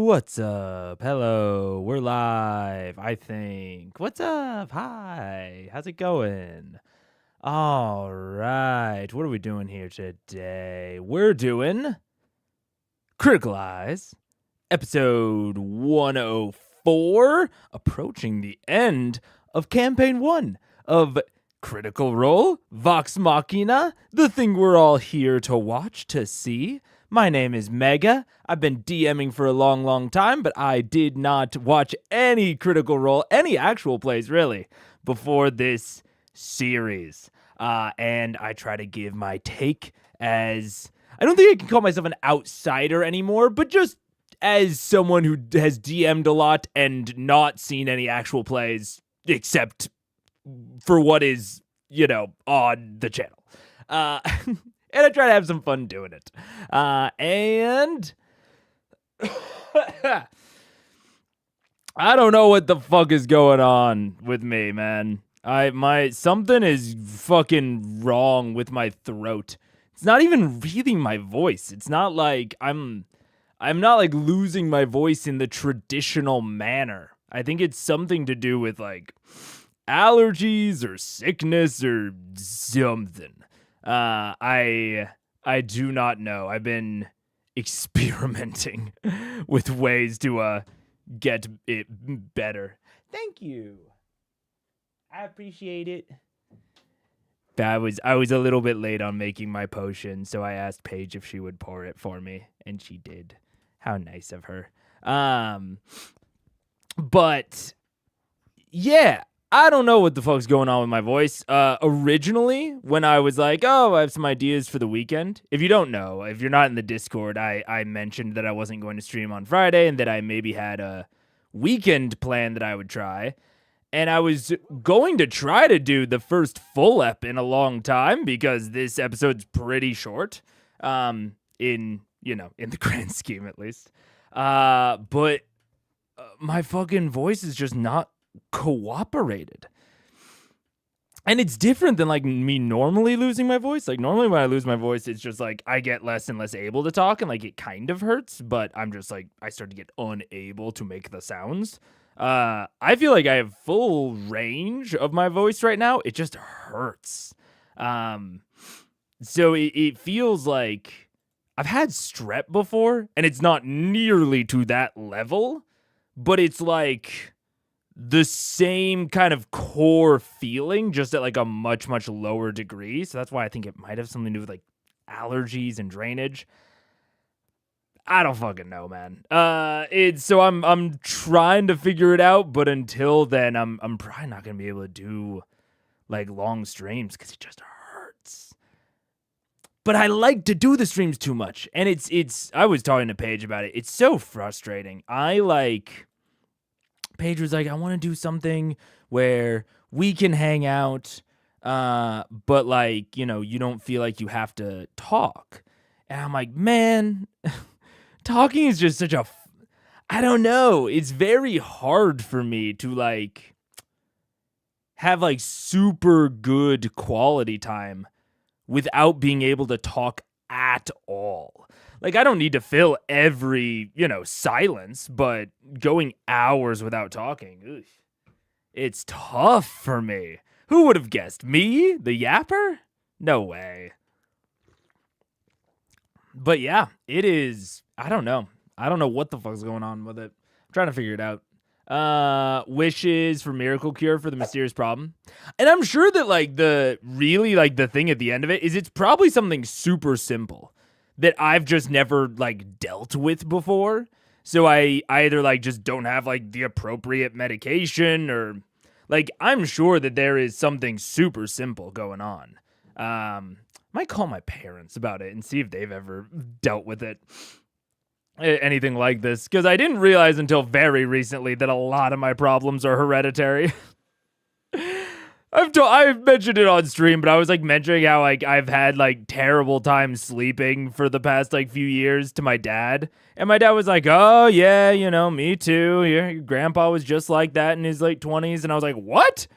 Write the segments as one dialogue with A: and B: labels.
A: What's up? Hello. We're live, I think. What's up? Hi. How's it going? All right. What are we doing here today? We're doing Critical Eyes, episode 104, approaching the end of campaign 1 of Critical Role, Vox Machina, the thing we're all here to watch, to see. My name is Mega. I've been DMing for a long time, but I did not watch any Critical Role, any actual plays really, before this series. And I try to give my take as, I don't think I can call myself an outsider anymore, but just as someone who has DM'd a lot and not seen any actual plays except for what is, on the channel. And I try to have some fun doing it. And I don't know what the fuck is going on with me, man. Something is fucking wrong with my throat. It's not even really my voice. It's not like I'm not like losing my voice in the traditional manner. I think it's something to do with like allergies or sickness or something. I do not know. I've been experimenting with ways to get it better. Thank you. I appreciate it. I was a little bit late on making my potion, so I asked Paige if she would pour it for me, and she did. How nice of her. But yeah, I don't know what the fuck's going on with my voice. Originally, when I was like, oh, I have some ideas for the weekend. If you don't know, if you're not in the Discord, I mentioned that I wasn't going to stream on Friday and that I maybe had a weekend plan that I would try. And I was going to try to do the first full ep in a long time because this episode's pretty short, in the grand scheme at least. But my fucking voice is just not cooperated. And it's different than like me normally losing my voice. Like normally when I lose my voice, it's just like I get less and less able to talk and like it kind of hurts, but I'm just like I start to get unable to make the sounds. I feel like I have full range of my voice right now. It just hurts. So it feels like I've had strep before and it's not nearly to that level, but it's like the same kind of core feeling, just at like a much lower degree. So that's why I think it might have something to do with like allergies and drainage. I don't fucking know, man. So I'm trying to figure it out, but until then, I'm probably not gonna be able to do like long streams because it just hurts. But I like to do the streams too much, and it's. I was talking to Paige about it. It's so frustrating. Paige was like, I want to do something where we can hang out, but like, you don't feel like you have to talk. And I'm like, man, talking is just such I don't know. It's very hard for me to like have like super good quality time without being able to talk at all. Like, I don't need to fill every, silence, but going hours without talking, it's tough for me. Who would have guessed? Me? The yapper? No way. But yeah, it is. I don't know. I don't know what the fuck's going on with it. I'm trying to figure it out. Wishes for miracle cure for the mysterious problem. And I'm sure that like the thing at the end of it is it's probably something super simple that I've just never like dealt with before. So I either like just don't have like the appropriate medication or like I'm sure that there is something super simple going on. Might call my parents about it and see if they've ever dealt with it. Anything like this, because I didn't realize until very recently that a lot of my problems are hereditary. I've mentioned it on stream, but I was like mentioning how like I've had like terrible time sleeping for the past like few years to my dad, and my dad was like, "Oh yeah, me too. Your grandpa was just like that in his like 20s," and I was like, "What?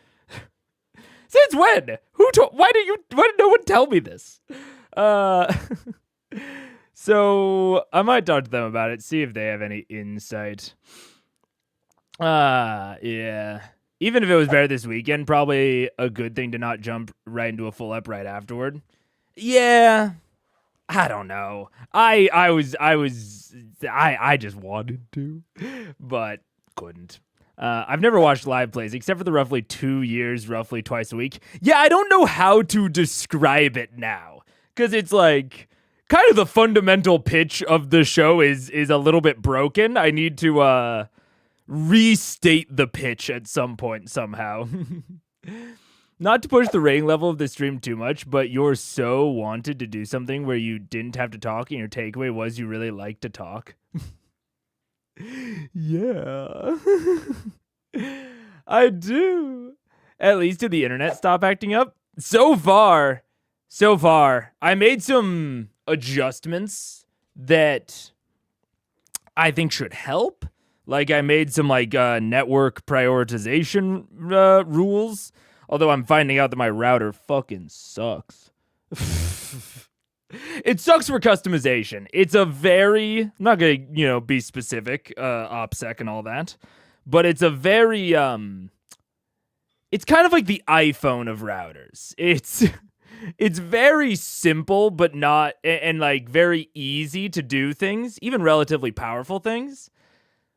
A: Since when? Why did no one tell me this?" So I might talk to them about it, see if they have any insight. Yeah. Even if it was better this weekend, probably a good thing to not jump right into a full ep right afterward. Yeah. I don't know. I just wanted to, but couldn't. I've never watched live plays except for the roughly 2 years, roughly twice a week. Yeah, I don't know how to describe it now because it's like kind of the fundamental pitch of the show is a little bit broken. I need to restate the pitch at some point somehow. Not to push the rating level of the stream too much, but you're so wanted to do something where you didn't have to talk and your takeaway was you really like to talk. Yeah. I do. At least did the internet stop acting up? So far, I made some adjustments that I think should help. Like I made some network prioritization rules. Although I'm finding out that my router fucking sucks. It sucks for customization. It's a very, I'm not going to, be specific, OPSEC and all that, but it's a very, it's kind of like the iPhone of routers. It's very simple, but not, and like very easy to do things, even relatively powerful things.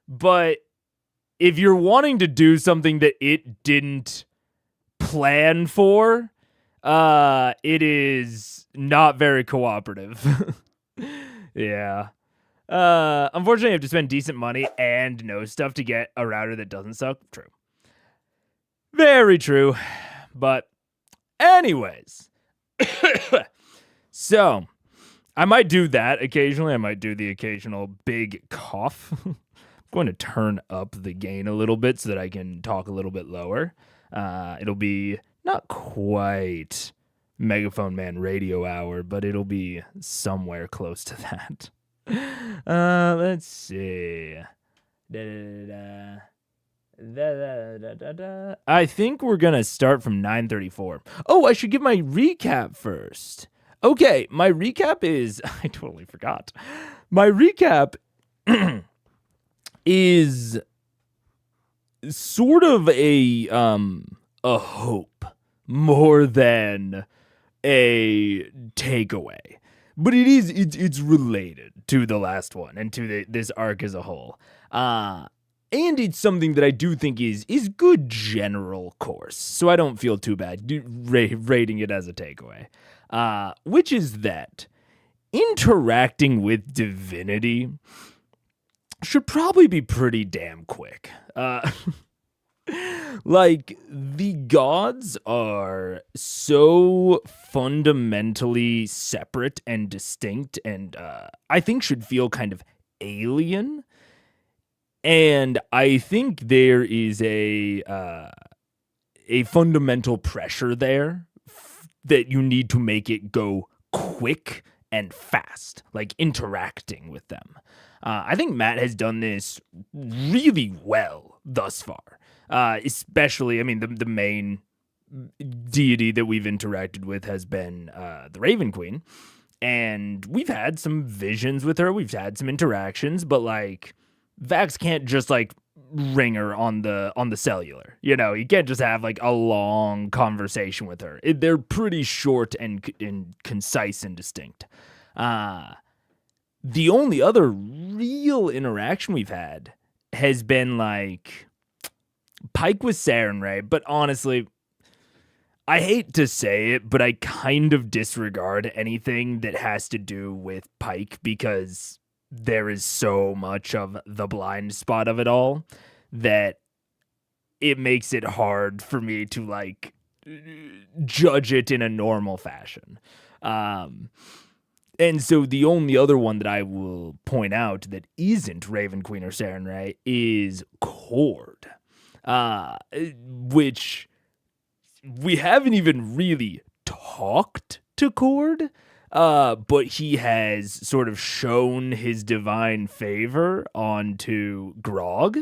A: But if you're wanting to do something that it didn't plan for, it is not very cooperative. Yeah. Unfortunately, I have to spend decent money and know stuff to get a router that doesn't suck. True. Very true. But anyways. So, I might do that occasionally. I might do the occasional big cough. I'm going to turn up the gain a little bit so that I can talk a little bit lower. It'll be not quite Megaphone Man radio hour, but it'll be somewhere close to that. Let's see. I think we're going to start from 9:34. Oh, I should give my recap first. Okay, my recap is... I totally forgot. My recap is sort of a hope more than a takeaway. But it's related to the last one and to this arc as a whole. And it's something that I do think is good general course. So I don't feel too bad rating it as a takeaway. Which is that interacting with divinity should probably be pretty damn quick. Like, the gods are so fundamentally separate and distinct and I think should feel kind of alien. And I think there is a fundamental pressure there that you need to make it go quick and fast, like interacting with them. I think Matt has done this really well thus far. Especially, I mean, the main deity that we've interacted with has been the Raven Queen. And we've had some visions with her. We've had some interactions, but like Vax can't just like ring her on the cellular. You know, you can't just have like a long conversation with her. They're pretty short and concise and distinct. The only other real interaction we've had has been like Pike with Sarenrae, but honestly, I hate to say it, but I kind of disregard anything that has to do with Pike because there is so much of the blind spot of it all that it makes it hard for me to like judge it in a normal fashion. And so the only other one that I will point out that isn't Raven Queen or Sarenrae is Cord, which we haven't even really talked to Cord, but he has sort of shown his divine favor onto Grog,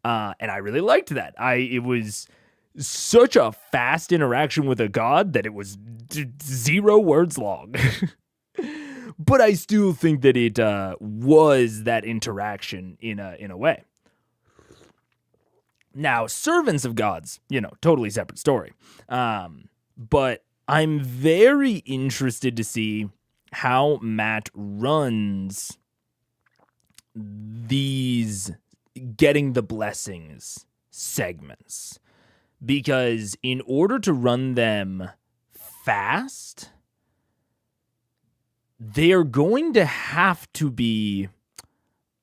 A: and I really liked that. It was such a fast interaction with a god that it was 0 words long. but I still think that it was that interaction in a way. Now, servants of gods, totally separate story. But I'm very interested to see how Matt runs these getting the blessings segments. Because in order to run them fast, they're going to have to be,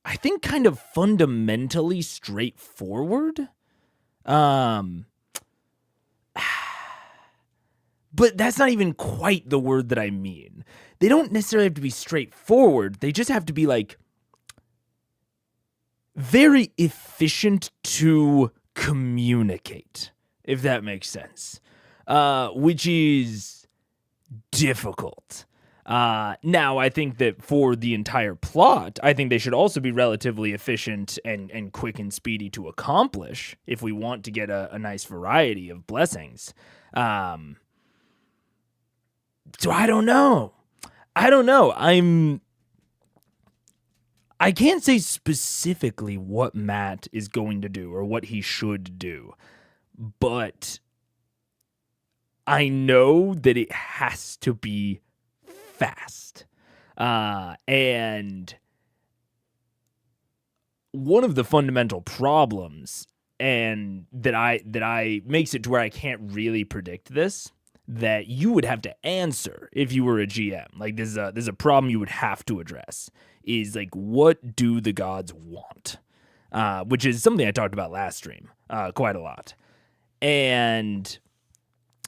A: I think, kind of fundamentally straightforward. But that's not even quite the word that I mean. They don't necessarily have to be straightforward. They just have to be like very efficient to communicate, if that makes sense, which is difficult. Now, I think that for the entire plot, I think they should also be relatively efficient and quick and speedy to accomplish if we want to get a nice variety of blessings. So I don't know. I can't say specifically what Matt is going to do or what he should do, but I know that it has to be fast. And one of the fundamental problems and that I makes it to where I can't really predict this, that you would have to answer if you were a GM. Like there's a problem you would have to address, is like, what do the gods want? Which is something I talked about last stream quite a lot. And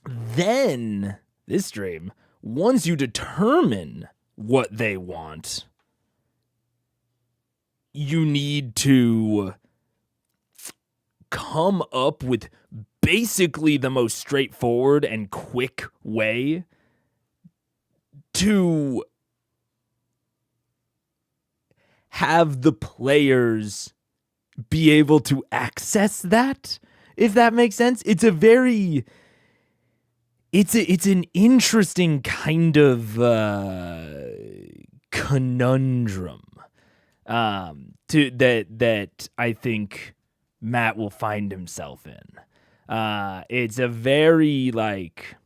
A: then this stream, once you determine what they want, you need to come up with basically the most straightforward and quick way to have the players be able to access that, if that makes sense. It's an interesting kind of conundrum that I think Matt will find himself in. It's a very, like,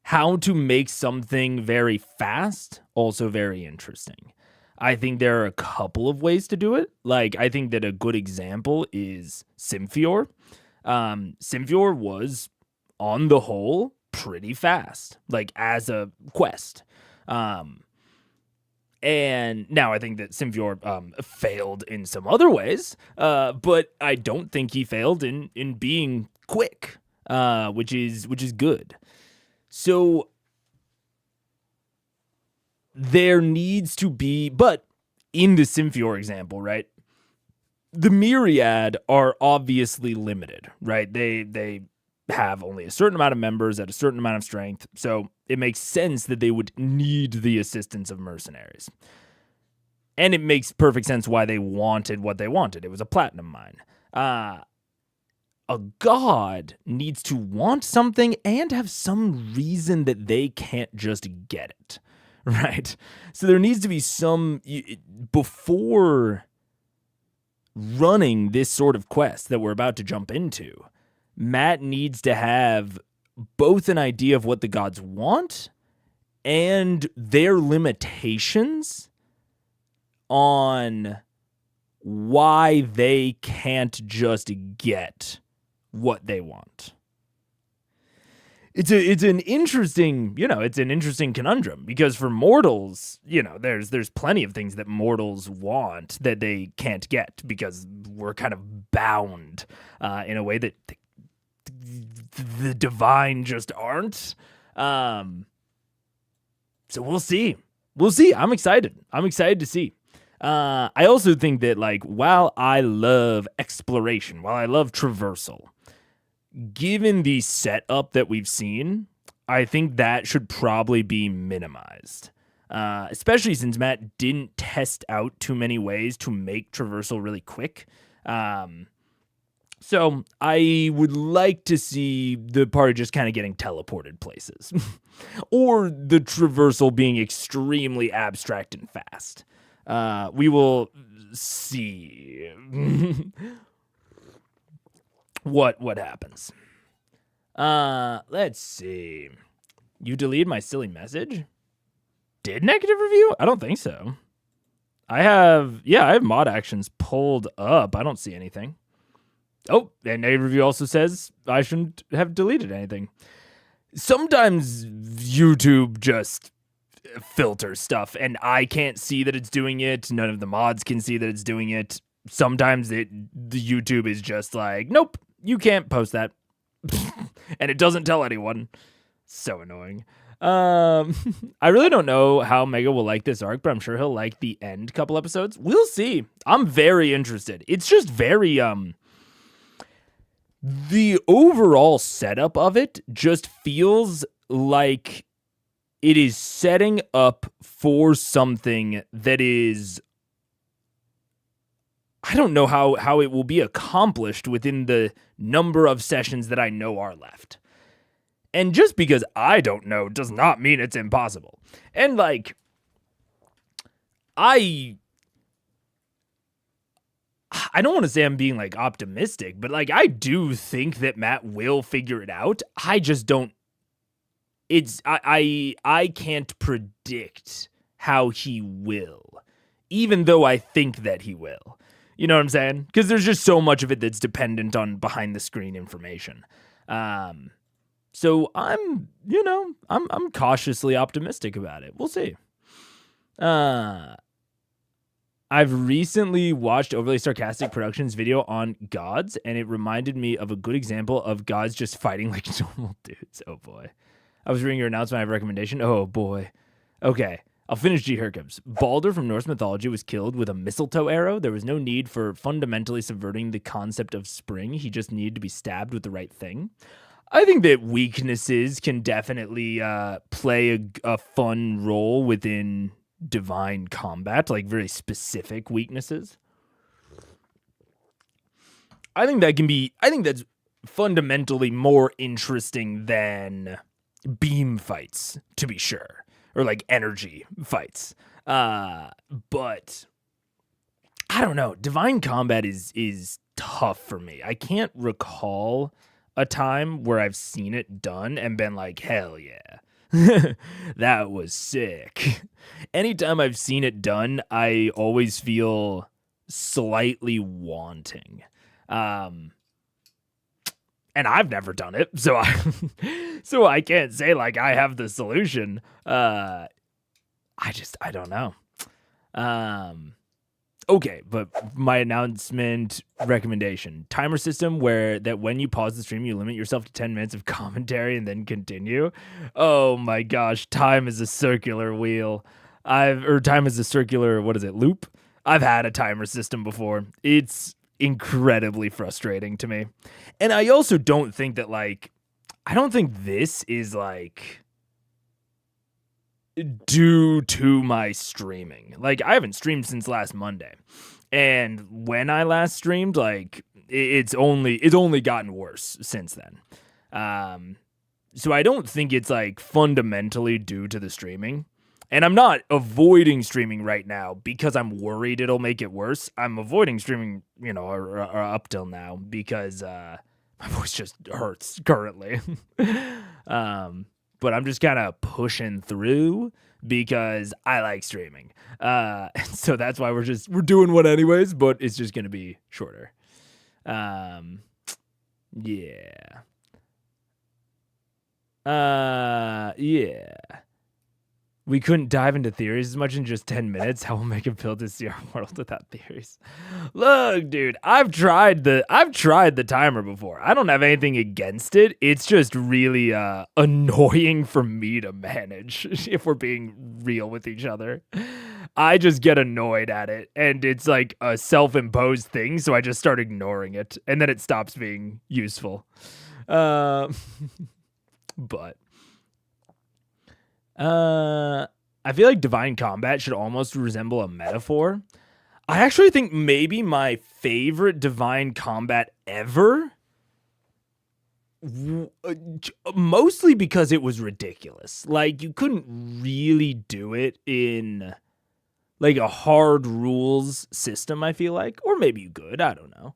A: how to make something very fast, also very interesting. I think there are a couple of ways to do it. Like, I think that a good example is Symphior. Symphior was, on the whole, pretty fast, like, as a quest. And now I think that Symphior failed in some other ways, but I don't think he failed in being quick, which is good. So there needs to be, but in the Symphior example, right, the Myriad are obviously limited, right? They have only a certain amount of members at a certain amount of strength, so it makes sense that they would need the assistance of mercenaries. And it makes perfect sense why they wanted what they wanted. It was a platinum mine. A god needs to want something and have some reason that they can't just get it, right? So there needs to be some, before running this sort of quest that we're about to jump into, Matt needs to have both an idea of what the gods want and their limitations on why they can't just get what they want. It's an interesting, it's an interesting conundrum, because for mortals, there's plenty of things that mortals want that they can't get because we're kind of bound in a way that the divine just aren't. So we'll see. I'm excited to see. I also think that, like, while I love exploration, while I love traversal, given the setup that we've seen, I think that should probably be minimized. Especially since Matt didn't test out too many ways to make traversal really quick. So I would like to see the party just kind of getting teleported places or the traversal being extremely abstract and fast. We will see what happens. Let's see. You deleted my silly message? Did negative review? I don't think so. I have mod actions pulled up. I don't see anything. Oh, and negative review also says I shouldn't have deleted anything. Sometimes YouTube just filters stuff, and I can't see that it's doing it. None of the mods can see that it's doing it. Sometimes the YouTube is just like, nope, you can't post that. And it doesn't tell anyone. So annoying. I really don't know how Mega will like this arc, but I'm sure he'll like the end couple episodes. We'll see. I'm very interested. It's just very, the overall setup of it just feels like it is setting up for something that is, I don't know how it will be accomplished within the number of sessions that I know are left. And just because I don't know does not mean it's impossible. And like, I don't want to say I'm being like optimistic, but like I do think that Matt will figure it out. I just don't. I can't predict how he will, even though I think that he will. You know what I'm saying? Because there's just so much of it that's dependent on behind the screen information. So I'm cautiously optimistic about it. We'll see. I've recently watched Overly Sarcastic Productions video on gods, and it reminded me of a good example of gods just fighting like normal dudes. Oh boy. I was reading your announcement. I have a recommendation. Oh boy. Okay. I'll finish G. Hercubs. Balder from Norse mythology was killed with a mistletoe arrow. There was no need for fundamentally subverting the concept of spring. He just needed to be stabbed with the right thing. I think that weaknesses can definitely play a fun role within divine combat, like very specific weaknesses. I think that's fundamentally more interesting than beam fights, to be sure, or like energy fights. But I don't know. Divine combat is tough for me. I can't recall a time where I've seen it done and been like, hell yeah. That was sick. Anytime I've seen it done, I always feel slightly wanting. And I've never done it, so I can't say like I have the solution. I don't know. Okay, but my announcement recommendation: timer system that when you pause the stream, you limit yourself to 10 minutes of commentary and then continue. Oh my gosh, time is a circular wheel. Time is a circular, loop? I've had a timer system before. It's incredibly frustrating to me. And I also don't think that I don't think this is due to my streaming. Like, I haven't streamed since last Monday, and when I last streamed, it's only gotten worse since then. So I don't think it's fundamentally due to the streaming, and I'm not avoiding streaming right now because I'm worried it'll make it worse. I'm avoiding streaming, or up till now because my voice just hurts currently. But I'm just kind of pushing through because I like streaming. So that's why we're doing one anyways, but it's just going to be shorter. Yeah. Yeah. We couldn't dive into theories as much in just 10 minutes. How will make a build to see our world without theories? Look, dude, I've tried the timer before. I don't have anything against it. It's just really annoying for me to manage, if we're being real with each other. I just get annoyed at it, and it's like a self-imposed thing, so I just start ignoring it, and then it stops being useful. But I feel like divine combat should almost resemble a metaphor. I actually think maybe my favorite divine combat ever, mostly because it was ridiculous. Like, you couldn't really do it in like a hard rules system, I feel like, or maybe you could, I don't know.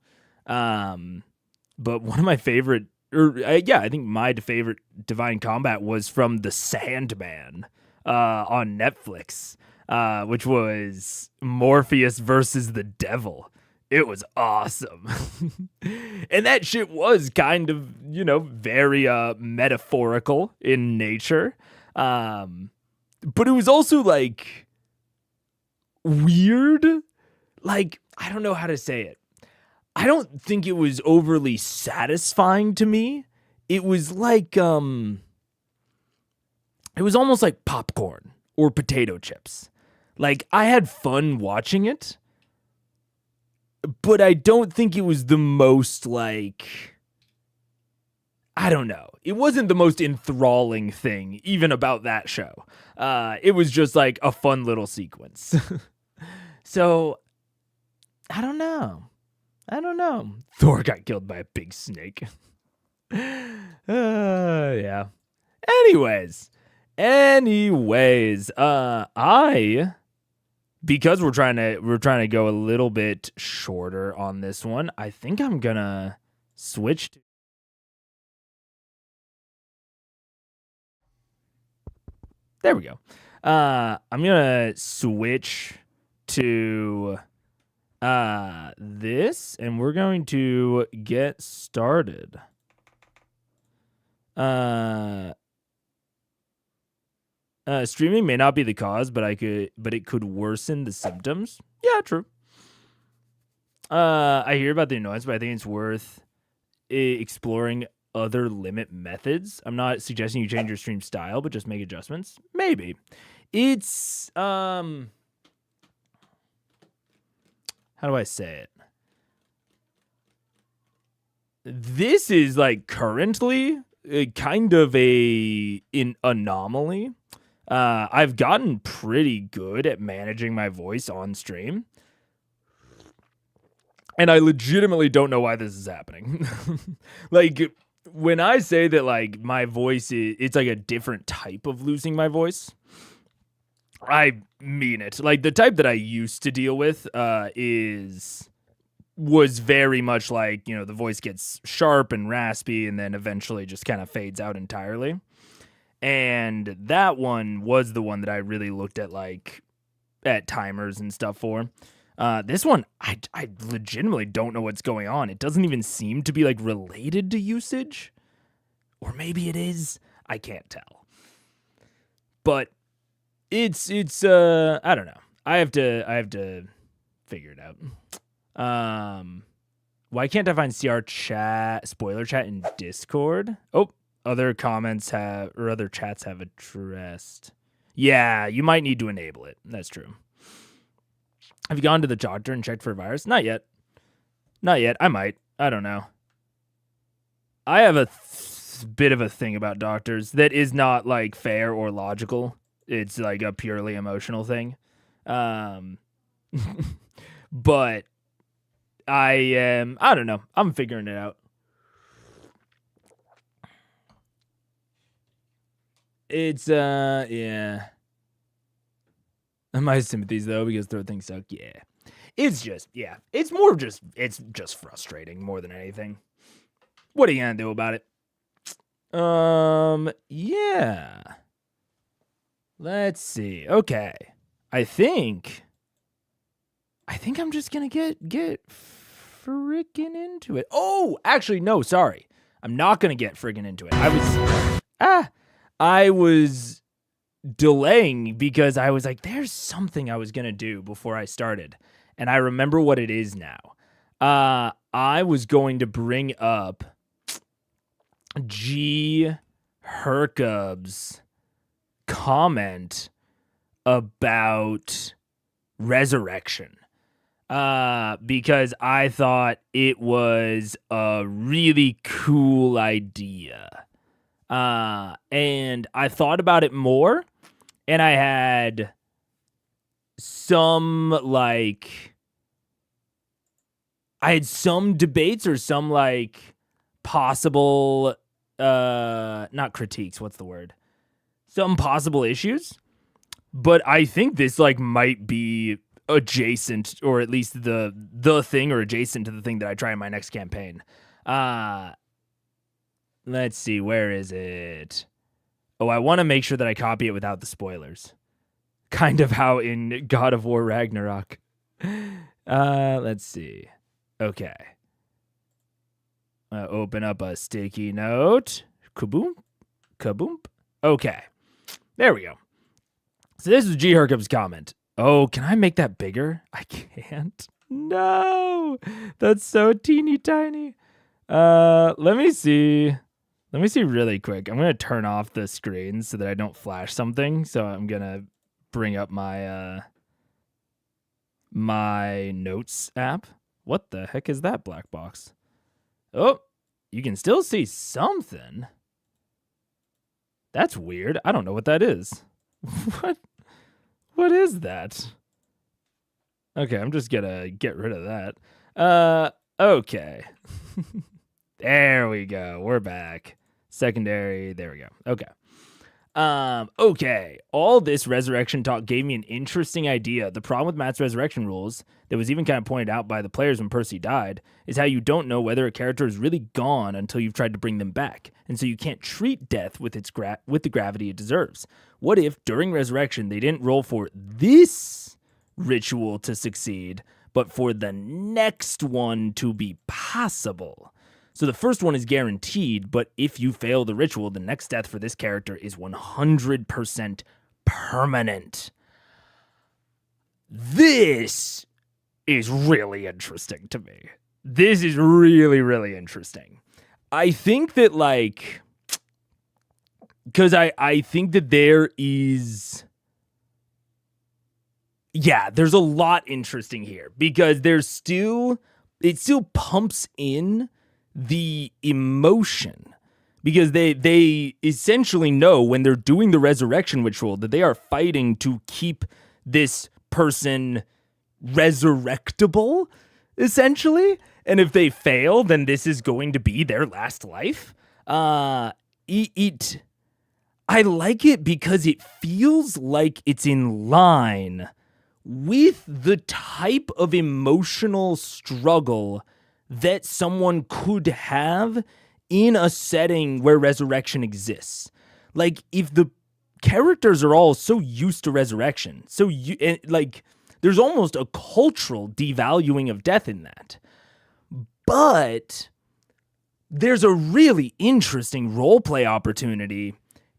A: But one of my favorite, I think my favorite divine combat was from The Sandman on Netflix, which was Morpheus versus the devil. It was awesome. And that shit was kind of, very metaphorical in nature. But it was also like weird. Like, I don't know how to say it. I don't think it was overly satisfying to me. It was like, it was almost like popcorn or potato chips. Like, I had fun watching it, but I don't think it was the most, like, I don't know. It wasn't the most enthralling thing, even about that show. It was just like a fun little sequence. So, I don't know. Thor got killed by a big snake. Yeah. Anyways, because we're trying to go a little bit shorter on this one, I think I'm gonna switch to. There we go. I'm gonna switch to this, and we're going to get started. Streaming may not be the cause, but it could worsen the symptoms. Yeah, true. I hear about the annoyance, but I think it's worth exploring other limit methods. I'm not suggesting you change your stream style, but just make adjustments. Maybe. It's how do I say it? This is like currently kind of an anomaly. I've gotten pretty good at managing my voice on stream, and I legitimately don't know why this is happening. Like, when I say that, like, my voice it's like a different type of losing my voice, I mean it. Like, the type that I used to deal with was very much like, the voice gets sharp and raspy and then eventually just kind of fades out entirely. And that one was the one that I really looked at, like, at timers and stuff for. This one, I legitimately don't know what's going on. It doesn't even seem to be, like, related to usage. Or maybe it is. I can't tell. But it's I don't know. I have to figure it out. Why can't I find CR chat, spoiler chat in Discord? Oh, other chats have addressed. Yeah, you might need to enable it. That's true. Have you gone to the doctor and checked for a virus? Not yet. I might. I don't know. I have a bit of a thing about doctors that is not, like, fair or logical. It's like a purely emotional thing. But I don't know. I'm figuring it out. It's yeah. My sympathies though, because throat things suck. Yeah. It's just it's just frustrating more than anything. What are you gonna do about it? Yeah. Let's see. Okay. I think I'm just gonna get freaking into it. Oh, actually, no, sorry. I'm not gonna get freaking into it. I was delaying because I was like, there's something I was gonna do before I started, and I remember what it is now. I was going to bring up G Hercub's comment about resurrection, because I thought it was a really cool idea. And I thought about it more, and I had some, like, I had some debates or some like possible, not critiques. What's the word? Some possible issues. But I think this like might be adjacent, or at least the thing, or adjacent to the thing that I try in my next campaign. Let's see, where is it? Oh, I want to make sure that I copy it without the spoilers. Kind of how in God of War Ragnarok. Let's see. Okay. Open up a sticky note. Kaboom. Kaboom. Okay. There we go. So this is G. Hercup's comment. Oh, can I make that bigger? I can't. No. That's so teeny tiny. Let me see. Let me see really quick. I'm going to turn off the screen so that I don't flash something. So I'm going to bring up my my notes app. What the heck is that black box? Oh, you can still see something. That's weird. I don't know what that is. What is that? Okay, I'm just gonna get rid of that. Okay. There we go. We're back. Secondary. There we go. Okay. Okay. All this resurrection talk gave me an interesting idea. The problem with Matt's resurrection rules, that was even kind of pointed out by the players when Percy died, is how you don't know whether a character is really gone until you've tried to bring them back, and so you can't treat death with the gravity it deserves. What if, during resurrection, they didn't roll for this ritual to succeed, but for the next one to be possible? So the first one is guaranteed, but if you fail the ritual, the next death for this character is 100% permanent. This is really interesting to me. This is really, really interesting. I think that, like, because I think that there is, yeah, there's a lot interesting here, because it still pumps in the emotion, because they essentially know when they're doing the resurrection ritual that they are fighting to keep this person resurrectable, essentially. And if they fail, then this is going to be their last life. I like it because it feels like it's in line with the type of emotional struggle that someone could have in a setting where resurrection exists. Like, if the characters are all so used to resurrection, there's almost a cultural devaluing of death in that. But there's a really interesting roleplay opportunity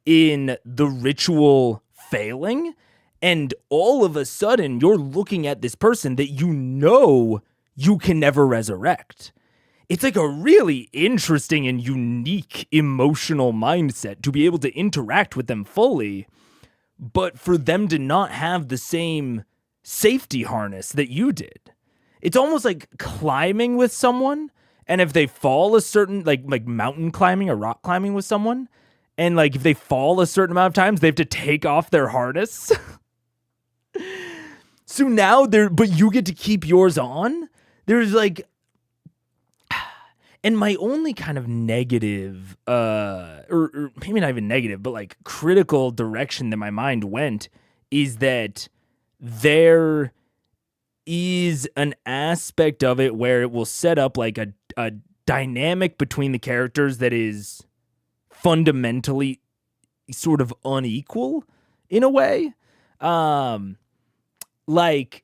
A: in the ritual failing, and all of a sudden you're looking at this person that you know you can never resurrect. It's like a really interesting and unique emotional mindset to be able to interact with them fully, but for them to not have the same safety harness that you did. It's almost like climbing with someone, and if they fall a certain, like mountain climbing or rock climbing with someone, and like if they fall a certain amount of times, they have to take off their harness. So now but you get to keep yours on. There's like, and my only kind of negative, or maybe not even negative, but like critical direction that my mind went is that there is an aspect of it where it will set up like a dynamic between the characters that is fundamentally sort of unequal in a way. Like,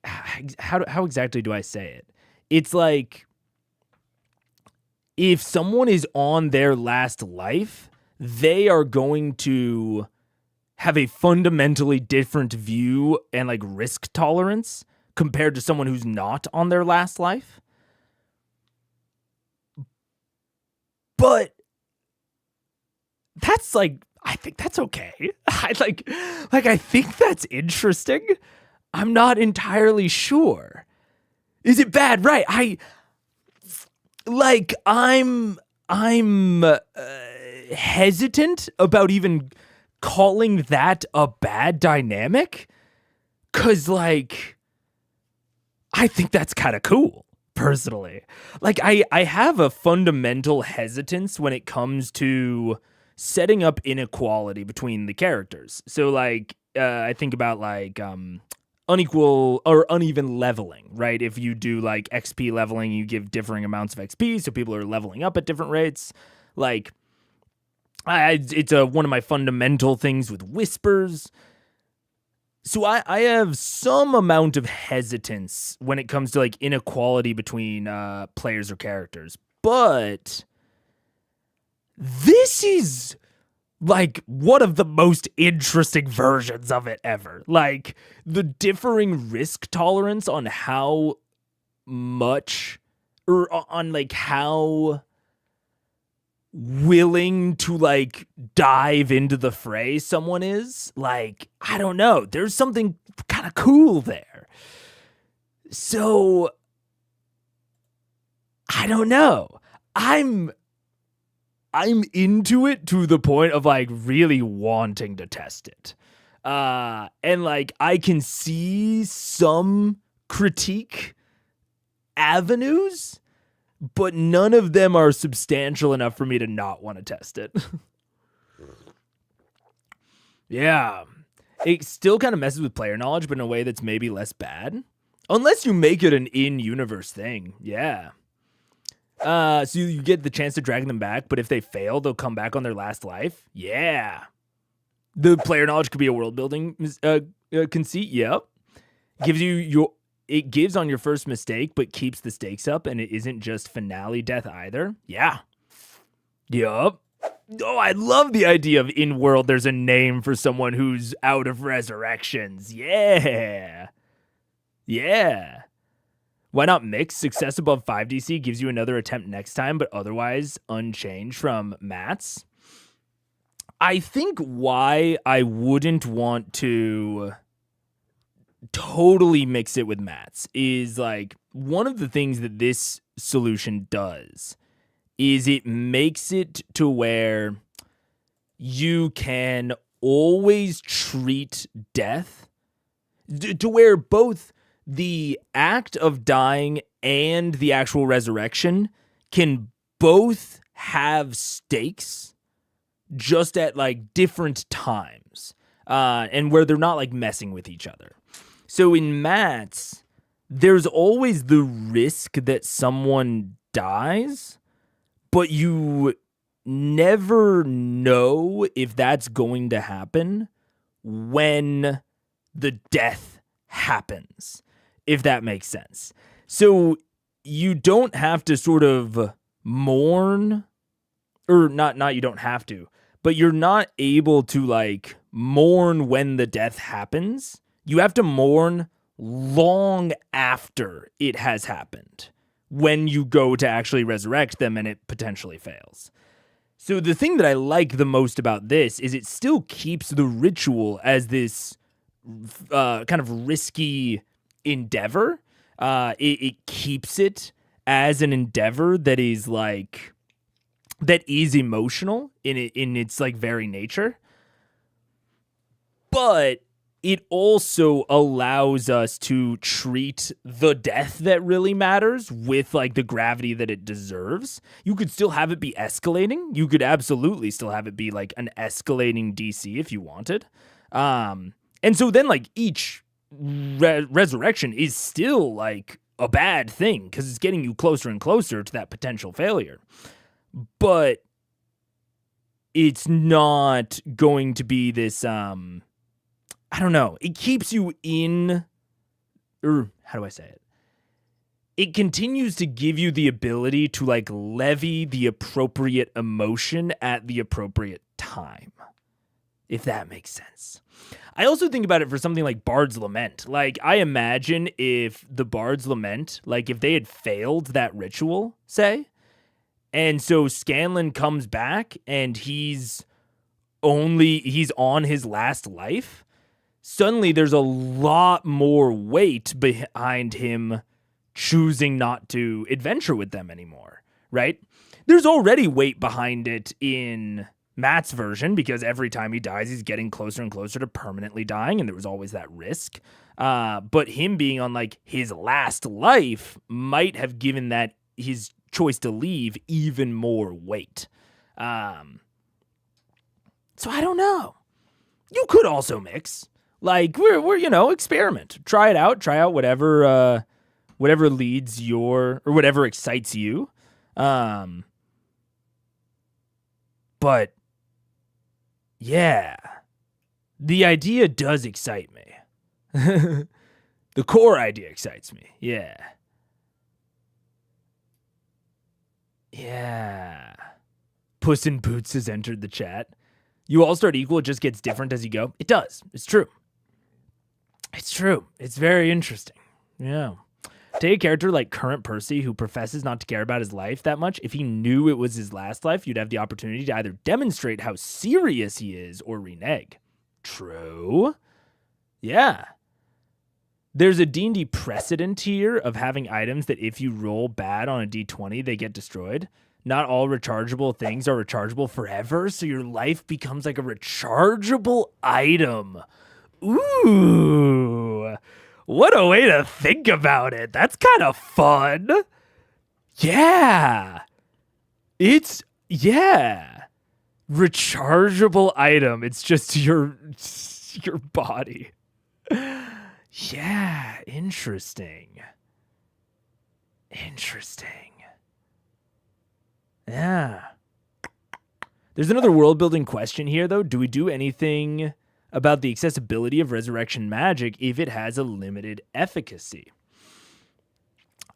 A: how exactly do I say it? It's like, if someone is on their last life, they are going to have a fundamentally different view and like risk tolerance compared to someone who's not on their last life. But that's like, I think that's okay. I think that's interesting. I'm not entirely sure. Is it bad? Right. I'm hesitant about even calling that a bad dynamic, 'cause like, I think that's kind of cool personally. Like, I have a fundamental hesitance when it comes to setting up inequality between the characters. So, like, I think about, like, unequal or uneven leveling, right? If you do, like, XP leveling, you give differing amounts of XP, so people are leveling up at different rates. Like, it's one of my fundamental things with whispers. So I have some amount of hesitance when it comes to, like, inequality between players or characters. But this is, like, one of the most interesting versions of it ever. Like, the differing risk tolerance on how much, or on, like, how willing to, like, dive into the fray someone is. Like, I don't know, there's something kind of cool there. So I don't know, I'm into it to the point of, like, really wanting to test it. And, like, I can see some critique avenues, but none of them are substantial enough for me to not want to test it. Yeah. It still kind of messes with player knowledge, but in a way that's maybe less bad. Unless you make it an in-universe thing. Yeah. So you get the chance to drag them back, but if they fail, they'll come back on their last life. Yeah. The player knowledge could be a world building conceit. Yep. It gives on your first mistake, but keeps the stakes up, and it isn't just finale death either. Yeah. Yup. Oh, I love the idea of in-world there's a name for someone who's out of resurrections. Yeah. Yeah. Why not mix? Success above 5 DC gives you another attempt next time, but otherwise unchanged from Matt's. I think why I wouldn't want to totally mix it with Matt's is, like, one of the things that this solution does is it makes it to where you can always treat death to where both the act of dying and the actual resurrection can both have stakes, just at, like, different times, and where they're not, like, messing with each other. So in Matt's, there's always the risk that someone dies, but you never know if that's going to happen when the death happens, if that makes sense. So you don't have to sort of mourn, or not you don't have to, but you're not able to, like, mourn when the death happens. You have to mourn long after it has happened when you go to actually resurrect them and it potentially fails. So the thing that I like the most about this is it still keeps the ritual as this kind of risky endeavor. It keeps it as an endeavor that is, like, that is emotional in its, like, very nature. But it also allows us to treat the death that really matters with, like, the gravity that it deserves. You could still have it be escalating. You could absolutely still have it be, like, an escalating DC if you wanted. And so then, like, each resurrection is still, like, a bad thing because it's getting you closer and closer to that potential failure. But it's not going to be this, I don't know. It keeps you in, or how do I say it? It continues to give you the ability to, like, levy the appropriate emotion at the appropriate time, if that makes sense. I also think about it for something like Bard's Lament. Like, I imagine if the Bard's Lament, like, if they had failed that ritual, say, and so Scanlan comes back and he's on his last life, suddenly there's a lot more weight behind him choosing not to adventure with them anymore, right? There's already weight behind it in Matt's version because every time he dies, he's getting closer and closer to permanently dying, and there was always that risk. But him being on like his last life might have given that his choice to leave even more weight. So I don't know. You could also mix. Like we're experiment. Try it out. Try out whatever leads or whatever excites you. But yeah, the idea does excite me. The core idea excites me. Yeah. Yeah. Puss in Boots has entered the chat. You all start equal, it just gets different as you go. It does. It's true. It's true. It's very interesting. Yeah. Take a character like Current Percy, who professes not to care about his life that much. If he knew it was his last life, you'd have the opportunity to either demonstrate how serious he is or renege. True. Yeah. There's a D&D precedent here of having items that if you roll bad on a D20, they get destroyed. Not all rechargeable things are rechargeable forever, so your life becomes like a rechargeable item. Ooh, what a way to think about it. That's kind of fun. Yeah. Rechargeable item. It's just your body. Yeah, interesting. Yeah. There's another world building question here, though. Do we do anything about the accessibility of resurrection magic if it has a limited efficacy?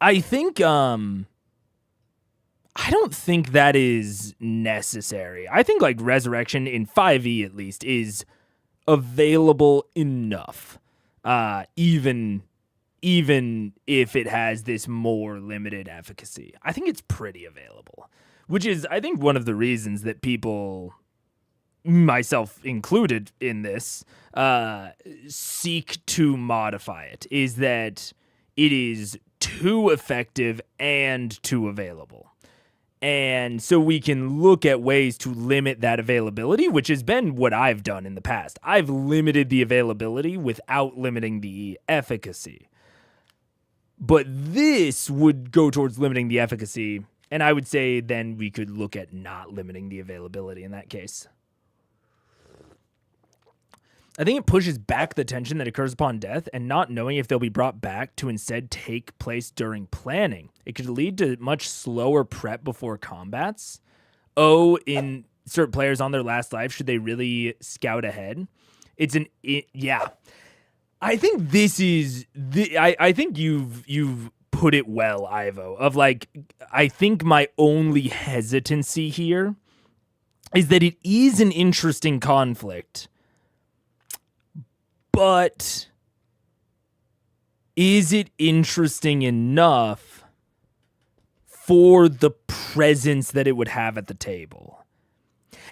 A: I think, I don't think that is necessary. I think, like, resurrection in 5e, at least, is available enough. Even if it has this more limited efficacy. I think it's pretty available. Which is, I think, one of the reasons that people, myself included in this, seek to modify it, is that it is too effective and too available. And so we can look at ways to limit that availability, which has been what I've done in the past. I've limited the availability without limiting the efficacy. But this would go towards limiting the efficacy. And I would say then we could look at not limiting the availability in that case. I think it pushes back the tension that occurs upon death and not knowing if they'll be brought back to instead take place during planning. It could lead to much slower prep before combats. Insert players on their last life, should they really scout ahead? Yeah. I think this is... I think you've put it well, Ivo, of like, I think my only hesitancy here is that it is an interesting conflict, but is it interesting enough for the presence that it would have at the table?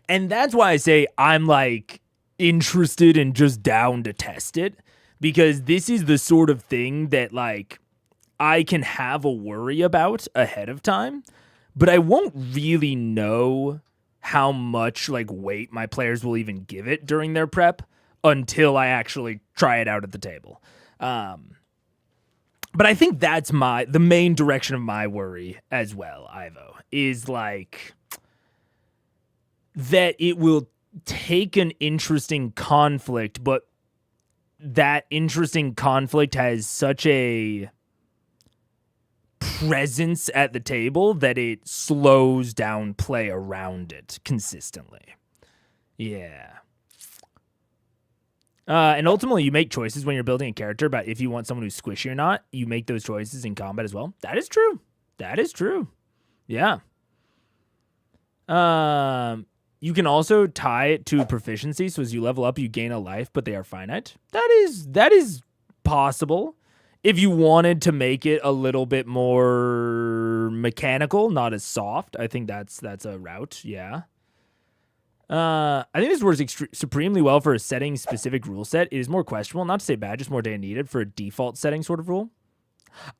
A: And that's why I say I'm like interested and just down to test it, because this is the sort of thing that like I can have a worry about ahead of time, but I won't really know how much like weight my players will even give it during their prep until I actually try it out at the table. But I think that's the main direction of my worry as well, Ivo, is like that it will take an interesting conflict, but that interesting conflict has such a presence at the table that it slows down play around it consistently. Yeah. And ultimately, you make choices when you're building a character about if you want someone who's squishy or not. You make those choices in combat as well. That is true. Yeah. You can also tie it to proficiency. So as you level up, you gain a life, but they are finite. That is possible. If you wanted to make it a little bit more mechanical, not as soft, I think that's a route. Yeah. I think this works supremely well for a setting-specific rule set. It is more questionable, not to say bad, just more data needed for a default setting sort of rule.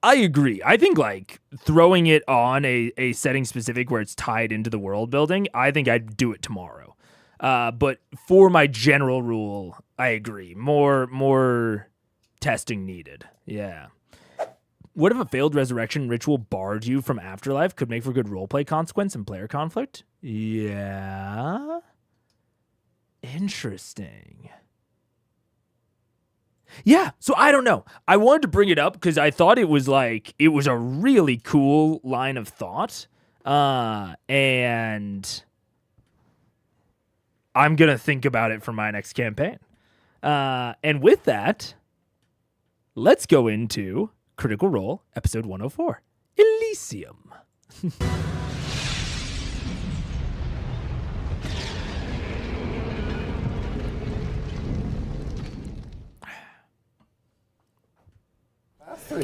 A: I agree. I think like throwing it on a setting-specific where it's tied into the world building, I think I'd do it tomorrow. But for my general rule, I agree. More testing needed. Yeah. What if a failed resurrection ritual barred you from afterlife? Could make for good roleplay consequence and player conflict? Yeah. Interesting. Yeah, so I don't know. I wanted to bring it up because I thought it was a really cool line of thought. And I'm going to think about it for my next campaign. And with that, let's go into Critical Role, episode 104, Elysium.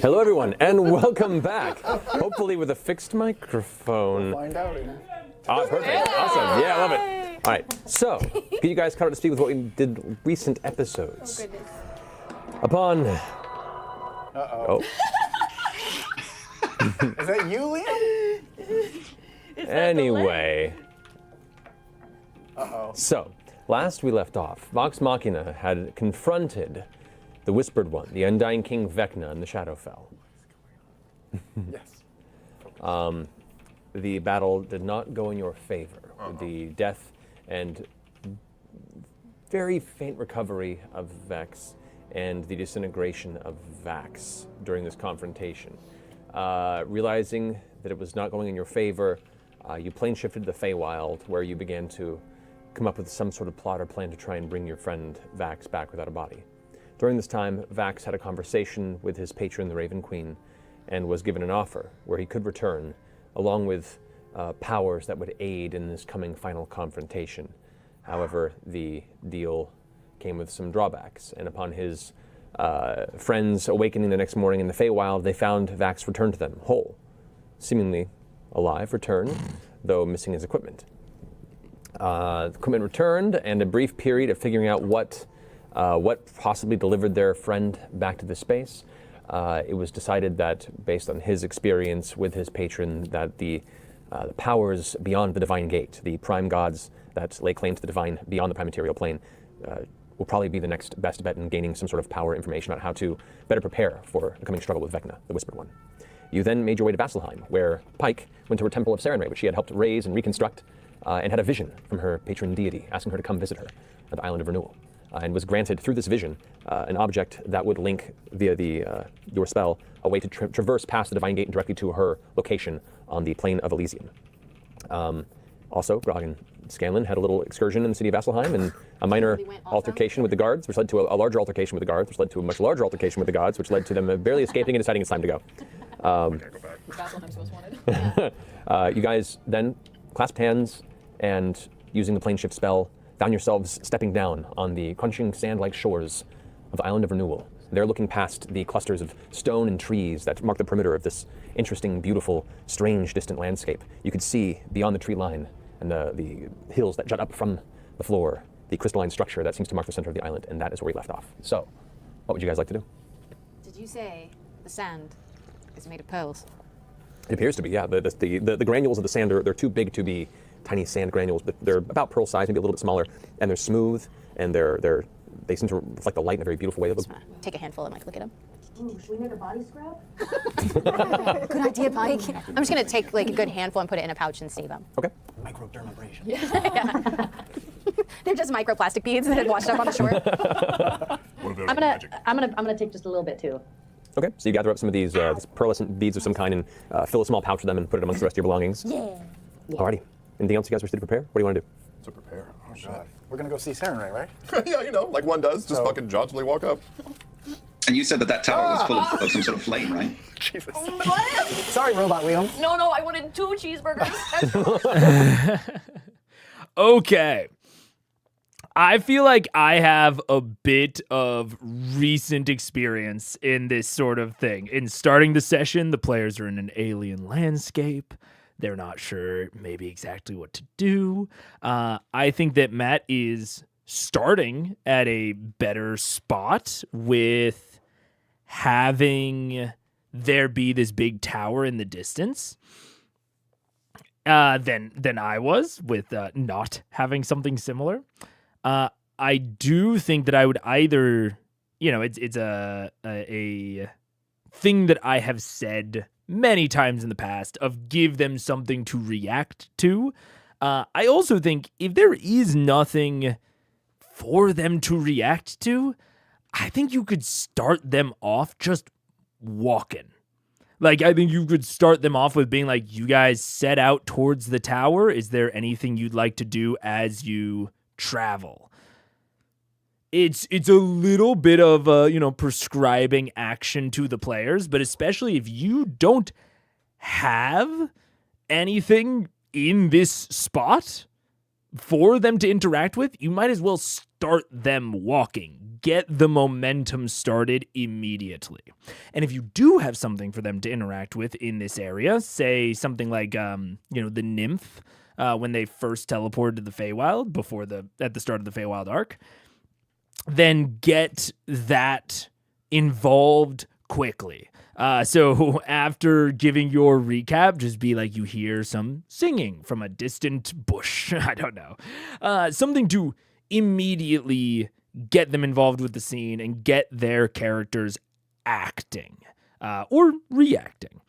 B: Hello, everyone, and welcome back. Hopefully with a fixed microphone.
C: We'll find out.
B: Perfect. Awesome. Yeah, I love it. All right. So, get you guys caught up to speed with what we did recent episodes.
D: Oh, goodness.
B: Upon.
C: Uh-oh. Is that you, Liam?
B: Anyway.
C: Uh-oh.
B: So, last we left off, Vox Machina had confronted the Whispered One, the Undying King Vecna in the Shadowfell.
C: Yes.
B: The battle did not go in your favor, with the death and very faint recovery of Vex and the disintegration of Vax during this confrontation. Realizing that it was not going in your favor, you plane shifted to the Feywild, where you began to come up with some sort of plot or plan to try and bring your friend Vax back without a body. During this time, Vax had a conversation with his patron, the Raven Queen, and was given an offer where he could return, along with powers that would aid in this coming final confrontation. However, the deal came with some drawbacks, and upon his friends awakening the next morning in the Feywild, they found Vax returned to them, whole, seemingly alive, returned, though missing his equipment. The equipment returned, and a brief period of figuring out what possibly delivered their friend back to this space. It was decided that, based on his experience with his patron, that the powers beyond the Divine Gate, the prime gods that lay claim to the divine beyond the prime material plane, will probably be the next best bet in gaining some sort of power information about how to better prepare for the coming struggle with Vecna, the Whispered One. You then made your way to Vasselheim, where Pike went to her Temple of Sarenrae, which she had helped raise and reconstruct, and had a vision from her patron deity, asking her to come visit her at the Island of Renewal. And was granted, through this vision, an object that would link via your spell a way to traverse past the Divine Gate and directly to her location on the plane of Elysium. Also, Grog and Scanlan had a little excursion in the city of Vasselheim and a minor altercation with the guards, which led to a larger altercation with the guards, which led to a much larger altercation with the gods, which led to them barely escaping and deciding it's time to go.
D: Vasselheim's most wanted.
B: You guys then clasped hands and, using the plane shift spell, found yourselves stepping down on the crunching sand-like shores of the Island of Renewal. There, looking past the clusters of stone and trees that mark the perimeter of this interesting, beautiful, strange, distant landscape, you could see beyond the tree line and the hills that jut up from the floor, the crystalline structure that seems to mark the center of the island, and that is where we left off. So, what would you guys like to do?
D: Did you say the sand is made of pearls?
B: It appears to be, yeah. The granules of the sand, they're too big to be tiny sand granules, but they're about pearl size, maybe a little bit smaller, and they're smooth, and they seem to reflect the light in a very beautiful way.
D: Take a handful and look at them.
E: Ooh, should we make a body scrub?
D: Good idea, Pike. I'm just gonna take a good handful and put it in a pouch and save them.
B: Okay.
C: Microdermabrasion.
D: Yeah. They're just microplastic beads that had washed up on the shore.
E: I'm gonna take just a little bit too.
B: Okay, so you gather up some of these pearlescent beads of some kind and fill a small pouch with them and put it amongst the rest of your belongings.
E: Yeah.
B: Alrighty. Anything else you guys wish to prepare? What do you want to do?
C: To prepare. Oh, God. We're going to go see Sarenrae, right?
F: Yeah, like one does. Just fucking jauntily walk up.
G: And you said that tower was full of some sort of flame, right?
C: Jesus.
E: What?
C: Sorry, Robot Liam.
E: No, I wanted 2 cheeseburgers.
A: Okay. I feel like I have a bit of recent experience in this sort of thing. In starting the session, the players are in an alien landscape. They're not sure maybe exactly what to do. I think that Matt is starting at a better spot with having there be this big tower in the distance than I was with not having something similar. I do think that I would either it's a thing that I have said many times in the past of give them something to react to. I also think if there is nothing for them to react to, I think you could start them off just walking. Like, I think you could start them off with being like, you guys set out towards the tower. Is there anything you'd like to do as you travel? It's a little bit of prescribing action to the players, but especially if you don't have anything in this spot for them to interact with, you might as well start them walking. Get the momentum started immediately. And if you do have something for them to interact with in this area, say something like, the nymph, when they first teleported to the Feywild at the start of the Feywild arc, then get that involved quickly. So after giving your recap, just be like, you hear some singing from a distant bush. I don't know. Something to immediately get them involved with the scene and get their characters acting or reacting.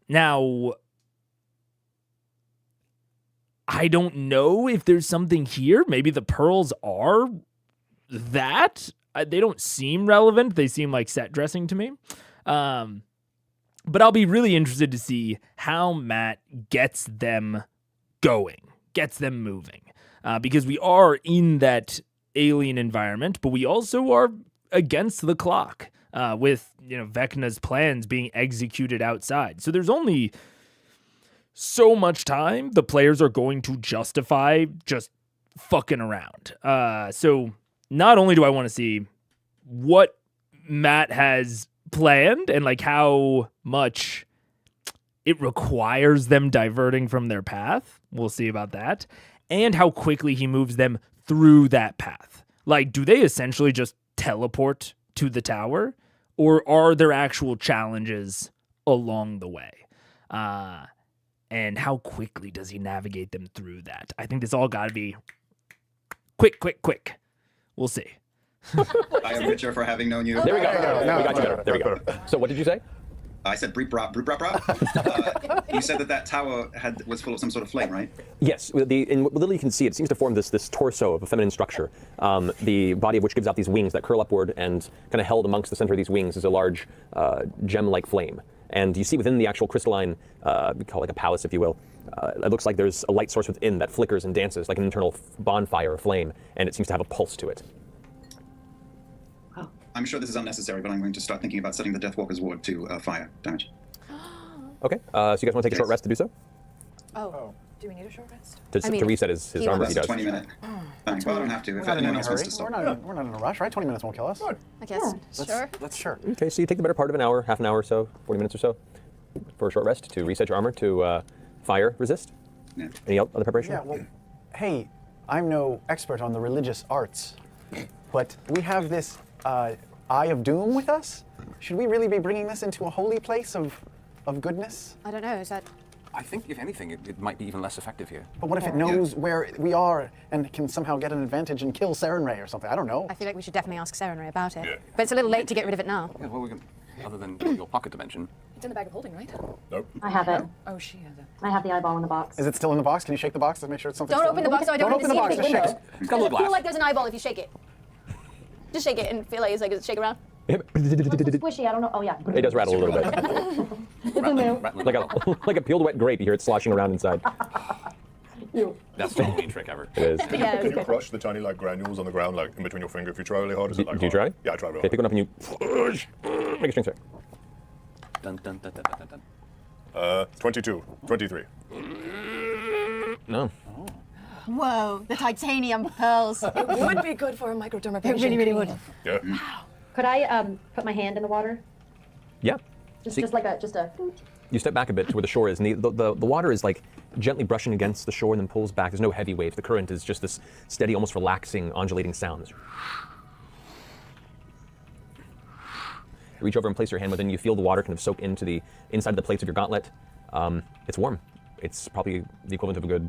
A: Now, I don't know if there's something here. Maybe the pearls are that. They don't seem relevant. They seem like set dressing to me. But I'll be really interested to see how Matt gets them going, gets them moving. Because we are in that alien environment, but we also are against the clock with, Vecna's plans being executed outside. So there's only so much time the players are going to justify just fucking around. So not only do I want to see what Matt has planned and like how much it requires them diverting from their path. We'll see about that. And how quickly he moves them through that path. Like, do they essentially just teleport to the tower? Or are there actual challenges along the way? And how quickly does he navigate them through that? I think this all got to be quick. We'll see.
G: I am richer for having known you.
B: There we go. We got you better. There we go. So what did you say?
G: I said breep brop. You said that tower was full of some sort of flame, right?
B: Yes. Literally you can see it seems to form this torso of a feminine structure, the body of which gives out these wings that curl upward, and kind of held amongst the center of these wings is a large gem-like flame. And you see within the actual crystalline, we call it like a palace, if you will, it looks like there's a light source within that flickers and dances like an internal bonfire or flame, and it seems to have a pulse to it.
G: I'm sure this is unnecessary, but I'm going to start thinking about setting the Deathwalker's ward to fire damage.
B: Okay, so you guys want to take a short rest to do so?
D: Oh. Do we need a short rest?
B: To reset his armor, he
G: That's a
B: does.
G: 20-minute thing. Well, I don't have to. If
C: We're not in
G: anyone
C: a
G: else wants
C: hurry.
G: to stop.
C: We're not in a rush, right? 20 minutes won't kill us.
D: I guess. Sure.
C: Let's sure.
B: Okay, so you take the better part of an hour, half an hour or so, 40 minutes or so, for a short rest to reset your armor to fire resist.
G: Yeah.
B: Any other preparation?
C: Yeah, well, hey, I'm no expert on the religious arts, but we have this Eye of Doom with us. Should we really be bringing this into a holy place of goodness?
D: I don't know. Is that?
H: I think, if anything, it might be even less effective here.
C: But what if it knows where we are and can somehow get an advantage and kill Sarenrae or something? I don't know.
D: I feel like we should definitely ask Sarenrae about it.
F: Yeah.
D: But it's a little late to get rid of it now.
H: Yeah, well, we can, other than your pocket dimension.
E: It's in the bag of holding, right?
F: Nope.
E: I have it. Oh, she has it. I have the eyeball in the box.
C: Is it still in the box? Can you shake the box to make sure it's something?
D: Don't
C: still
D: open
C: in
D: the box so I don't have
C: open
D: to
C: the
D: see
C: box. Just
D: anything.
C: shake it.
H: It's got a little
D: I feel
H: glass.
D: like there's an eyeball if you shake it. Just shake it and feel like it's like shake around.
E: Squishy, I don't know. Oh, yeah.
B: It does rattle a little bit. like a peeled wet grape, you hear it sloshing around inside.
H: That's the only trick ever.
B: It is.
D: Yeah,
F: Can you crush the tiny granules on the ground like in between your finger if you try really hard? Is it like
B: Do you
F: hard?
B: try?
F: Yeah, I try really
B: Okay, pick
F: hard.
B: one up and you make a strength check.
H: Dun, dun, dun, dun, dun, dun.
F: 22, 23.
B: No.
D: Whoa, the titanium pearls.
E: It would be good for a microdermabrasion.
D: It really, really would.
F: Yeah.
E: Could I put my hand in the water?
B: Yeah.
E: Just like a.
B: You step back a bit to where the shore is, and the water is like gently brushing against the shore and then pulls back. There's no heavy waves. The current is just this steady, almost relaxing, undulating sound. You reach over and place your hand within. You feel the water kind of soak into the inside of the plates of your gauntlet. It's warm. It's probably the equivalent of a good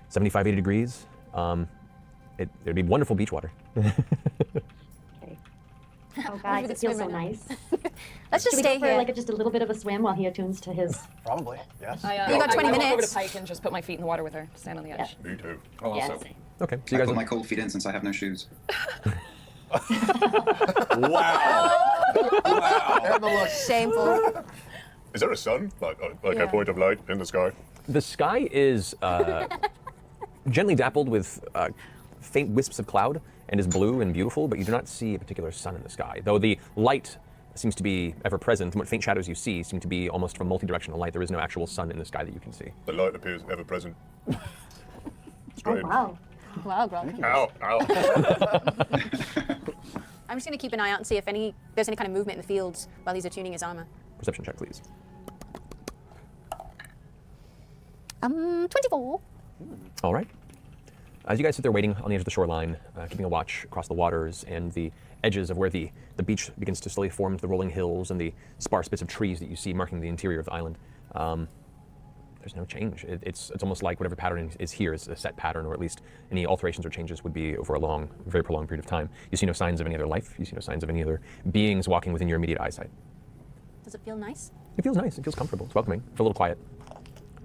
B: 75, 80 degrees. It'd be wonderful beach water.
E: Okay. Oh, guys,
D: the
E: it feels so
D: swim right now.
E: nice.
D: Let's just
E: Should we
D: stay
E: go for
D: here.
E: like just a little bit of a swim while he attunes to his?
C: Probably, yes.
D: You got 20
I: I walk over
D: minutes.
I: to Pike and just put my feet in the water with her, stand on the edge.
F: Me too.
H: Oh,
E: Yes.
H: also.
B: Okay, so
G: I
B: you guys
G: put my cold feet in since I have no shoes.
D: Shameful.
F: Is there a sun? Like a point of light in the sky?
B: The sky is gently dappled with faint wisps of cloud and is blue and beautiful, but you do not see a particular sun in the sky. Though the light seems to be ever present, and what faint shadows you see seem to be almost from multi-directional light. There is no actual sun in the sky that you can see.
F: The light appears ever present.
E: Oh
F: Strange.
E: wow.
D: Wow, Grog.
F: Ow, ow.
D: I'm just going to keep an eye out and see if there's any kind of movement in the fields while he's attuning his armor.
B: Perception check, please.
D: 24.
B: All right. As you guys sit there waiting on the edge of the shoreline, keeping a watch across the waters and the edges of where the beach begins to slowly form into the rolling hills and the sparse bits of trees that you see marking the interior of the island, there's no change. It's almost like whatever pattern is here is a set pattern, or at least any alterations or changes would be over a long, very prolonged period of time. You see no signs of any other life. You see no signs of any other beings walking within your immediate eyesight.
D: Does it feel nice?
B: It feels nice. It feels comfortable. It's welcoming. It's a little quiet.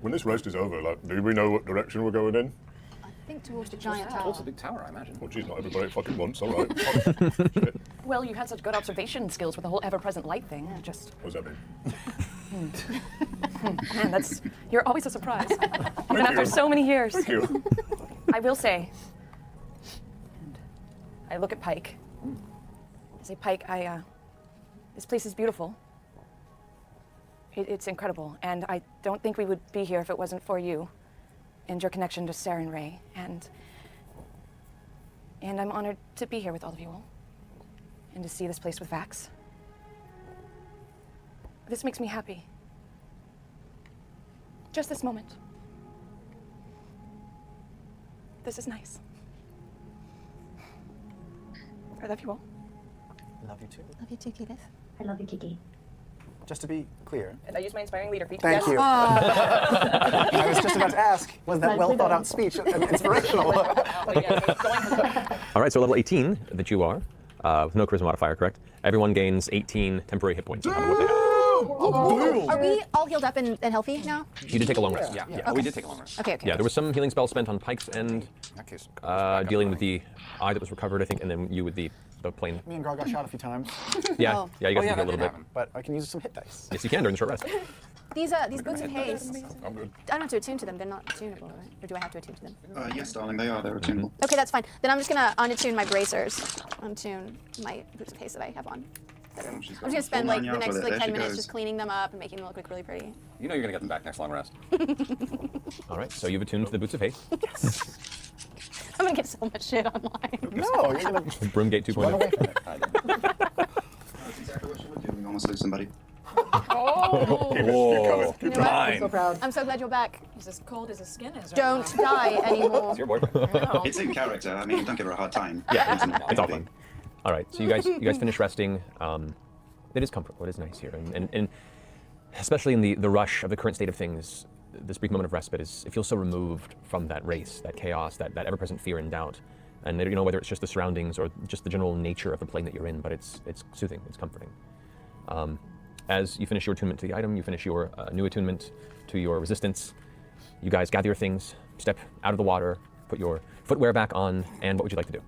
F: When this rest is over, like, do we know what direction we're going in?
D: I think towards the giant
H: Well, it's a
D: tower.
H: big tower, I imagine.
F: Well, geez, not everybody fucking once, all right. Shit.
I: Well, you had such good observation skills with the whole ever-present light thing. Just,
F: What does that mean?
I: man, you're always a surprise. Even after
F: you.
I: so many years.
F: Thank you.
I: I will say, and I look at Pike. I say, Pike, this place is beautiful. It's incredible, and I don't think we would be here if it wasn't for you and your connection to Sarah and Ray. And I'm honored to be here with all of you all and to see this place with Vax. This makes me happy. Just this moment. This is nice. I love you all.
C: Love you too.
D: Love you too, Keith.
E: I love you, Kiki.
C: Just to be clear.
I: And I use my inspiring leader feat.
C: Thank you. I was just about to ask, was that well thought out speech inspirational?
B: All right, so level 18 that you are, with no charisma modifier, correct? Everyone gains 18 temporary hit points. On what they have.
D: Are we all healed up and healthy now?
B: You did take a long rest.
H: Yeah. We did take a long rest.
D: Okay, okay.
B: Yeah, there was some healing spells spent on Pike's end,
C: In that case,
B: dealing with the eye that was recovered, I think, and then you with the plane.
C: me and Grog got shot a few times,
B: Yeah,
D: Oh.
B: yeah, you guys
H: Oh, yeah,
B: can do a
H: that
B: little
H: did
B: bit.
H: happen.
C: but I can use some hit dice.
B: Yes, you can during the short rest.
D: These boots of haste.
F: I'm good.
D: I don't have to attune to them. They're not tunable, right? Or do I have to attune to them?
G: Yes, darling, they are. They're attunable.
D: Okay, that's fine. Then I'm just gonna unattune my bracers. Untune my boots of haste that I have on. I'm just gonna spend like the next like 10 minutes just cleaning them up and making them look really pretty.
H: You know you're gonna get them back next long rest.
B: All right, so you've attuned to the Boots of Haste.
D: I'm gonna get so much shit online.
C: No, you're gonna
B: Broomgate
C: run
B: 2.0.
C: away from it.
G: That's exactly what she would do. We almost lose somebody.
I: Oh!
F: Keep coming.
D: You know what?
H: Mine.
E: So proud.
D: I'm so glad you're back.
I: He's as cold as his skin is.
D: Don't die anymore.
H: It's your boyfriend.
G: It's in character. I mean, don't give her a hard time.
B: Yeah, it's all fun. All right, so you guys finish resting. It is comfortable. It is nice here, and especially in the rush of the current state of things, this brief moment of respite it feels so removed from that race, that chaos, that ever-present fear and doubt. And you know, whether it's just the surroundings or just the general nature of the plane that you're in, but it's soothing, it's comforting. As you finish your attunement to the item, you finish your new attunement to your resistance. You guys gather your things, step out of the water, put your footwear back on, and what would you like to do?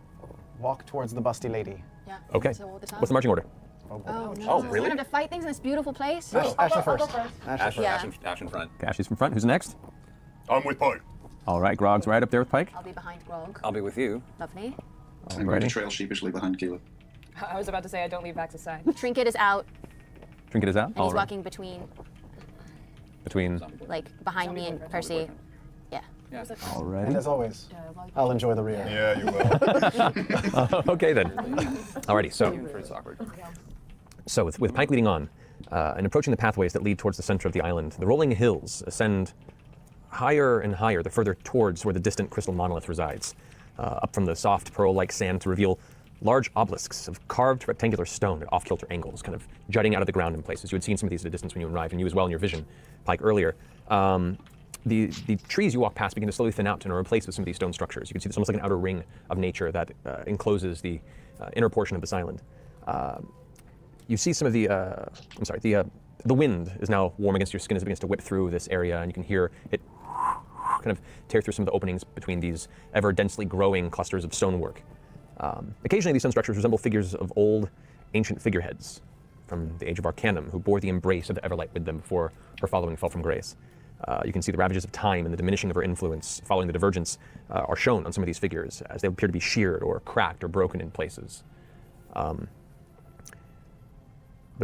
C: Walk towards the busty lady.
D: Yeah.
B: Okay.
D: So all the time.
B: What's the marching order?
D: Oh no.
H: Oh,
D: We're
H: really?
D: gonna have to fight things in this beautiful place.
C: Ashley first.
H: Ash,
D: Yeah.
H: Ash in front.
B: Okay, Ashley's from front. Who's next?
F: I'm with Pike.
B: All right, Grog's right up there with Pike.
D: I'll be behind Grog.
H: I'll be with you.
D: Lovely.
G: I'm going to trail sheepishly behind Keela.
I: I was about to say I don't leave Vax's side.
D: Trinket is out,
B: Trinket is out.
D: and
B: All
D: he's
B: right.
D: walking between,
B: Between.
D: like, behind me and Percy. Yeah.
B: All
C: And
B: right.
C: as always, I'll enjoy the rear.
F: Yeah, you will.
B: Okay then. Alrighty.
H: It's awkward.
B: So with Pike leading on, and approaching the pathways that lead towards the center of the island, the rolling hills ascend higher and higher, the further towards where the distant crystal monolith resides, up from the soft pearl-like sand to reveal large obelisks of carved rectangular stone at off-kilter angles, kind of jutting out of the ground in places. You had seen some of these at a distance when you arrived, and you as well in your vision, Pike, earlier. The trees you walk past begin to slowly thin out and are replaced with some of these stone structures. You can see there's almost like an outer ring of nature that encloses the inner portion of this island. You see some of the, the wind is now warm against your skin as it begins to whip through this area, and you can hear it kind of tear through some of the openings between these ever densely growing clusters of stonework. Occasionally, these stone structures resemble figures of old, ancient figureheads from the age of Arcanum, who bore the embrace of the Everlight with them before her following fell from grace. You can see the ravages of time and the diminishing of her influence following the divergence are shown on some of these figures, as they appear to be sheared or cracked or broken in places. But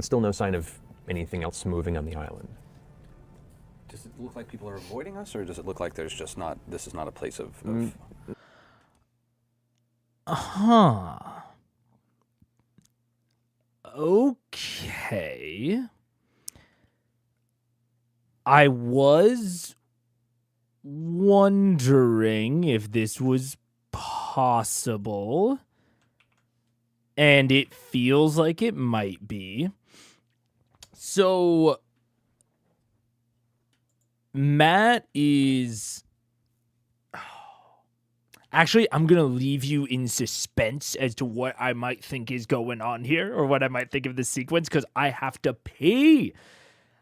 B: still no sign of anything else moving on the island.
H: Does it look like people are avoiding us, or does it look like there's just not, this is not a place of...
A: Huh. Okay. I was wondering if this was possible, and it feels like it might be. So, Matt is... Actually, I'm going to leave you in suspense as to what I might think is going on here, or what I might think of this sequence, because I have to pee.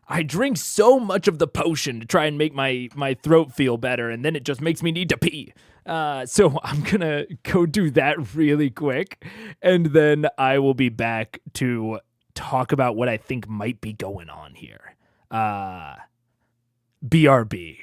A: I drink so much of the potion to try and make my throat feel better, and then it just makes me need to pee. So I'm going to go do that really quick, and then I will be back to talk about what I think might be going on here. BRB.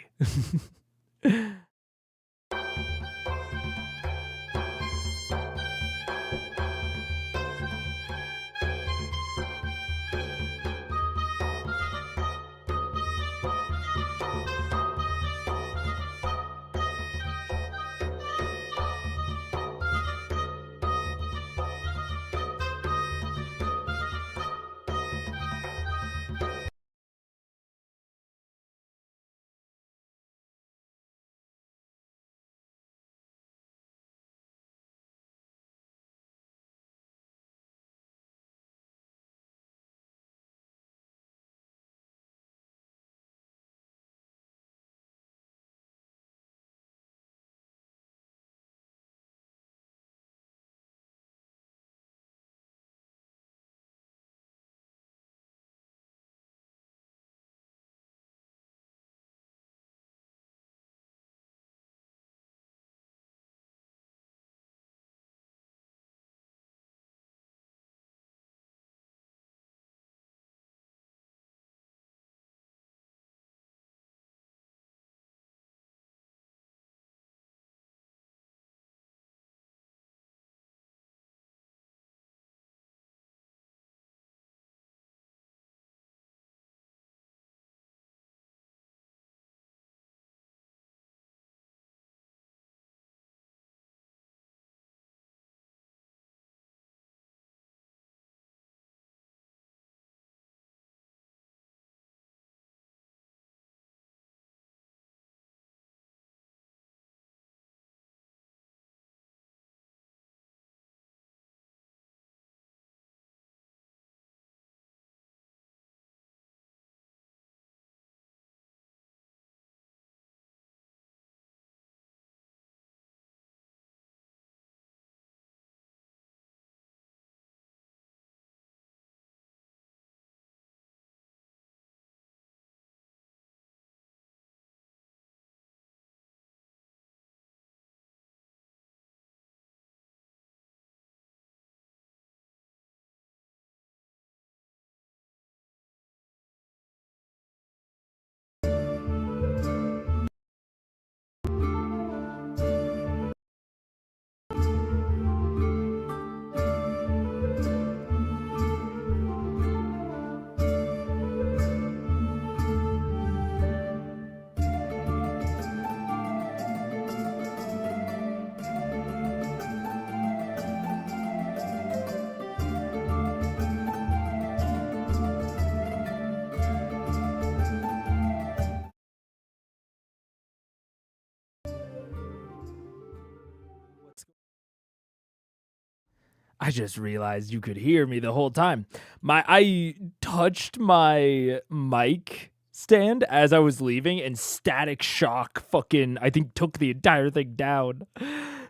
A: I just realized you could hear me the whole time. I touched my mic stand as I was leaving, and Static Shock I think took the entire thing down.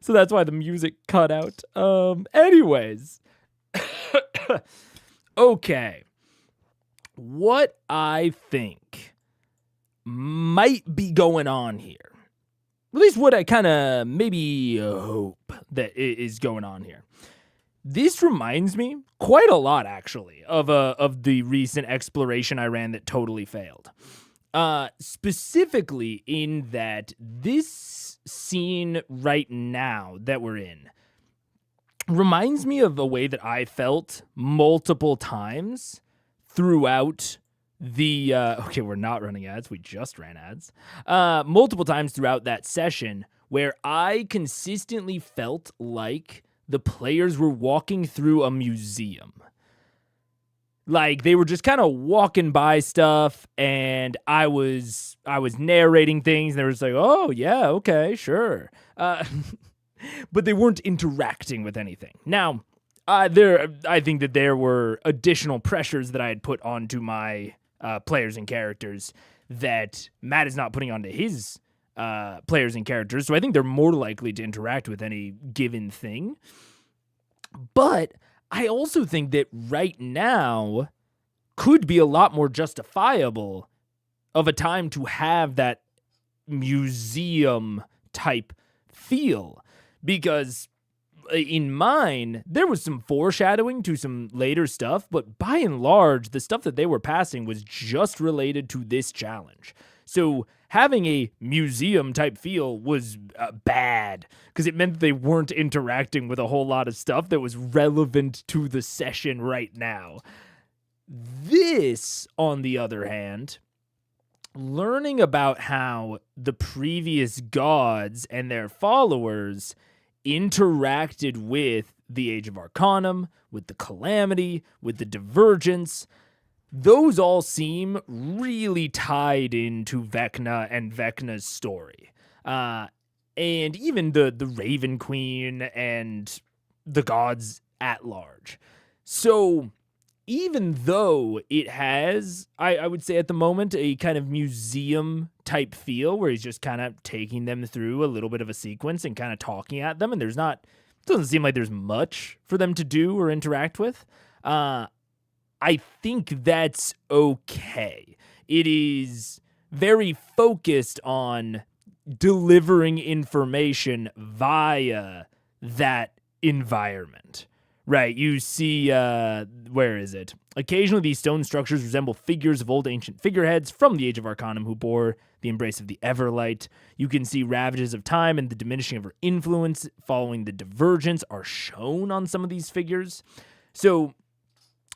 A: So that's why the music cut out. Anyways, Okay. What I think might be going on here, at least what I kind of maybe hope that is going on here. This reminds me quite a lot, actually, of the recent exploration I ran that totally failed. Specifically in that this scene right now that we're in reminds me of a way that I felt multiple times throughout the okay, we're not running ads, we just ran ads. Multiple times throughout that session where I consistently felt like the players were walking through a museum. Like they were just kind of walking by stuff, and I was narrating things, and they were just like, "Oh yeah, okay, sure," but they weren't interacting with anything. Now, I think that there were additional pressures that I had put onto my players and characters that Matt is not putting onto his players and characters, so I think they're more likely to interact with any given thing. But I also think that right now could be a lot more justifiable of a time to have that museum type feel, because in mine, there was some foreshadowing to some later stuff, but by and large, the stuff that they were passing was just related to this challenge. So having a museum type feel was bad, because it meant that they weren't interacting with a whole lot of stuff that was relevant to the session right now. This, on the other hand, learning about how the previous gods and their followers interacted with the Age of Arcanum, with the Calamity, with the Divergence, those all seem really tied into Vecna and Vecna's story. And even the Raven Queen and the gods at large. So even though it has, I would say at the moment, a kind of museum type feel where he's just kind of taking them through a little bit of a sequence and kind of talking at them, and doesn't seem like there's much for them to do or interact with, I think that's okay. It is very focused on delivering information via that environment. Right, you see, where is it? Occasionally these stone structures resemble figures of old ancient figureheads from the Age of Arcanum who bore the embrace of the Everlight. You can see ravages of time and the diminishing of her influence following the Divergence are shown on some of these figures. So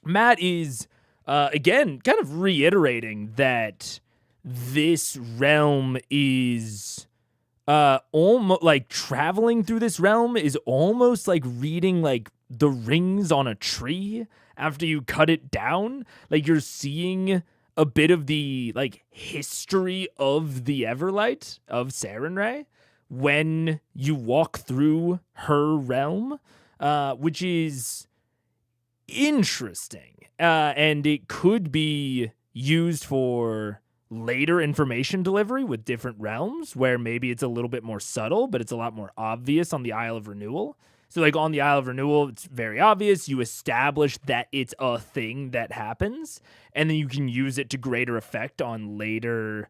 A: Matt is, again, kind of reiterating that this realm is almost like traveling through this realm is almost like reading like the rings on a tree after you cut it down. Like you're seeing a bit of the like history of the Everlight of Sarenrae when you walk through her realm, which is interesting. And it could be used for later information delivery with different realms where maybe it's a little bit more subtle, but it's a lot more obvious on the Isle of Renewal. So like on the Isle of Renewal, it's very obvious. You establish that it's a thing that happens, and then you can use it to greater effect on later,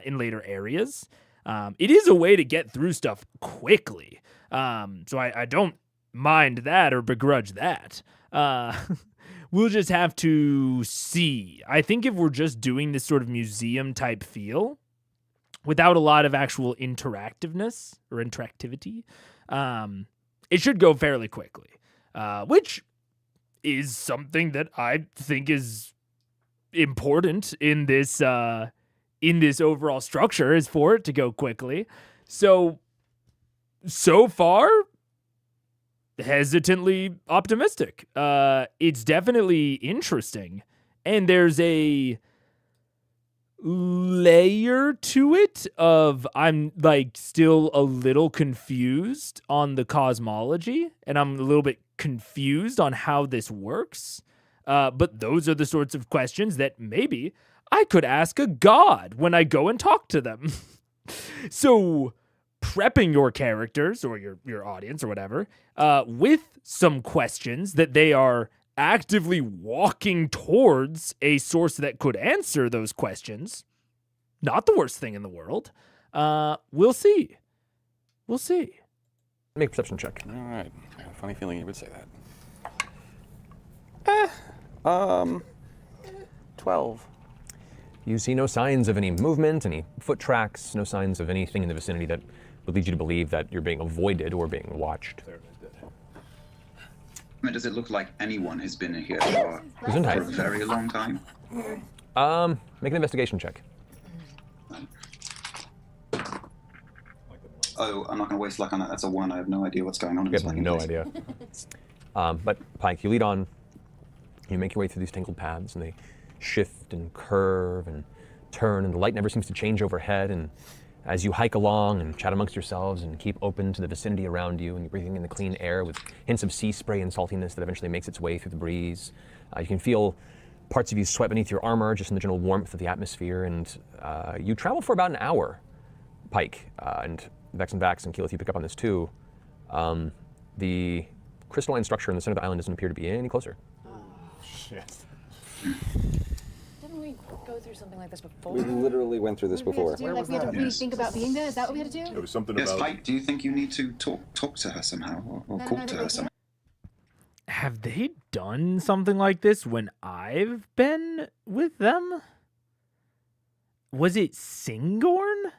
A: in later areas. It is a way to get through stuff quickly. So I don't mind that or begrudge that. We'll just have to see. I think if we're just doing this sort of museum type feel without a lot of actual interactiveness or interactivity, it should go fairly quickly, which is something that I think is important in this overall structure, is for it to go quickly. So far, hesitantly optimistic. It's definitely interesting, and there's a layer to it of I'm like still a little confused on the cosmology, and I'm a little bit confused on how this works. But those are the sorts of questions that maybe I could ask a god when I go and talk to them. So prepping your characters or your audience or whatever with some questions that they are actively walking towards a source that could answer those questions. Not the worst thing in the world. We'll see. We'll see.
B: Make a perception check.
H: All right. I have a funny feeling you would say that. 12.
B: You see no signs of any movement, any foot tracks, no signs of anything in the vicinity that would lead you to believe that you're being avoided or being watched.
G: I mean, does it look like anyone has been here for a very long time?
B: Make an investigation check.
G: Oh, I'm not going to waste luck on that. That's a 1. I have no idea what's going on.
B: You have no idea. But Pike, you lead on. You make your way through these tangled paths, and they shift and curve and turn, and the light never seems to change overhead. And as you hike along and chat amongst yourselves and keep open to the vicinity around you, and you're breathing in the clean air with hints of sea spray and saltiness that eventually makes its way through the breeze, you can feel parts of you sweat beneath your armor, just in the general warmth of the atmosphere. And you travel for about an hour, Pike, and Vex and Vax and Keyleth, you pick up on this too. The crystalline structure in the center of the island doesn't appear to be any closer.
I: Oh, shit. Didn't we go through something like this before?
H: We literally went through this before.
I: We had to really think about being there? Is that what we had to do?
F: It was something
G: Yes,
F: about.
G: Pike, do you think you need to talk to her somehow or talk to her somehow?
A: Have they done something like this when I've been with them? Was it Singorn?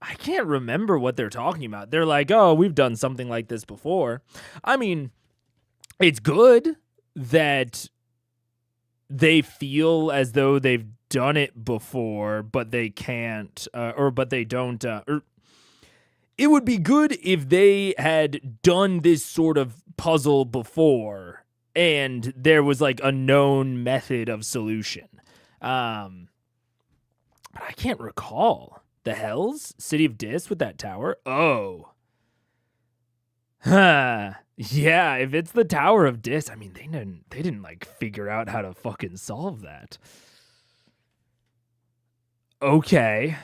A: I can't remember what they're talking about. They're like, oh, we've done something like this before. I mean, it's good that they feel as though they've done it before, but they can't, but they don't. It would be good if they had done this sort of puzzle before and there was like a known method of solution. But I can't recall. The Hells? City of Dis with that tower? Oh. Huh. Yeah, if it's the Tower of Dis, I mean, they didn't like figure out how to fucking solve that. Okay.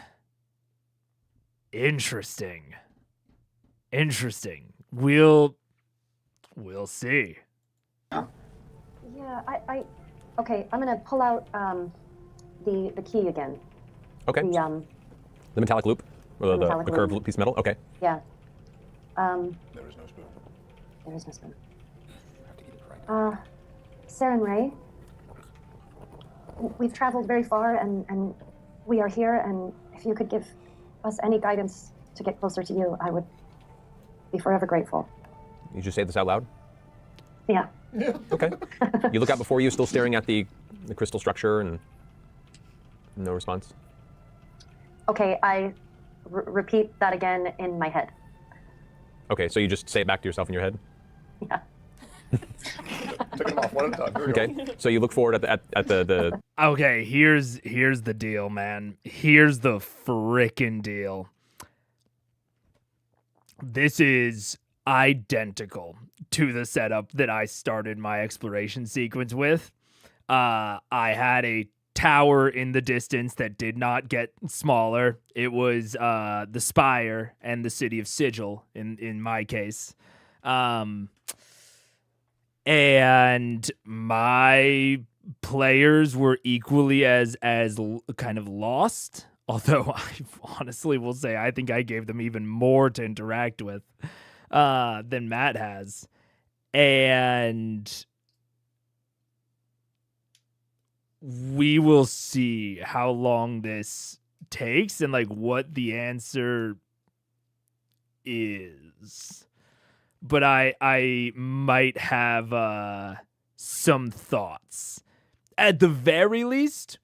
A: Interesting. We'll see.
E: Yeah, okay, I'm gonna pull out the key again.
B: Okay. The metallic loop? Or
E: metallic
B: the curved
E: loop.
B: piece of metal? Okay.
E: Yeah.
F: There is no spoon.
E: There is no spoon. Sarah and Ray, we've traveled very far and we are here, and if you could give us any guidance to get closer to you, I would be forever grateful.
B: You just say this out loud?
E: Yeah.
B: Okay. You look out before you, still staring at the crystal structure, and no response?
E: Okay, I repeat that again in my head.
B: Okay, so you just say it back to yourself in your head?
E: Yeah.
F: Take them off one at a time. Here we go.
B: Okay, so you look forward at the
A: Okay, here's the deal, man. Here's the frickin' deal. This is identical to the setup that I started my exploration sequence with. I had a tower in the distance that did not get smaller. It was the Spire and the City of Sigil in my case. And my players were equally as kind of lost, although I honestly will say I think I gave them even more to interact with than Matt has. And we will see how long this takes and like what the answer is. But I might have some thoughts. At the very least,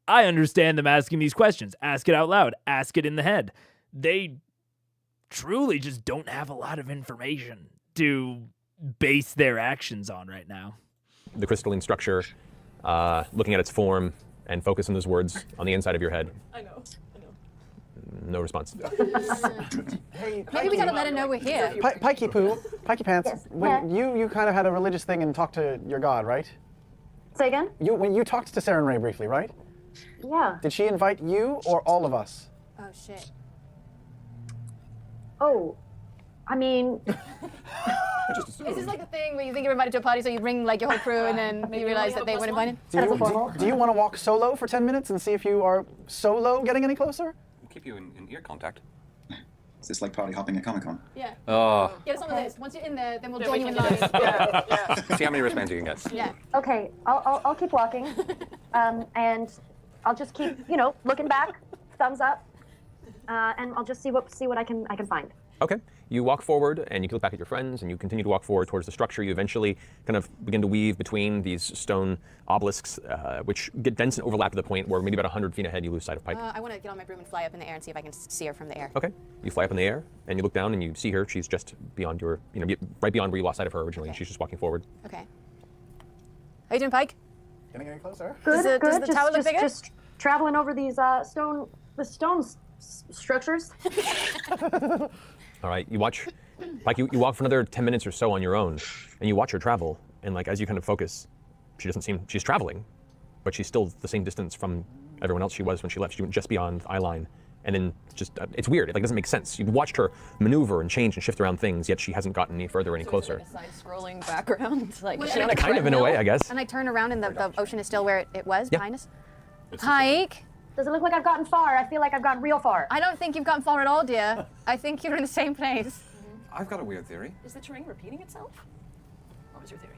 A: I understand them asking these questions. Ask it out loud. Ask it in the head. They truly just don't have a lot of information to base their actions on right now.
B: the crystalline structure, looking at its form, and focus on those words on the inside of your head.
I: I know.
B: No response.
C: Hey,
D: Maybe we gotta let him know we're here.
C: Pikey Poo, Pikey Pants,
E: Yes.
C: when you kind of had a religious thing and talked to your god, right?
E: Say again?
C: When you talked to Sarah and Ray briefly, right?
E: Yeah.
C: Did she invite you or all of us?
D: Oh shit.
E: Oh, I mean,
D: Is this like the thing where you think you're invited to a party, so you bring like your whole crew, and then you realize that they weren't invited?
E: as a formal.
C: Do you want to walk solo for 10 minutes and see if you are solo getting any closer?
H: We'll keep you in ear contact.
G: Is this like party hopping at Comic-Con?
D: Yeah.
H: Oh.
D: Get us on the list. Once you're in there, then we'll
I: Then
D: join
I: we
D: you in
I: can
D: line.
H: See how many wristbands you can get.
D: Yeah.
E: Okay, I'll keep walking, and I'll just keep, looking back, thumbs up, and I'll just see what I can find.
B: Okay. You walk forward and you look back at your friends and you continue to walk forward towards the structure. You eventually kind of begin to weave between these stone obelisks, which get dense and overlap to the point where maybe about 100 feet ahead you lose sight of Pike.
D: I want to get on my broom and fly up in the air and see if I can see her from the air.
B: Okay. You fly up in the air and you look down and you see her. She's just beyond your, right beyond where you lost sight of her originally.
D: Okay.
B: She's just walking forward.
D: Okay. How you doing, Pike?
C: Getting any closer?
E: Good,
D: Does
E: good.
D: the tower look bigger?
E: Just traveling over these stone structures.
B: All right, you watch, Pike, you walk for another 10 minutes or so on your own, and you watch her travel, and like as you kind of focus, she's traveling, but she's still the same distance from everyone else she was when she left. She went just beyond eye line, and then it's weird. It doesn't make sense. You've watched her maneuver and change and shift around things, yet she hasn't gotten any further, any closer.
I: Like a side-scrolling background, like
D: Well,
I: she on a
B: Kind of in a way, I guess.
D: And I turn around and the ocean is still where it was
B: Yeah.
D: behind us. Pike,
E: Does it look like I've gotten far? I feel like I've gotten real far.
D: I don't think you've gotten far at all, dear. I think you're in the same place.
H: I've got a weird theory.
I: Is the terrain repeating itself? What was your theory?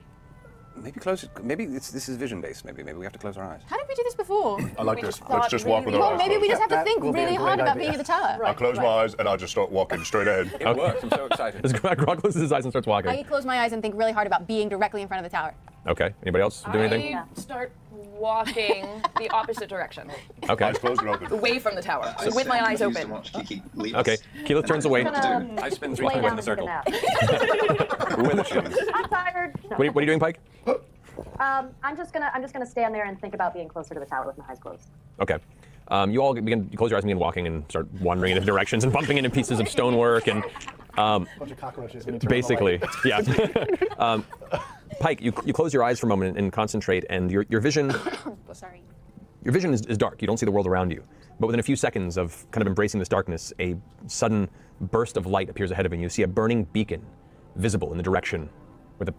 H: Maybe this is vision-based. Maybe we have to close our eyes.
D: How did we do this before?
F: I like
I: We
F: this.
I: just
F: Let's
I: thought
F: just walk with our
D: Well,
F: eyes
D: maybe we
F: closed.
D: just have to
C: That
D: think
C: will be a
D: really
C: great
D: hard about
C: idea.
D: being at the tower.
F: I close my eyes and I just start walking straight ahead.
H: It works. I'm so excited.
B: As Grog closes his eyes and starts walking.
D: I close my eyes and think really hard about being directly in front of the tower.
B: Okay. Anybody else do anything?
I: I start walking the opposite direction,
B: Okay.
F: Eyes closed and open.
I: away from the tower,
G: I
I: with my
G: sit
I: eyes
G: confused
I: open.
G: and watch Kiki leave
B: Okay.
G: us.
B: Keyleth turns away.
H: I spin 3
E: Lay
H: times in
E: down
H: the
E: and take a
H: circle.
E: nap.
H: With a shim.
E: I'm tired. No.
B: What are you doing, Pike?
E: I'm just gonna stand there and think about being closer to the tower with my eyes closed.
B: Okay. You all you close your eyes and begin walking and start wandering in different directions and bumping into pieces of stonework and
C: Bunch of cockroaches. When you turn on the
B: basically,
C: light.
B: yeah. Pike, you close your eyes for a moment and concentrate, and your vision
D: Sorry.
B: your vision is dark. You don't see the world around you. But within a few seconds of kind of embracing this darkness, a sudden burst of light appears ahead of you. You see a burning beacon visible in the direction where the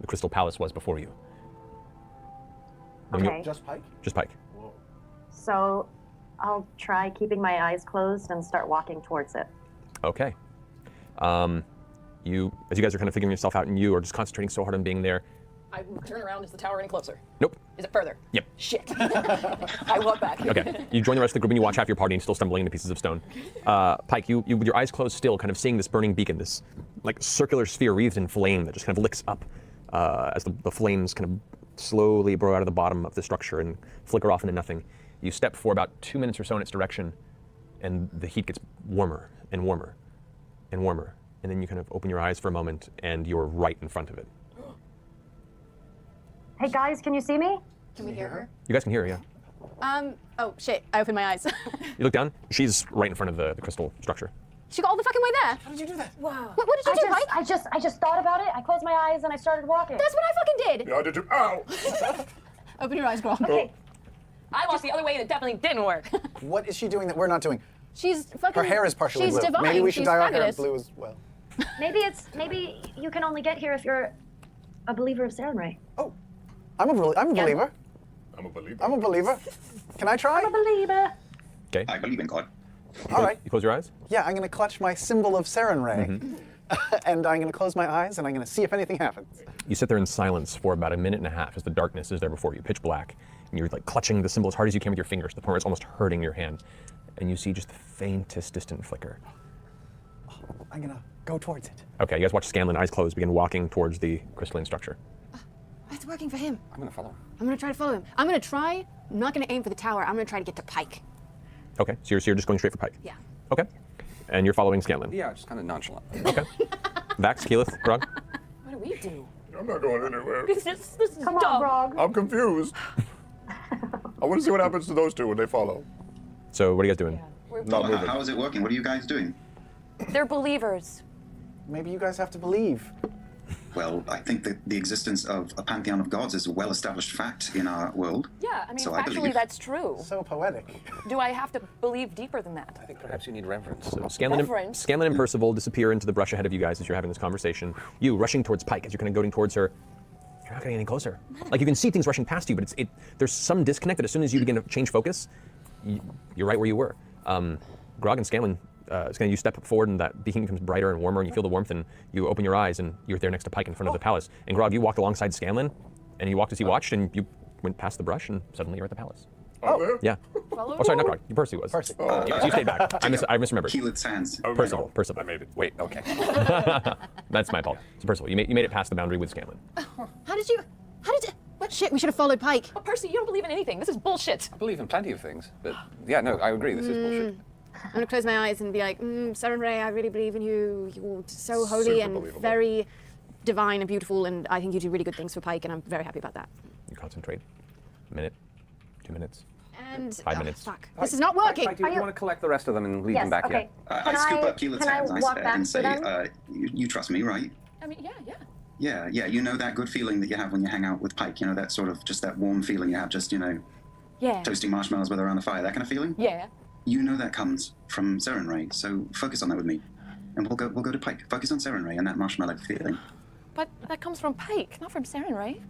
B: Crystal Palace was before you. And
E: Okay.
C: Just Pike?
B: Just Pike.
E: So I'll try keeping my eyes closed and start walking towards it.
B: Okay. As you guys are kind of figuring yourself out, and you are just concentrating so hard on being there.
I: I turn around. Is the tower any closer?
B: Nope.
I: Is it further?
B: Yep.
I: Shit. I walk back.
B: Okay. You join the rest of the group and you watch half your party and still stumbling into pieces of stone. Pike, you with your eyes closed still, kind of seeing this burning beacon, this like circular sphere wreathed in flame that just kind of licks up as the flames kind of slowly burrow out of the bottom of the structure and flicker off into nothing. You step for about 2 minutes or so in its direction, and the heat gets warmer and warmer and warmer. And then you kind of open your eyes for a moment, and you're right in front of it.
E: Hey guys, can you see me?
D: Can we hear her?
B: You guys can hear her, yeah.
D: Oh shit, I open my eyes.
B: You look down, she's right in front of the crystal structure.
D: She got all the fucking way there.
C: How did you do that?
I: Wow.
D: What did you do, Pike?
E: I just thought about it. I closed my eyes and I started walking.
D: That's what I fucking did.
F: Yeah, I did too. Ow!
D: Open your eyes, girl.
E: Okay.
I: I walked the other way and it definitely didn't work.
C: What is she doing that we're not doing?
D: She's fucking.
C: Her hair is partially
D: she's
C: blue.
D: divine.
C: Maybe we should
D: she's
C: dye our hair
D: fabulous.
C: blue as well.
E: Maybe you can only get here if you're a believer of Sarenrae.
C: Oh, I'm a believer.
F: I'm a believer.
C: I'm a believer. Can I try?
E: I'm a believer.
B: Okay.
G: I believe in God.
C: All right.
B: You close your eyes?
C: Yeah, I'm going to clutch my symbol of Sarenrae. And I'm going to close my eyes and I'm going to see if anything happens.
B: You sit there in silence for about a minute and a half as the darkness is there before you, pitch black. And you're like clutching the symbol as hard as you can with your fingers to the point where it's almost hurting your hand. And you see just the faintest distant flicker.
C: I'm going to go towards it.
B: Okay, you guys watch Scanlan, eyes closed, begin walking towards the crystalline structure.
D: It's working for him.
H: I'm gonna follow him.
D: I'm gonna try to follow him. I'm not gonna aim for the tower. I'm gonna try to get to Pike.
B: Okay, so you're just going straight for Pike?
D: Yeah.
B: Okay. And you're following Scanlan?
H: Yeah, just kind of nonchalant.
B: Okay. Vax, Keyleth, Grog?
I: What do we do?
F: I'm not going anywhere.
I: This is
E: Come
I: dumb.
E: on, Brog.
F: I'm confused. I want to see what happens to those two when they follow.
B: So what are you guys doing?
F: Not moving.
G: How is it working? What are you guys doing?
I: They're believers.
C: Maybe you guys have to believe.
G: Well, I think that the existence of a pantheon of gods is a well-established fact in our world.
I: Yeah, I mean,
G: So I
I: factually,
G: believe-
I: that's true.
C: So poetic.
I: Do I have to believe deeper than that?
H: I think perhaps you need reverence.
B: So Scanlan and Percival disappear into the brush ahead of you guys as you're having this conversation. You rushing towards Pike as you're kind of going towards her. You're not getting any closer. Like you can see things rushing past you, but there's some disconnect that as soon as you begin to change focus, you're right where you were. Grog and Scanlan, you step forward and that beacon becomes brighter and warmer and you feel the warmth and you open your eyes and you're there next to Pike in front of the palace. And Grog, you walked alongside Scanlan and you walked as he watched and you went past the brush and suddenly you're at the palace.
F: Oh,
B: Yeah. Oh, sorry, not Grog. Percy was.
C: Percy.
B: Yeah, so you stayed back. I misremembered.
G: Keyleth's hands.
F: Oh,
B: Percival.
F: I made it.
H: Wait, okay.
B: That's my fault. So Percival, you made it past the boundary with Scanlan.
D: How did you? What shit? We should have followed Pike.
I: But Percy, you don't believe in anything. This is bullshit.
H: I believe in plenty of things, but yeah, no, I agree. This is bullshit.
D: I'm gonna close my eyes and be like, Saren Ray, I really believe in you. You're so holy
F: Super
D: and
F: believable.
D: very divine and beautiful, and I think you do really good things for Pike, and I'm very happy about that.
B: You concentrate. A minute, 2 minutes.
D: And
B: 5 minutes.
D: Fuck, this is not working.
H: Pike, do you want to collect the rest of them and lead
E: Yes,
H: them back
E: okay.
H: here?
G: I scoop up Keyleth's
E: can I
G: hands
E: walk back
G: and
E: to
G: say,
E: them?
G: you trust me, right?
I: I mean, yeah.
G: Yeah, you know that good feeling that you have when you hang out with Pike, you know, that sort of, just that warm feeling you have just,
I: Yeah.
G: toasting marshmallows with around the fire, that kind of feeling?
I: Yeah.
G: You know that comes from Saren Ray, so focus on that with me. And we'll go to Pike. Focus on Saren Ray and that marshmallow feeling.
I: But that comes from Pike, not from Saren, right?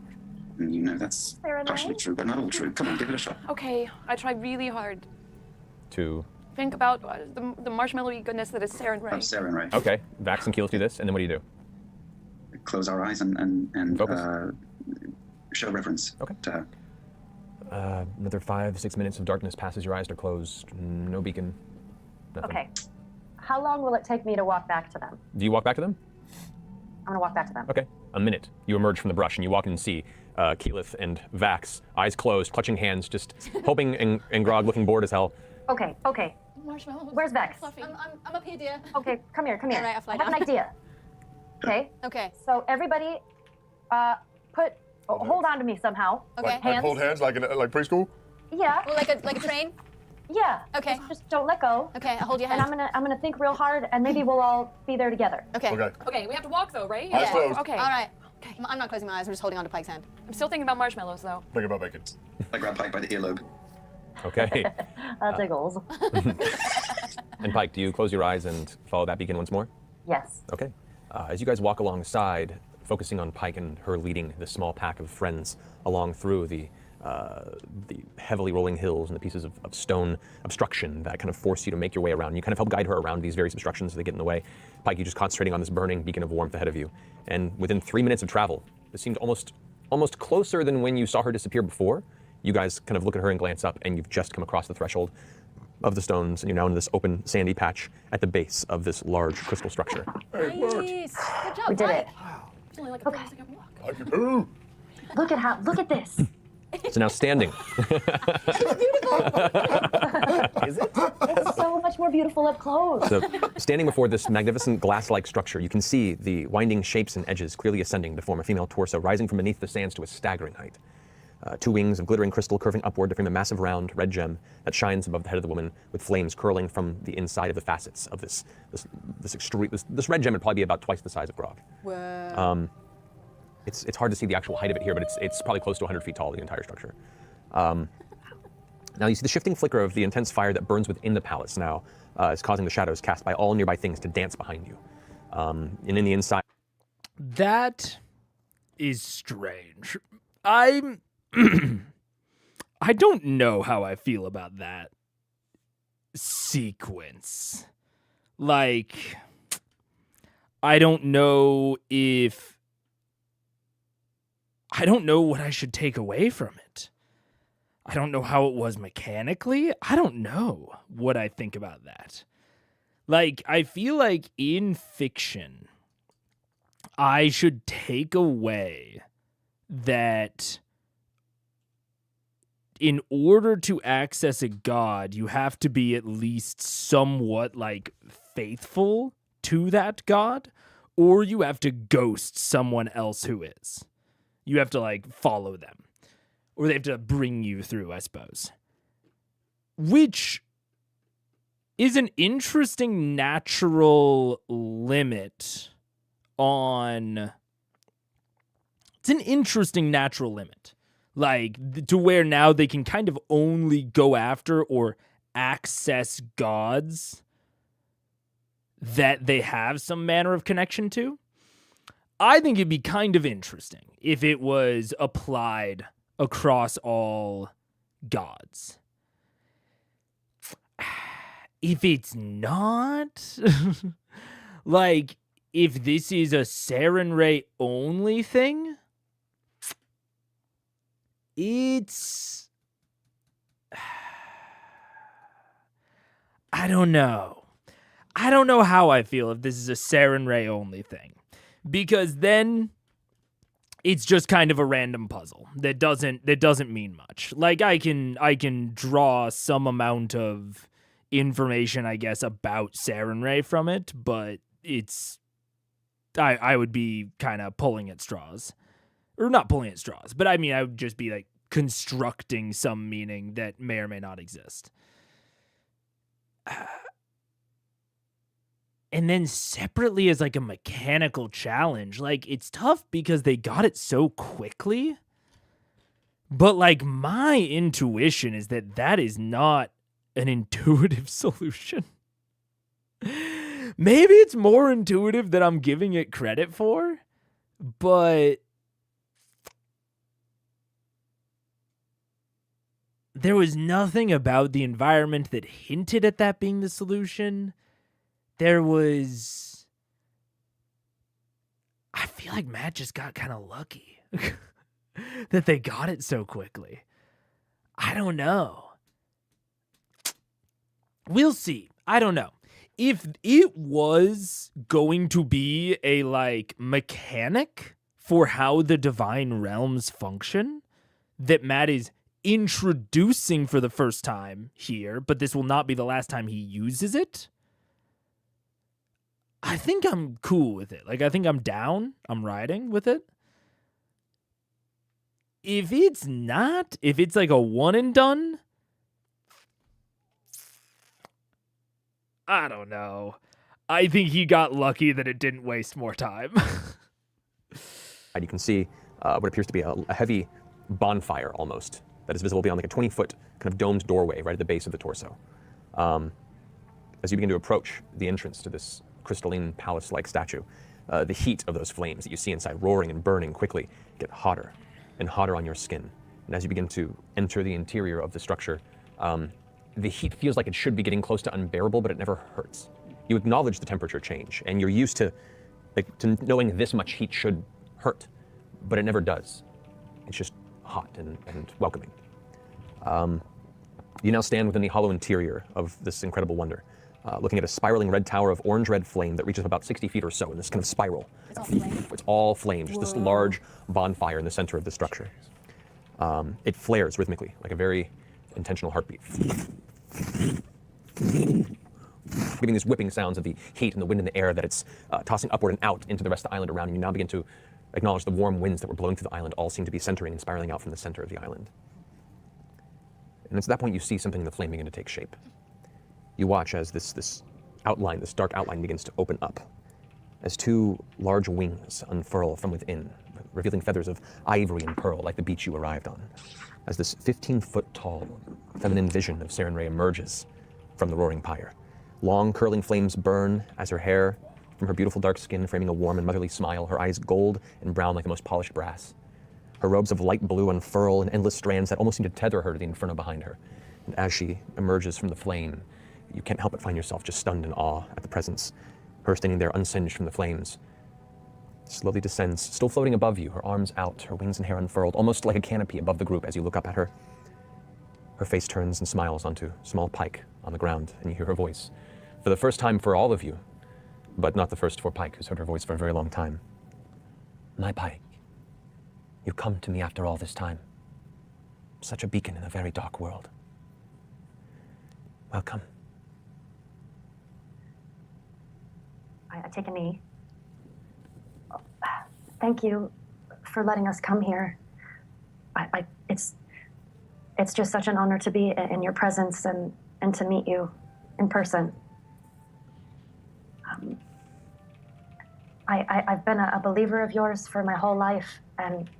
G: And you know that's
E: Saren
G: partially
E: Ray?
G: true, but not all true. Come on, give it a shot.
I: Okay, I try really hard.
B: To.
I: Think about the marshmallowy goodness that is Saren Ray.
G: Of Saren Ray.
B: Okay, Vax and Keyleth do this, and then what do you do?
G: Close our eyes and
B: Focus.
G: show reverence
B: Okay.
G: to her.
B: Another 5-6 minutes of darkness passes. Your eyes are closed. No beacon. Nothing.
E: Okay. How long will it take me to walk back to them?
B: Do you walk back to them?
E: I'm gonna walk back to them.
B: Okay. A minute. You emerge from the brush and you walk in and see Keyleth and Vax, eyes closed, clutching hands, just hoping and Grog looking bored as hell.
E: Okay.
I: Marshmallows.
E: Where's Vex?
I: Fluffy.
D: I'm up here, dear.
E: Okay, come here.
D: All right, I'll fly
E: I have an
D: down.
E: idea. Okay.
D: Okay.
E: So everybody, hold on to me somehow.
D: Okay.
F: Like
E: Hands.
F: hold hands like in like preschool?
E: Yeah.
D: Well, like a train.
E: Yeah.
D: Okay.
E: Just don't let go.
D: Okay, I'll hold your
E: And
D: hand.
E: I'm gonna think real hard, and maybe we'll all be there together.
D: Okay.
F: Okay.
I: Okay, we have to walk though, right?
F: Eyes closed.
I: Okay.
D: All right. Okay. I'm not closing my eyes. I'm just holding on to Pike's hand.
I: I'm still thinking about marshmallows though.
F: Think about bacon.
G: I grab Pike by the earlobe.
B: Okay.
E: Jiggles.
B: And Pike, do you close your eyes and follow that beacon once more?
E: Yes.
B: Okay. As you guys walk alongside, focusing on Pike and her leading this small pack of friends along through the heavily rolling hills and the pieces of stone obstruction that kind of force you to make your way around. You kind of help guide her around these various obstructions as they get in the way. Pike, you just concentrating on this burning beacon of warmth ahead of you. And within 3 minutes of travel, it seemed almost closer than when you saw her disappear before. You guys kind of look at her and glance up, and you've just come across the threshold of the stones, and you're now in this open sandy patch at the base of this large crystal structure.
F: Hey, it worked.
D: Nice. Good job,
E: We did
D: Pike.
E: it.
I: It's only like a 30-second walk.
F: I can do.
E: Look at this.
B: So now standing,
C: Is it?
E: It's so much more beautiful up close.
B: so standing before this magnificent glass-like structure, you can see the winding shapes and edges clearly ascending to form a female torso rising from beneath the sands to a staggering height. 2 wings of glittering crystal curving upward to frame a massive round red gem that shines above the head of the woman, with flames curling from the inside of the facets of this red gem would probably be about twice the size of Grog.
D: Whoa.
B: It's hard to see the actual height of it here, but it's probably close to 100 feet tall, the entire structure. Now you see the shifting flicker of the intense fire that burns within the palace now is causing the shadows cast by all nearby things to dance behind you. And in the inside...
A: That is strange. I don't know how I feel about that sequence. Like, I don't know what I should take away from it. I don't know how it was mechanically. I don't know what I think about that. Like, I feel like in fiction, I should take away that in order to access a god, you have to be at least somewhat, like, faithful to that god, or you have to ghost someone else who is. You have to, like, follow them. Or they have to bring you through, I suppose. Which is an interesting natural limit on an interesting natural limit. Like, to where now they can kind of only go after or access gods that they have some manner of connection to. I think it'd be kind of interesting if it was applied across all gods. If it's not, like, if this is a Sarenrae only thing, it's... I don't know. I don't know how I feel if this is a Sarenrae only thing. Because then it's just kind of a random puzzle that doesn't mean much. Like, I can draw some amount of information, I guess, about Sarenrae from it, but it's... I would be kind of pulling at straws. Or not pulling at straws, but I mean, I would just be, like, constructing some meaning that may or may not exist. And then separately as, like, a mechanical challenge, like, it's tough because they got it so quickly. But, like, my intuition is that that is not an intuitive solution. Maybe it's more intuitive than I'm giving it credit for, but there was nothing about the environment that hinted at that being the solution. I feel like Matt just got kind of lucky that they got it so quickly. I don't know. We'll see. I don't know. If it was going to be a, like, mechanic for how the divine realms function that Matt is introducing for the first time here, but this will not be the last time he uses it, I think I'm cool with it. Like, I think I'm down. I'm riding with it. If it's not, if it's like a one and done, I don't know. I think he got lucky that it didn't waste more time.
B: And you can see what appears to be a heavy bonfire almost that is visible beyond like a 20-foot kind of domed doorway right at the base of the torso. As you begin to approach the entrance to this crystalline palace-like statue, the heat of those flames that you see inside roaring and burning quickly get hotter and hotter on your skin. And as you begin to enter the interior of the structure, the heat feels like it should be getting close to unbearable, but it never hurts. You acknowledge the temperature change, and you're used to knowing this much heat should hurt, but it never does. It's just hot and welcoming. You now stand within the hollow interior of this incredible wonder, looking at a spiraling red tower of orange-red flame that reaches about 60 feet or so in this kind of spiral.
D: It's all flame?
B: It's all flame, just this large bonfire in the center of the structure. It flares rhythmically, like a very intentional heartbeat. Giving these whipping sounds of the heat and the wind in the air that it's tossing upward and out into the rest of the island around you. You now begin to acknowledge the warm winds that were blowing through the island all seem to be centering and spiraling out from the center of the island. And it's at that point you see something in the flame begin to take shape. You watch as this outline, this dark outline begins to open up, as two large wings unfurl from within, revealing feathers of ivory and pearl like the beach you arrived on, as this 15-foot-tall feminine vision of Sarenrae emerges from the roaring pyre. Long, curling flames burn as her hair from her beautiful dark skin framing a warm and motherly smile, her eyes gold and brown like the most polished brass. Her robes of light blue unfurl in endless strands that almost seem to tether her to the inferno behind her. And as she emerges from the flame, you can't help but find yourself just stunned in awe at the presence. Her standing there unsinged from the flames, slowly descends, still floating above you, her arms out, her wings and hair unfurled, almost like a canopy above the group as you look up at her. Her face turns and smiles onto small Pike on the ground, and you hear her voice. For the first time for all of you, but not the first for Pike, who's heard her voice for a very long time. My Pike, you come to me after all this time. Such a beacon in a very dark world. Welcome.
E: I take a knee. Thank you for letting us come here. It's just such an honor to be in your presence and to meet you in person. I've been a believer of yours for my whole life, and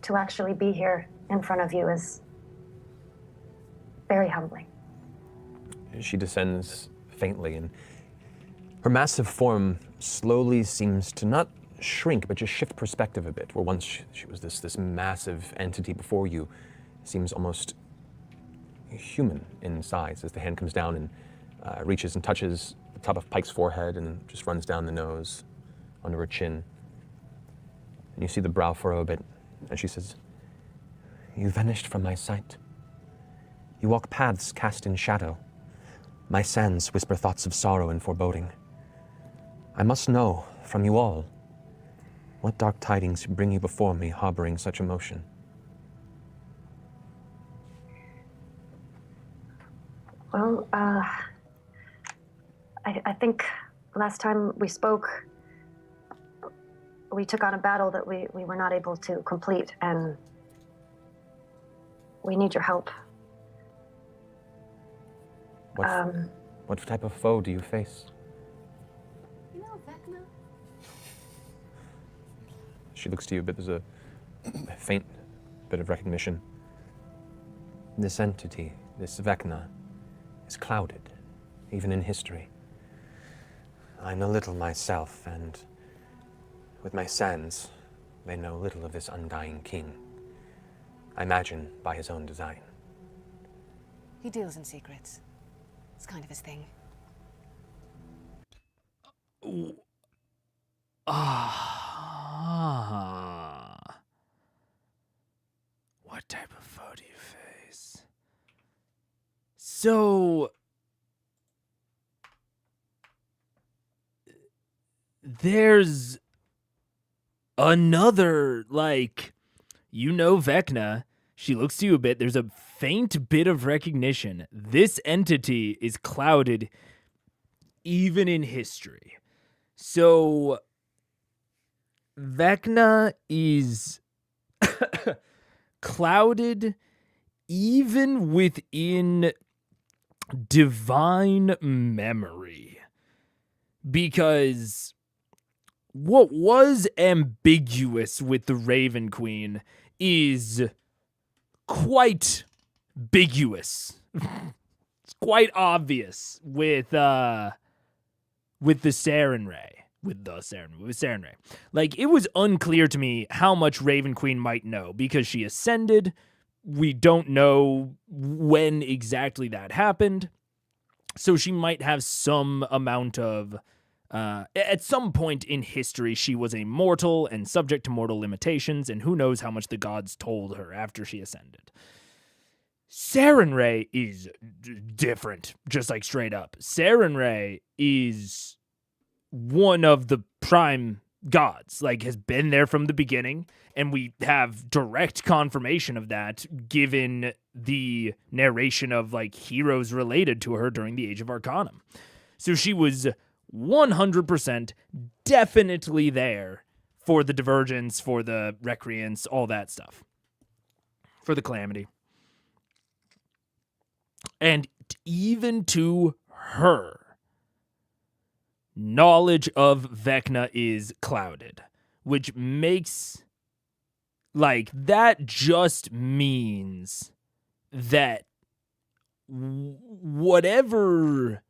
E: to actually be here in front of you is very humbling.
B: She descends faintly, and her massive form slowly seems to not shrink, but just shift perspective a bit, where once she was this massive entity before you, seems almost human in size as the hand comes down and reaches and touches the top of Pike's forehead and just runs down the nose, under her chin. And you see the brow furrow a bit, and she says, "You vanished from my sight. You walk paths cast in shadow. My sands whisper thoughts of sorrow and foreboding. I must know from you all what dark tidings bring you before me harboring such emotion."
E: Well, I think last time we spoke, we took on a battle that we were not able to complete, and we need your help.
B: What type of foe do you face?
D: You know, Vecna.
B: She looks to you, but there's a faint bit of recognition. This entity, this Vecna, is clouded, even in history. I know little myself, and with my sands, they know little of this undying king. I imagine by his own design.
I: He deals in secrets. It's kind of his thing.
A: What type of foe do you face? So there's another, like, Vecna. She looks to you a bit. There's a faint bit of recognition. This entity is clouded even in history. So Vecna is clouded even within divine memory. Because what was ambiguous with the Raven Queen is quite ambiguous. It's quite obvious with the Saren Ray. With Saren Ray. Like, it was unclear to me how much Raven Queen might know because she ascended. We don't know when exactly that happened. So she might have some amount of at some point in history, she was a mortal and subject to mortal limitations, and who knows how much the gods told her after she ascended. Saren Ray is different, just like straight up. Saren Ray is one of the prime gods, like has been there from the beginning, and we have direct confirmation of that given the narration of like heroes related to her during the Age of Arcanum. So she was 100% definitely there for the Divergence, for the Recreants, all that stuff. For the Calamity. And even to her, knowledge of Vecna is clouded, which makes, like, that just means that whatever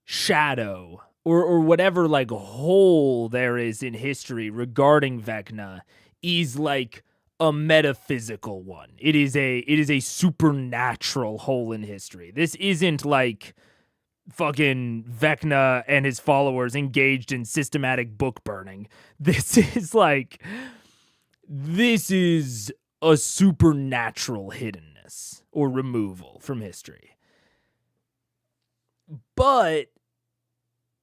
A: shadow or whatever, like, hole there is in history regarding Vecna is, like, a metaphysical one. It is a supernatural hole in history. This isn't like fucking Vecna and his followers engaged in systematic book burning. This is a supernatural hiddenness or removal from history. But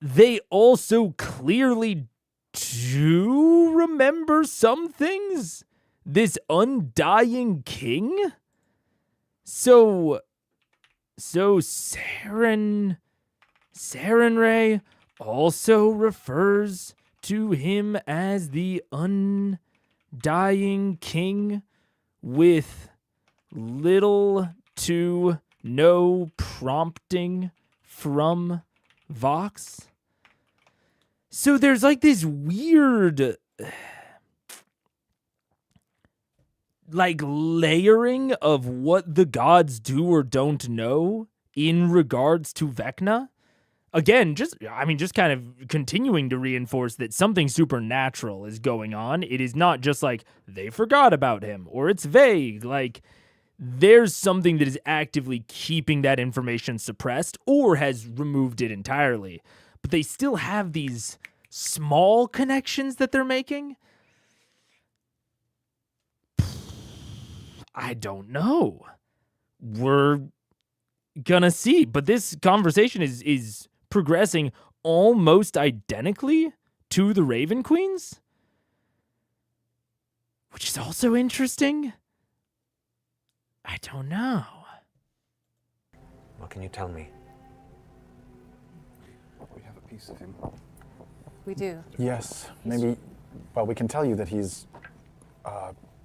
A: they also clearly do remember some things. This undying king? So Saren Ray also refers to him as the undying king with little to no prompting from Vox. So there's like this weird like layering of what the gods do or don't know in regards to Vecna. Again, just kind of continuing to reinforce that something supernatural is going on. It is not just like they forgot about him or it's vague. Like there's something that is actively keeping that information suppressed or has removed it entirely. But they still have these small connections that they're making. I don't know. We're gonna see. But this conversation is progressing almost identically to the Raven Queens, which is also interesting. I don't know.
B: What can you tell me?
H: We have a piece of him.
I: We do.
C: Yes, maybe. Well, we can tell you that he's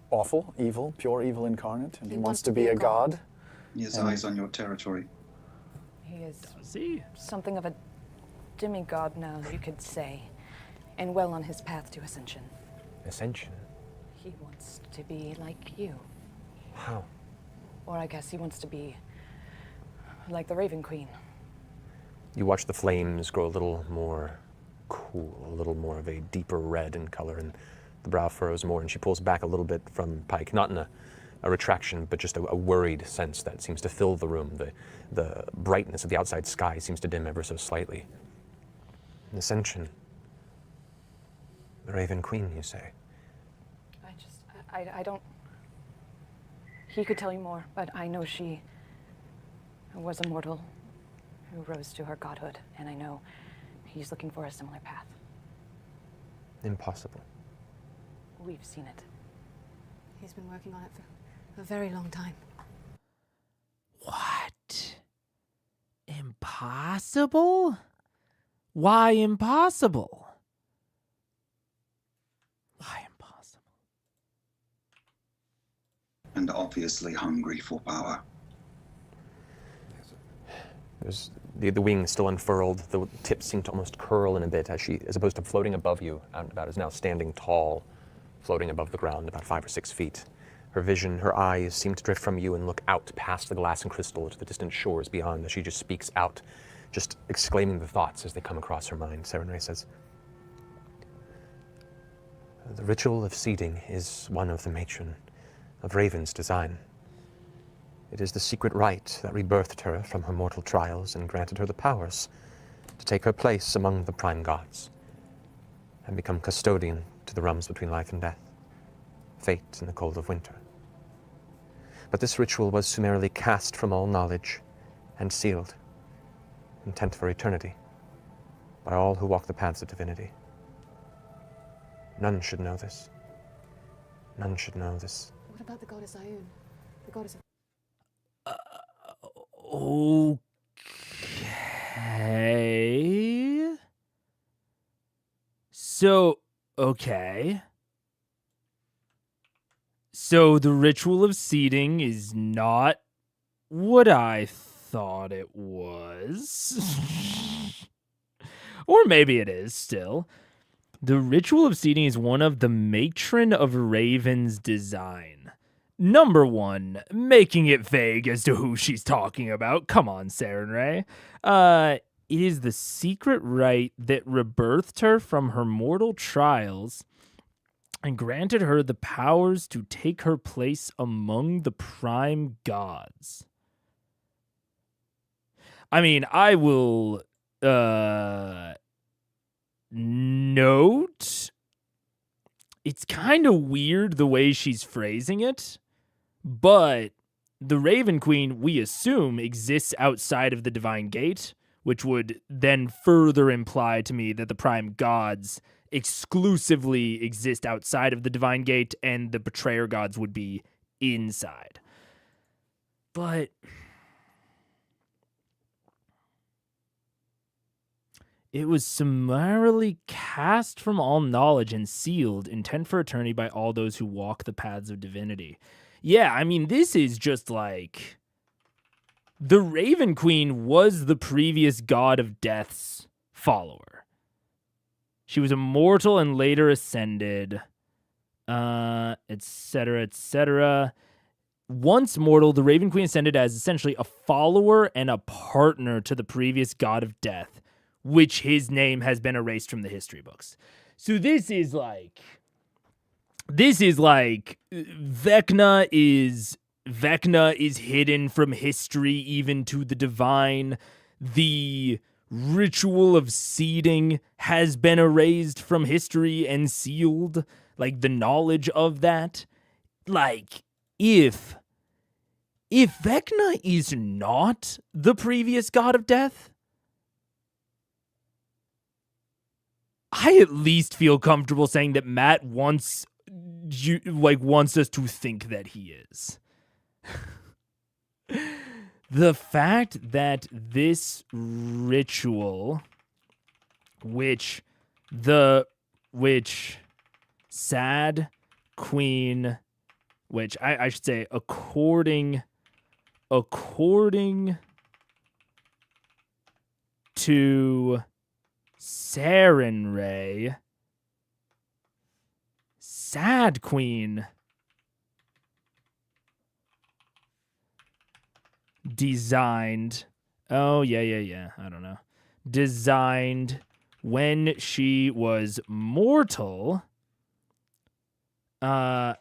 C: awful, evil, pure evil incarnate, and he wants to be a god.
G: He has eyes on your territory.
I: He is
A: See,
I: something of a demigod now, you could say, and well on his path to ascension.
B: Ascension?
I: He wants to be like you.
B: How?
I: Or I guess he wants to be like the Raven Queen.
B: You watch the flames grow a little more cool, a little more of a deeper red in color, and the brow furrows more, and she pulls back a little bit from Pike, not in a retraction, but just a worried sense that seems to fill the room. The brightness of the outside sky seems to dim ever so slightly. An ascension. The Raven Queen, you say?
I: I don't... He could tell you more, but I know she was a mortal who rose to her godhood, and I know he's looking for a similar path.
B: Impossible.
I: We've seen it.
D: He's been working on it for a very long time.
A: what? Impossible? Why impossible? Why impossible?
G: And obviously hungry for power.
B: There's the wings still unfurled. The tips seem to almost curl in a bit as she, as opposed to floating above you, out and about, is now standing tall, floating above the ground about 5 or 6 feet. Her vision, her eyes seem to drift from you and look out past the glass and crystal to the distant shores beyond as she just speaks out, just exclaiming the thoughts as they come across her mind. Serenray says, "The ritual of seeding is one of the matron of Raven's design. It is the secret rite that rebirthed her from her mortal trials and granted her the powers to take her place among the prime gods and become custodian to the realms between life and death, fate and the cold of winter. But this ritual was summarily cast from all knowledge and sealed, intent for eternity, by all who walk the paths of divinity. None should know this. None should know this."
D: What about the goddess Ayun? The goddess of...
A: Okay. So, okay. So the ritual of seeding is not what I thought it was. Or maybe it is still. The ritual of seeding is one of the matron of Raven's design. Number one, making it vague as to who she's talking about. Come on, Serenray. It is the secret rite that rebirthed her from her mortal trials and granted her the powers to take her place among the prime gods. I mean, I will note it's kind of weird the way she's phrasing it, but the Raven Queen, we assume, exists outside of the Divine Gate, which would then further imply to me that the prime gods exclusively exist outside of the Divine Gate and the betrayer gods would be inside. But it was summarily cast from all knowledge and sealed, intent for eternity by all those who walk the paths of divinity. Yeah, I mean, this is just like... The Raven Queen was the previous god of death's follower. She was immortal and later ascended. etc., etc. Once mortal, the Raven Queen ascended as essentially a follower and a partner to the previous god of death, which his name has been erased from the history books. So this is like Vecna is hidden from history even to the divine. The ritual of seeding has been erased from history and sealed. Like, the knowledge of that. Like, if Vecna is not the previous god of death, I at least feel comfortable saying that Matt wants us to think that he is. The fact that this ritual, which Sad Queen, which I should say according to Sarenrae, Sad Queen designed, I don't know, designed when she was mortal, that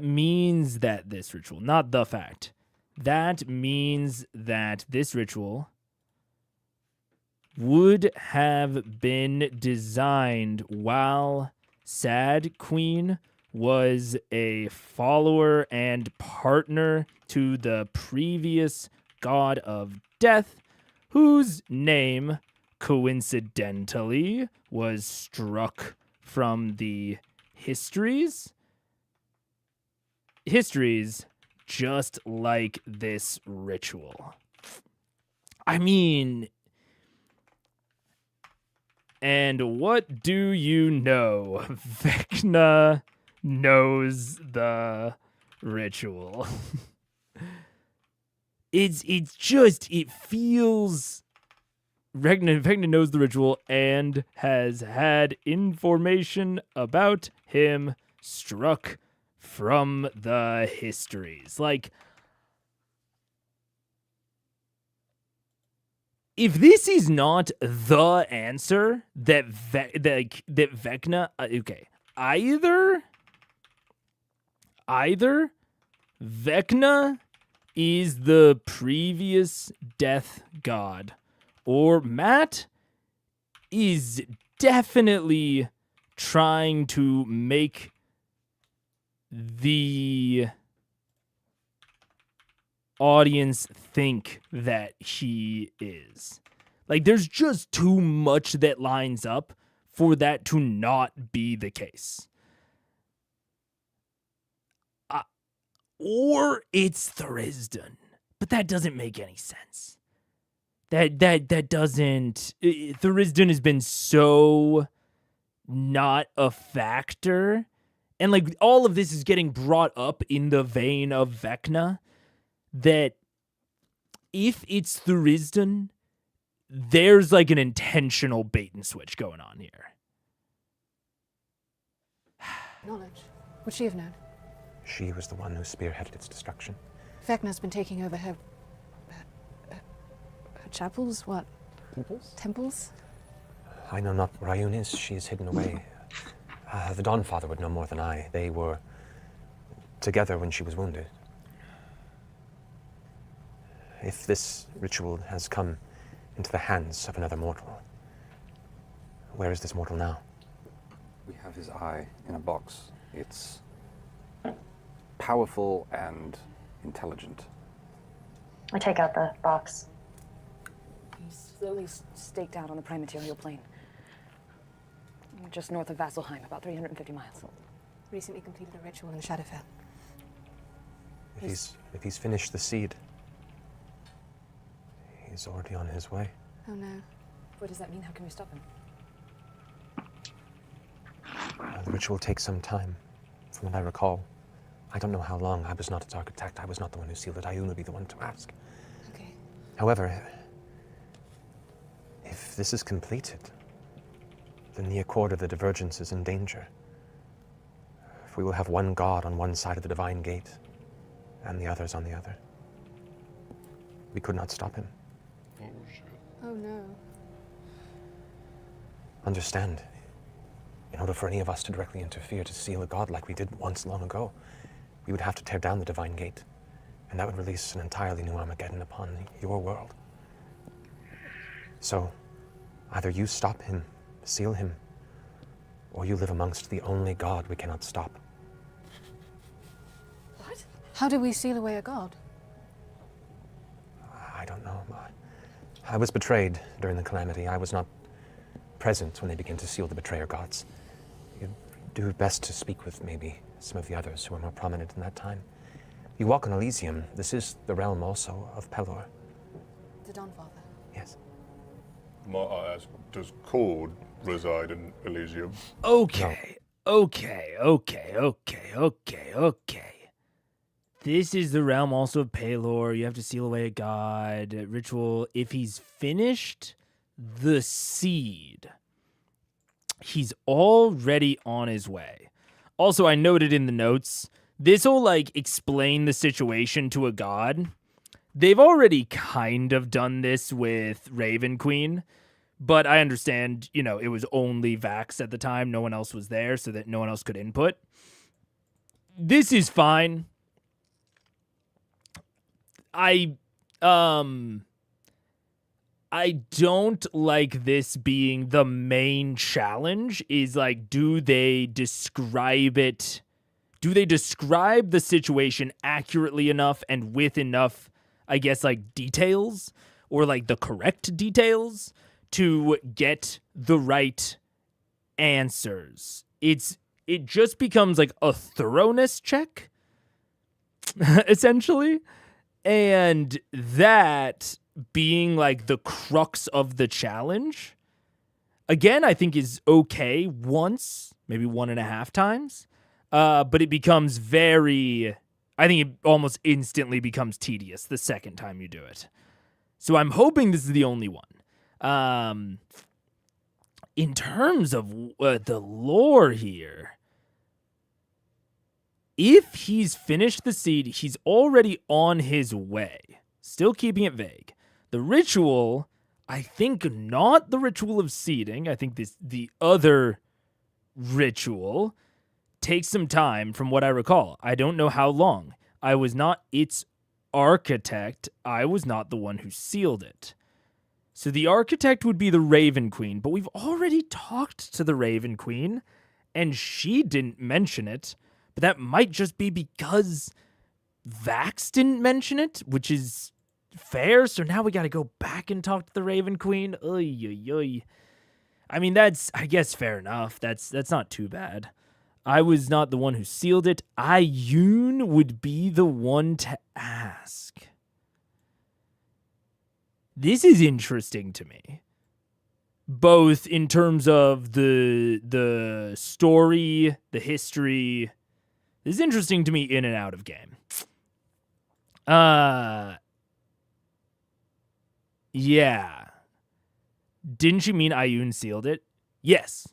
A: means that this ritual, not the fact, that means that this ritual would have been designed while Sad Queen was a follower and partner to the previous god of death, whose name coincidentally was struck from the histories, just like this ritual. I mean, and what do you know? Vecna knows the ritual. It feels Vecna knows the ritual and has had information about him struck from the histories. Like, if this is not the answer that Vecna, okay, either Vecna is the previous death god, or Matt is definitely trying to make the audience think that he is. Like, there's just too much that lines up for that to not be the case. Or it's Thurisdan, but that doesn't make any sense. That doesn't. Thurisdan has been so not a factor, and like all of this is getting brought up in the vein of Vecna, that if it's Thurisdan, there's like an intentional bait and switch going on here.
I: Knowledge. Would she have known?
B: She was the one who spearheaded its destruction.
I: Vecna's been taking over her chapels? What?
B: Temples?
I: Temples?
B: I know not where Ayun is. She is hidden away. The Dawnfather would know more than I. They were together when she was wounded. If this ritual has come into the hands of another mortal, where is this mortal now?
H: We have his eye in a box. It's powerful and intelligent.
E: I take out the box.
I: He's slowly staked out on the prime material plane. Just north of Vasselheim, about 350 miles. Recently completed a ritual in Shadowfell.
B: If he's finished the seed, he's already on his way.
I: Oh no. What does that mean? How can we stop him?
B: The ritual takes some time, from what I recall. I don't know how long. I was not its architect. I was not the one who sealed it. Ayun would be the one to ask.
I: Okay.
B: However,
J: If this is completed, then the Accord of the Divergence is in danger. If we will have one god on one side of the Divine Gate, and the others on the other. We could not stop him.
F: Oh, shit.
D: Oh no.
J: Understand, in order for any of us to directly interfere to seal a god like we did once long ago, we would have to tear down the Divine Gate, and that would release an entirely new Armageddon upon your world. So, either you stop him, seal him, or you live amongst the only god we cannot stop.
D: What? How do we seal away a god?
J: I don't know. I was betrayed during the calamity. I was not present when they began to seal the betrayer gods. You'd do best to speak with maybe some of the others who were more prominent in that time. You walk on Elysium. This is the realm also of Pelor.
D: The Dawnfather.
J: Yes.
F: Might I ask, does Cord reside in Elysium?
A: Okay. This is the realm also of Pelor. You have to seal away a god. Ritual. If he's finished the seed, he's already on his way. Also, I noted in the notes, this will like explain the situation to a god. They've already kind of done this with Raven Queen, but I understand, you know, it was only Vax at the time. No one else was there, so that no one else could input. This is fine. I don't like this being the main challenge, is like, do they describe it? Do they describe the situation accurately enough and with enough, I guess, like details or like the correct details to get the right answers? It just becomes like a thoroughness check, essentially. And that being like the crux of the challenge, again, I think is okay once, maybe 1.5 times. But it becomes I think it almost instantly becomes tedious the second time you do it. So I'm hoping this is the only one. In terms of the lore here, if he's finished the seed, he's already on his way. Still keeping it vague. The ritual, I think not the ritual of seeding. I think the other ritual takes some time from what I recall. I don't know how long. I was not its architect. I was not the one who sealed it. So the architect would be the Raven Queen, but we've already talked to the Raven Queen, and she didn't mention it. But that might just be because Vax didn't mention it, which is fair. So now we got to go back and talk to the Raven Queen. Oy. I mean, that's, I guess, fair enough. That's not too bad. I was not the one who sealed it. Ioun would be the one to ask. This is interesting to me, both in terms of the story, the history. This is interesting to me in and out of game. Yeah. Didn't you mean Ioun sealed it? Yes.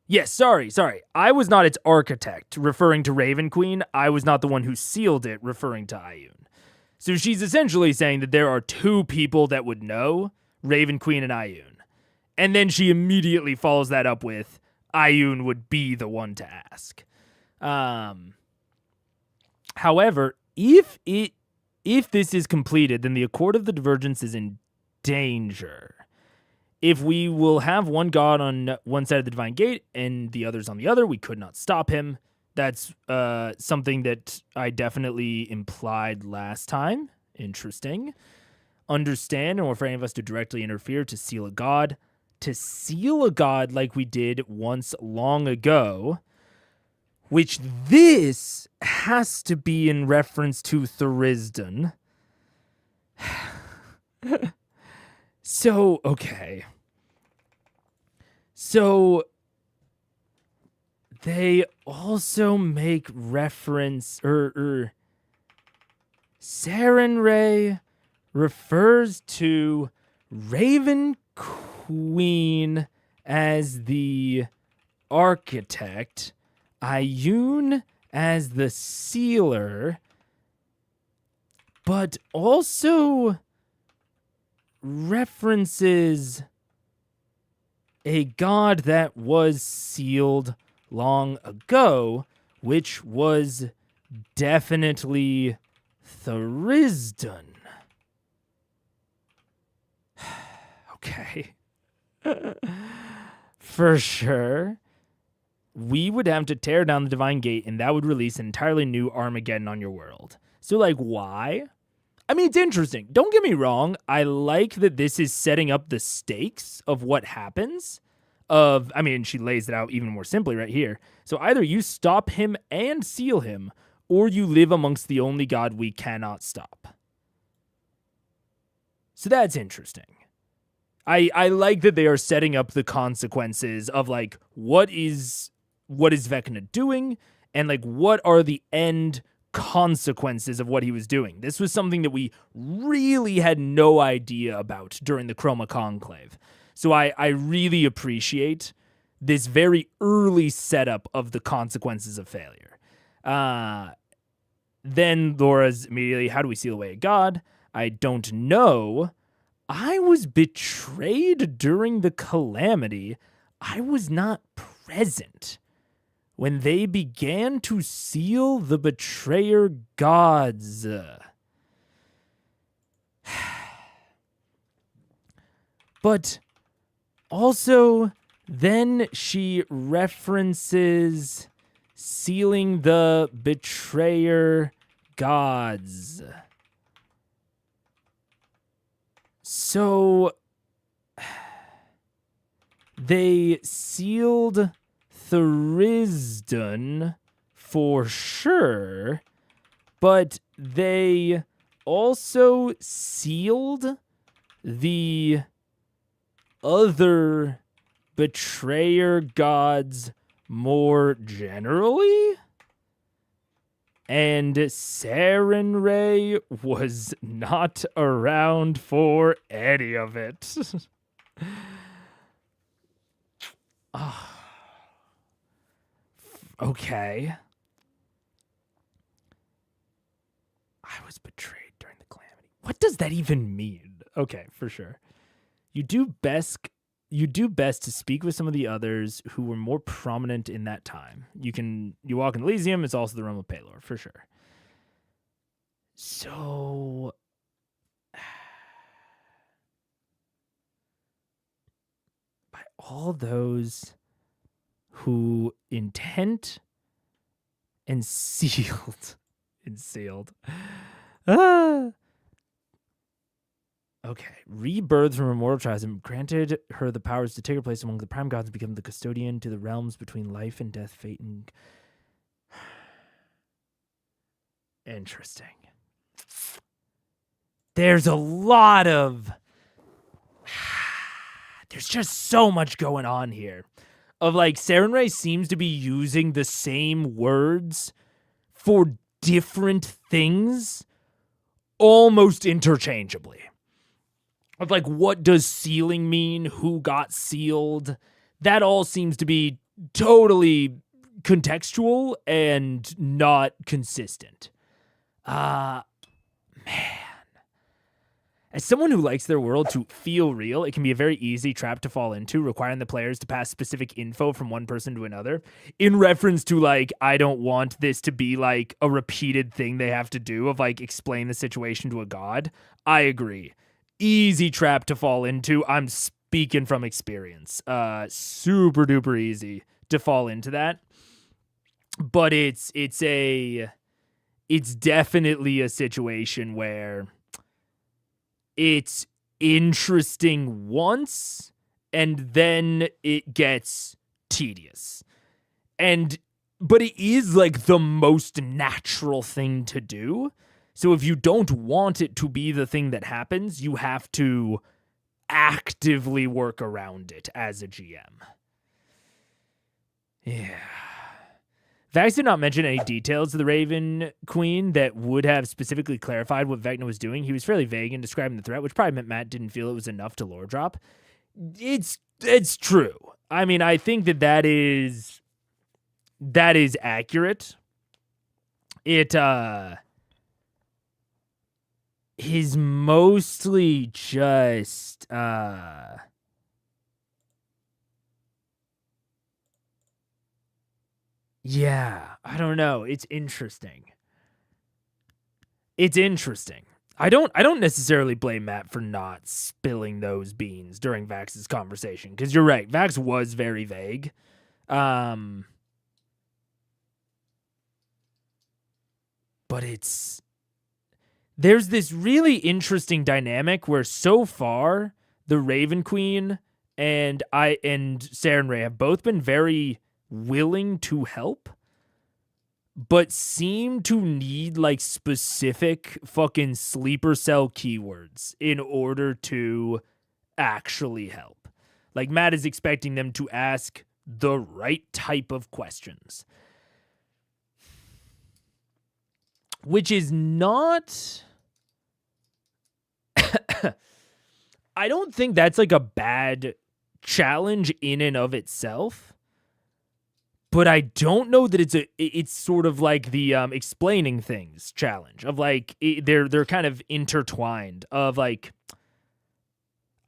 A: Yes, sorry. I was not its architect, referring to Raven Queen. I was not the one who sealed it, referring to Ioun. So she's essentially saying that there are two people that would know, Raven Queen and Ioun. And then she immediately follows that up with, Ioun would be the one to ask. However, if this is completed, then the Accord of the Divergence is in danger. If we will have one god on one side of the Divine Gate and the others on the other, we could not stop him. That's something that I definitely implied last time. Interesting. Understand, or for any of us to directly interfere to seal a god. To seal a god like we did once long ago, which this has to be in reference to Thurisdan. So, okay. So, they also make reference, Sarenrae refers to Raven Queen. queen as the architect, Ioun as the sealer, but also references a god that was sealed long ago, which was definitely Tharizdun. Okay. For sure. We would have to tear down the Divine Gate, and that would release an entirely new Armageddon on your world. So, like, why? I mean, it's interesting. Don't get me wrong. I like that this is setting up the stakes of what happens. She lays it out even more simply right here. So either you stop him and seal him, or you live amongst the only god we cannot stop. So that's interesting. I like that they are setting up the consequences of, like, what is Vecna doing, and, like, what are the end consequences of what he was doing. This was something that we really had no idea about during the Chroma Conclave. So I really appreciate this very early setup of the consequences of failure. Then Laura's immediately, how do we seal away a god? I don't know. I was betrayed during the calamity. I was not present when they began to seal the betrayer gods. But also, then she references sealing the betrayer gods. So, they sealed Tharizdun for sure, but they also sealed the other betrayer gods more generally? And Sarenrae was not around for any of it. Okay. I was betrayed during the calamity. What does that even mean? Okay, for sure. You do best to speak with some of the others who were more prominent in that time. You walk in Elysium, it's also the realm of Pelor, for sure. So by all those who intent and sealed. Okay. Rebirth from immortal trials and granted her the powers to take her place among the prime gods and become the custodian to the realms between life and death, fate and... Interesting. There's a lot of... There's just so much going on here. Of, like, Sarenrae seems to be using the same words for different things almost interchangeably. Of, like, what does sealing mean? Who got sealed? That all seems to be totally contextual and not consistent. Man. As someone who likes their world to feel real, it can be a very easy trap to fall into, requiring the players to pass specific info from one person to another. In reference to, like, I don't want this to be, like, a repeated thing they have to do of, like, explain the situation to a god. I agree. Easy trap to fall into. I'm speaking from experience. Super duper easy to fall into that. But it's definitely a situation where it's interesting once and then it gets tedious. But it is, like, the most natural thing to do. So if you don't want it to be the thing that happens, you have to actively work around it as a GM. Yeah. Vax did not mention any details of the Raven Queen that would have specifically clarified what Vecna was doing. He was fairly vague in describing the threat, which probably meant Matt didn't feel it was enough to lore drop. It's true. I mean, I think that is accurate. It is mostly just yeah, I don't know. It's interesting. I don't necessarily blame Matt for not spilling those beans during Vax's conversation, because you're right. Vax was very vague. But there's this really interesting dynamic where so far the Raven Queen and Saren Ray have both been very willing to help, but seem to need like specific fucking sleeper cell keywords in order to actually help. Like, Matt is expecting them to ask the right type of questions, which is not... I don't think that's like a bad challenge in and of itself. But I don't know that it's sort of like the explaining things challenge of like they're kind of intertwined of like,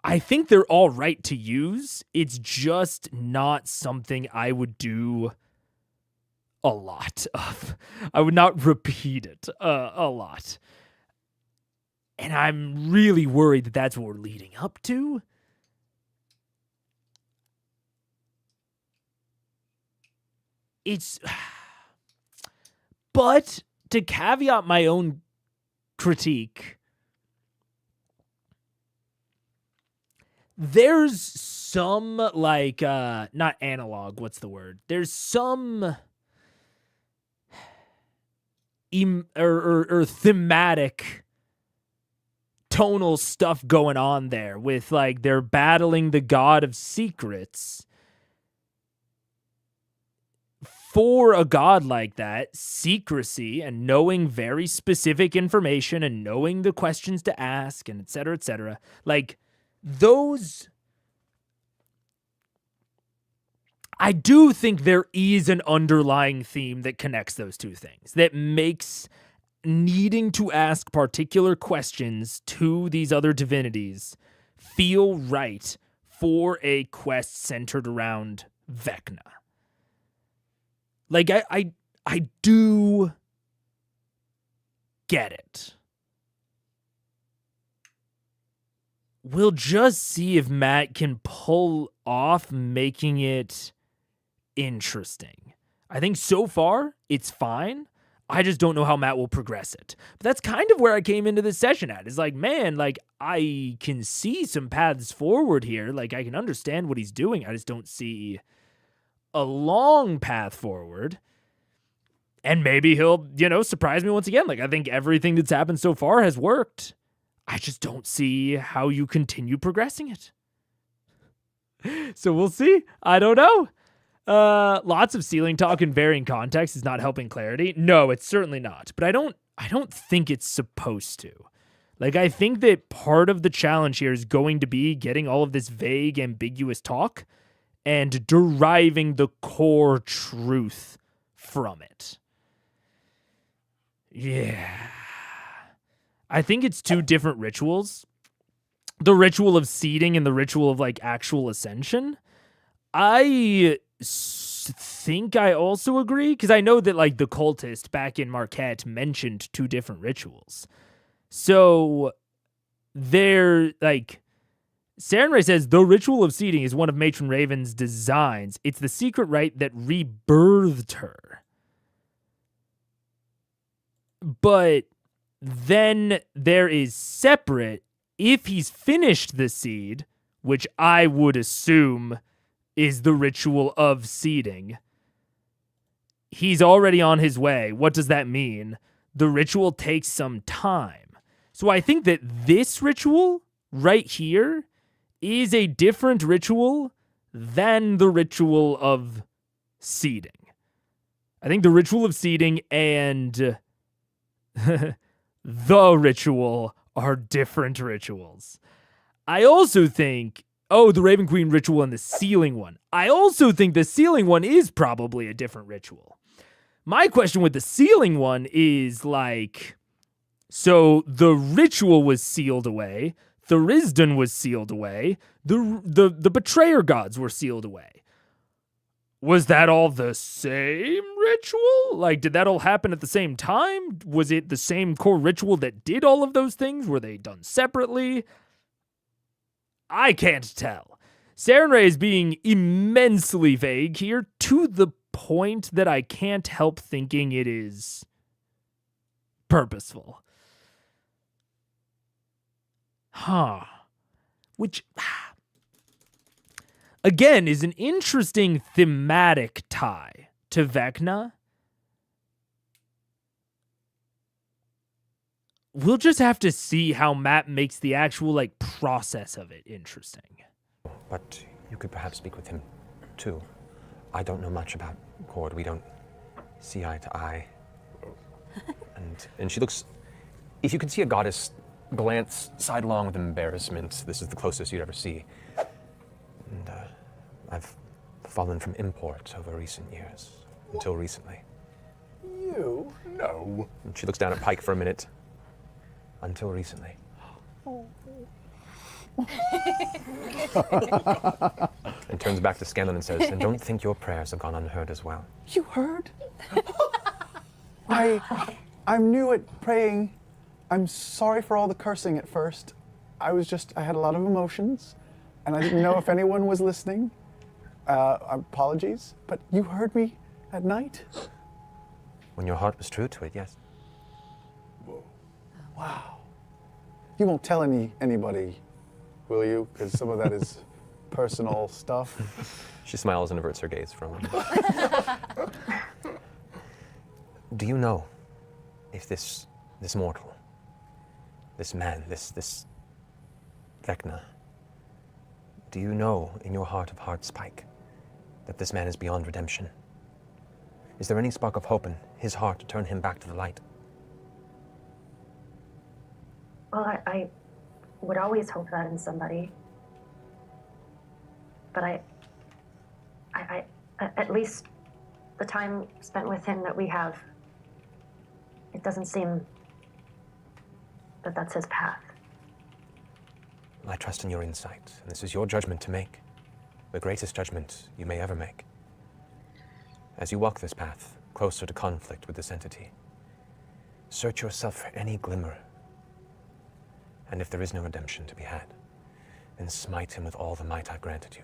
A: I think they're all right to use. It's just not something I would do a lot of. I would not repeat it a lot. And I'm really worried that that's what we're leading up to. But to caveat my own critique, there's some like not analog, what's the word? There's some thematic tonal stuff going on there with like they're battling the god of secrets. For a god like that, secrecy and knowing very specific information and knowing the questions to ask and et cetera, like those, I do think there is an underlying theme that connects those two things, that makes needing to ask particular questions to these other divinities feel right for a quest centered around Vecna. Like, I do get it. We'll just see if Matt can pull off making it interesting. I think so far, it's fine. I just don't know how Matt will progress it. But that's kind of where I came into this session at. Is like, man, like, I can see some paths forward here. Like, I can understand what he's doing. I just don't see a long path forward, and maybe he'll, surprise me once again. Like, I think everything that's happened so far has worked. I just don't see how you continue progressing it. So we'll see. I don't know. Lots of ceiling talk in varying contexts is not helping clarity. No, it's certainly not. But I don't think it's supposed to. Like, I think that part of the challenge here is going to be getting all of this vague, ambiguous talk and deriving the core truth from it. Yeah. I think it's two different rituals. The ritual of seeding and the ritual of, like, actual ascension. I think I also agree, because I know that, like, the cultist back in Marquette mentioned two different rituals. So, they're, like... Saren Ray says, the ritual of seeding is one of Matron Raven's designs. It's the secret rite that rebirthed her. But then there is separate, if he's finished the seed, which I would assume is the ritual of seeding, he's already on his way. What does that mean? The ritual takes some time. So I think that this ritual right here is a different ritual than the ritual of seeding. I think the ritual of seeding and the ritual are different rituals. I also think, oh, the Raven Queen ritual and the sealing one. I also think the sealing one is probably a different ritual. My question with the sealing one is like, so the ritual was sealed away, Thurisdan was sealed away, the betrayer gods were sealed away. Was that all the same ritual? Like, did that all happen at the same time? Was it the same core ritual that did all of those things? Were they done separately? I can't tell. Sarenrae is being immensely vague here, to the point that I can't help thinking it is purposeful. Which, again, is an interesting thematic tie to Vecna. We'll just have to see how Matt makes the actual, like, process of it interesting.
J: But you could perhaps speak with him, too. I don't know much about Cord. We don't see eye to eye. And she looks... If you could see a goddess glance sidelong with embarrassment, this is the closest you'd ever see. And I've fallen from import over recent years, until recently.
F: You? No.
J: And she looks down at Pike for a minute. Until recently. And turns back to Scanlan and says, and don't think your prayers have gone unheard as well.
C: You heard? I'm new at praying. I'm sorry for all the cursing at first. I had a lot of emotions, and I didn't know if anyone was listening. Apologies, but you heard me at night?
J: When your heart was true to it, yes.
C: Wow. You won't tell anybody, will you? Because some of that is personal stuff.
J: She smiles and averts her gaze from him. Do you know if this mortal, this man, this Vecna, do you know in your heart of hearts, Pike, that this man is beyond redemption? Is there any spark of hope in his heart to turn him back to the light?
E: Well, I would always hope that in somebody. But I at least the time spent with him that we have, it doesn't seem that that's his path.
J: I trust in your insight, and this is your judgment to make, the greatest judgment you may ever make. As you walk this path, closer to conflict with this entity, search yourself for any glimmer. And if there is no redemption to be had, then smite him with all the might I've granted you.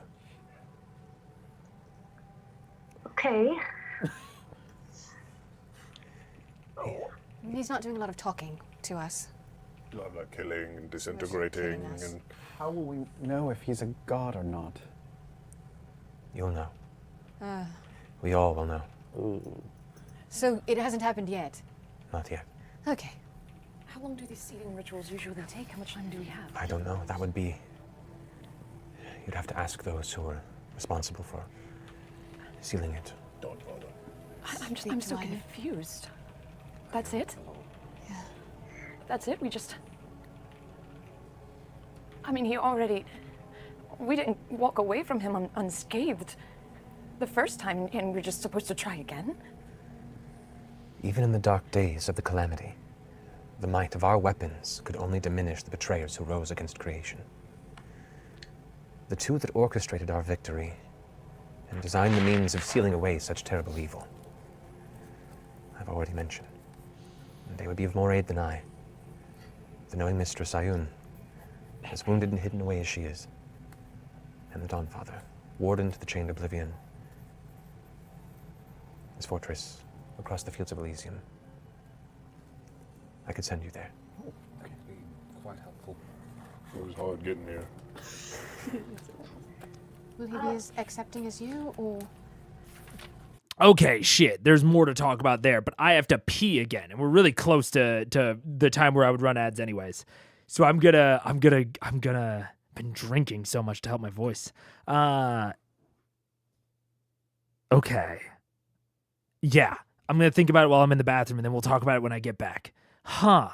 E: Okay.
D: He's not doing a lot of talking to us.
F: A lot of like killing and disintegrating and...
C: How will we know if he's a god or not?
J: You'll know. We all will know.
C: Ooh.
D: So it hasn't happened yet?
J: Not yet.
D: Okay.
I: How long do these sealing rituals usually take? How much time do we have?
J: I don't know. That would be... You'd have to ask those who are responsible for sealing it.
F: Don't bother.
I: I'm so confused. That's it?
D: Yeah.
I: That's it? I mean, we didn't walk away from him unscathed the first time, and we're just supposed to try again?
J: Even in the dark days of the calamity, the might of our weapons could only diminish the betrayers who rose against creation. The two that orchestrated our victory and designed the means of sealing away such terrible evil, I've already mentioned. And they would be of more aid than I. The knowing Mistress Ayun, as wounded and hidden away as she is, and the Dawnfather, warden to the chained oblivion, his fortress across the fields of Elysium. I could send you there.
H: That would be quite helpful.
F: It was hard getting here.
D: Will he be as accepting as you, or?
A: Okay, shit. There's more to talk about there, but I have to pee again, and we're really close to the time where I would run ads anyways. So I'm gonna. Been drinking so much to help my voice. Okay. Yeah, I'm gonna think about it while I'm in the bathroom, and then we'll talk about it when I get back. Huh.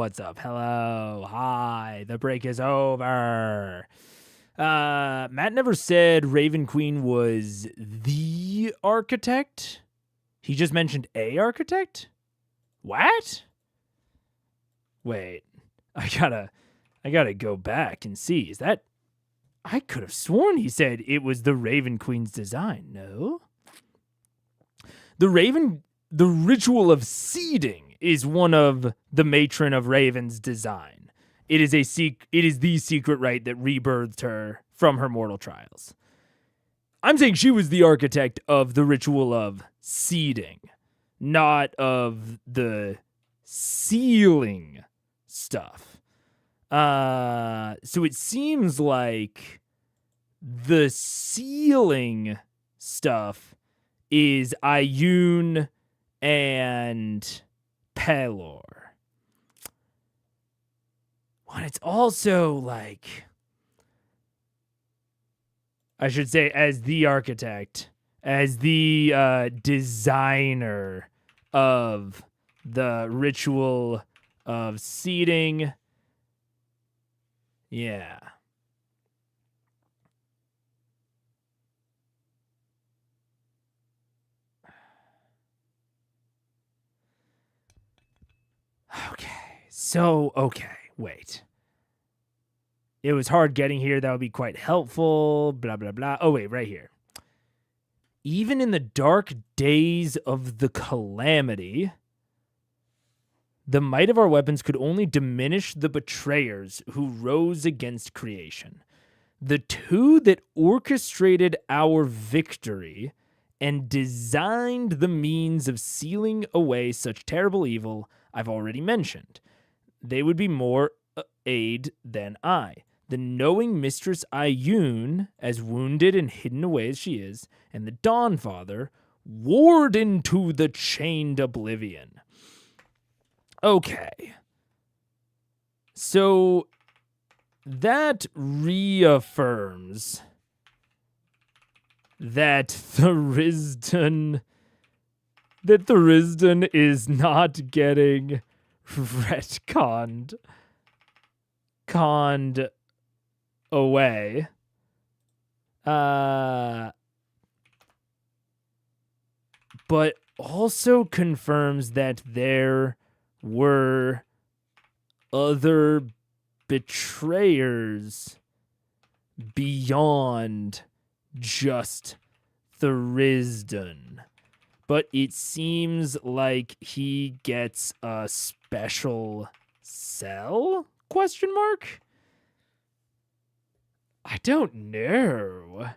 A: What's up? Hello. Hi. The break is over. Matt never said Raven Queen was the architect. He just mentioned a architect? What? Wait. I gotta go back and see. Is that... I could have sworn he said it was the Raven Queen's design. No? The ritual of seeding is one of the matron of Raven's design. It is the secret rite that rebirthed her from her mortal trials. I'm saying she was the architect of the ritual of seeding, not of the sealing stuff. So it seems like the sealing stuff is Ioun and Pelor. Well, it's also like, I should say, as the architect, as the designer of the ritual of seeding. Yeah. Okay, wait. It was hard getting here. That would be quite helpful. Blah, blah, blah. Oh, wait, right here. Even in the dark days of the calamity, the might of our weapons could only diminish the betrayers who rose against creation. The two that orchestrated our victory and designed the means of sealing away such terrible evil I've already mentioned. They would be more aid than I. The knowing Mistress Ioun, as wounded and hidden away as she is, and the Dawnfather, warred into the chained oblivion. Okay. So that reaffirms that Thurisdan is not getting retconned away. But also confirms that there were other betrayers beyond just Thurisdan. But it seems like he gets a special cell? Question mark? I don't know.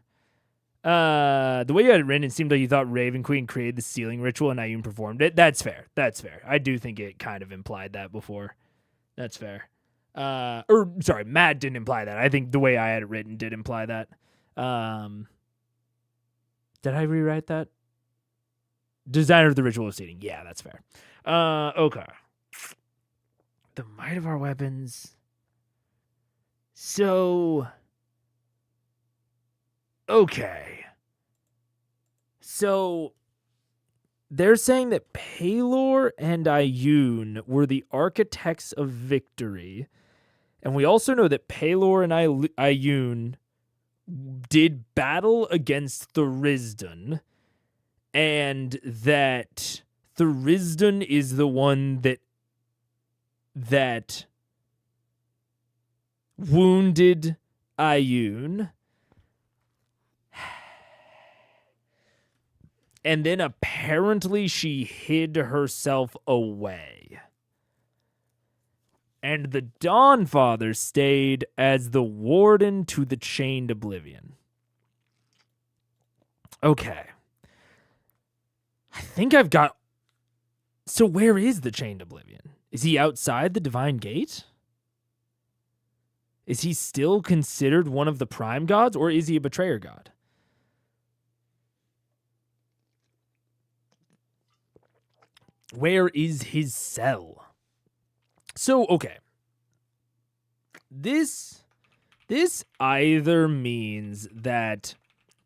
A: The way you had it written, it seemed like you thought Raven Queen created the sealing ritual and Ioun performed it. That's fair. I do think it kind of implied that before. That's fair. Sorry, Matt didn't imply that. I think the way I had it written did imply that. Did I rewrite that? Designer of the ritual of seeding. Yeah, that's fair. Okay. The might of our weapons. So... Okay. So they're saying that Pelor and Ioun were the architects of victory. And we also know that Pelor and Ioun did battle against Thurisdan. And that Thurisdan is the one that wounded Ioun. And then apparently she hid herself away. And the Dawnfather stayed as the warden to the chained oblivion. Okay. I think I've got... So where is the chained oblivion? Is he outside the divine gate? Is he still considered one of the prime gods, or is he a betrayer god? Where is his cell? So, okay. This either means that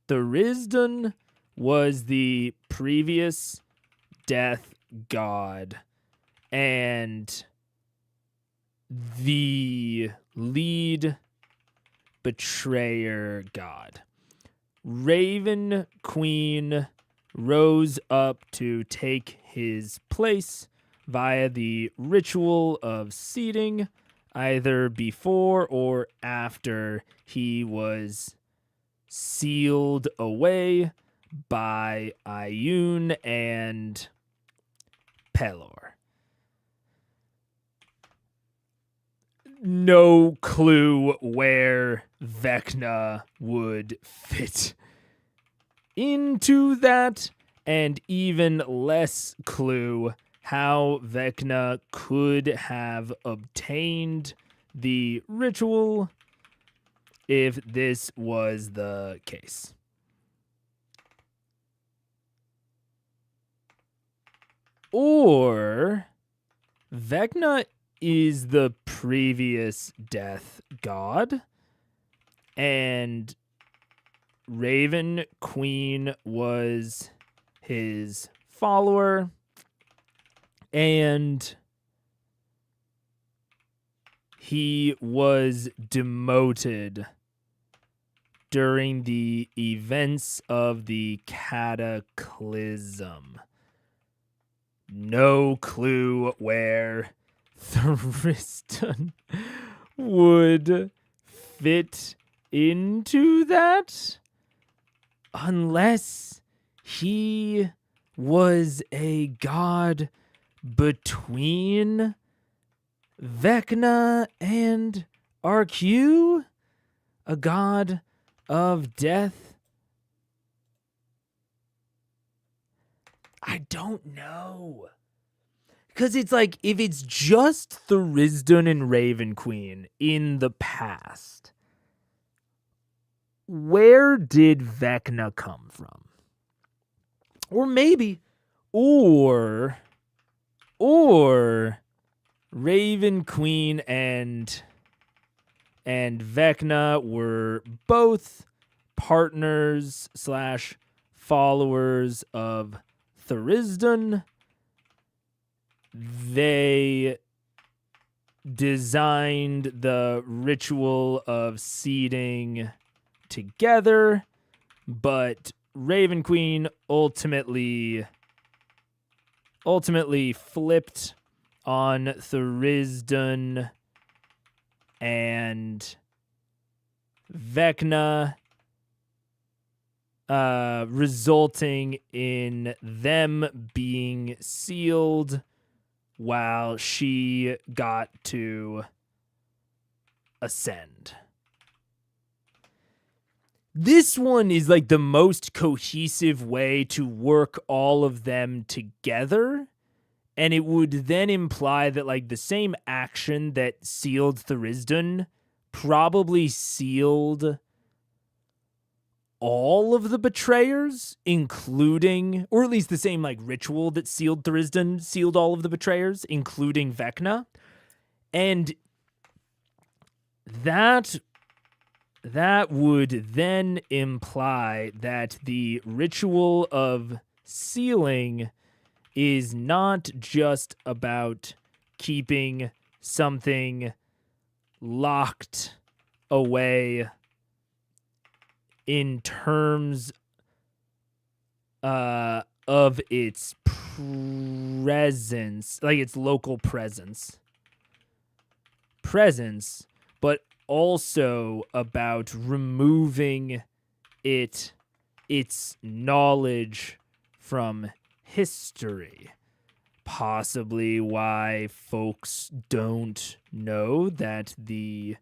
A: Thurisdan was the previous death god, and the lead betrayer god. Raven Queen rose up to take his place via the ritual of seating, either before or after he was sealed away by Ioun and Pelor. No clue where Vecna would fit into that, and even less clue how Vecna could have obtained the ritual if this was the case. Or Vecna is the previous death god, and Raven Queen was his follower, and he was demoted during the events of the Cataclysm. No clue where Thuristan would fit into that, unless he was a god between Vecna and RQ, a god of death. I don't know. Because it's like, if it's just Thuristan and Raven Queen in the past, where did Vecna come from? Or maybe, or Raven Queen and Vecna were both partners / followers of Thuristan. They designed the ritual of seeding together, but Raven Queen ultimately flipped on Thuristan and Vecna, resulting in them being sealed while she got to ascend. This one is like the most cohesive way to work all of them together, and it would then imply that like the same action that sealed Thuristan probably sealed all of the betrayers, including, or at least the same like ritual that sealed Thuristan sealed all of the betrayers, including Vecna. And that would then imply that the ritual of sealing is not just about keeping something locked away in terms of its presence, like its local presence, but also about removing its knowledge from history. Possibly why folks don't know that the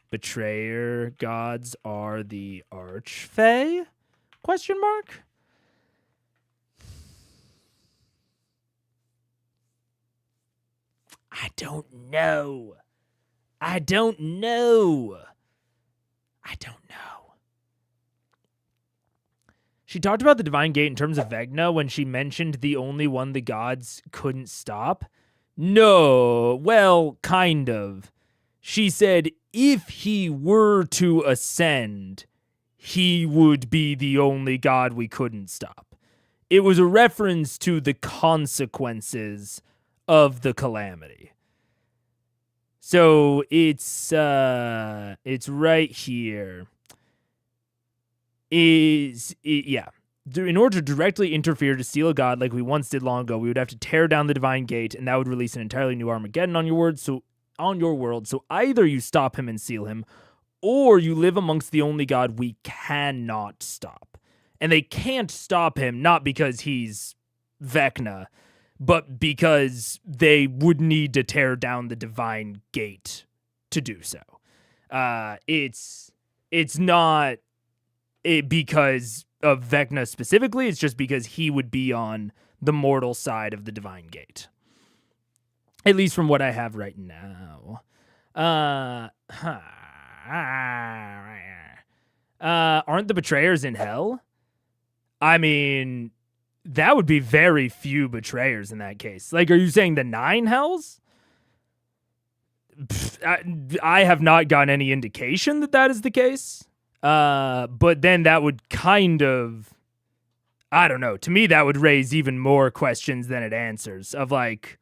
A: betrayer gods are the Archfey? Question mark? I don't know. She talked about the Divine Gate in terms of Vecna when she mentioned the only one the gods couldn't stop. No, well, kind of. She said if he were to ascend, he would be the only god we couldn't stop. It was a reference to the consequences of the calamity. So it's right here. Yeah. In order to directly interfere to steal a god like we once did long ago, we would have to tear down the divine gate, and that would release an entirely new Armageddon on your world. So either you stop him and seal him, or you live amongst the only god we cannot stop. And they can't stop him not because he's Vecna, but because they would need to tear down the divine gate to do so. It's not because of Vecna specifically, it's just because he would be on the mortal side of the divine gate. At least from what I have right now. Aren't the betrayers in hell? I mean, that would be very few betrayers in that case. Like, are you saying the 9 hells? I have not gotten any indication that that is the case. But then that would kind of, I don't know. To me, that would raise even more questions than it answers of like,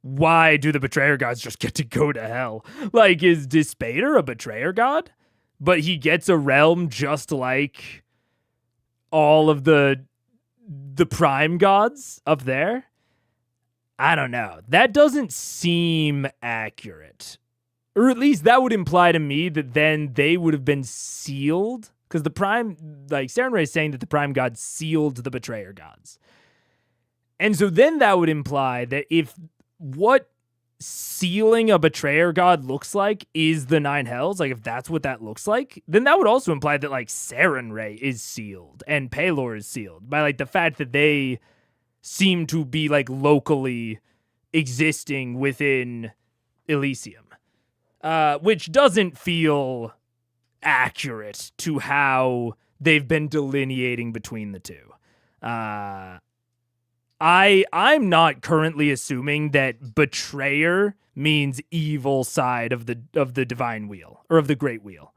A: why do the betrayer gods just get to go to hell? Like, is Dispater a betrayer god? But he gets a realm just like all of the prime gods up there? I don't know. That doesn't seem accurate. Or at least that would imply to me that then they would have been sealed. Because the prime, like Sarenrae is saying that the prime gods sealed the betrayer gods. And so then that would imply that if what sealing a betrayer god looks like is the 9 hells, like if that's what that looks like, then that would also imply that like Sarenrae is sealed and Pelor is sealed by like the fact that they seem to be like locally existing within Elysium. Which doesn't feel accurate to how they've been delineating between the two. I'm not currently assuming that betrayer means evil side of the divine wheel or of the great wheel.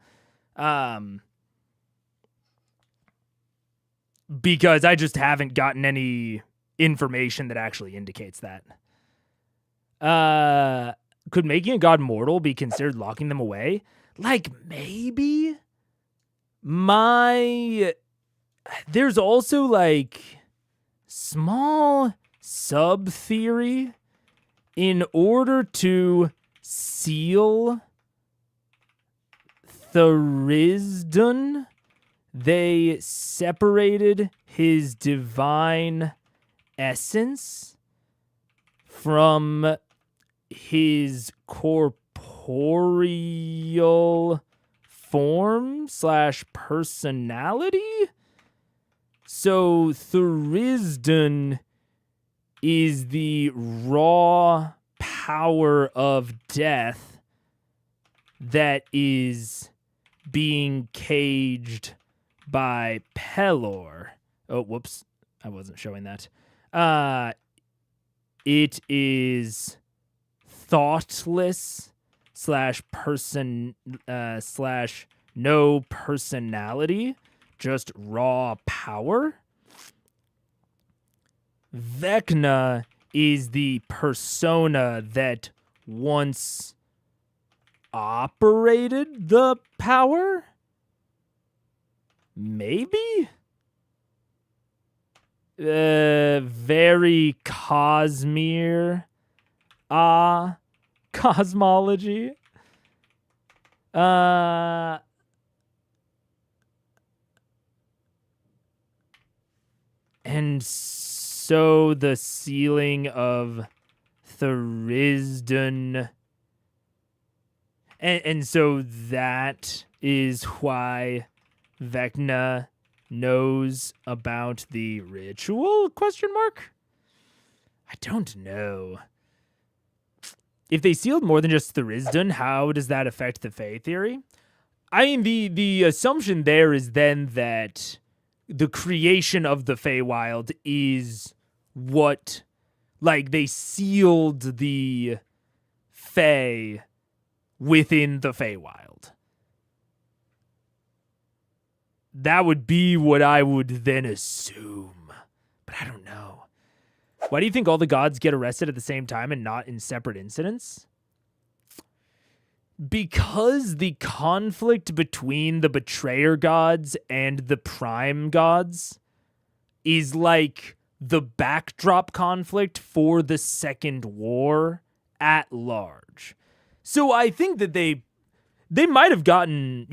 A: Because I just haven't gotten any information that actually indicates that. Could making a god mortal be considered locking them away? Like, maybe? There's also, like, small sub-theory. In order to seal Tharizdun, they separated his divine essence from his corporeal form / personality. So Tharizdun is the raw power of death that is being caged by Pelor. Oh, whoops. I wasn't showing that. It is thoughtless / person / no personality, just raw power. Vecna is the persona that once operated the power? Maybe? Very Cosmere cosmology. And so the sealing of Tharizdun, and so that is why Vecna knows about the ritual? ? I don't know. If they sealed more than just Tharizdun, how does that affect the Fae theory? I mean, the assumption there is then that the creation of the Feywild is what, like, they sealed the Fae within the Feywild. That would be what I would then assume. But I don't know. Why do you think all the gods get arrested at the same time and not in separate incidents? because the conflict between the betrayer gods and the prime gods is like the backdrop conflict for the second war at large. So I think that they might have gotten,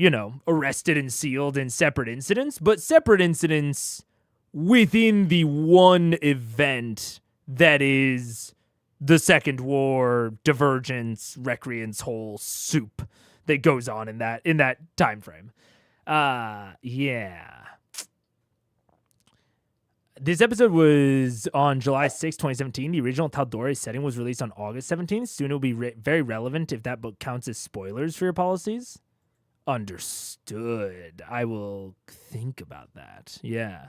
A: arrested and sealed in separate incidents, but separate incidents within the one event that is the Second War, Divergence, Recreant's whole soup that goes on in that time frame. Yeah. This episode was on July 6, 2017. The original Tal'Dorei setting was released on August 17th. Soon it will be very relevant if that book counts as spoilers for your policies. Understood. I will think about that. Yeah.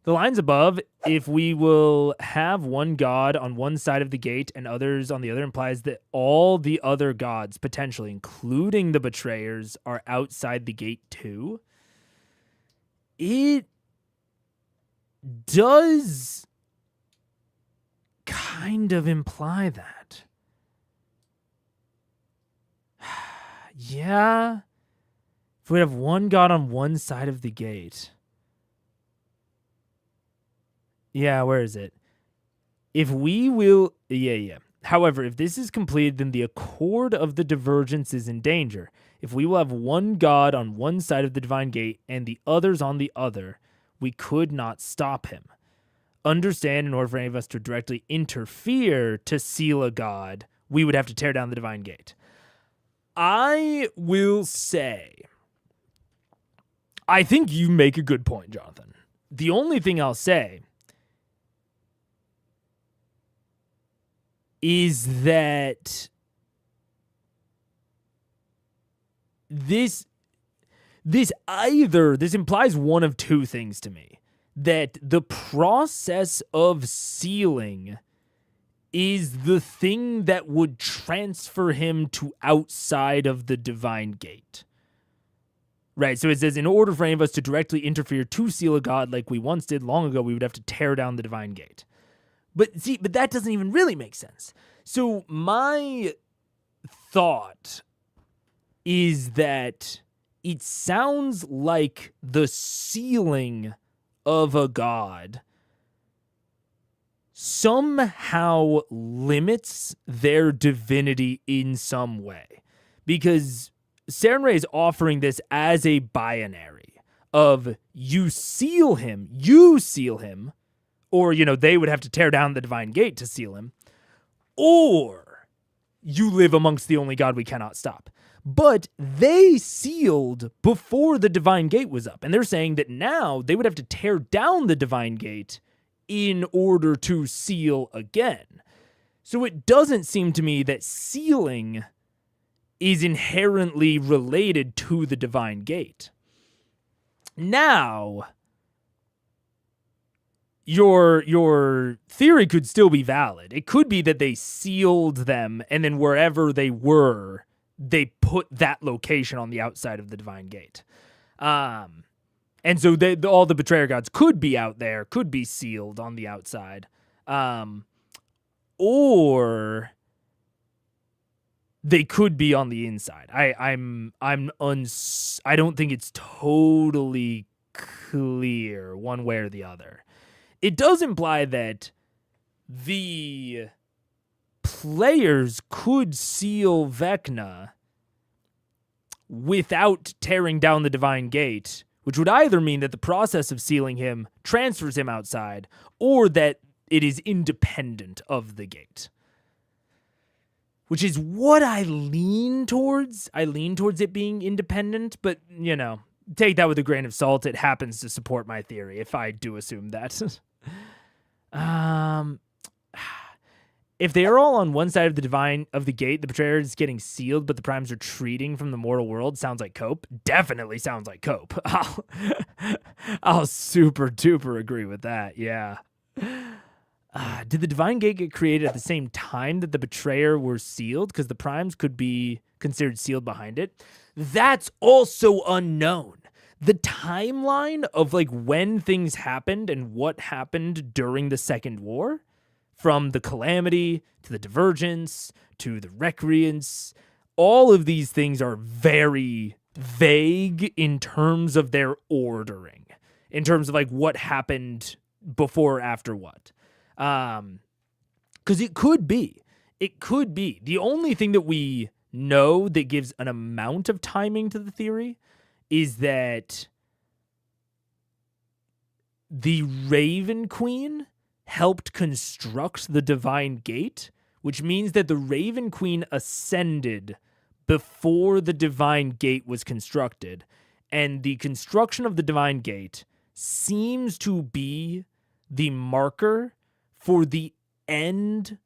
A: The lines above, if we will have one god on one side of the gate and others on the other, implies that all the other gods, potentially, including the betrayers, are outside the gate too. It does kind of imply that. Yeah. If we have one god on one side of the gate. Yeah, where is it? If we will... Yeah. However, if this is completed, then the accord of the divergence is in danger. If we will have one god on one side of the divine gate and the others on the other, we could not stop him. Understand, in order for any of us to directly interfere to seal a god, we would have to tear down the divine gate. I will say, I think you make a good point, Jonathan. The only thing I'll say is that this implies one of two things to me. That the process of sealing is the thing that would transfer him to outside of the divine gate. Right, so it says, in order for any of us to directly interfere to seal a god like we once did long ago, we would have to tear down the divine gate. But that doesn't even really make sense. So my thought is that it sounds like the sealing of a god somehow limits their divinity in some way. Because Sarenrae is offering this as a binary of you seal him, or, they would have to tear down the divine gate to seal him, or you live amongst the only god we cannot stop. But they sealed before the divine gate was up, and they're saying that now they would have to tear down the divine gate in order to seal again. So it doesn't seem to me that sealing is inherently related to the divine gate. Now, your theory could still be valid. It could be that they sealed them, and then wherever they were, they put that location on the outside of the divine gate. And so all the betrayer gods could be out there, could be sealed on the outside. Or they could be on the inside. I don't think it's totally clear one way or the other. It does imply that the players could seal Vecna without tearing down the divine gate, which would either mean that the process of sealing him transfers him outside, or that it is independent of the gate. Which is what I lean towards. I lean towards it being independent, but, take that with a grain of salt. It happens to support my theory, if I do assume that. If they are all on one side of the gate, the betrayer is getting sealed, but the primes retreating from the mortal world, sounds like cope. Definitely sounds like cope. I'll super duper agree with that. Yeah. Did the divine gate get created at the same time that the betrayer were sealed? Because the primes could be considered sealed behind it. That's also unknown. The timeline of when things happened and what happened during the Second War, from the Calamity to the Divergence to the Recreants, all of these things are very vague in terms of their ordering, in terms of like what happened before or after what. Because it could be. The only thing that we know that gives an amount of timing to the theory is that the Raven Queen helped construct the Divine Gate, which means that the Raven Queen ascended before the Divine Gate was constructed, and the construction of the Divine Gate seems to be the marker for the end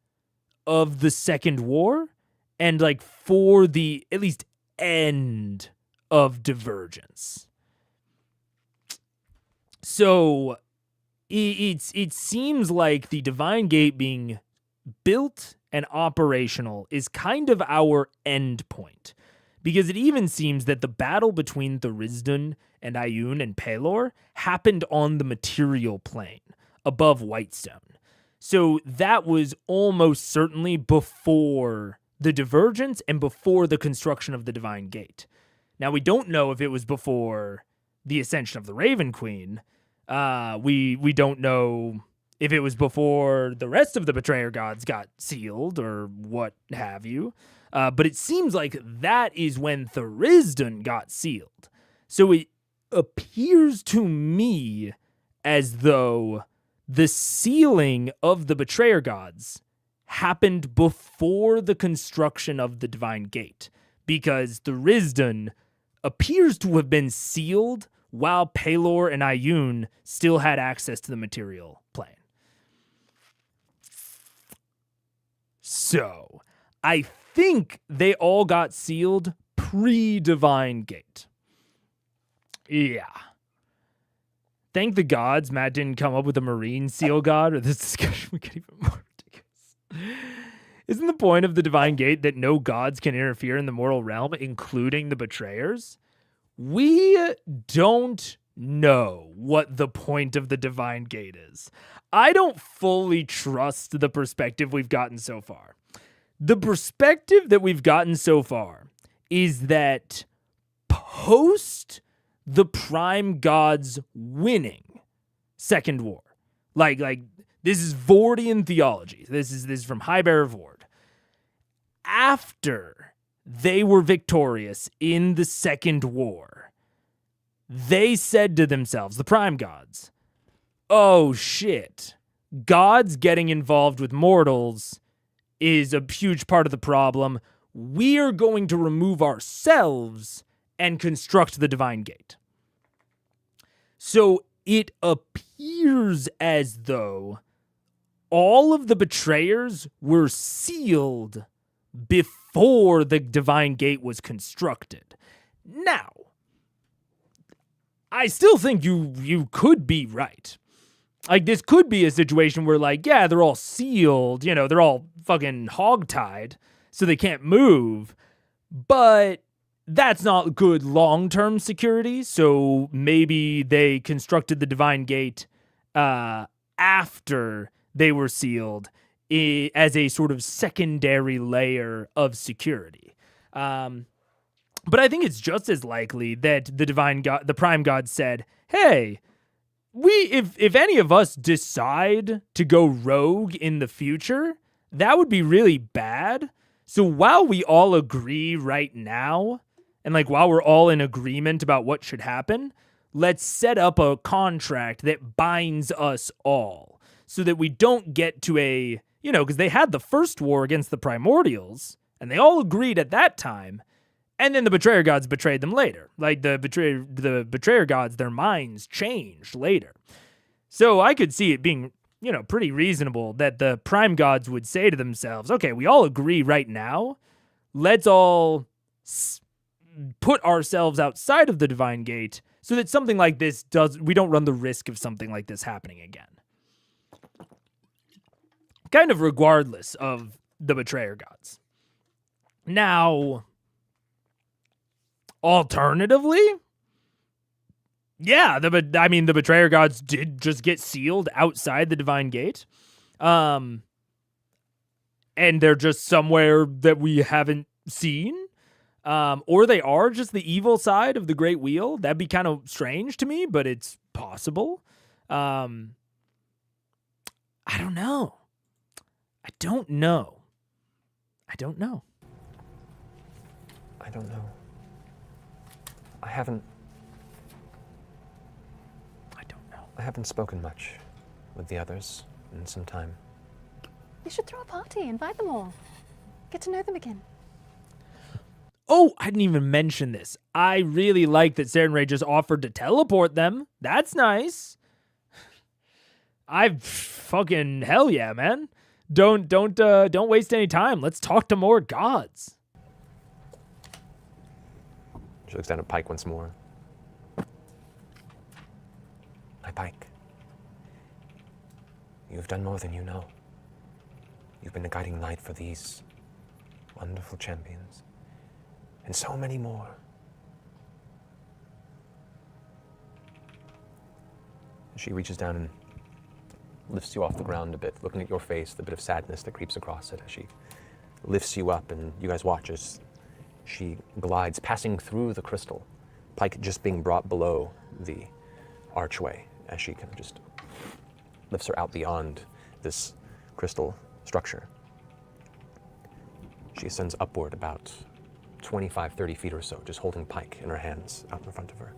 A: of the Second War, and like for the at least end of Divergence. So it seems like the Divine Gate being built and operational is kind of our end point, because it even seems that the battle between Tharizdun and Ioun and Pelor happened on the material plane above Whitestone. So that was almost certainly before the Divergence and before the construction of the Divine Gate. Now, we don't know if it was before the ascension of the Raven Queen. We don't know if it was before the rest of the Betrayer Gods got sealed or what have you. But it seems like that is when Tharizdun got sealed. So it appears to me as though the sealing of the Betrayer Gods happened before the construction of the Divine Gate, because Tharizdun appears to have been sealed while Pelor and Ioun still had access to the material plane. So, I think they all got sealed pre-Divine Gate. Yeah. Thank the gods Matt didn't come up with a marine seal god, or this discussion would get even more ridiculous. Isn't the point of the Divine Gate that no gods can interfere in the mortal realm, including the betrayers? We don't know what the point of the Divine Gate is. I don't fully trust the perspective we've gotten so far. The perspective that we've gotten so far is that post the Prime Gods winning Second War, like this is Vordian theology. This is from Highbearer Vord. After they were victorious in the Second War, they said to themselves, the Prime Gods, oh shit, gods getting involved with mortals is a huge part of the problem. We're going to remove ourselves and construct the Divine Gate. So it appears as though all of the betrayers were sealed before the Divine Gate was constructed. Now, I still think you could be right. Like, this could be a situation where, like, yeah, they're all sealed, you know, they're all fucking hogtied, so they can't move, but that's not good long-term security, so maybe they constructed the Divine Gate after they were sealed as a sort of secondary layer of security. But I think it's just as likely that the Prime God said, hey, if any of us decide to go rogue in the future, that would be really bad. So while we all agree right now, and like while we're all in agreement about what should happen, let's set up a contract that binds us all so that we don't get to because they had the first war against the Primordials, and they all agreed at that time, and then the Betrayer Gods betrayed them later. Like the Betrayer Gods, their minds changed later. So I could see it being, pretty reasonable that the Prime Gods would say to themselves, okay, we all agree right now, let's all put ourselves outside of the Divine Gate so that something like this we don't run the risk of something like this happening again. Kind of regardless of the Betrayer Gods. Now, alternatively, yeah, the Betrayer Gods did just get sealed outside the Divine Gate. And they're just somewhere that we haven't seen. Or they are just the evil side of the Great Wheel. That'd be kind of strange to me, but it's possible. I don't know. I don't know.
J: I don't know. I haven't spoken much with the others in some time.
D: We should throw a party, invite them all. Get to know them again.
A: Oh, I didn't even mention this. I really like that Saren Ray just offered to teleport them. That's nice. I fucking hell yeah, man. Don't waste any time. Let's talk to more gods.
J: She looks down at Pike once more. My Pike, you've done more than you know. You've been a guiding light for these wonderful champions, and so many more. She reaches down and lifts you off the ground a bit, looking at your face, the bit of sadness that creeps across it as she lifts you up, and you guys watch as she glides, passing through the crystal, Pike just being brought below the archway as she kind of just lifts her out beyond this crystal structure. She ascends upward about 25, 30 feet or so, just holding Pike in her hands out in front of her.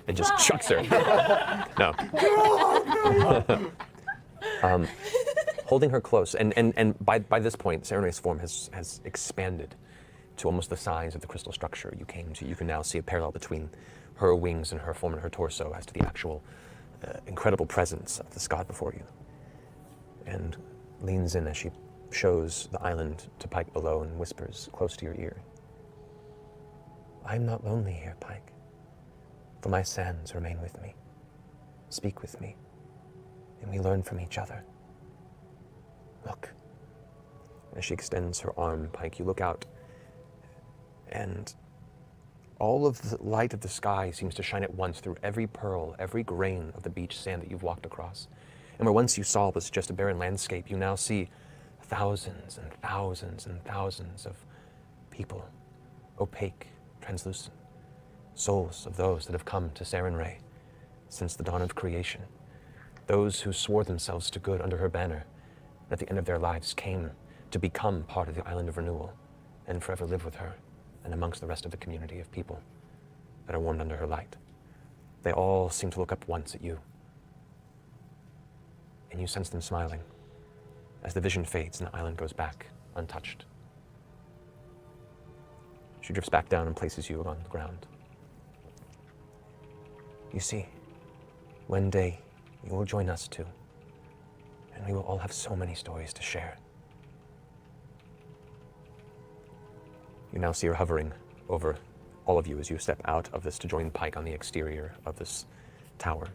J: And just chucks her. No. Holding her close, and by this point, Saren Ray's form has expanded to almost the size of the crystal structure you came to. You can now see a parallel between her wings and her form and her torso as to the actual incredible presence of this god before you. And leans in as she shows the island to Pike below and whispers close to your ear. I'm not lonely here, Pike, for my sands remain with me. Speak with me, and we learn from each other. Look. As she extends her arm, Pike, you look out, and all of the light of the sky seems to shine at once through every pearl, every grain of the beach sand that you've walked across. And where once you saw was just a barren landscape, you now see thousands and thousands and thousands of people, opaque, translucent, souls of those that have come to Saren Ray since the dawn of creation, those who swore themselves to good under her banner, and at the end of their lives came to become part of the Island of Renewal and forever live with her and amongst the rest of the community of people that are warmed under her light. They all seem to look up once at you, and you sense them smiling as the vision fades and the island goes back untouched. She drifts back down and places you on the ground. You see, one day you will join us too, and we will all have so many stories to share. You now see her hovering over all of you as you step out of this to join Pike on the exterior of this tower.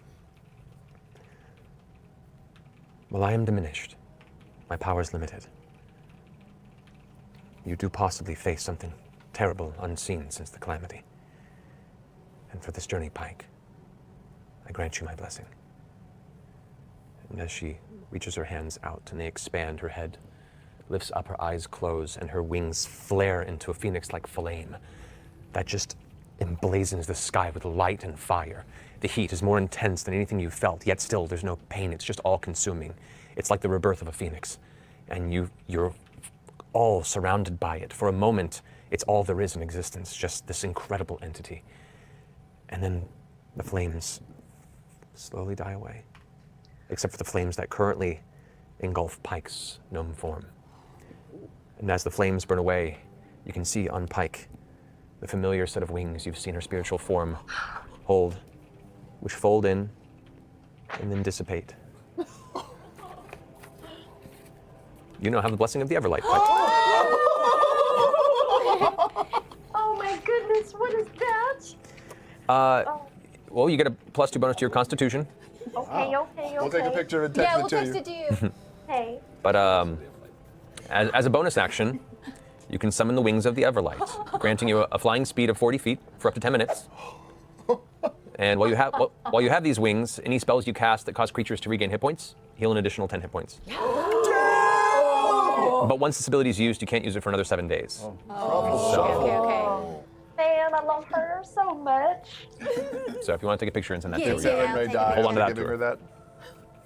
J: Well, I am diminished. My power is limited. You do possibly face something terrible, unseen since the calamity. And for this journey, Pike, I grant you my blessing. And as she reaches her hands out and they expand, her head lifts up, her eyes close, and her wings flare into a phoenix-like flame that just emblazons the sky with light and fire. The heat is more intense than anything you've felt, yet still there's no pain. It's just all-consuming. It's like the rebirth of a phoenix, and you're all surrounded by it. For a moment, it's all there is in existence, just this incredible entity. And then the flames slowly die away, except for the flames that currently engulf Pike's gnome form. And as the flames burn away, you can see on Pike the familiar set of wings you've seen her spiritual form hold, which fold in and then dissipate. You now have the blessing of the Everlight, Pike.
E: Oh my goodness, what is that?
J: Well, you get a +2 bonus to your Constitution.
E: Okay.
F: We'll take a picture and text
D: Yeah,
F: it
D: we'll
F: to
D: text
F: you.
D: it to you.
E: Hey.
J: But as a bonus action, you can summon the wings of the Everlight, granting you a flying speed of 40 feet for up to 10 minutes. And while you have these wings, any spells you cast that cause creatures to regain hit points, heal an additional 10 hit points. But once this ability is used, you can't use it for another 7 days.
D: Okay.
E: Man, I love her so much.
J: So if you want to take a picture and send that
D: Yeah,
J: to her,
D: yeah.
F: Ray
D: Hold
F: died.
J: on to that
F: Giving
J: to
F: her
J: her.
F: that.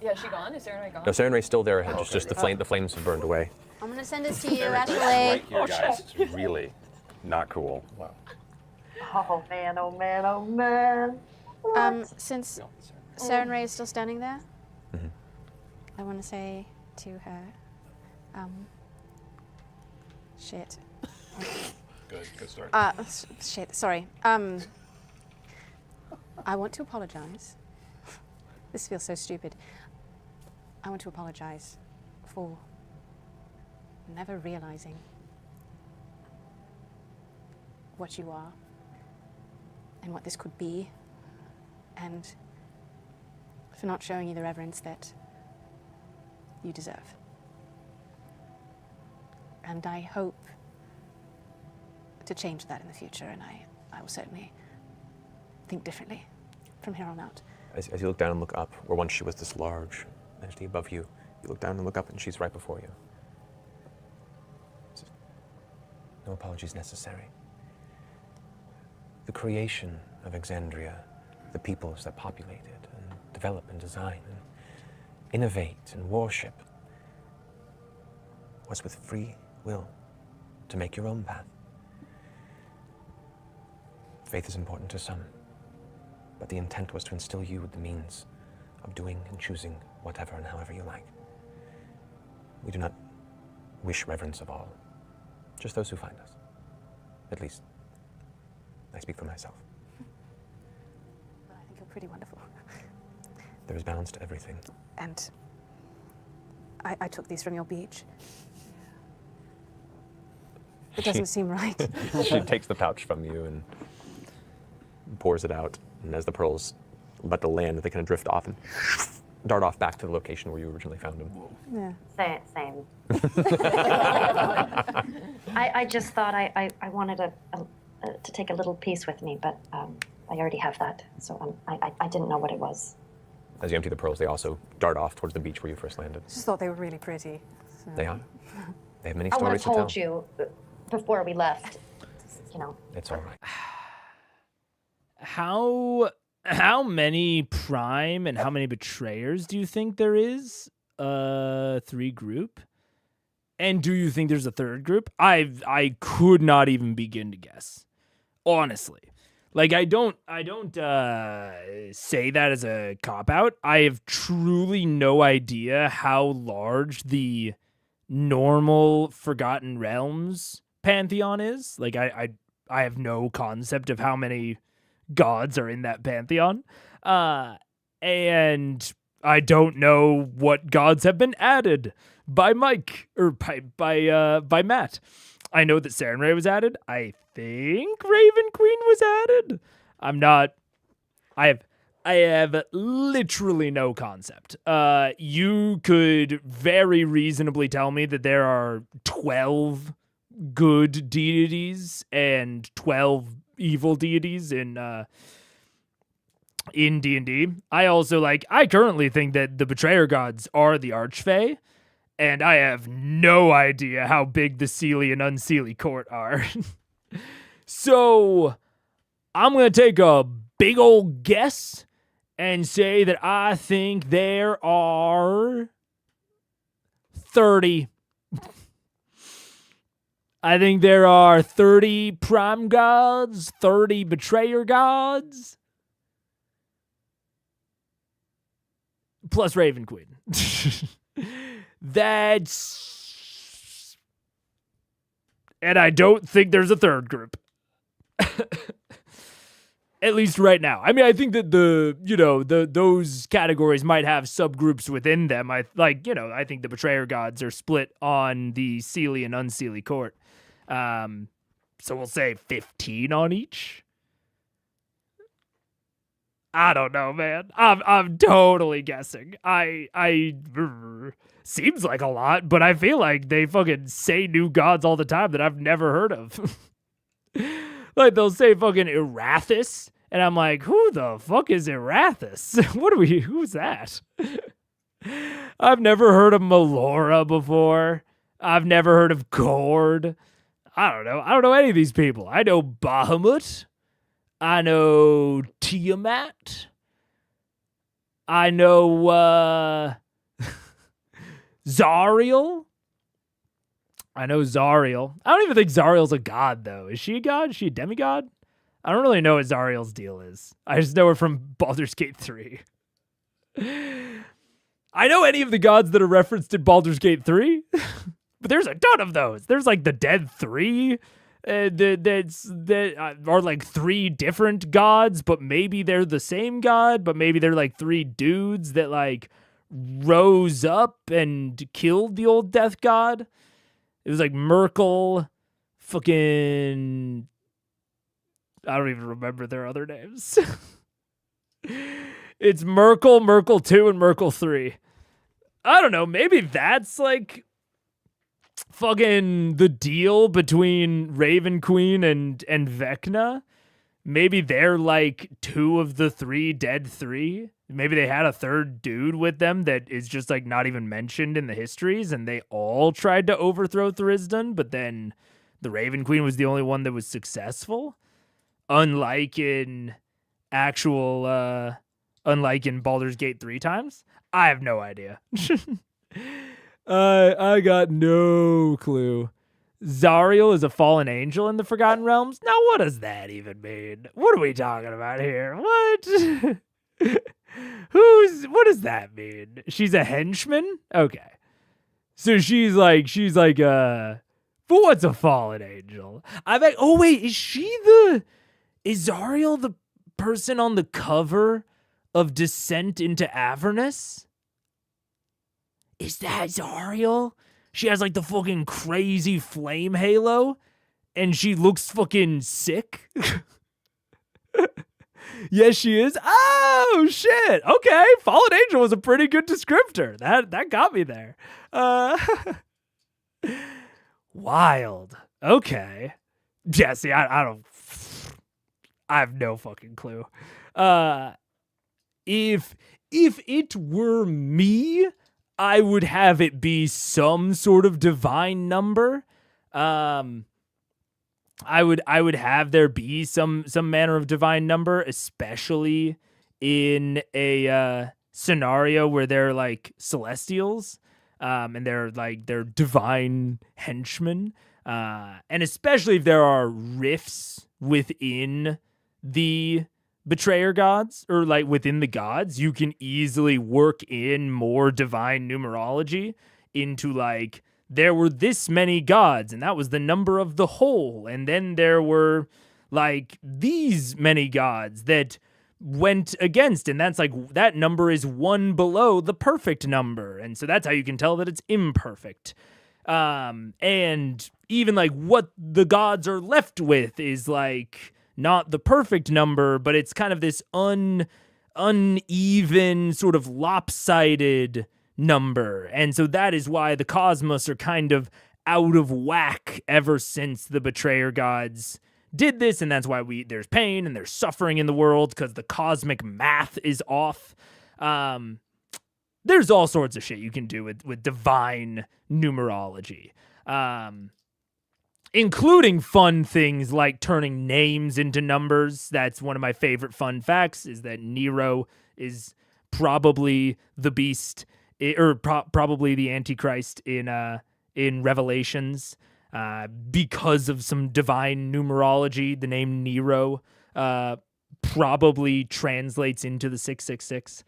I: Yeah, is she gone? Is Sarah gone?
J: No, Saren Ray's still there. Just the flames have burned away.
D: I'm gonna send this to you,
H: Right
D: Ashley.
H: here, guys. It's really not cool. Wow.
E: Oh man, oh man, oh man.
D: Since Saren Ray is still standing there, I want to say to her, shit.
F: Good start.
D: Shit, sorry. I want to apologize. This feels so stupid. I want to apologize for never realizing what you are and what this could be, and for not showing you the reverence that you deserve. And I hope to change that in the future, and I will certainly think differently from here on out.
J: As you look down and look up, where once she was this large entity above you, you look down and look up and she's right before you. No apologies necessary. The creation of Exandria, the peoples that populate it and develop and design and innovate and worship, was with free will to make your own path. Faith is important to some, but the intent was to instill you with the means of doing and choosing whatever and however you like. We do not wish reverence of all, just those who find us. At least, I speak for myself.
D: But I think you're pretty wonderful.
J: There is balance to everything.
D: And I took these from your beach. It doesn't seem right.
J: She takes the pouch from you and pours it out. And as the pearls about to land, they kind of drift off and dart off back to the location where you originally found them.
D: Yeah.
E: Same. I just thought I wanted to take a little piece with me, but I already have that, so I didn't know what it was.
J: As you empty the pearls, they also dart off towards the beach where you first landed.
D: Just thought they were really pretty. So.
J: They are. They have many
E: I would have
J: stories to tell.
E: told you before we left, you know.
J: It's all right.
A: How many prime and how many betrayers do you think there is? 3 group? And do you think there's a 3rd group? I could not even begin to guess. Honestly. Like I don't say that as a cop out. I have truly no idea how large the normal Forgotten Realms pantheon is. Like I have no concept of how many gods are in that pantheon. And I don't know what gods have been added by Mike or by Matt. I know that Saren Ray was added. I think Raven Queen was added. I have literally no concept. You could very reasonably tell me that there are 12 good deities and 12 evil deities in D&D. I currently think that the Betrayer gods are the Archfey, and I have no idea how big the Seelie and Unseelie court are. So I'm going to take a big old guess and say that I think there are 30. I think there are 30 prime gods, 30 betrayer gods, plus Raven Queen. And I don't think there's a 3rd group. At least right now. I mean, I think that those categories might have subgroups within them. I think the betrayer gods are split on the Seelie and Unseelie court. So we'll say 15 on each. I don't know, man. I'm totally guessing. Seems like a lot, but I feel like they fucking say new gods all the time that I've never heard of. Like they'll say fucking Erathis, and I'm like, who the fuck is Erathis? Who's that? I've never heard of Melora before. I've never heard of Cord. I don't know. I don't know any of these people. I know Bahamut. I know Tiamat. I know Zariel. I know Zariel. I don't even think Zariel's a god, though. Is she a god? Is she a demigod? I don't really know what Zariel's deal is. I just know her from Baldur's Gate 3. I know any of the gods that are referenced in Baldur's Gate 3, but there's a ton of those. There's like the Dead 3 that are like 3 different gods, but maybe they're the same god, but maybe they're like 3 dudes that like rose up and killed the old death god. It was like Merkel, fucking... I don't even remember their other names. It's Merkel, Merkel 2, and Merkel 3. I don't know, maybe that's like fucking the deal between Raven Queen and Vecna. Maybe they're like 2 of the 3 dead 3. Maybe they had a 3rd dude with them that is just like not even mentioned in the histories, and they all tried to overthrow Tharizdun, but then the Raven Queen was the only one that was successful. Unlike in Baldur's Gate 3 times. I have no idea. I got no clue. Zariel is a fallen angel in the Forgotten Realms? Now, what does that even mean? What are we talking about here? What? What does that mean? She's a henchman? Okay. So she's like, but what's a fallen angel? Oh wait, is Zariel the person on the cover of Descent into Avernus? Is that Zariel? She has like the fucking crazy flame halo and she looks fucking sick. Yes, she is. Oh shit. Okay. Fallen Angel was a pretty good descriptor. That got me there. Wild. Okay. Yeah, see, I have no fucking clue. If it were me, I would have it be some sort of divine number. I would have there be some manner of divine number, especially in a scenario where they're like celestials, and they're divine henchmen, and especially if there are rifts within the betrayer gods, or like within the gods, you can easily work in more divine numerology into like, there were this many gods and that was the number of the whole, and then there were like these many gods that went against, and that's like, that number is 1 below the perfect number, and so that's how you can tell that it's imperfect. And even like what the gods are left with is like not the perfect number, but it's kind of this uneven, sort of lopsided number. And so that is why the cosmos are kind of out of whack ever since the betrayer gods did this, and that's why there's pain and there's suffering in the world, because the cosmic math is off. There's all sorts of shit you can do with divine numerology. Including fun things like turning names into numbers. That's one of my favorite fun facts, is that Nero is probably the beast, or probably the Antichrist in Revelations, because of some divine numerology. The name Nero probably translates into the 666.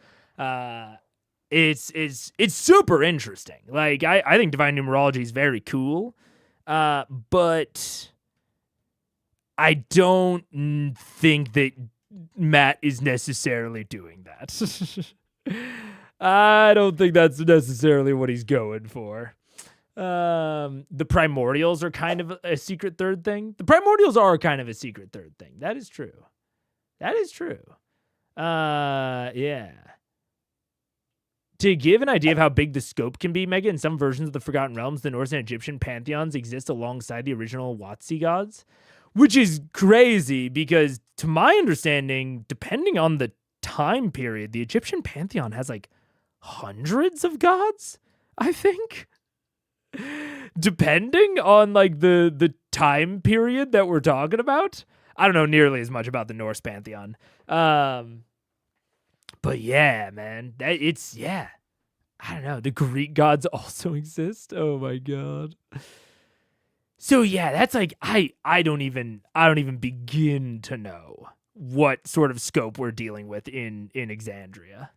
A: It's super interesting. Like, I think divine numerology is very cool. But I don't think that Matt is necessarily doing that. I don't think that's necessarily what he's going for. The primordials are kind of a secret third thing. The primordials are kind of a secret third thing. That is true. Yeah. To give an idea of how big the scope can be, Mega, in some versions of the Forgotten Realms, the Norse and Egyptian pantheons exist alongside the original Watsi gods, which is crazy because, to my understanding, depending on the time period, the Egyptian pantheon has like hundreds of gods, I think. depending on like the time period that we're talking about. I don't know nearly as much about the Norse pantheon. But yeah, man, I don't know. The Greek gods also exist. Oh my god. So yeah, that's like I don't even begin to know what sort of scope we're dealing with in Exandria.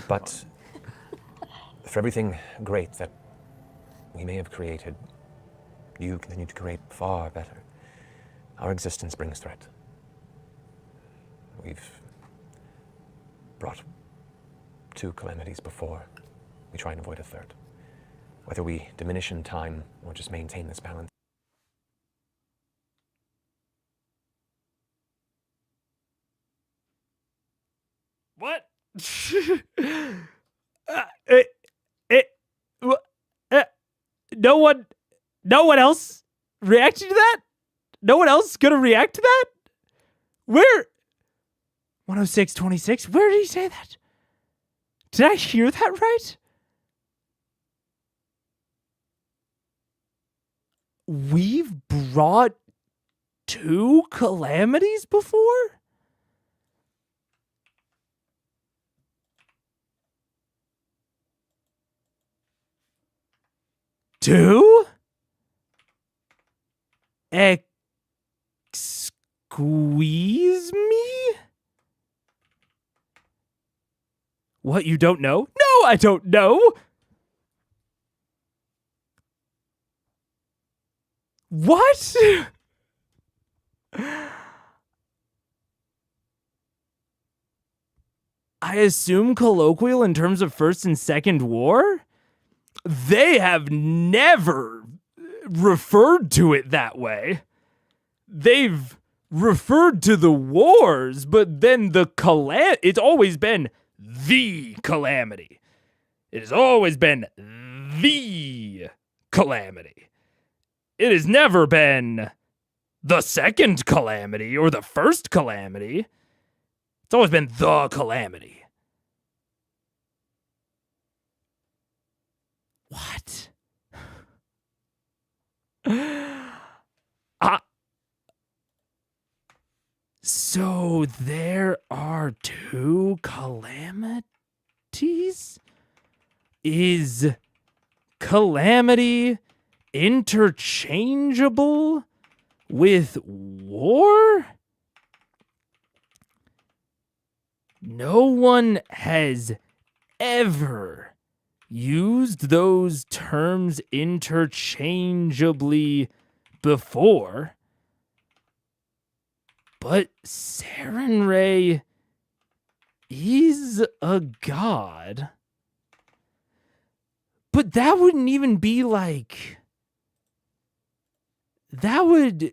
J: But for everything great that we may have created, you continue to create far better. Our existence brings threat. We've brought 2 calamities before. We try and avoid a third. Whether we diminish in time or just maintain this balance.
A: What? No one else reacted to that? No one else gonna react to that? Where? 106.26? Where did he say that? Did I hear that right? We've brought 2 calamities before? Two? Squeeze me? What, you don't know? No, I don't know. What? I assume colloquial in terms of First and Second War? They have never referred to it that way. They've referred to the wars, but then it's always been the calamity. It has always been the calamity. It has never been the second calamity or the first calamity. It's always been the calamity. What? So there are 2 calamities? Is calamity interchangeable with war? No one has ever used those terms interchangeably before. But Sarenrae is a god. But that wouldn't even be like... That would...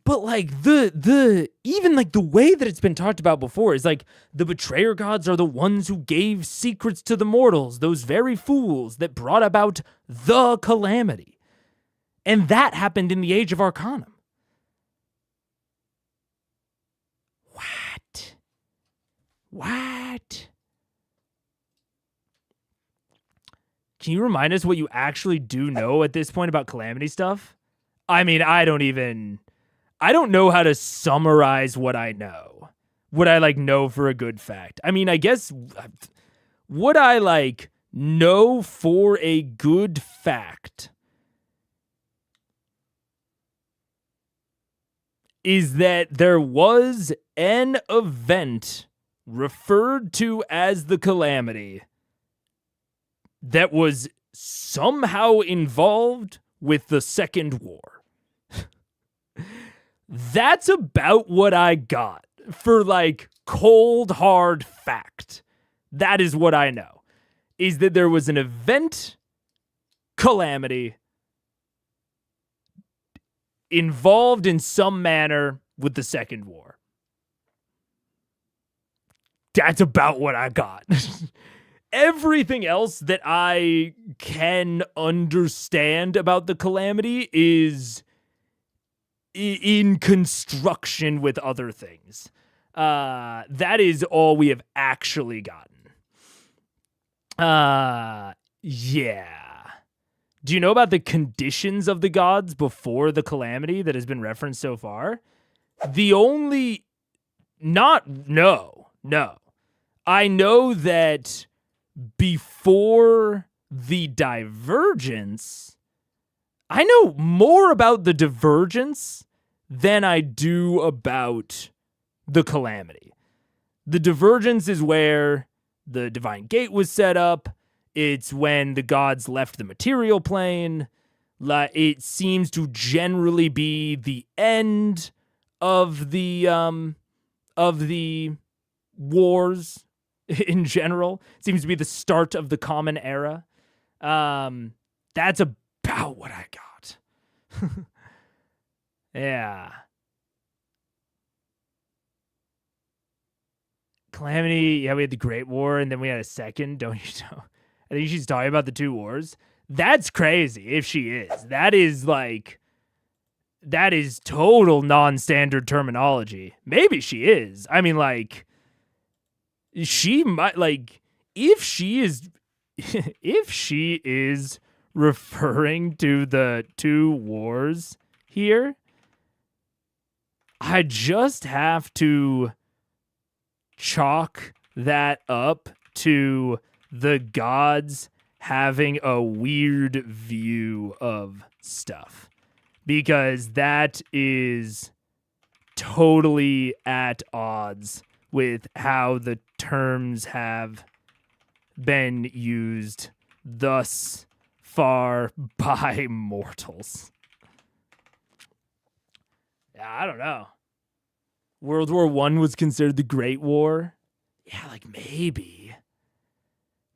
A: But like the even like the way that it's been talked about before is like the betrayer gods are the ones who gave secrets to the mortals, those very fools that brought about the calamity. And that happened in the Age of Arcanum. What? Can you remind us what you actually do know at this point about calamity stuff? I mean, I don't know how to summarize what I know. What I like know for a good fact. I mean, I guess what I like know for a good fact is that there was an event referred to as the calamity that was somehow involved with the Second War. That's about what I got for like cold hard fact. That is what I know. Is that there was an event calamity involved in some manner with the Second War. That's about what I got. Everything else that I can understand about the calamity is in construction with other things. That is all we have actually gotten. Yeah. Do you know about the conditions of the gods before the calamity that has been referenced so far? No. I know that before the divergence, I know more about the divergence than I do about the calamity. The divergence is where the divine gate was set up. It's when the gods left the material plane. It seems to generally be the end of the wars in general. It seems to be the start of the common era. That's about what I got. Yeah. Calamity, yeah, we had the Great War, and then we had a second, don't you know? I think she's talking about the two wars. That's crazy, if she is. That is total non-standard terminology. Maybe she is. I mean, like, she might, like, if she is referring to the two wars here, I just have to chalk that up to the gods having a weird view of stuff, because that is totally at odds with how the terms have been used thus far by mortals. Yeah, I don't know. World War I was considered the Great War. Yeah, like maybe.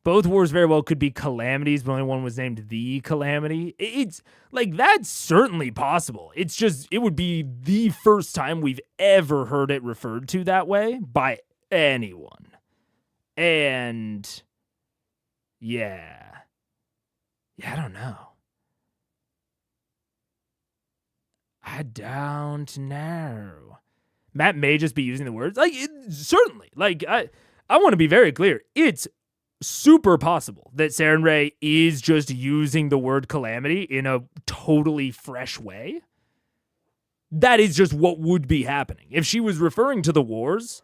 A: Both wars very well could be calamities, but only one was named the Calamity. It's like, that's certainly possible. It's just, it would be the first time we've ever heard it referred to that way by anyone. And yeah, I don't know. I don't know. Matt may just be using the words. Like, certainly. Like, I want to be very clear. It's super possible that Saren Ray is just using the word calamity in a totally fresh way. That is just what would be happening. If she was referring to the wars,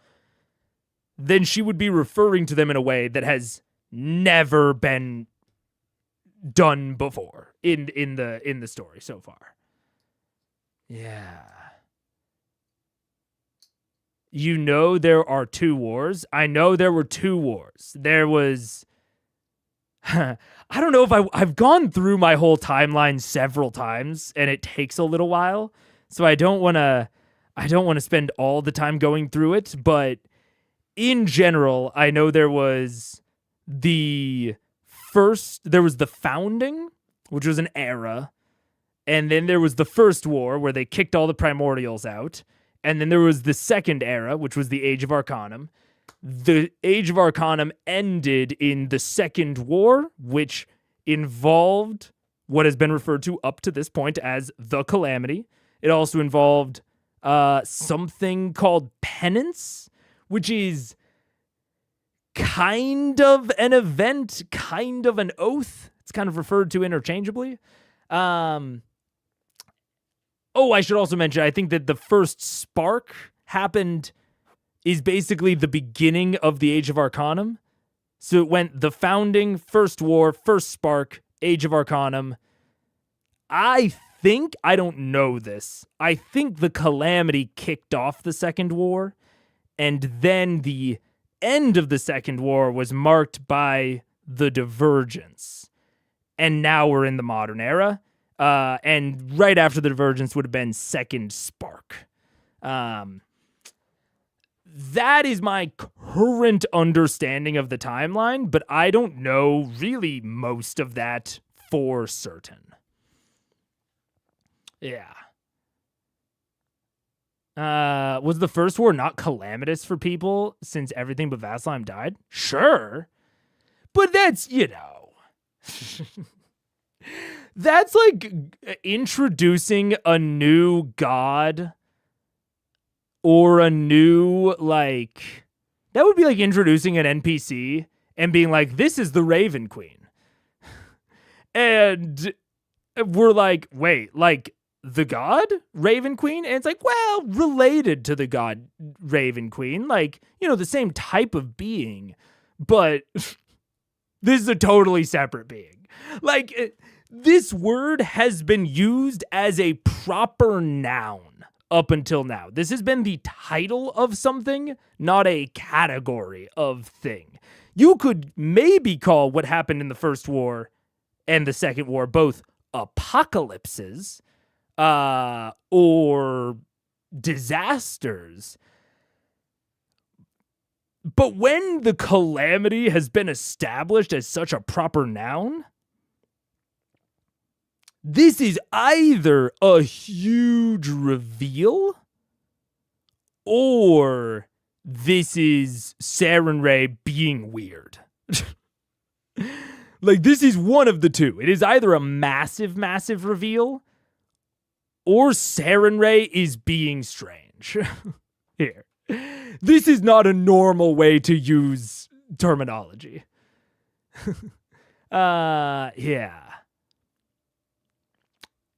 A: then she would be referring to them in a way that has never been done before in the story so far. Yeah. You know there are two wars. I know there were two wars. There was... I don't know if I've gone through my whole timeline several times, and it takes a little while, so I don't want to spend all the time going through it, but in general, I know there was the founding, which was an era, and then there was the first war where they kicked all the primordials out. And then there was the second era, which was the Age of Arcanum. The Age of Arcanum ended in the Second War, which involved what has been referred to up to this point as the Calamity. It also involved something called Penance, which is kind of an event, kind of an oath. It's kind of referred to interchangeably. I should also mention, I think that the first spark is basically the beginning of the Age of Arcanum. So it went the founding, first war, first spark, Age of Arcanum. I don't know this. I think the Calamity kicked off the Second War, and then the end of the Second War was marked by the Divergence. And now we're in the modern era. And right after the Divergence would have been Second Spark. That is my current understanding of the timeline, but I don't know really most of that for certain. Yeah. Was the first war not calamitous for people since everything but Vasselheim died? Sure. But that's, that's like introducing a new god or a new, like, that would be like introducing an NPC and being like, this is the Raven Queen. And we're like, wait, like the god Raven Queen? And it's like, well, related to the god Raven Queen, like, the same type of being, but this is a totally separate being. Like, this word has been used as a proper noun up until now. This has been the title of something, not a category of thing. You could maybe call what happened in the First War and the Second War both apocalypses or disasters. But when the calamity has been established as such a proper noun, this is either a huge reveal or this is Sarenrae being weird. Like, this is one of the two. It is either a massive, massive reveal or Sarenrae is being strange. Here. This is not a normal way to use terminology. Yeah.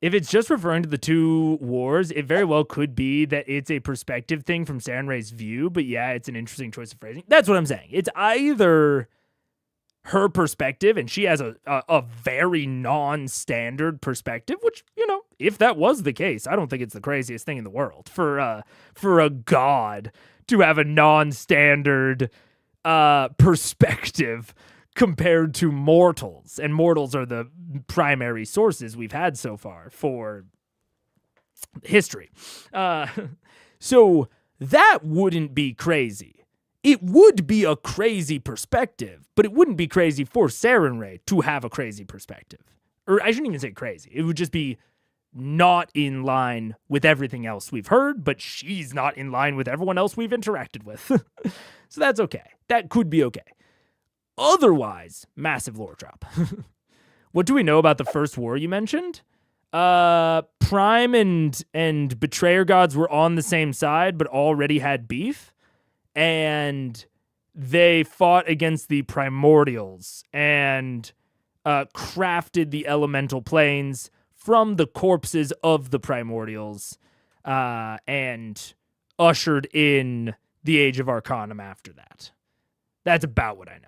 A: If it's just referring to the two wars, it very well could be that it's a perspective thing from Sarenrae's view, but yeah, it's an interesting choice of phrasing. That's what I'm saying. It's either her perspective, and she has a very non-standard perspective, which, if that was the case, I don't think it's the craziest thing in the world for a god to have a non-standard perspective compared to mortals. And mortals are the primary sources we've had so far for history. So that wouldn't be crazy. It would be a crazy perspective, but it wouldn't be crazy for Sarenrae to have a crazy perspective. Or I shouldn't even say crazy. It would just be not in line with everything else we've heard, but she's not in line with everyone else we've interacted with. So that's okay. That could be okay. Otherwise, massive lore drop. What do we know about the First War you mentioned? Prime and Betrayer gods were on the same side, but already had beef. And they fought against the primordials and crafted the elemental planes from the corpses of the primordials and ushered in the Age of Arcanum after that. That's about what I know.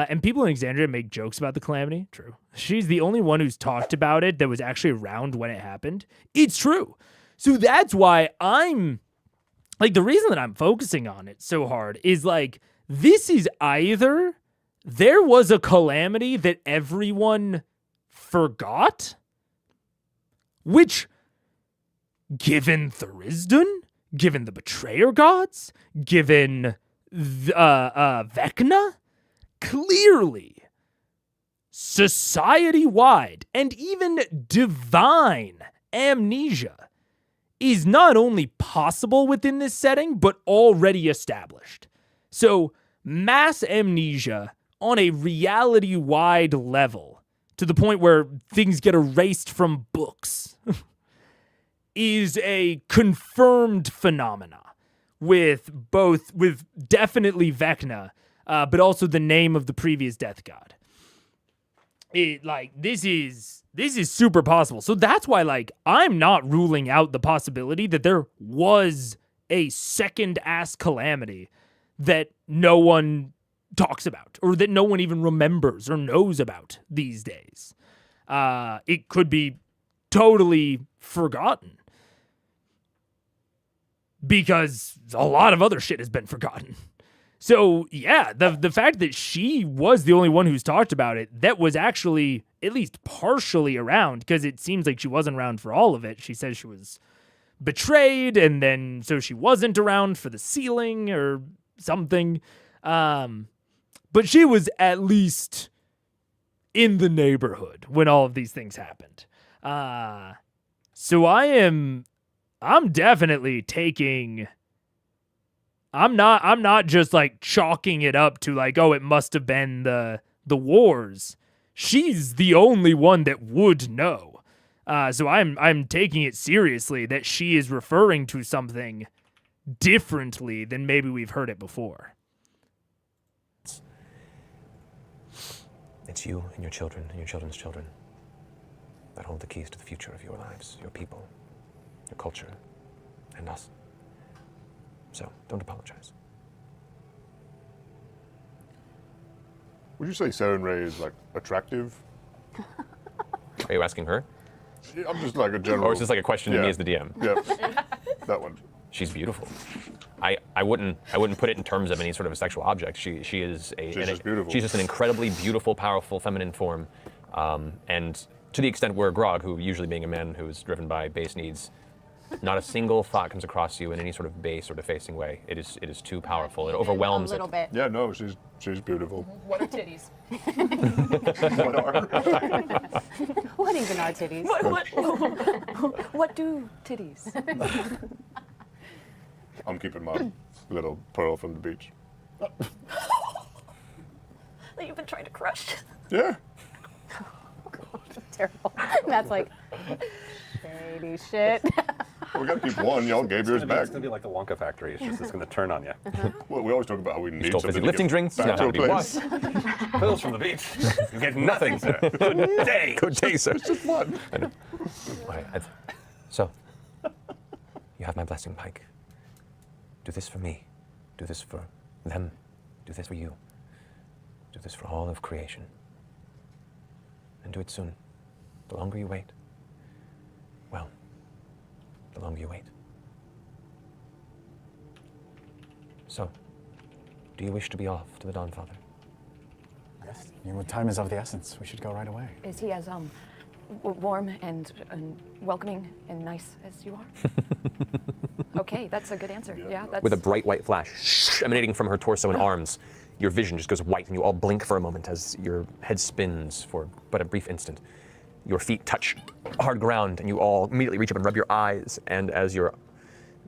A: And people in Alexandria make jokes about the calamity. True. She's the only one who's talked about it that was actually around when it happened. It's true. So that's why I'm... Like, the reason that I'm focusing on it so hard is, like, this is either there was a calamity that everyone forgot, which, given Thurisdun, given the Betrayer gods, given Vecna, clearly, society-wide, and even divine amnesia is not only possible within this setting, but already established. So, mass amnesia on a reality-wide level, to the point where things get erased from books, is a confirmed phenomena with definitely Vecna, but also the name of the previous death god. This is super possible. So that's why, I'm not ruling out the possibility that there was a second-ass calamity that no one talks about, or that no one even remembers or knows about these days. It could be totally forgotten, because a lot of other shit has been forgotten. So, yeah, the fact that she was the only one who's talked about it, that was actually at least partially around, because it seems like she wasn't around for all of it. She says she was betrayed, and then so she wasn't around for the sealing or something. But she was at least in the neighborhood when all of these things happened. So I'm definitely taking... I'm not just chalking it up to it must have been the wars. She's the only one that would know. So I'm taking it seriously that she is referring to something differently than maybe we've heard it before.
J: It's you and your children and your children's children that hold the keys to the future of your lives, your people, your culture, and us. So don't apologize.
F: Would you say Saren Ray is like attractive?
B: Are you asking her?
F: I'm just like a general.
B: Or is this like a question to me as the DM?
F: Yeah, that one.
B: She's beautiful. I wouldn't put it in terms of any sort of a sexual object. She is
F: She's just beautiful.
B: She's just an incredibly beautiful, powerful, feminine form, and to the extent where Grog, who usually being a man who is driven by base needs, not a single thought comes across you in any sort of base or defacing way. It is too powerful. It overwhelms
D: a little bit.
F: Yeah, no, she's beautiful.
I: What are titties?
F: What are?
D: What even are titties?
I: What do titties?
F: I'm keeping my little pearl from the beach.
I: That you've been trying to crush.
F: Yeah.
D: Terrible. That's like shady shit.
F: We gotta keep one. Y'all gave yours back.
H: It's gonna be like the Wonka factory. It's just gonna turn on you.
F: Well, we always talk about how we need
B: Still
F: something
B: busy
F: to
B: lifting
F: get
B: drinks.
F: back
B: Not
F: to
B: how
F: a
B: to be
F: place.
B: washed.
H: Pills from the beach. You get nothing, sir. Good day.
B: Good day, sir.
F: It's just fun.
B: I know. All right, so, you have my blessing, Pike. Do this for me. Do this for them. Do this for you. Do this for all of creation. And do it soon. The longer you wait, well, the longer you wait. So, do you wish to be off to the Dawnfather?
C: Yes. I mean, time is of the essence. We should go right away.
I: Is he as warm and welcoming and nice as you are? Okay, that's a good answer. Yeah, that's
B: With a bright white flash emanating from her torso and arms, your vision just goes white and you all blink for a moment as your head spins for but a brief instant. Your feet touch hard ground and you all immediately reach up and rub your eyes, and as your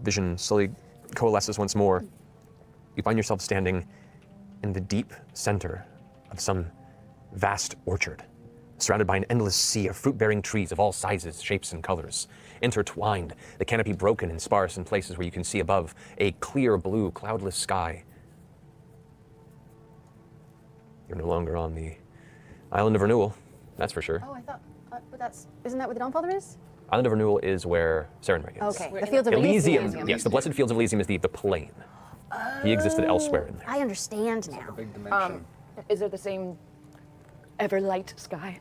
B: vision slowly coalesces once more, you find yourself standing in the deep center of some vast orchard, surrounded by an endless sea of fruit-bearing trees of all sizes, shapes, and colors, intertwined, the canopy broken and sparse in places where you can see above a clear blue, cloudless sky. You're no longer on the Island of Renewal, that's for sure.
D: Oh, I thought, but isn't that where the Dawnfather is?
B: Island of Renewal is where Saren Ray is.
D: Okay, the Fields of Elysium.
B: Yes, the Blessed Fields of Elysium is the plane. He existed elsewhere in there.
D: I understand now.
H: Big dimension.
I: Is there the same ever light sky?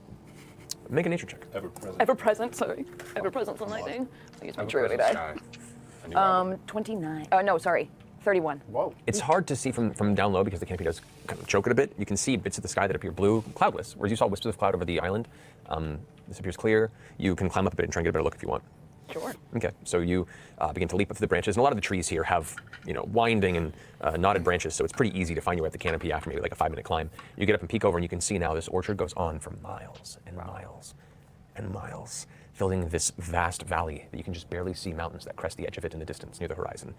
B: Make a nature check.
F: Ever present.
I: Ever present, sorry. Ever present sunlighting. I use my true
H: Ever-present
I: today.
H: sky. And you are
I: 29. No, sorry. 31.
C: Whoa.
B: It's hard to see from down low because the canopy does kind of choke it a bit. You can see bits of the sky that appear blue, cloudless, whereas you saw wisps of cloud over the island. This appears clear. You can climb up a bit and try and get a better look if you want.
I: Sure.
B: Okay, so you begin to leap up through the branches, and a lot of the trees here have, winding and knotted branches, so it's pretty easy to find your way up the canopy after maybe like a 5-minute climb. You get up and peek over, and you can see now this orchard goes on for miles and miles and miles, filling this vast valley that you can just barely see mountains that crest the edge of it in the distance near the horizon.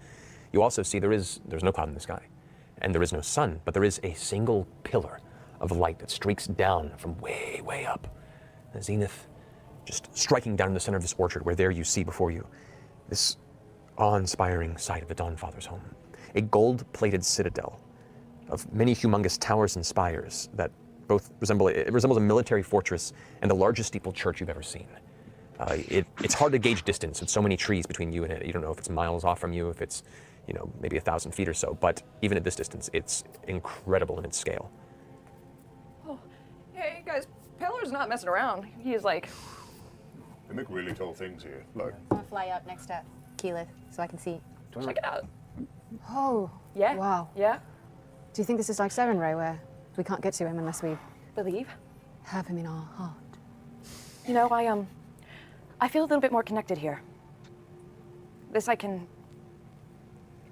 B: You also see there's no cloud in the sky, and there is no sun, but there is a single pillar of light that streaks down from way, way up. The zenith just striking down in the center of this orchard, where there you see before you this awe-inspiring sight of the Dawnfather's home. A gold-plated citadel of many humongous towers and spires that both resembles a military fortress and the largest steepled church you've ever seen. It's hard to gauge distance with so many trees between you and it. You don't know if it's miles off from you, if it's maybe 1,000 feet or so, but even at this distance, it's incredible in its scale.
I: Oh, hey guys, Peller's not messing around. He's like,
F: They make really tall things here. Like,
D: I'm gonna fly up next to Keyleth so I can see.
I: check it out.
D: Oh,
I: Yeah.
D: wow.
I: Yeah.
D: Do you think this is like Saren Ray, where we can't get to him unless we
I: Believe.
D: have him in our heart?
I: You know, I feel a little bit more connected here. This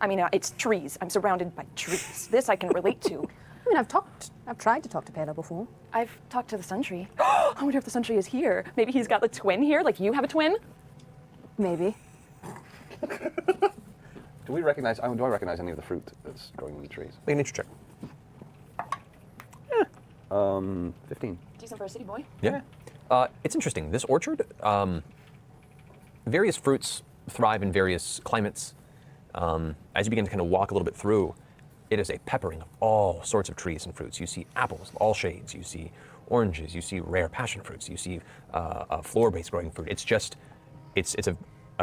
I: it's trees. I'm surrounded by trees. This I can relate to.
D: I mean, I've tried to talk to Pela before.
I: I've talked to the Sun Tree. I wonder if the Sun Tree is here. Maybe he's got the twin here, like you have a twin?
D: Maybe.
H: Do I recognize any of the fruit that's growing in the trees?
B: Make a nature check.
H: 15.
I: Decent for a city boy.
B: Yeah. It's interesting. This orchard,
J: various fruits thrive in various climates. As you begin to kind of walk a little bit through, it is a peppering of all sorts of trees and fruits. You see apples of all shades. You see oranges. You see rare passion fruits. You see floor-based growing fruit. It's just, it's a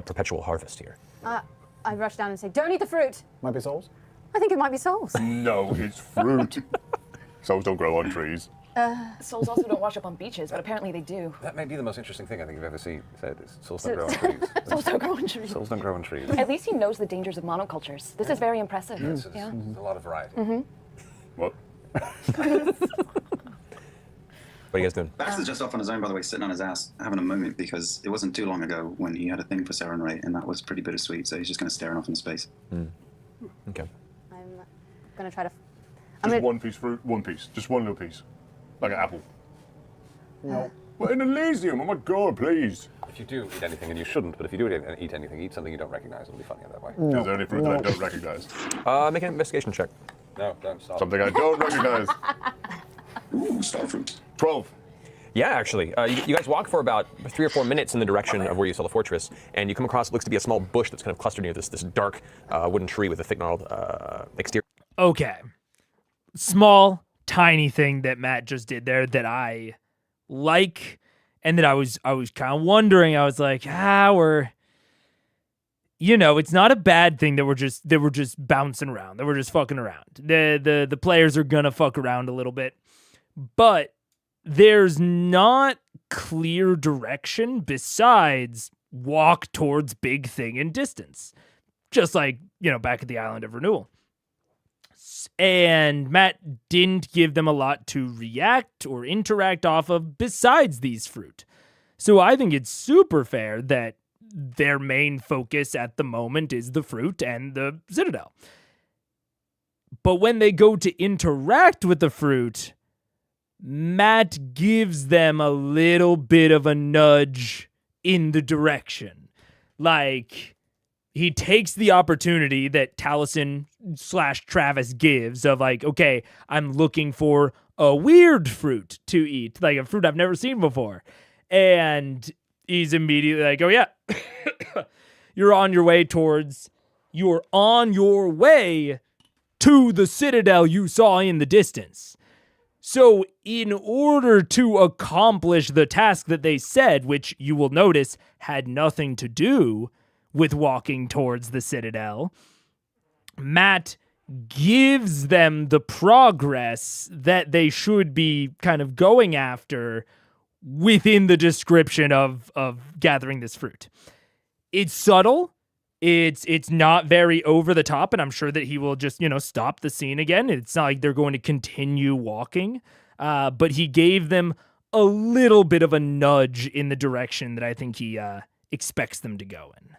J: perpetual harvest here.
D: I rush down and say, don't eat the fruit.
C: Might be souls.
D: I think it might be souls.
F: No, it's fruit. Souls don't grow on trees.
I: Souls also don't wash up on beaches, but apparently they do.
H: That may be the most interesting thing I think I've ever said. Is souls don't grow on trees.
I: Souls don't grow on trees.
H: Souls don't grow on trees.
I: At least he knows the dangers of monocultures. This is very impressive.
H: There's
I: Yeah.
H: a lot of variety.
F: What?
J: What are you guys doing?
G: Baxter's just off on his own, by the way, sitting on his ass, having a moment, because it wasn't too long ago when he had a thing for Saren Ray, and that was pretty bittersweet, so he's just kind of staring off into space.
J: Okay.
D: I'm going to try to...
F: Just one piece fruit, one piece. Just one little piece. Like an apple.
C: No.
F: What in Elysium? Oh my god, please.
H: If you do eat anything, and you shouldn't, but if you do eat anything, eat something you don't recognize. It'll be funnier that way.
F: Is there any fruit that I don't recognize?
J: Make an investigation check.
H: No, don't stop.
F: Something I don't recognize.
G: Ooh, star fruit.
F: 12.
J: Yeah, actually. You guys walk for about 3 or 4 minutes in the direction of where you saw the fortress, and you come across what looks to be a small bush that's kind of clustered near this dark wooden tree with a thick gnarled exterior.
A: Okay. Small, tiny thing that Matt just did there that I like, and that I was kind of wondering. I was like, we're, it's not a bad thing that we're just bouncing around, that we're just fucking around. The players are gonna fuck around a little bit, but there's not clear direction besides walk towards big thing in distance, just like back at the Island of Renewal. And Matt didn't give them a lot to react or interact off of besides these fruit. So I think it's super fair that their main focus at the moment is the fruit and the Citadel. But when they go to interact with the fruit, Matt gives them a little bit of a nudge in the direction. Like, he takes the opportunity that Taliesin/Travis gives of like, okay, I'm looking for a weird fruit to eat, like a fruit I've never seen before. And he's immediately like, oh yeah, you're on your way to the Citadel you saw in the distance. So in order to accomplish the task that they said, which you will notice had nothing to do with walking towards the Citadel, Matt gives them the progress that they should be kind of going after within the description of gathering this fruit. It's subtle. It's not very over the top, and I'm sure that he will just, stop the scene again. It's not like they're going to continue walking, but he gave them a little bit of a nudge in the direction that I think he expects them to go in.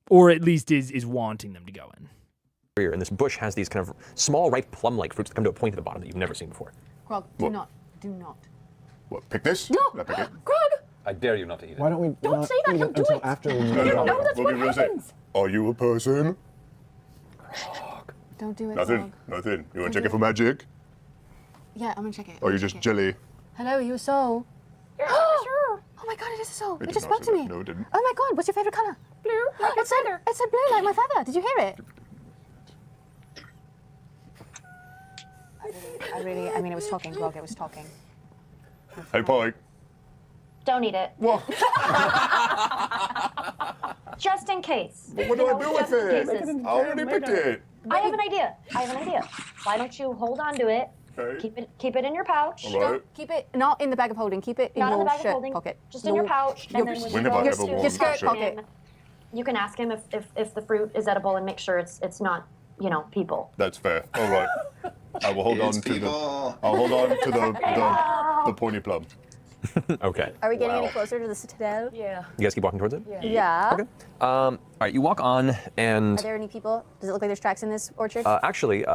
A: Or at least is wanting them to go in.
J: And this bush has these kind of small, ripe plum-like fruits that come to a point at the bottom that you've never seen before.
D: Grog, do not.
F: What, pick this?
D: No!
F: Can I pick it?
D: Grog!
H: I dare you not to eat it.
C: Why don't we
D: Don't
C: not
D: say that,
C: eat
D: he'll
C: it
D: do
C: until
D: it.
C: after we
F: No,
C: move
F: no,
C: on?
F: no.
D: that's what
F: We'll say,
D: happens.
F: are you a person?
D: Don't do it,
F: Nothing.
D: Grog.
F: Nothing. You want to check it for magic?
D: Yeah, I'm gonna check it.
F: Or are you just jelly?
D: Hello, are you a soul? Oh my god, it is a soul. It
F: did
D: just
F: not
D: spoke
F: say
D: to
F: that.
D: me.
F: No, it didn't.
D: Oh my god, what's your favorite color? Blue, like my feather. It said blue, like my feather. Did you hear it? I mean, it was talking, Grog, it was talking.
F: Hey, Pike.
E: Don't eat it.
F: What?
E: Just in case.
F: What do I do with
E: just in
F: it?
E: cases.
F: I already picked it.
E: I have an idea. Why don't you hold on to it?
F: Okay.
E: Keep it in your pouch.
F: All right.
D: Keep it not in the bag of holding. Keep it in
E: Not in
D: your
E: the bag of
D: shirt
E: holding.
D: pocket.
E: Just in your pouch. And then
F: When have I ever worn
D: your skirt
F: that shit?
D: pocket.
E: you can ask him if the fruit is edible and make sure it's not, people.
F: That's fair. All right. I will hold on
G: It's
F: to the.
G: people.
F: I'll hold on to the pointy plum.
J: Okay.
D: Are we getting any closer to the Citadel?
I: Yeah.
J: You guys keep walking towards it?
D: Yeah.
J: Okay. All right, you walk on, and
D: Are there any people? Does it look like there's tracks in this orchard?
J: actually,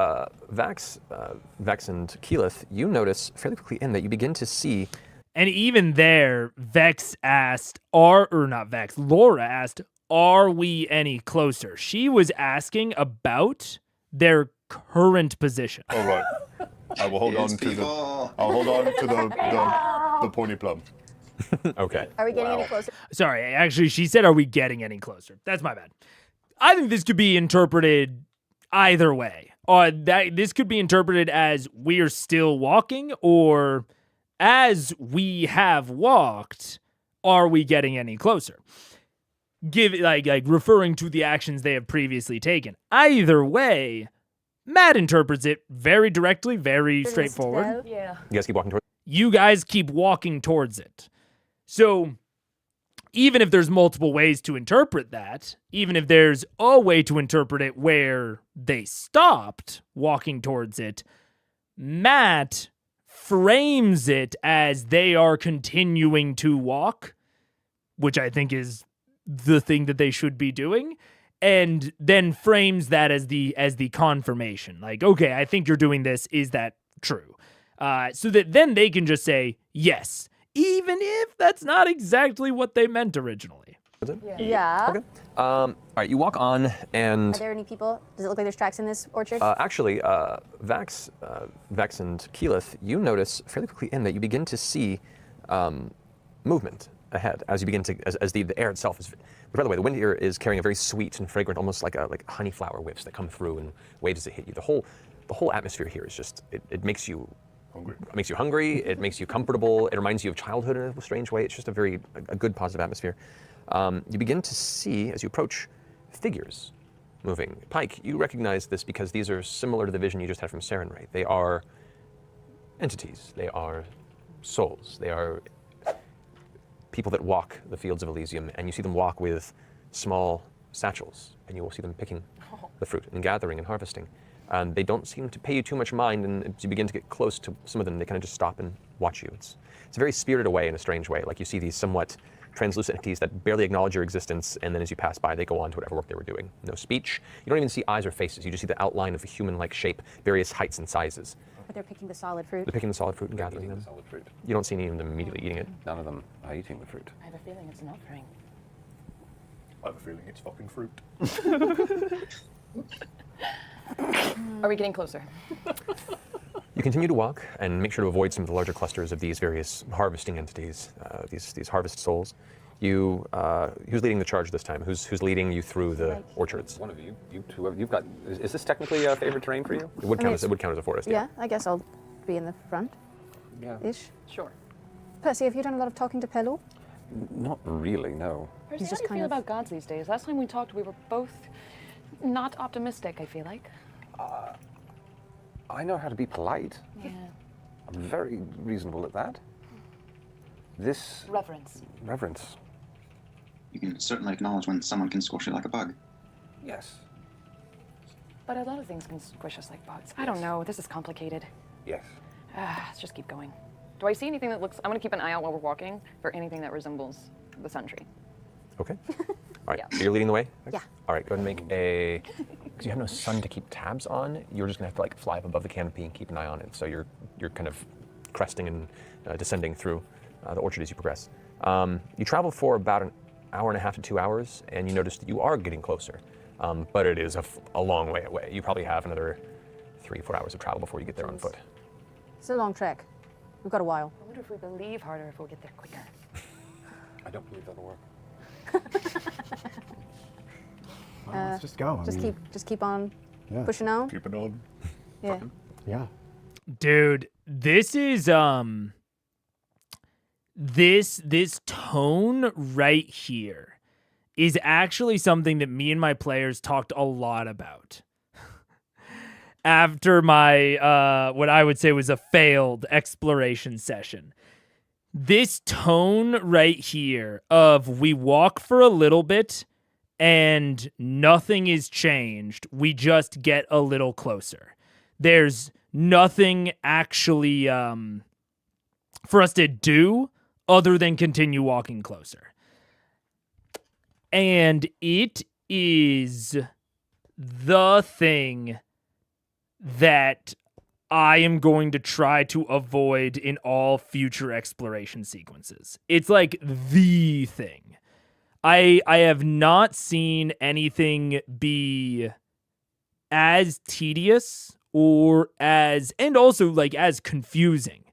J: Vex and Keyleth, you notice fairly quickly in that you begin to see.
A: And even there, Vex asked, Laura asked, are we any closer? She was asking about their current position.
F: All right. I will hold on
G: It's
F: to the.
G: people.
F: I'll hold on to the pointy plum.
J: Okay.
E: Are we getting any closer?
A: Sorry, actually, she said, "Are we getting any closer?" That's my bad. I think this could be interpreted either way. This could be interpreted as we're still walking, or as we have walked, are we getting any closer? Like referring to the actions they have previously taken. Either way, Matt interprets it very directly, very straightforward.
I: Yeah.
J: You guys keep walking towards.
A: You guys keep walking towards it. So even if there's multiple ways to interpret that, even if there's a way to interpret it where they stopped walking towards it, Matt frames it as they are continuing to walk, which I think is the thing that they should be doing, and then frames that as the confirmation. Like, okay, I think you're doing this. Is that true? So that then they can just say yes, even if that's not exactly what they meant originally.
E: Yeah.
J: Okay. All right, you walk on, and
E: Are there any people? Does it look like there's tracks in this orchard?
J: actually, Vex and Keyleth, you notice fairly quickly in that you begin to see movement ahead as you begin to, as the air itself is. But by the way, the wind here is carrying a very sweet and fragrant, almost like honey flower whiffs that come through and waves as they hit you. The whole atmosphere here is just it makes you
F: Hungry.
J: It makes you hungry. It makes you comfortable. It reminds you of childhood in a strange way. It's just a good positive atmosphere. You begin to see, as you approach, figures moving. Pike, you recognize this because these are similar to the vision you just had from Sarenrae. They are entities. They are souls. They are people that walk the fields of Elysium, and you see them walk with small satchels, and you will see them picking the fruit and gathering and harvesting. They don't seem to pay you too much mind, and as you begin to get close to some of them, they kind of just stop and watch you. It's a very spirited way in a strange way. Like you see these somewhat translucent entities that barely acknowledge your existence, and then as you pass by, they go on to whatever work they were doing. No speech. You don't even see eyes or faces. You just see the outline of a human-like shape, various heights and sizes.
E: But they're picking the solid fruit.
J: They're picking the solid fruit and gathering them.
H: Solid fruit.
J: You don't see any of them immediately eating it.
H: None of them are eating the fruit.
I: I have a feeling it's an offering.
F: I have a feeling it's fucking fruit.
I: Are we getting closer?
J: You continue to walk and make sure to avoid some of the larger clusters of these various harvesting entities, these harvest souls. Who's leading the charge this time? Who's leading you through the orchards?
H: One of you two, you've got. Is this technically a favorite terrain for you?
J: It would count as a forest.
D: Yeah, I guess I'll be in the front.
H: Yeah.
D: Ish.
I: Sure.
D: Percy, have you done a lot of talking to Pelu?
H: Not really, no.
I: Percy,
D: He's
I: how
D: just
I: do you
D: kind
I: feel
D: of-
I: about gods these days? Last time we talked, we were both not optimistic, I feel like.
H: I know how to be polite.
I: Yeah.
H: I'm very reasonable at that. This
I: Reverence.
H: reverence,
G: You can certainly acknowledge when someone can squash you like a bug.
H: yes,
I: But a lot of things can squish us like bugs. I don't know. This is complicated.
H: yes.
I: Let's just keep going. Do I see anything that looks... I'm going to keep an eye out while we're walking for anything that resembles the sun tree.
J: Okay. All right.
I: Yeah.
J: So you're leading the way?
D: Yeah.
J: All right. Go ahead and make a. Because you have no sun to keep tabs on, you're just gonna have to like fly up above the canopy and keep an eye on it. So you're kind of cresting and descending through the orchard as you progress. You travel for about an hour and a half to 2 hours, and you notice that you are getting closer, but it is a long way away. You probably have another 3-4 hours of travel before you get there on foot.
D: It's a long trek. We've got a while.
I: I wonder if we believe harder if we'll get there quicker.
H: I don't believe that'll work.
C: Well, let's just go. I mean,
D: Just keep on
C: yeah.
D: pushing on.
F: Keep it on.
D: Yeah.
C: Yeah.
A: Dude, this is this tone right here is actually something that me and my players talked a lot about. After my what I would say was a failed exploration session. This tone right here of we walk for a little bit and nothing is changed. We just get a little closer. There's nothing actually for us to do other than continue walking closer. And it is the thing that I am going to try to avoid in all future exploration sequences. It's like the thing. I have not seen anything be as tedious or as, and also like as confusing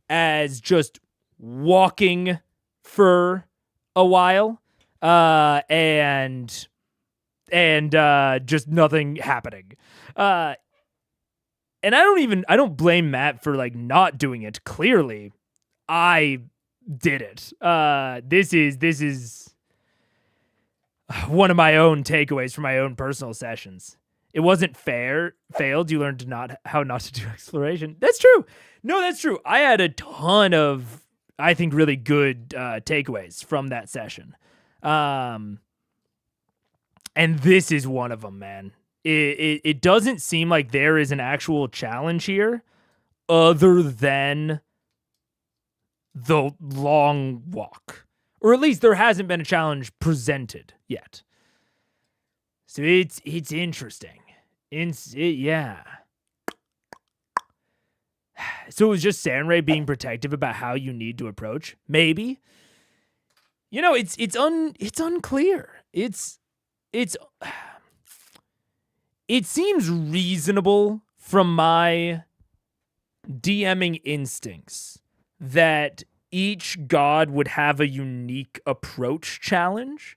A: as just walking for a while, and just nothing happening. And I don't blame Matt for like not doing it. Clearly, I did it. This is one of my own takeaways from my own personal sessions. It wasn't failed. You learned how not to do exploration. That's true. No, that's true. I had a ton of, I think, really good takeaways from that session. And this is one of them, man. It doesn't seem like there is an actual challenge here other than the long walk. Or at least there hasn't been a challenge presented yet. So it's interesting. Yeah. So it was just Sarenrae being protective about how you need to approach? Maybe. You know, it's unclear. It seems reasonable from my DMing instincts that each god would have a unique approach challenge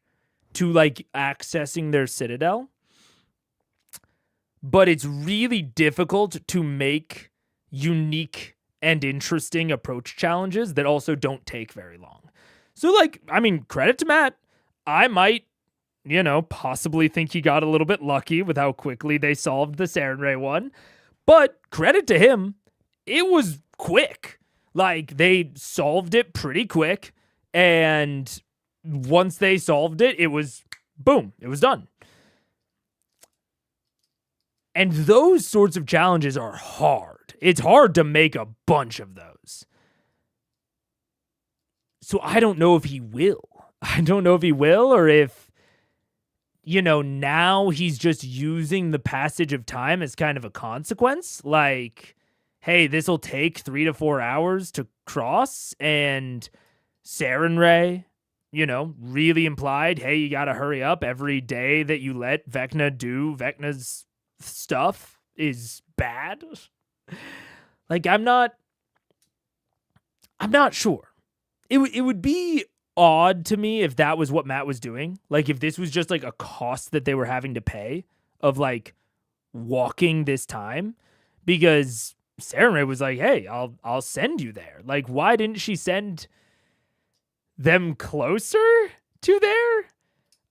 A: to like accessing their citadel. But it's really difficult to make unique and interesting approach challenges that also don't take very long. So like, I mean, credit to Matt. I might, possibly think he got a little bit lucky with how quickly they solved the Sarenrae one. But credit to him, it was quick. Like, they solved it pretty quick. And once they solved it, it was, boom, it was done. And those sorts of challenges are hard. It's hard to make a bunch of those. So I don't know if he will. Or if, now he's just using the passage of time as kind of a consequence. Like, hey, this will take 3 to 4 hours to cross. And Sarenrae, really implied, hey, you got to hurry up. Every day that you let Vecna do Vecna's stuff is bad. Like, I'm not sure. It would be odd to me if that was what Matt was doing. Like, if this was just like a cost that they were having to pay of like walking this time, because Sarenrae was like, hey, I'll send you there. Like, why didn't she send them closer to there?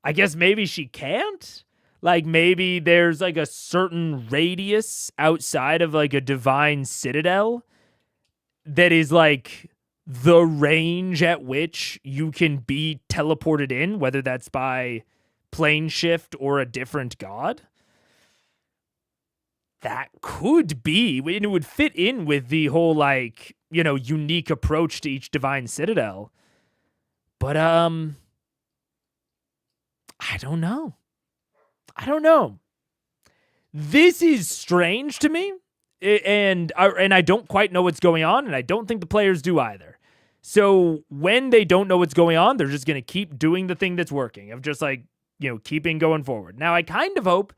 A: I guess maybe she can't. Like, maybe there's like a certain radius outside of like a divine citadel that is like the range at which you can be teleported in, whether that's by plane shift or a different god. That could be, and it would fit in with the whole like, unique approach to each divine citadel. But I don't know. This is strange to me, and I don't quite know what's going on, and I don't think the players do either. So when they don't know what's going on, they're just going to keep doing the thing that's working, of just like, keeping going forward. Now, I kind of hope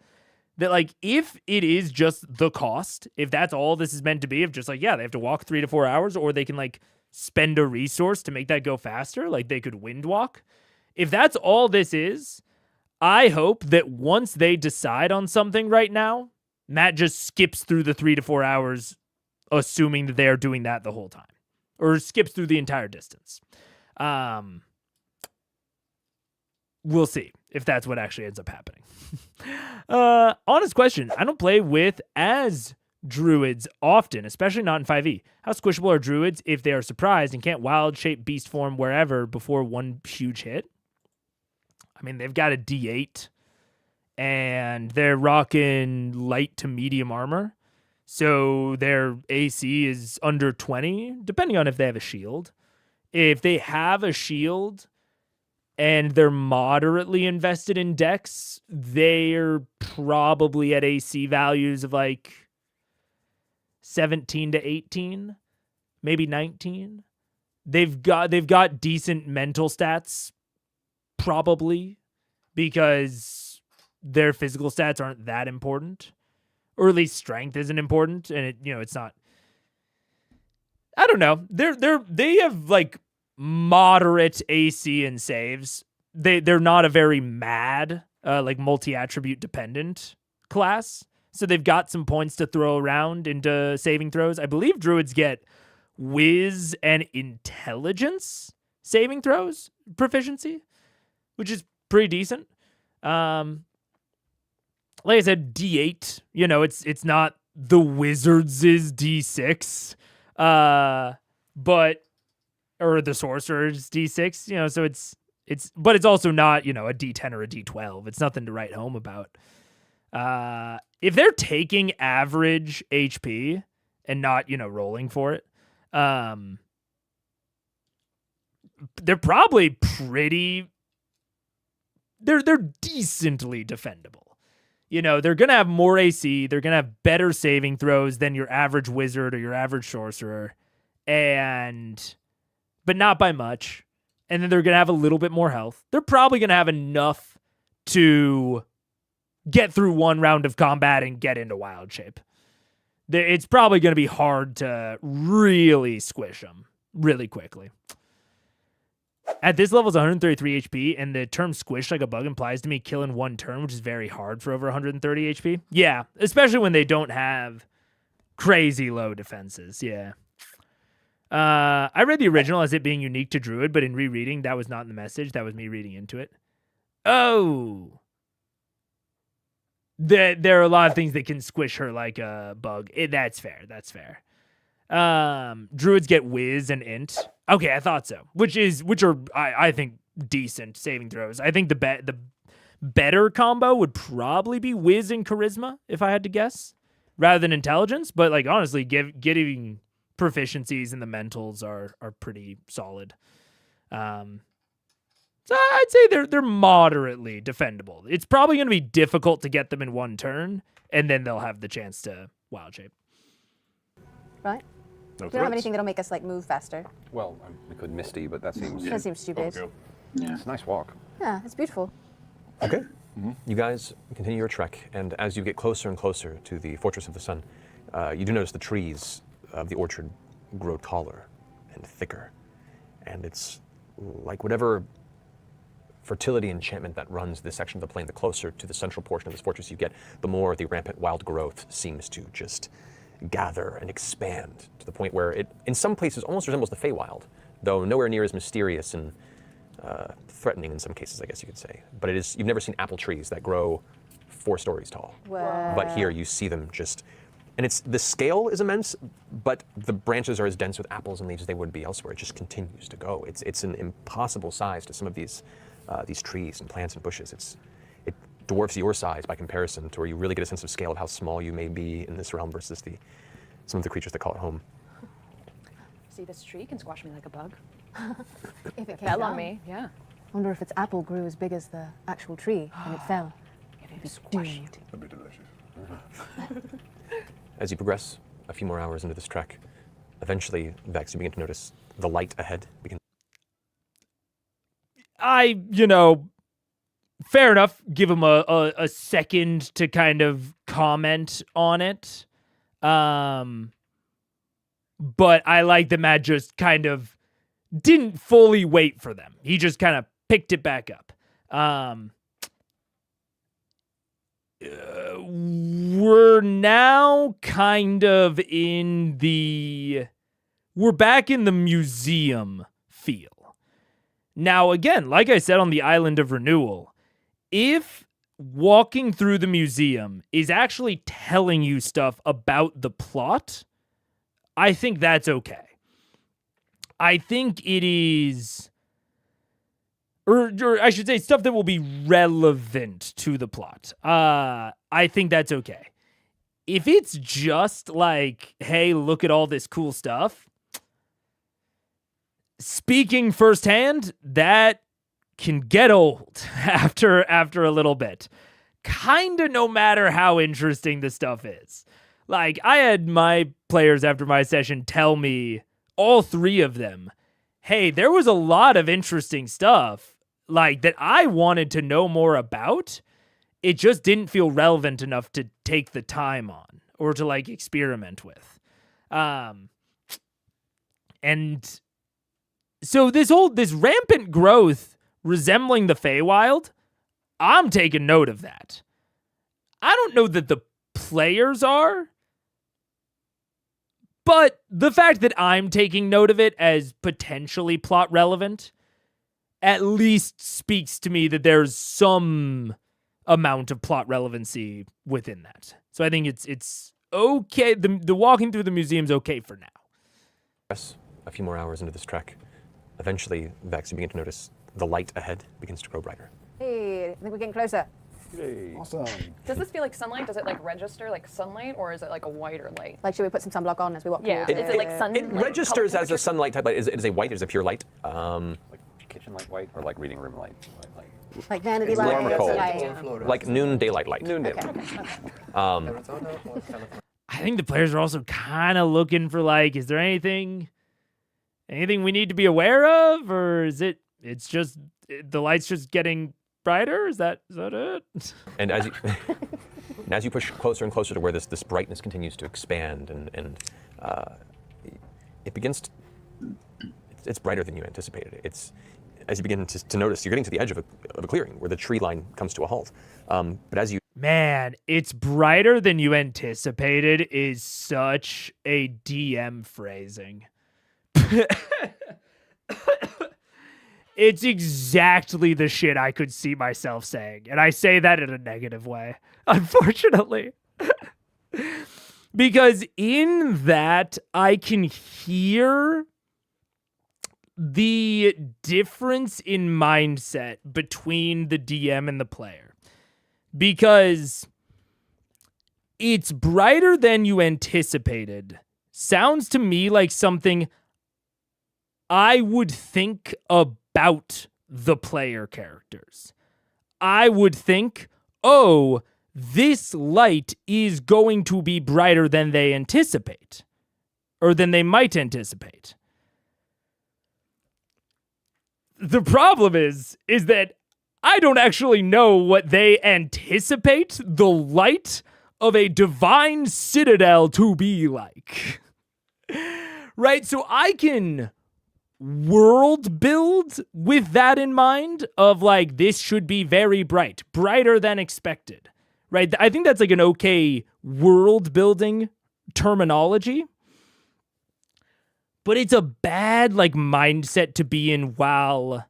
A: that like, if it is just the cost, if that's all this is meant to be, of just like, yeah, they have to walk 3 to 4 hours, or they can like spend a resource to make that go faster, like they could wind walk. If that's all this is, I hope that once they decide on something right now, Matt just skips through the 3 to 4 hours, assuming that they are doing that the whole time, or skips through the entire distance. We'll see if that's what actually ends up happening. Honest question. I don't play with as druids often, especially not in 5e. How squishable are druids if they are surprised and can't wild shape beast form wherever before one huge hit? I mean, they've got a D8 and they're rocking light to medium armor. So their AC is under 20, depending on if they have a shield. If they have a shield and they're moderately invested in dex, they're probably at AC values of like 17 to 18, maybe 19. They've got decent mental stats, probably, because their physical stats aren't that important, or at least strength isn't important, and it's not. I don't know. They have like moderate AC and saves. They're not a very mad, like multi-attribute dependent class. So they've got some points to throw around into saving throws. I believe druids get whiz and intelligence saving throws proficiency, which is pretty decent. Like I said, D8, it's not the wizards' D6, but or the sorcerer's D6, so but it's also not, a D10 or a D12. It's nothing to write home about. If they're taking average HP and not, rolling for it, they're probably they're decently defendable. They're going to have more AC. They're going to have better saving throws than your average wizard or your average sorcerer. But not by much. And then they're going to have a little bit more health. They're probably going to have enough to get through one round of combat and get into wild shape. It's probably going to be hard to really squish them really quickly. At this level, it's 133 HP, and the term squish like a bug implies to me kill in one turn, which is very hard for over 130 HP. Yeah, especially when they don't have crazy low defenses. Yeah. I read the original as it being unique to Druid, but in rereading, that was not in the message. That was me reading into it. Oh. There are a lot of things that can squish her like a bug. That's fair. That's fair. Druids get whiz and int. Okay, I thought so. Which are I think decent saving throws. I think the better combo would probably be whiz and charisma if I had to guess, rather than intelligence. But like honestly, getting proficiencies in the mentals are pretty solid. So I'd say they're moderately defendable. It's probably going to be difficult to get them in one turn, and then they'll have the chance to wild shape.
K: Right?
F: No
K: We don't have anything that'll make us like move faster.
H: Well, we could Misty, but that seems...
K: That seems stupid.
H: Yeah. It's a nice walk.
K: Yeah, it's beautiful.
J: Okay. You guys continue your trek, and as you get closer and closer to the Fortress of the Sun, you do notice the trees of the orchard grow taller and thicker. And it's like whatever fertility enchantment that runs this section of the plain, the closer to the central portion of this fortress you get, the more the rampant wild growth seems to just gather and expand to the point where it, in some places, almost resembles the Feywild, though nowhere near as mysterious and threatening in some cases, I guess you could say. But it is, you've never seen apple trees that grow 4 stories tall.
K: Wow.
J: But here you see them just, and it's, the scale is immense, but the branches are as dense with apples and leaves as they would be elsewhere. It just continues to go. It's an impossible size to some of these trees and plants and bushes. It dwarfs your size by comparison to where you really get a sense of scale of how small you may be in this realm versus some of the creatures that call it home.
I: See, this tree can squash me like a bug.
K: If it
I: Fell
K: came
I: on
K: down.
I: me, yeah.
K: Wonder if its apple grew as big as the actual tree and it fell.
I: It'd be squashed.
F: That'd be delicious.
J: As you progress a few more hours into this trek, eventually, Vex, you begin to notice the light ahead begin.
A: Fair enough. Give him a second to kind of comment on it. But I like that Matt just kind of didn't fully wait for them. He just kind of picked it back up. We're now kind of we're back in the museum feel. Now, again, like I said on the Island of Renewal, if walking through the museum is actually telling you stuff about the plot, I think that's okay. I think it is, or I should say stuff that will be relevant to the plot. I think that's okay. If it's just like, hey, look at all this cool stuff, speaking firsthand, that can get old after a little bit. Kinda no matter how interesting the stuff is. Like, I had my players after my session tell me, all 3 of them, hey, there was a lot of interesting stuff, like, that I wanted to know more about. It just didn't feel relevant enough to take the time on or to, like, experiment with. And So this rampant growth resembling the Feywild, I'm taking note of that. I don't know that the players are, but the fact that I'm taking note of it as potentially plot relevant at least speaks to me that there's some amount of plot relevancy within that. So I think it's okay. The walking through the museum's okay for now.
J: A few more hours into this trek, eventually, Vex, you begin to notice the light ahead begins to grow brighter.
K: Hey, I think we're getting closer.
C: Awesome.
I: Does this feel like sunlight? Does it like register like sunlight, or is it like a whiter light?
K: Like, should we put some sunblock on as we walk
I: Yeah.
K: towards
I: Is it like sun?
J: It
I: like,
J: registers
I: color
J: as a sunlight type light. It is a white, it is a pure light.
H: Like kitchen light white or like reading room light?
K: like vanity
J: It's
K: light?
J: warm or cold.
K: Like,
J: Like noon daylight light.
H: Noon daylight.
A: I think the players are also kind of looking for like, is there anything we need to be aware of, or is it's just the light's just getting brighter? Is that it?
J: And as you as you push closer and closer to where this brightness continues to expand, and it begins to, it's brighter than you anticipated. It's as you begin to notice, you're getting to the edge of a clearing where the tree line comes to a halt. But as you
A: Man, it's brighter than you anticipated is such a DM phrasing. It's exactly the shit I could see myself saying. And I say that in a negative way, unfortunately. Because in that, I can hear the difference in mindset between the DM and the player. Because it's brighter than you anticipated. Sounds to me like something I would think about the player characters. I would think, oh, this light is going to be brighter than they anticipate, or than they might anticipate. The problem is that I don't actually know what they anticipate the light of a divine citadel to be like. Right? So I can world build with that in mind of like, this should be very bright, brighter than expected. Right? I think that's like an okay world building terminology. But it's a bad like mindset to be in while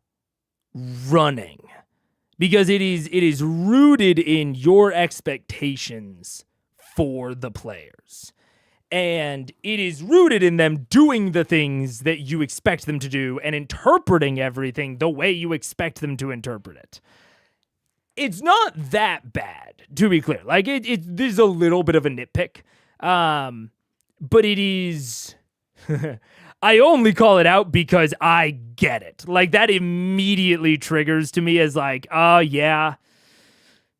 A: running. Because it is rooted in your expectations for the players. And it is rooted in them doing the things that you expect them to do and interpreting everything the way you expect them to interpret it. It's not that bad, to be clear. Like, there's a little bit of a nitpick. But it is... I only call it out because I get it. Like, that immediately triggers to me as like, oh, yeah,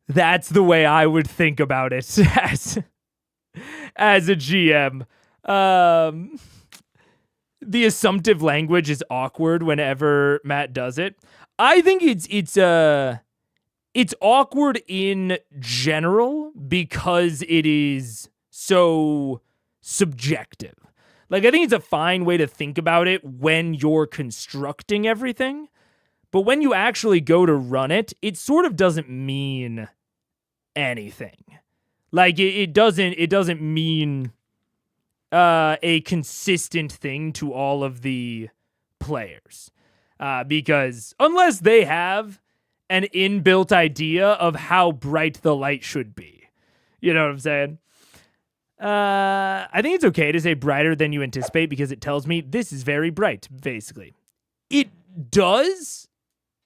A: that's the way I would think about it as a GM. The assumptive language is awkward whenever Matt does it. I think it's awkward in general because it is so subjective. Like, I think it's a fine way to think about it when you're constructing everything. But when you actually go to run it, it sort of doesn't mean anything. Like, it doesn't mean a consistent thing to all of the players. Because unless they have an inbuilt idea of how bright the light should be. You know what I'm saying? I think it's okay to say brighter than you anticipate because it tells me this is very bright, basically. It does,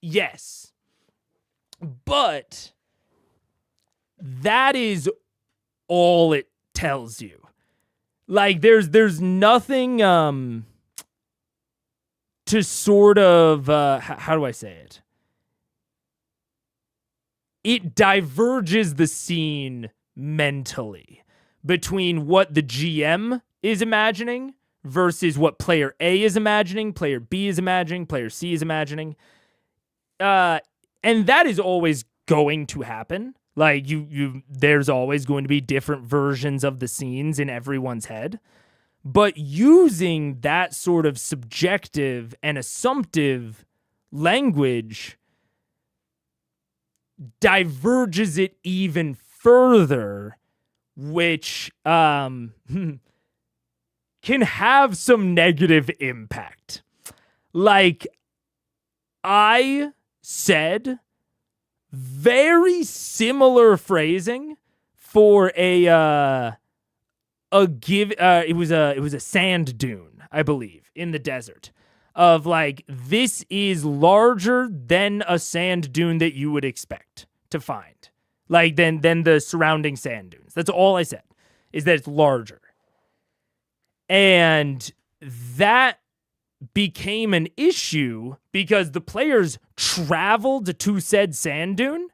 A: yes. But that is all it tells you. Like, there's nothing to sort of, how do I say it? It diverges the scene mentally between what the GM is imagining versus what player A is imagining, player B is imagining, player C is imagining. And that is always going to happen. Like, there's always going to be different versions of the scenes in everyone's head. but using that sort of subjective and assumptive language diverges it even further, which can have some negative impact. Like, I said very similar phrasing for it was a sand dune, I believe, in the desert, of like, this is larger than a sand dune that you would expect to find, like than the surrounding sand dunes. That's all I said, is that it's larger. And that became an issue because the players traveled to said sand dune,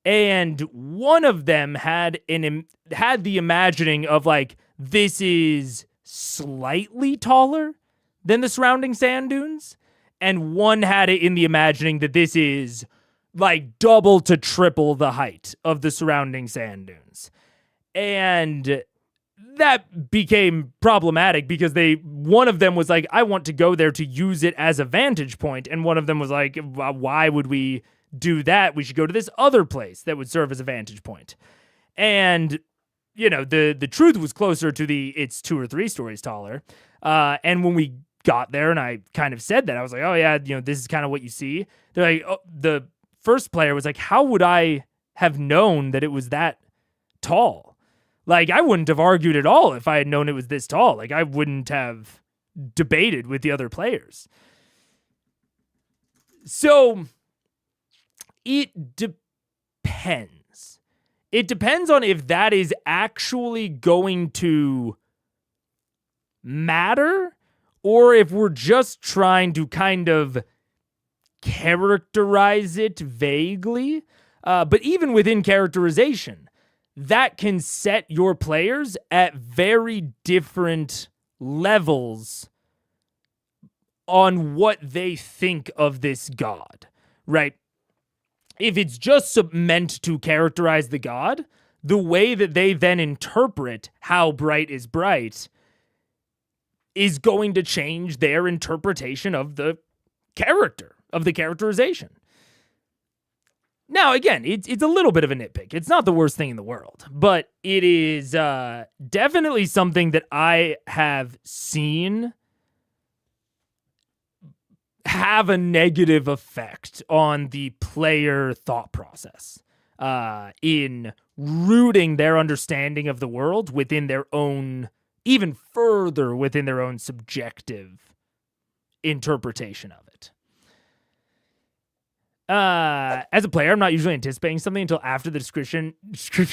A: and one of them had the imagining of like, this is slightly taller than the surrounding sand dunes, and one had it in the imagining that this is like double to triple the height of the surrounding sand dunes. And that became problematic because one of them was like, I want to go there to use it as a vantage point, and one of them was like, why would we do that? We should go to this other place that would serve as a vantage point. And you know, the truth was closer to it's 2 or 3 stories taller. And when we got there and I kind of said that, I was like, oh yeah, you know, this is kind of what you see. They're like, oh, the first player was like, how would I have known that it was that tall? Like, I wouldn't have argued at all if I had known it was this tall. Like, I wouldn't have debated with the other players. So it depends. It depends on if that is actually going to matter, or if we're just trying to kind of characterize it vaguely. But even within characterization, that can set your players at very different levels on what they think of this god, right? If it's just meant to characterize the god, the way that they then interpret how bright is going to change their interpretation of the character, of the characterization. Now, again, it's a little bit of a nitpick. It's not the worst thing in the world, but it is definitely something that I have seen have a negative effect on the player thought process in rooting their understanding of the world within their own, even further within their own subjective interpretation of it. As a player, I'm not usually anticipating something until after the description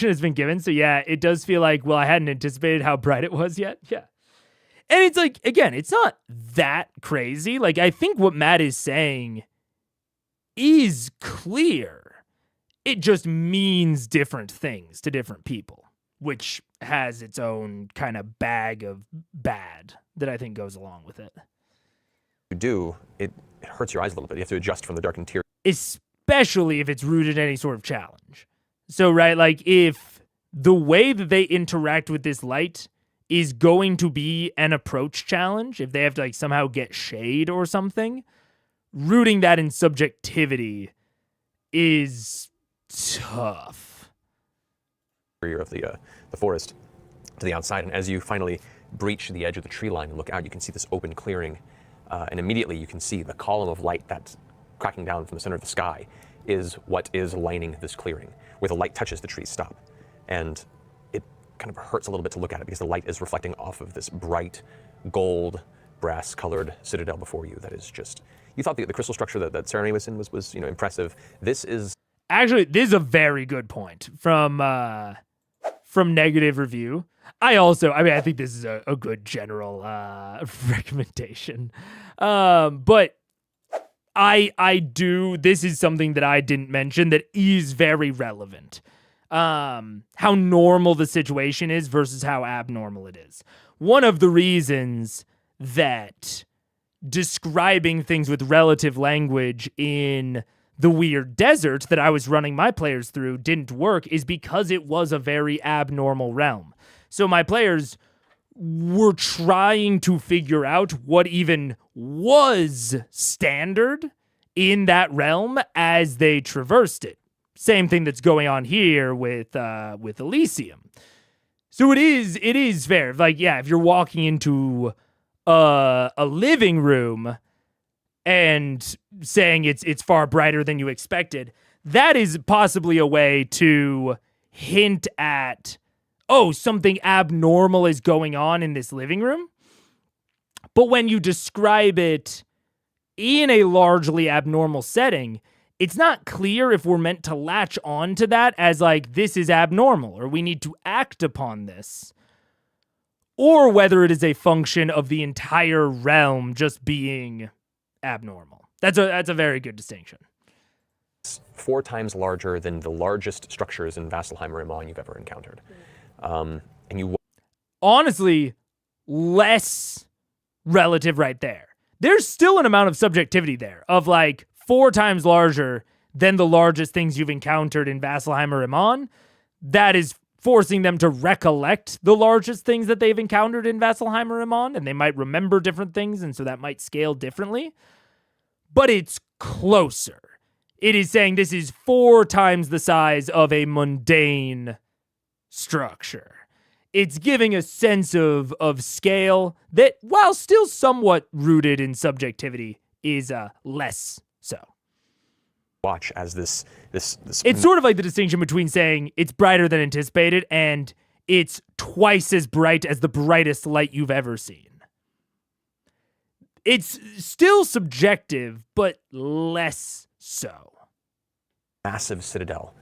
A: has been given. So yeah, it does feel like, well, I hadn't anticipated how bright it was yet. Yeah. And it's like, again, it's not that crazy. Like, I think what Matt is saying is clear. It just means different things to different people, which has its own kind of bag of bad that I think goes along with it.
J: It hurts your eyes a little bit. You have to adjust from the dark interior.
A: Especially if it's rooted in any sort of challenge. So, right, like if the way that they interact with this light is going to be an approach challenge, if they have to like somehow get shade or something, rooting that in subjectivity is tough.
J: Of the forest to the outside, and as you finally breach the edge of the tree line and look out, you can see this open clearing, and immediately you can see the column of light that's cracking down from the center of the sky is what is lining this clearing. Where the light touches, the trees stop, and it kind of hurts a little bit to look at it because the light is reflecting off of this bright gold brass-colored citadel before you. That is just, you thought the crystal structure that Serenity was in was impressive. This is
A: actually, this is a very good point from Negative Review. I think this is a good general recommendation. But this is something that I didn't mention that is very relevant. How normal the situation is versus how abnormal it is. One of the reasons that describing things with relative language in the weird desert that I was running my players through didn't work is because it was a very abnormal realm. So my players were trying to figure out what even was standard in that realm as they traversed it. Same thing that's going on here with Elysium. So it is fair. Like, yeah, if you're walking into a living room and saying it's far brighter than you expected, that is possibly a way to hint at, oh, something abnormal is going on in this living room. But when you describe it in a largely abnormal setting, it's not clear if we're meant to latch on to that as like, this is abnormal or we need to act upon this, or whether it is a function of the entire realm just being abnormal. That's a very good distinction.
J: It's 4 times larger than the largest structures in Vasselheim or Iman you've ever encountered. And you
A: honestly, less relative right there. There's still an amount of subjectivity there of like 4 times larger than the largest things you've encountered in Vasselheim or Iman. That is forcing them to recollect the largest things that they've encountered in Vasselheim or Iman, and they might remember different things, and so that might scale differently. But it's closer. It is saying this is 4 times the size of a mundane structure. It's giving a sense of scale that, while still somewhat rooted in subjectivity, is less so.
J: Watch as this.
A: It's sort of like the distinction between saying it's brighter than anticipated and it's twice as bright as the brightest light you've ever seen. It's still subjective, but less so.
J: Massive citadel.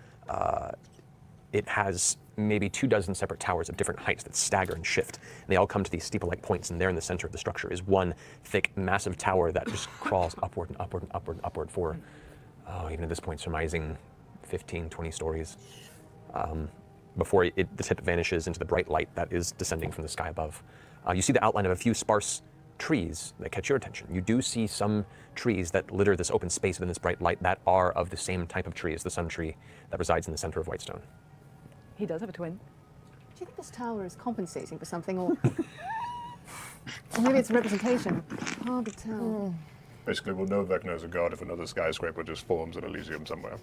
J: It has maybe 24 separate towers of different heights that stagger and shift. And they all come to these steeple-like points, and there in the center of the structure is one thick, massive tower that just crawls upward and upward and upward and upward for, even at this point, surmising 15, 20 stories. Before the tip vanishes into the bright light that is descending from the sky above. You see the outline of a few sparse trees that catch your attention. You do see some trees that litter this open space within this bright light that are of the same type of tree as the sun tree that resides in the center of Whitestone.
I: He does have a twin.
K: Do you think this tower is compensating for something, or maybe it's a representation? Hard to tell.
F: Basically, we'll know Vecna's a god if another skyscraper just forms in Elysium somewhere.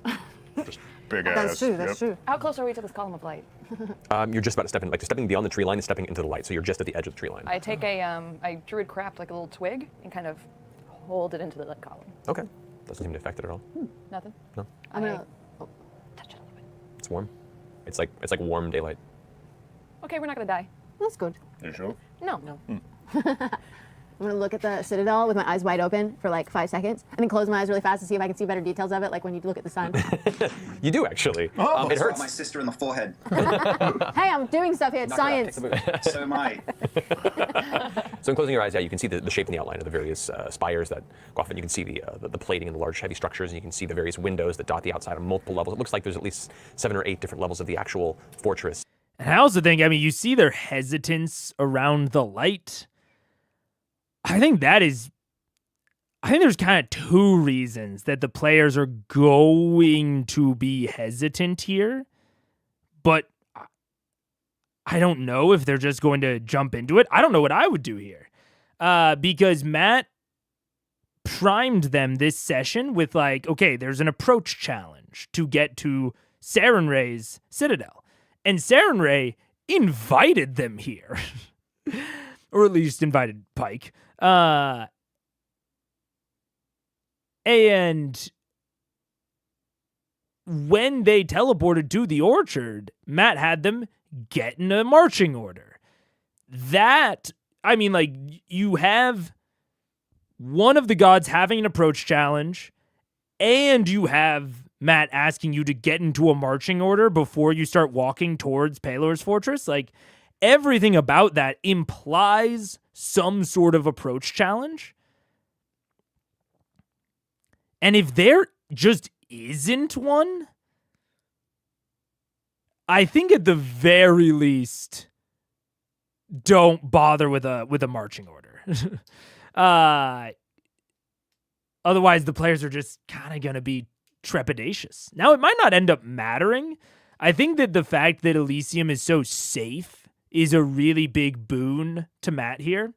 F: Just big ass.
K: That's true, that's true.
I: How close are we to this column of light?
J: You're just about to step in, like stepping beyond the tree line and stepping into the light, so you're just at the edge of the tree line.
I: I take I druid craft like a little twig and kind of hold it into the light column.
J: Okay. Doesn't seem to affect it at all.
I: Nothing?
J: No.
K: I'm gonna
I: touch it a little bit.
J: It's warm. It's like warm daylight.
I: Okay, we're not gonna die.
K: That's good.
F: You sure?
I: No.
K: I'm gonna look at the citadel with my eyes wide open for like 5 seconds, and then close my eyes really fast to see if I can see better details of it, like when you look at the sun.
J: You do actually.
G: Oh,
J: it hurts.
G: My sister in the forehead.
K: Hey, I'm doing stuff here. It's science.
G: So am I.
J: So in closing your eyes, yeah, you can see the shape and the outline of the various spires that go off, and you can see the plating and the large heavy structures, and you can see the various windows that dot the outside on multiple levels. It looks like there's at least 7 or 8 different levels of the actual fortress.
A: And I also think, you see their hesitance around the light. I think there's kind of 2 reasons that the players are going to be hesitant here, but I don't know if they're just going to jump into it. I don't know what I would do here, because Matt primed them this session with like, okay, there's an approach challenge to get to Sarenrae's Citadel, and Sarenrae invited them here, or at least invited Pike. And when they teleported to the orchard, Matt had them get in a marching order. That, you have one of the gods having an approach challenge, and you have Matt asking you to get into a marching order before you start walking towards Pelor's fortress. Like, everything about that implies some sort of approach challenge. And if there just isn't one, I think at the very least, don't bother with a marching order. Otherwise, the players are just kind of going to be trepidatious. Now, it might not end up mattering. I think that the fact that Elysium is so safe is a really big boon to Matt here.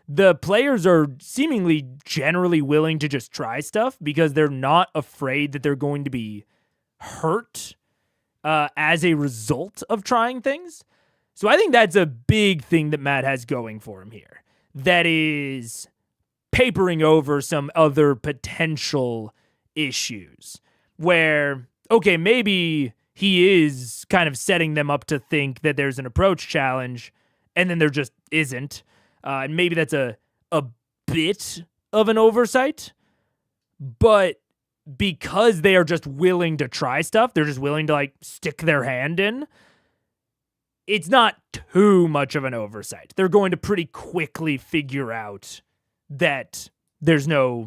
A: The players are seemingly generally willing to just try stuff because they're not afraid that they're going to be hurt as a result of trying things. So I think that's a big thing that Matt has going for him here. That is papering over some other potential issues where, okay, maybe he is kind of setting them up to think that there's an approach challenge and then there just isn't. And maybe that's a bit of an oversight, but because they are just willing to try stuff, they're just willing to like stick their hand in, it's not too much of an oversight. They're going to pretty quickly figure out that there's no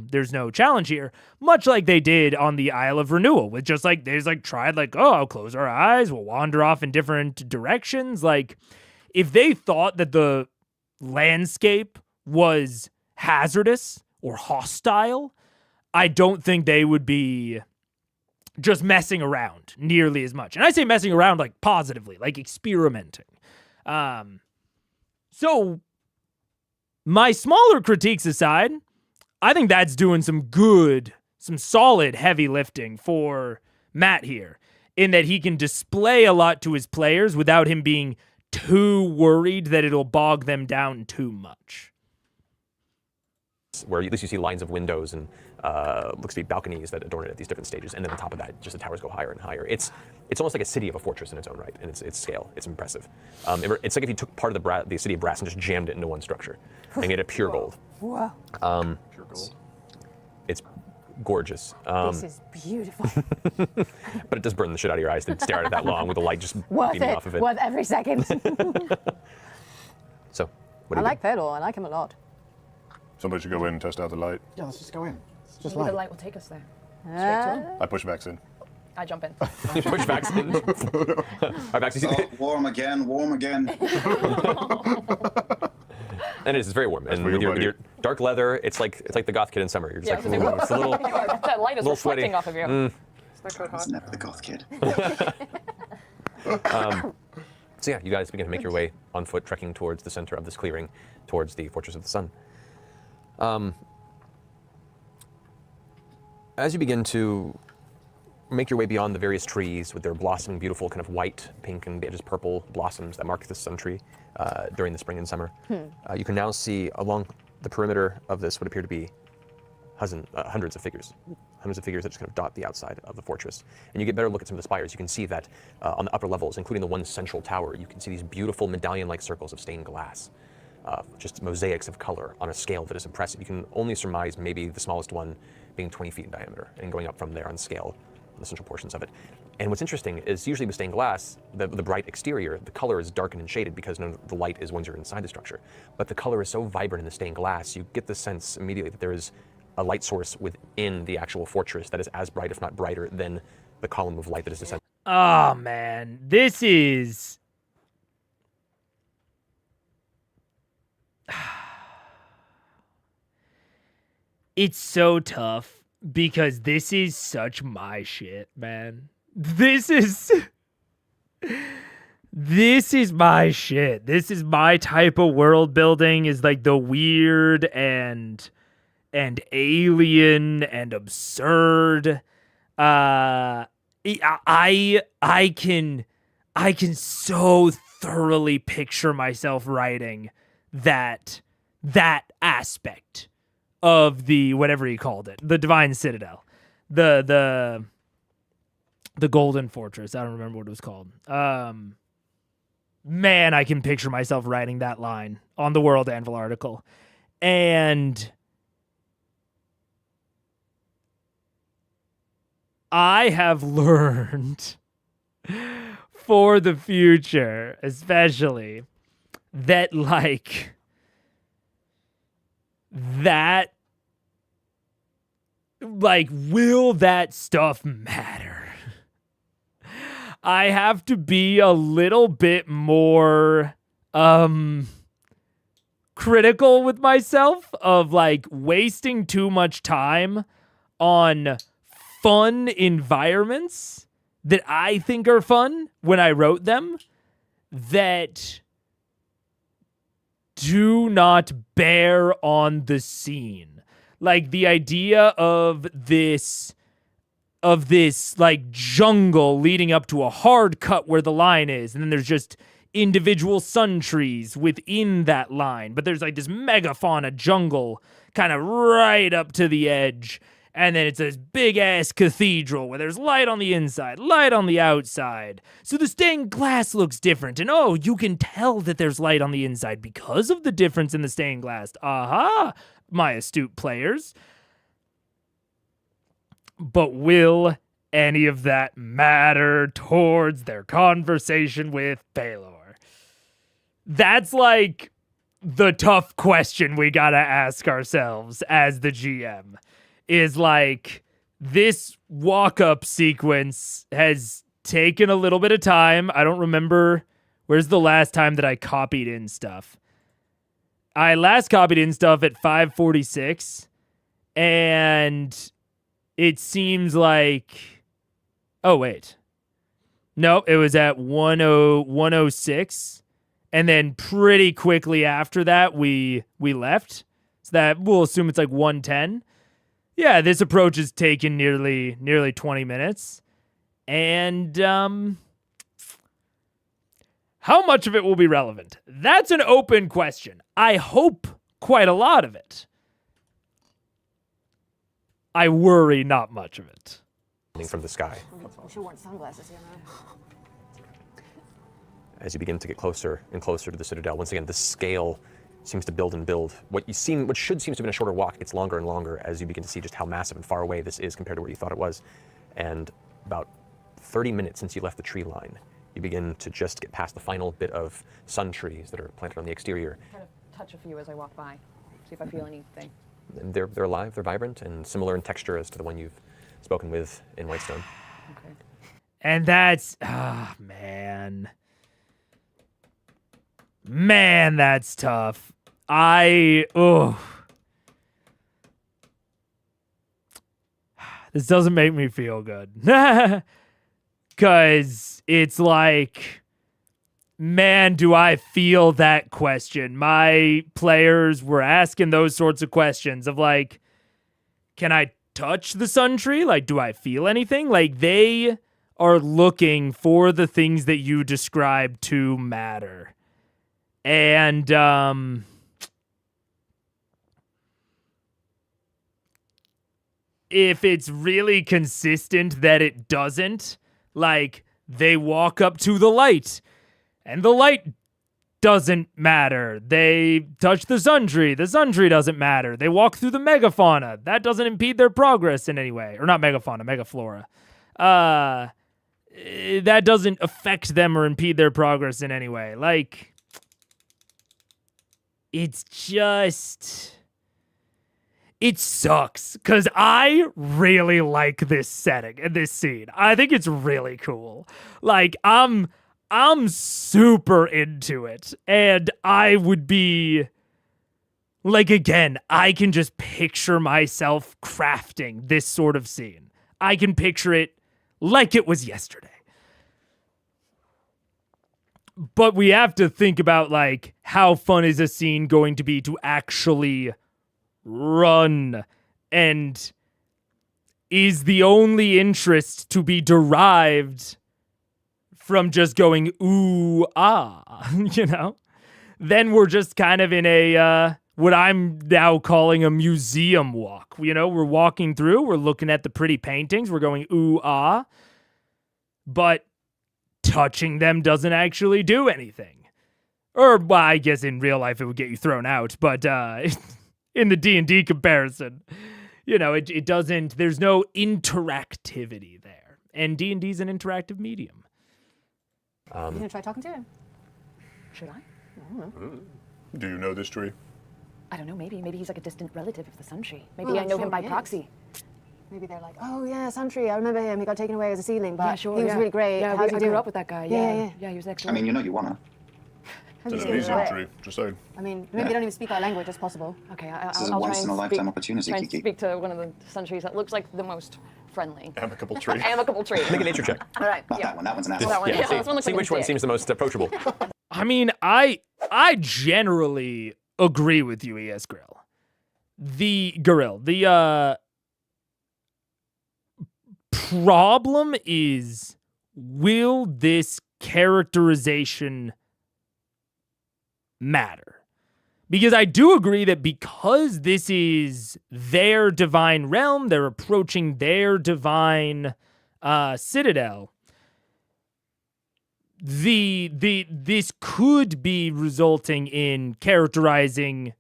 A: challenge here, much like they did on the Isle of Renewal, with just like, they just like tried like, oh, I'll close our eyes, we'll wander off in different directions. Like, if they thought that the landscape was hazardous or hostile, I don't think they would be just messing around nearly as much. And I say messing around like positively, like experimenting. So my smaller critiques aside, I think that's doing some solid heavy lifting for Matt here, in that he can display a lot to his players without him being too worried that it'll bog them down too much.
J: Where at least you see lines of windows and looks to be balconies that adorn it at these different stages, and then on top of that, just the towers go higher and higher. It's almost like a city of a fortress in its own right, and its scale. It's impressive. It's like if you took part of the city of brass and just jammed it into one structure and made it pure gold.
I: Wow.
J: Pure gold. It's gorgeous.
I: This is beautiful.
J: But it does burn the shit out of your eyes to stare at it that long with the light just beaming off of it.
K: Worth every second.
J: So, what do
K: I
J: you
K: like Fedor. I like him a lot.
F: Somebody should go in and test out the light.
C: Yeah, let's just go in. It's just
I: Maybe
C: light.
I: the light will take us there. Straight to him.
F: I push Vax in.
I: I jump in.
J: You push Vax in. All right, Vax,
G: Oh, warm again, warm again.
J: And it is, it's very warm. And with your dark leather, it's like the goth kid in summer. You're just like, it's a little
I: that light is
J: little
I: reflecting
J: sweaty.
I: off of you.
J: Mm.
I: Is that coat hot?
G: It's never the goth kid.
J: So yeah, you guys begin to make your way on foot, trekking towards the center of this clearing, towards the Fortress of the Sun. As you begin to make your way beyond the various trees with their blossoming, beautiful kind of white, pink, and just purple blossoms that mark the sun tree during the spring and summer, you can now see along the perimeter of this what appear to be hundreds of figures that just kind of dot the outside of the fortress. And you get a better look at some of the spires. You can see that on the upper levels, including the one central tower, you can see these beautiful medallion-like circles of stained glass. Just mosaics of color on a scale that is impressive. You can only surmise maybe the smallest one being 20 feet in diameter and going up from there on scale on the central portions of it. And what's interesting is usually with stained glass, the bright exterior, the color is darkened and shaded because none of the light is once you're inside the structure. But the color is so vibrant in the stained glass, you get the sense immediately that there is a light source within the actual fortress that is as bright, if not brighter, than the column of light that is descending.
A: Oh, man. This is... It's so tough because this is such my shit, man. This is my shit. This is my type of world building, is like the weird and alien and absurd. I can so thoroughly picture myself writing that aspect of the, whatever he called it, the Divine Citadel, the Golden Fortress. I don't remember what it was called. Man, I can picture myself writing that line on the World Anvil article. And I have learned for the future, especially, that like will that stuff matter? I have to be a little bit more critical with myself of like wasting too much time on fun environments that I think are fun when I wrote them, that do not bear on the scene. Like the idea of this like jungle leading up to a hard cut where the line is, and then there's just individual sun trees within that line, but there's like this megafauna jungle kind of right up to the edge, and then it's this big ass cathedral where there's light on the inside, light on the outside, so the stained glass looks different, and oh, you can tell that there's light on the inside because of the difference in the stained glass. Aha, my astute players. But will any of that matter towards their conversation with Baylor? That's like the tough question we gotta ask ourselves as the GM. Is like, this walk-up sequence has taken a little bit of time. I don't remember, where's the last time that I copied in stuff? I last copied in stuff at 5:46, and it seems like, oh wait, no, it was at 106, and then pretty quickly after that we left. So that we'll assume it's like 110. Yeah, this approach has taken nearly 20 minutes, and how much of it will be relevant? That's an open question. I hope quite a lot of it. I worry not much of it.
J: From the sky.
K: We should wear sunglasses here, man.
J: As you begin to get closer and closer to the Citadel, once again, the scale seems to build and build. What should seem to have been a shorter walk gets longer and longer as you begin to see just how massive and far away this is compared to where you thought it was. And about 30 minutes since you left the tree line, you begin to just get past the final bit of sun trees that are planted on the exterior.
I: Kind of touch a few as I walk by, see if I feel anything.
J: And they're alive, they're vibrant, and similar in texture as to the one you've spoken with in Whitestone.
I: Okay.
A: And that's, man. Man, that's tough. This doesn't make me feel good. Because it's like, man, do I feel that question. My players were asking those sorts of questions of like, can I touch the sun tree? Like, do I feel anything? Like, they are looking for the things that you describe to matter. And, if it's really consistent that it doesn't, like, they walk up to the light, and the light doesn't matter. They touch the sun tree doesn't matter. They walk through the megafauna, that doesn't impede their progress in any way. Or not megafauna, megaflora. That doesn't affect them or impede their progress in any way. Like, it's just... It sucks, because I really like this setting and this scene. I think it's really cool. Like, I'm super into it. And I would be... Like, again, I can just picture myself crafting this sort of scene. I can picture it like it was yesterday. But we have to think about, like, how fun is a scene going to be to actually run, and is the only interest to be derived from just going ooh ah, you know? Then we're just kind of in a what I'm now calling a museum walk. You know, we're walking through, we're looking at the pretty paintings, we're going ooh ah, but touching them doesn't actually do anything. Or, well, I guess in real life it would get you thrown out, but in the D&D comparison, you know, it doesn't, there's no interactivity there. And D&D is an interactive medium.
K: You gonna try talking to him?
I: Should I?
K: I don't know.
F: Do you know this tree?
I: I don't know, maybe he's like a distant relative of the Sun Tree. Maybe I know him by proxy.
K: Maybe they're like, oh yeah, Suntree, I remember him. He got taken away as a seedling, but
I: Yeah, sure,
K: he was really great.
I: Yeah,
K: How's
I: I
K: he
I: grew
K: doing?
I: up with that guy.
K: Yeah.
I: Yeah, he was next door.
G: I mean, you know you wanna.
K: How's
F: It's
K: he
F: an
K: doing?
F: Elysium tree, just saying.
K: I mean, maybe they don't even speak our language. It's possible.
I: Okay,
G: This is a
I: I'll try
G: once in a
I: and
G: lifetime
I: speak,
G: opportunity,
I: try and
G: Kiki.
I: speak to one of the Sun Trees that looks like the most friendly.
F: Amicable tree.
I: Amicable tree.
J: Make a nature check.
I: All right,
G: Not
I: yeah.
G: that one. That one's an
I: That
G: asshole.
I: one, yeah,
J: see
I: this one looks
J: see
I: like a
J: which one
I: dick.
J: seems the most approachable.
A: I mean, I generally agree with you, ES Grill. The problem is, will this characterization matter? Because I do agree that because this is their divine realm, they're approaching their divine citadel, this could be resulting in characterizing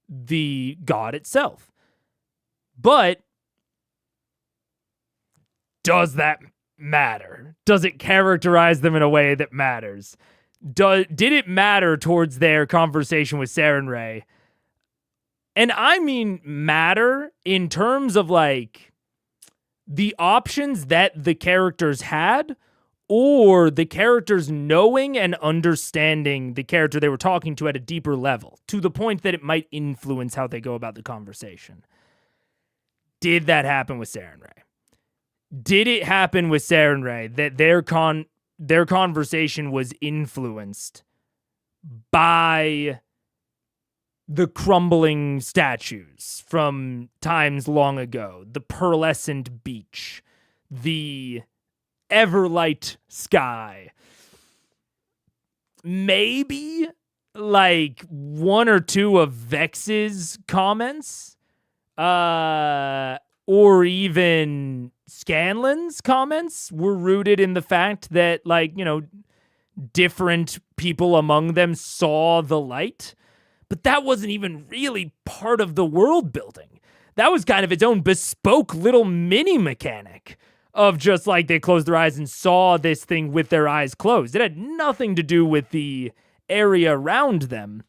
A: the god itself. But does that matter? Does it characterize them in a way that matters? Did it matter towards their conversation with Sarenrae? And I mean matter in terms of like the options that the characters had, or the characters knowing and understanding the character they were talking to at a deeper level, to the point that it might influence how they go about the conversation. Did that happen with Sarenrae? Did it happen with Sarenrae that their conversation was influenced by the crumbling statues from times long ago, the pearlescent beach, the everlight sky? Maybe like one or two of Vex's comments, or even Scanlan's comments were rooted in the fact that, like, you know, different people among them saw the light. But that wasn't even really part of the world building. That was kind of its own bespoke little mini mechanic of just like they closed their eyes and saw this thing with their eyes closed. It had nothing to do with the area around them.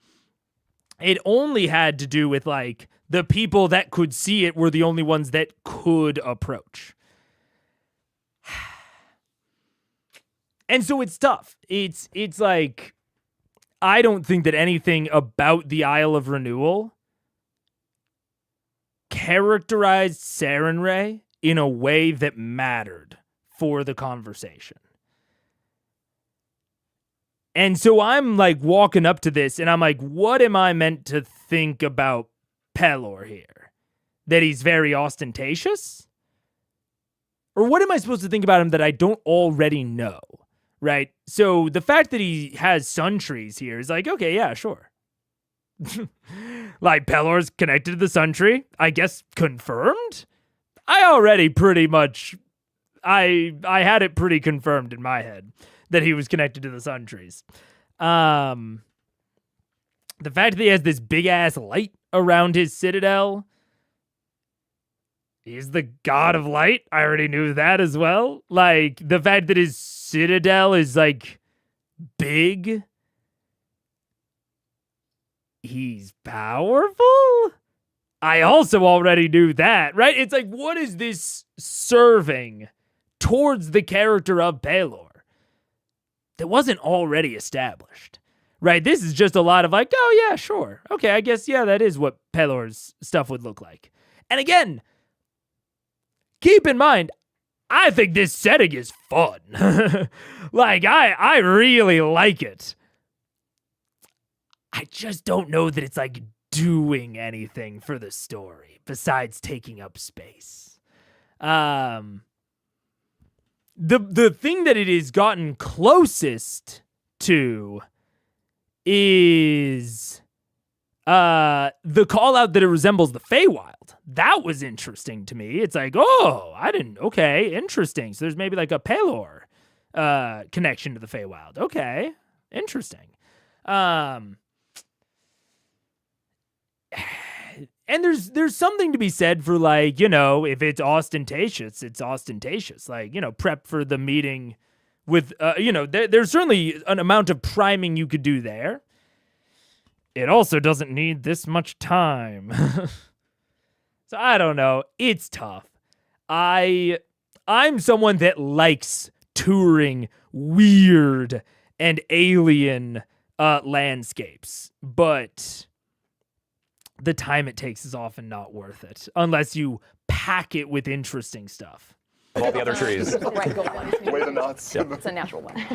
A: It only had to do with like the people that could see it were the only ones that could approach. And so it's tough. It's like, I don't think that anything about the Isle of Renewal characterized Sarenrae in a way that mattered for the conversation. And so I'm like walking up to this and I'm like, what am I meant to think about Pelor here? That he's very ostentatious? Or what am I supposed to think about him that I don't already know? Right? So the fact that he has sun trees here is like, okay, yeah, sure. Like, Pelor's connected to the sun tree, I guess confirmed? I already pretty much, I had it pretty confirmed in my head that he was connected to the sun trees. The fact that he has this big ass light around his citadel, he's the god of light. I already knew that as well. Like, the fact that his citadel is like big, he's powerful. I also already knew that, right? It's like, what is this serving towards the character of Pelor that wasn't already established, right? This is just a lot of like, oh yeah, sure. Okay, I guess, yeah, that is what Pelor's stuff would look like. And again, keep in mind, I think this setting is fun. Like, I really like it. I just don't know that it's like doing anything for the story besides taking up space. The thing that it has gotten closest to is the call out that it resembles the Feywild. That was interesting to me. It's like, oh, okay, interesting. So there's maybe like a Pelor connection to the Feywild. Okay, interesting. And there's something to be said for, like, you know, if it's ostentatious, it's ostentatious. Like, you know, prep for the meeting with, you know, there's certainly an amount of priming you could do there. It also doesn't need this much time. So I don't know. It's tough. I'm someone that likes touring weird and alien landscapes, but the time it takes is often not worth it unless you pack it with interesting stuff.
J: of all the other trees.
I: Right, good one.
F: Way the knots.
J: Yep.
I: It's a natural one. So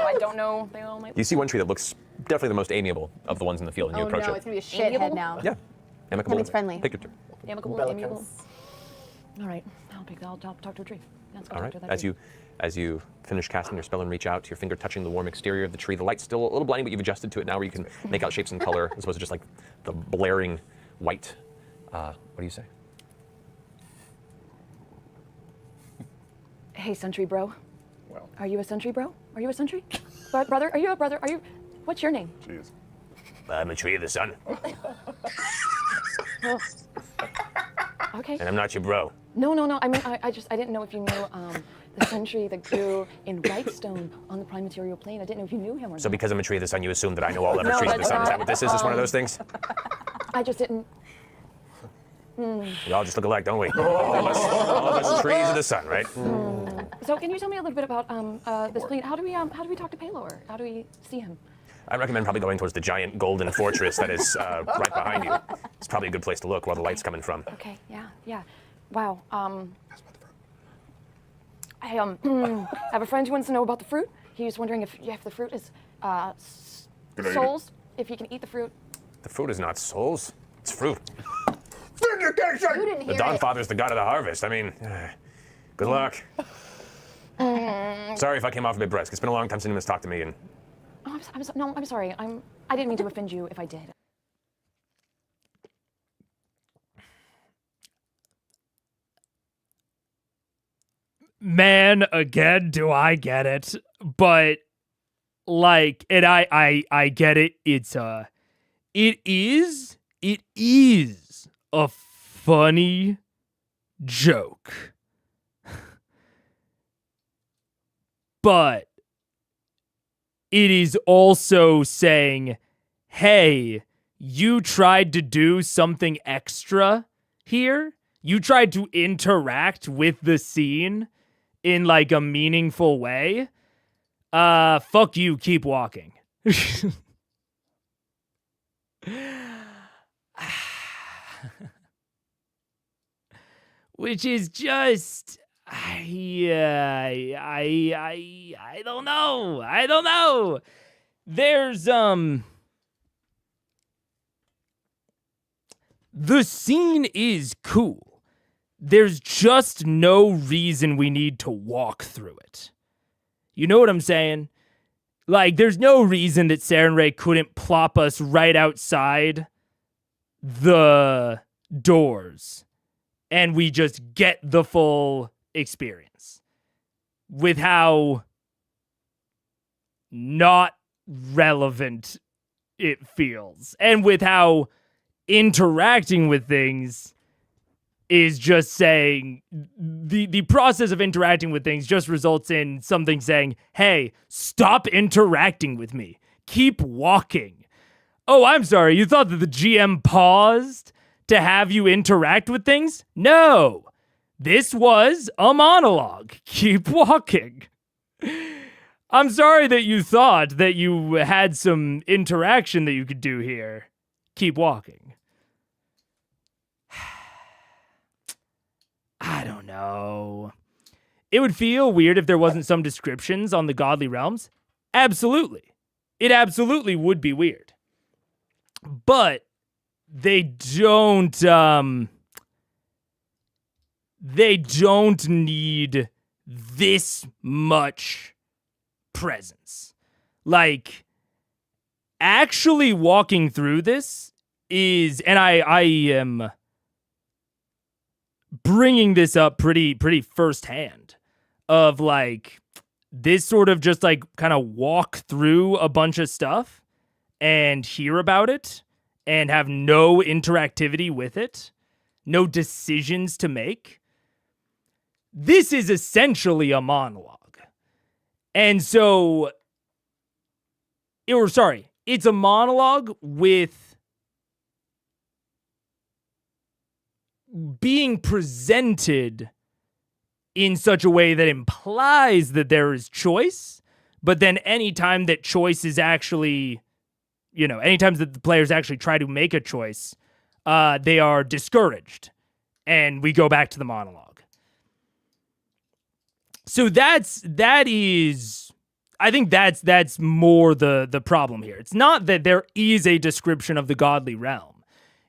I: I don't know. They all might.
J: You see one tree that looks definitely the most amiable of the ones in the field, and you
K: Oh
J: approach
K: no,
J: it.
K: it's gonna be a shithead
I: Amiable?
K: now.
J: Yeah, amicable.
K: That means friendly.
J: Pick your turn.
I: Amicable, amiable. All right, I'll talk to a tree. Let's go
J: All
I: talk
J: right.
I: to that
J: As
I: tree.
J: you finish casting your spell and reach out, your finger touching the warm exterior of the tree. The light's still a little blinding, but you've adjusted to it now, where you can make out shapes and color as opposed to just like the blaring white. What do you say?
I: Hey, sentry bro.
F: Well,
I: Are you a sentry bro? Are you a sentry? Brother? Are you a brother? Are you? What's your name?
F: jeez.
J: I'm a tree of the sun,
I: Okay.
J: and I'm not your bro.
I: No. I mean, I didn't know if you knew the sentry that grew in Whitestone on the prime material plane. I didn't know if you knew him or
J: So
I: not.
J: because I'm a tree of the sun, you assume that I know all other
I: No,
J: trees of the
I: that's
J: sun. Is that
I: not-
J: what this is? Is one of those things?
I: I just didn't.
J: We all just look alike, don't we? All of us trees of the sun, right?
I: So can you tell me a little bit about this plane? How do we talk to Paylor? How do we see him?
J: I recommend probably going towards the giant golden fortress that is right behind you. It's probably a good place to look while the light's coming from.
I: Okay. Yeah. Wow. I have a friend who wants to know about the fruit. He's wondering if the fruit is
F: Good idea.
I: souls. If you can eat the fruit.
J: The fruit is not souls, it's fruit.
F: Vindication!
K: You didn't
J: The
K: hear
J: Dawn
K: it.
J: Father's the god of the harvest. I mean, good luck. Sorry if I came off a bit brusque. It's been a long time since anyone's talked to me, and
I: Oh, I'm sorry. I didn't mean to offend you if I did.
A: Man, again, do I get it? But like, and I get it. It is a funny joke. But it is also saying, hey, you tried to do something extra here. You tried to interact with the scene in like a meaningful way. Fuck you, keep walking. Which is just I don't know. I don't know. There's the scene is cool. There's just no reason we need to walk through it. You know what I'm saying? Like, there's no reason that Saren Ray couldn't plop us right outside the doors and we just get the full experience with how not relevant it feels and with how interacting with things is just saying the process of interacting with things just results in something saying, hey, stop interacting with me. Keep walking. Oh, I'm sorry. You thought that the GM paused to have you interact with things? No. This was a monologue. Keep walking. I'm sorry that you thought that you had some interaction that you could do here. Keep walking. I don't know. It would feel weird if there wasn't some descriptions on the godly realms. Absolutely. It absolutely would be weird. But they don't need this much presence. Like, actually walking through this is, and I am bringing this up pretty firsthand, of like this sort of just like kind of walk through a bunch of stuff and hear about it and have no interactivity with it, no decisions to make. This is essentially a monologue. And so, it's a monologue with being presented in such a way that implies that there is choice, but then anytime that choice is actually, anytime that the players actually try to make a choice, they are discouraged, and we go back to the monologue. So that is, I think that's more the problem here. It's not that there is a description of the godly realm.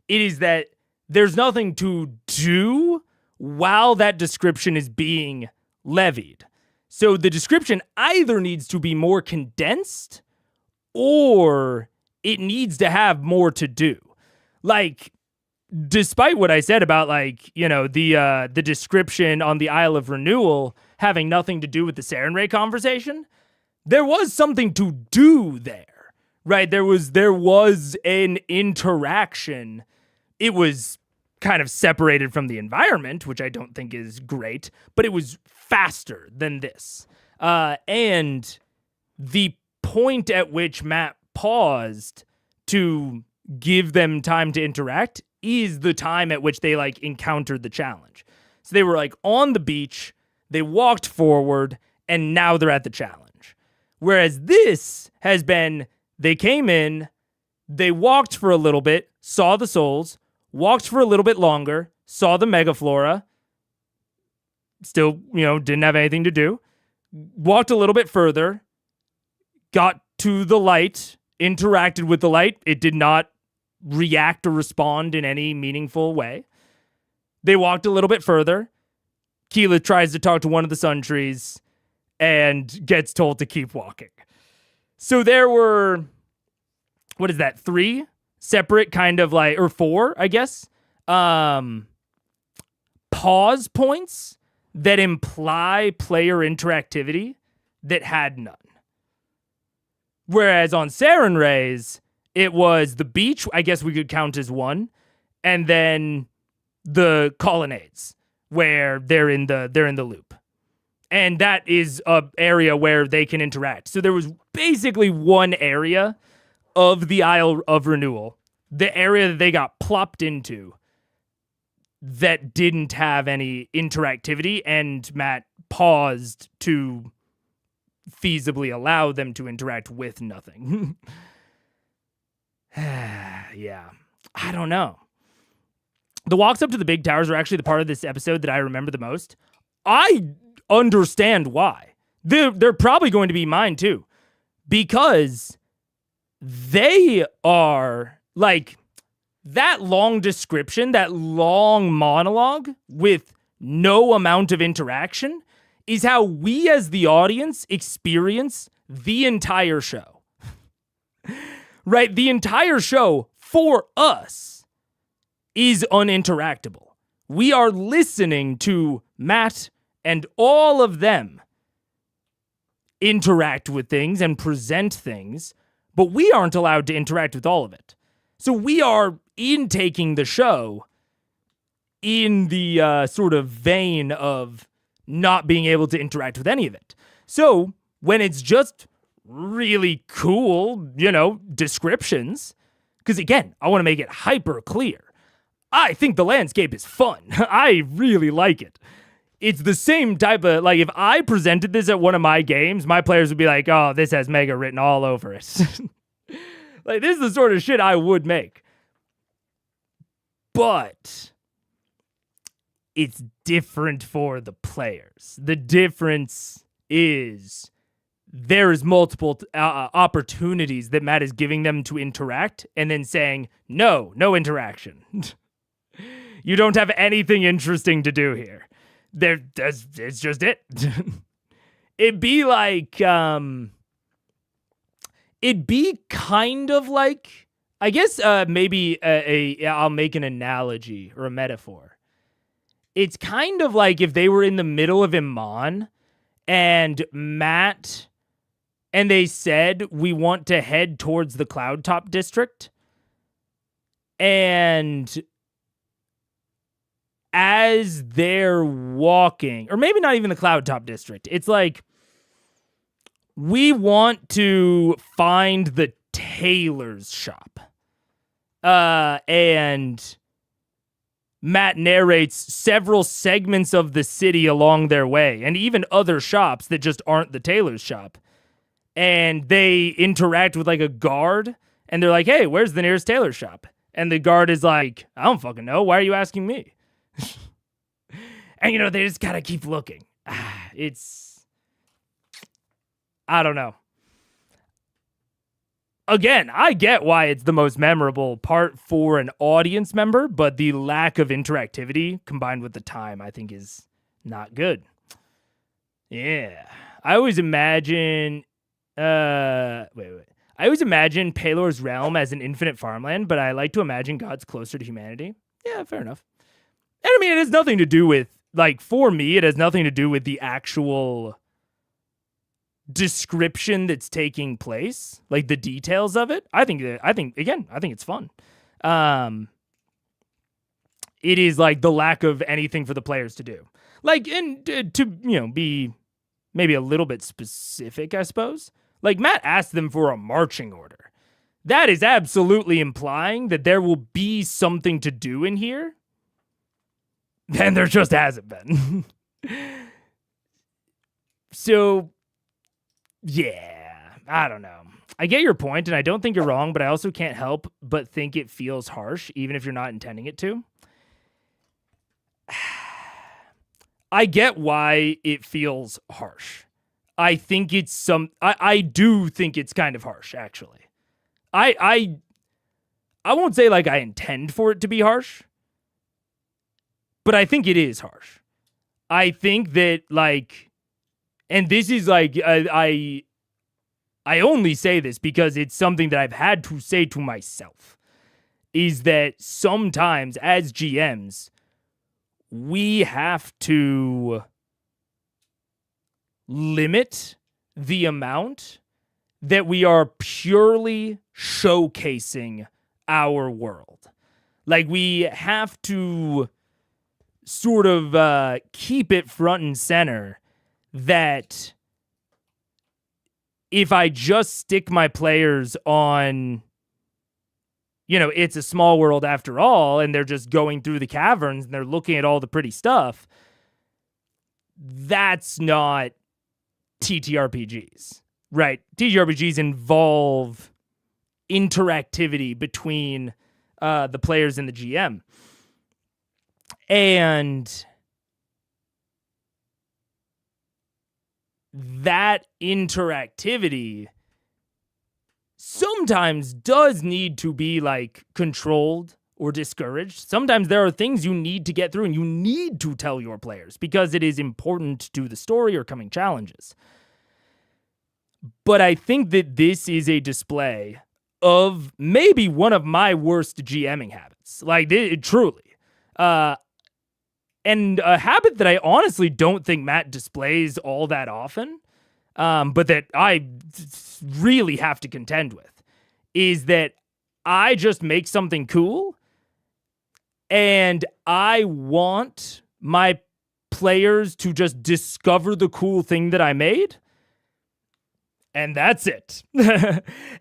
A: It is that there's nothing to do while that description is being levied. So the description either needs to be more condensed or it needs to have more to do. Like, despite what I said about, like, you know, the description on the Isle of Renewal having nothing to do with the Sarenrae conversation, there was something to do there, right? There was an interaction. It was kind of separated from the environment, which I don't think is great, but it was faster than this. And the point at which Matt paused to give them time to interact is the time at which they like encountered the challenge. So they were like on the beach, they walked forward, and now they're at the challenge. Whereas this has been, they came in, they walked for a little bit, saw the souls, walked for a little bit longer, saw the megaflora, still, you know, didn't have anything to do, walked a little bit further, got to the light, interacted with the light. It did not react or respond in any meaningful way. They walked a little bit further. Keyleth tries to talk to one of the sun trees and gets told to keep walking. So there were, what is that, 3 separate kind of like, or 4, I guess, pause points that imply player interactivity that had none. Whereas on Sarenrae's, it was the beach, I guess we could count as 1, and then the colonnades where they're in the loop. And that is an area where they can interact. So there was basically one area of the Isle of Renewal, the area that they got plopped into, that didn't have any interactivity, and Matt paused to feasibly allow them to interact with nothing. Yeah, I don't know. The walks up to the big towers are actually the part of this episode that I remember the most. I understand why. They're probably going to be mine too, because they are like that long description, that long monologue with no amount of interaction is how we as the audience experience the entire show. Right? The entire show for us is uninteractable. We are listening to Matt and all of them interact with things and present things, but we aren't allowed to interact with all of it. So we are intaking the show in the sort of vein of not being able to interact with any of it. So when it's just really cool, you know, descriptions, because again, I want to make it hyper clear. I think the landscape is fun. I really like it. It's the same type of, like, if I presented this at one of my games, my players would be like, oh, this has Mega written all over it. Like, this is the sort of shit I would make. But it's different for the players. The difference is there is multiple opportunities that Matt is giving them to interact and then saying, no interaction. You don't have anything interesting to do here. It's just it. It'd be like, it'd be kind of like, I guess maybe I'll make an analogy or a metaphor. It's kind of like if they were in the middle of Iman and Matt, and they said, we want to head towards the Cloudtop District. And as they're walking, or maybe not even the Cloudtop District, it's like, we want to find the tailor's shop. And Matt narrates several segments of the city along their way, and even other shops that just aren't the tailor's shop. And they interact with like a guard, and they're like, hey, where's the nearest tailor shop? And the guard is like, I don't fucking know. Why are you asking me? And, you know, they just gotta keep looking. It's I don't know. Again, I get why it's the most memorable part for an audience member, but the lack of interactivity combined with the time, I think, is not good. Yeah. I always imagine... I always imagine Pelor's realm as an infinite farmland, but I like to imagine gods closer to humanity. Yeah, fair enough. And I mean, it has nothing to do with, like, for me, it has nothing to do with the actual description that's taking place, like the details of it. I think it's fun. It is like the lack of anything for the players to do. Like, and to, be maybe a little bit specific, I suppose. Like, Matt asked them for a marching order. That is absolutely implying that there will be something to do in here. And there just hasn't been. So, yeah, I don't know. I get your point, and I don't think you're wrong, but I also can't help but think it feels harsh, even if you're not intending it to. I get why it feels harsh. I think it's I do think it's kind of harsh, actually. I won't say like I intend for it to be harsh, but I think it is harsh. I think that, like, and this is like, I only say this because it's something that I've had to say to myself, is that sometimes as GMs, we have to limit the amount that we are purely showcasing our world. Like, we have to sort of keep it front and center that if I just stick my players on, it's a small world after all, and they're just going through the caverns and they're looking at all the pretty stuff, that's not TTRPGs, right? TTRPGs involve interactivity between the players and the GM. And that interactivity sometimes does need to be, like, controlled or discouraged. Sometimes there are things you need to get through and you need to tell your players because it is important to the story or coming challenges. But I think that this is a display of maybe one of my worst GMing habits. Like, truly. And a habit that I honestly don't think Matt displays all that often, but that I really have to contend with, is that I just make something cool and I want my players to just discover the cool thing that I made. And that's it.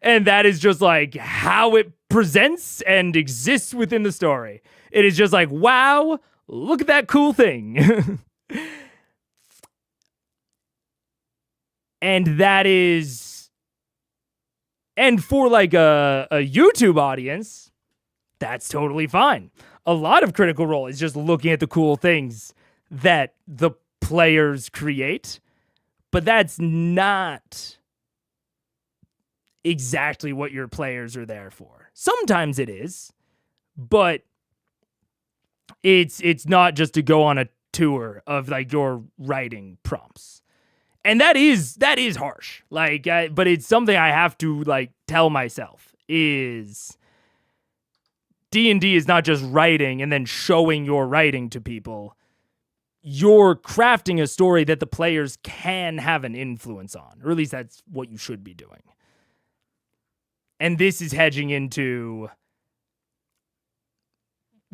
A: And that is just like how it presents and exists within the story. It is just like, wow, look at that cool thing. And that is, and for like a YouTube audience, that's totally fine. A lot of Critical Role is just looking at the cool things that the players create, but that's not exactly what your players are there for. Sometimes it is, but it's not just to go on a tour of like your writing prompts. And that is harsh. Like, but it's something I have to like tell myself is D&D is not just writing and then showing your writing to people. You're crafting a story that the players can have an influence on, or at least that's what you should be doing. And this is hedging into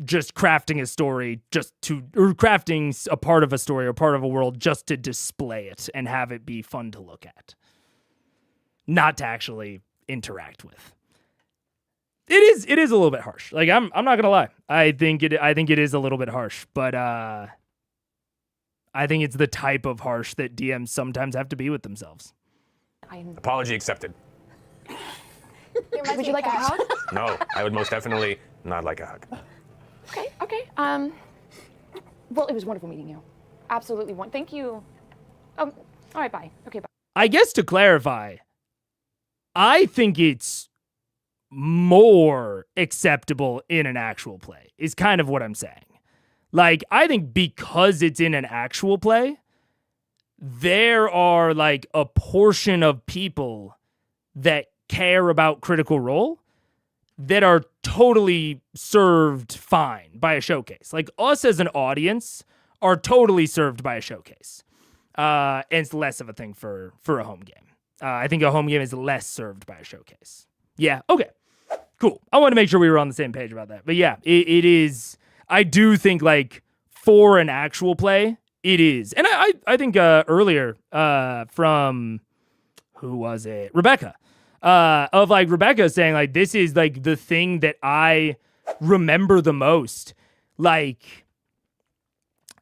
A: just crafting a story or crafting a part of a story or part of a world just to display it and have it be fun to look at. Not to actually interact with. It is a little bit harsh. Like, I'm not gonna lie. I think it is a little bit harsh, but I think it's the type of harsh that DMs sometimes have to be with themselves.
J: Apology accepted.
I: Would you like a hug?
J: No, I would most definitely not like a hug.
I: Okay. Well, it was wonderful meeting you. Absolutely. Thank you. All right, bye. Okay, bye.
A: I guess to clarify, I think it's more acceptable in an actual play, is kind of what I'm saying. Like, I think because it's in an actual play, there are like a portion of people that care about Critical Role that are totally served fine by a showcase. Like, us as an audience are totally served by a showcase. And it's less of a thing for a home game. I think a home game is less served by a showcase. Yeah, okay. Cool. I want to make sure we were on the same page about that. But yeah, it is. I do think, like, for an actual play, it is. And I think earlier from, who was it? Rebecca. Of, like, Rebecca saying, like, this is, like, the thing that I remember the most, like,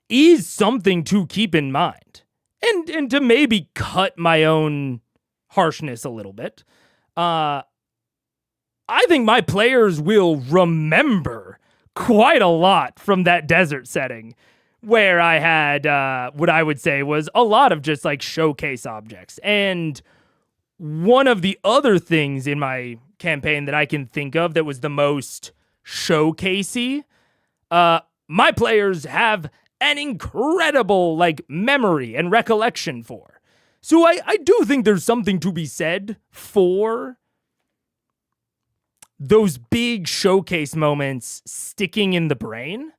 A: is something to keep in mind. And to maybe cut my own harshness a little bit. I think my players will remember quite a lot from that desert setting where I had what I would say was a lot of just like showcase objects. And one of the other things in my campaign that I can think of that was the most showcasey, my players have an incredible like memory and recollection for. So I do think there's something to be said for those big showcase moments sticking in the brain.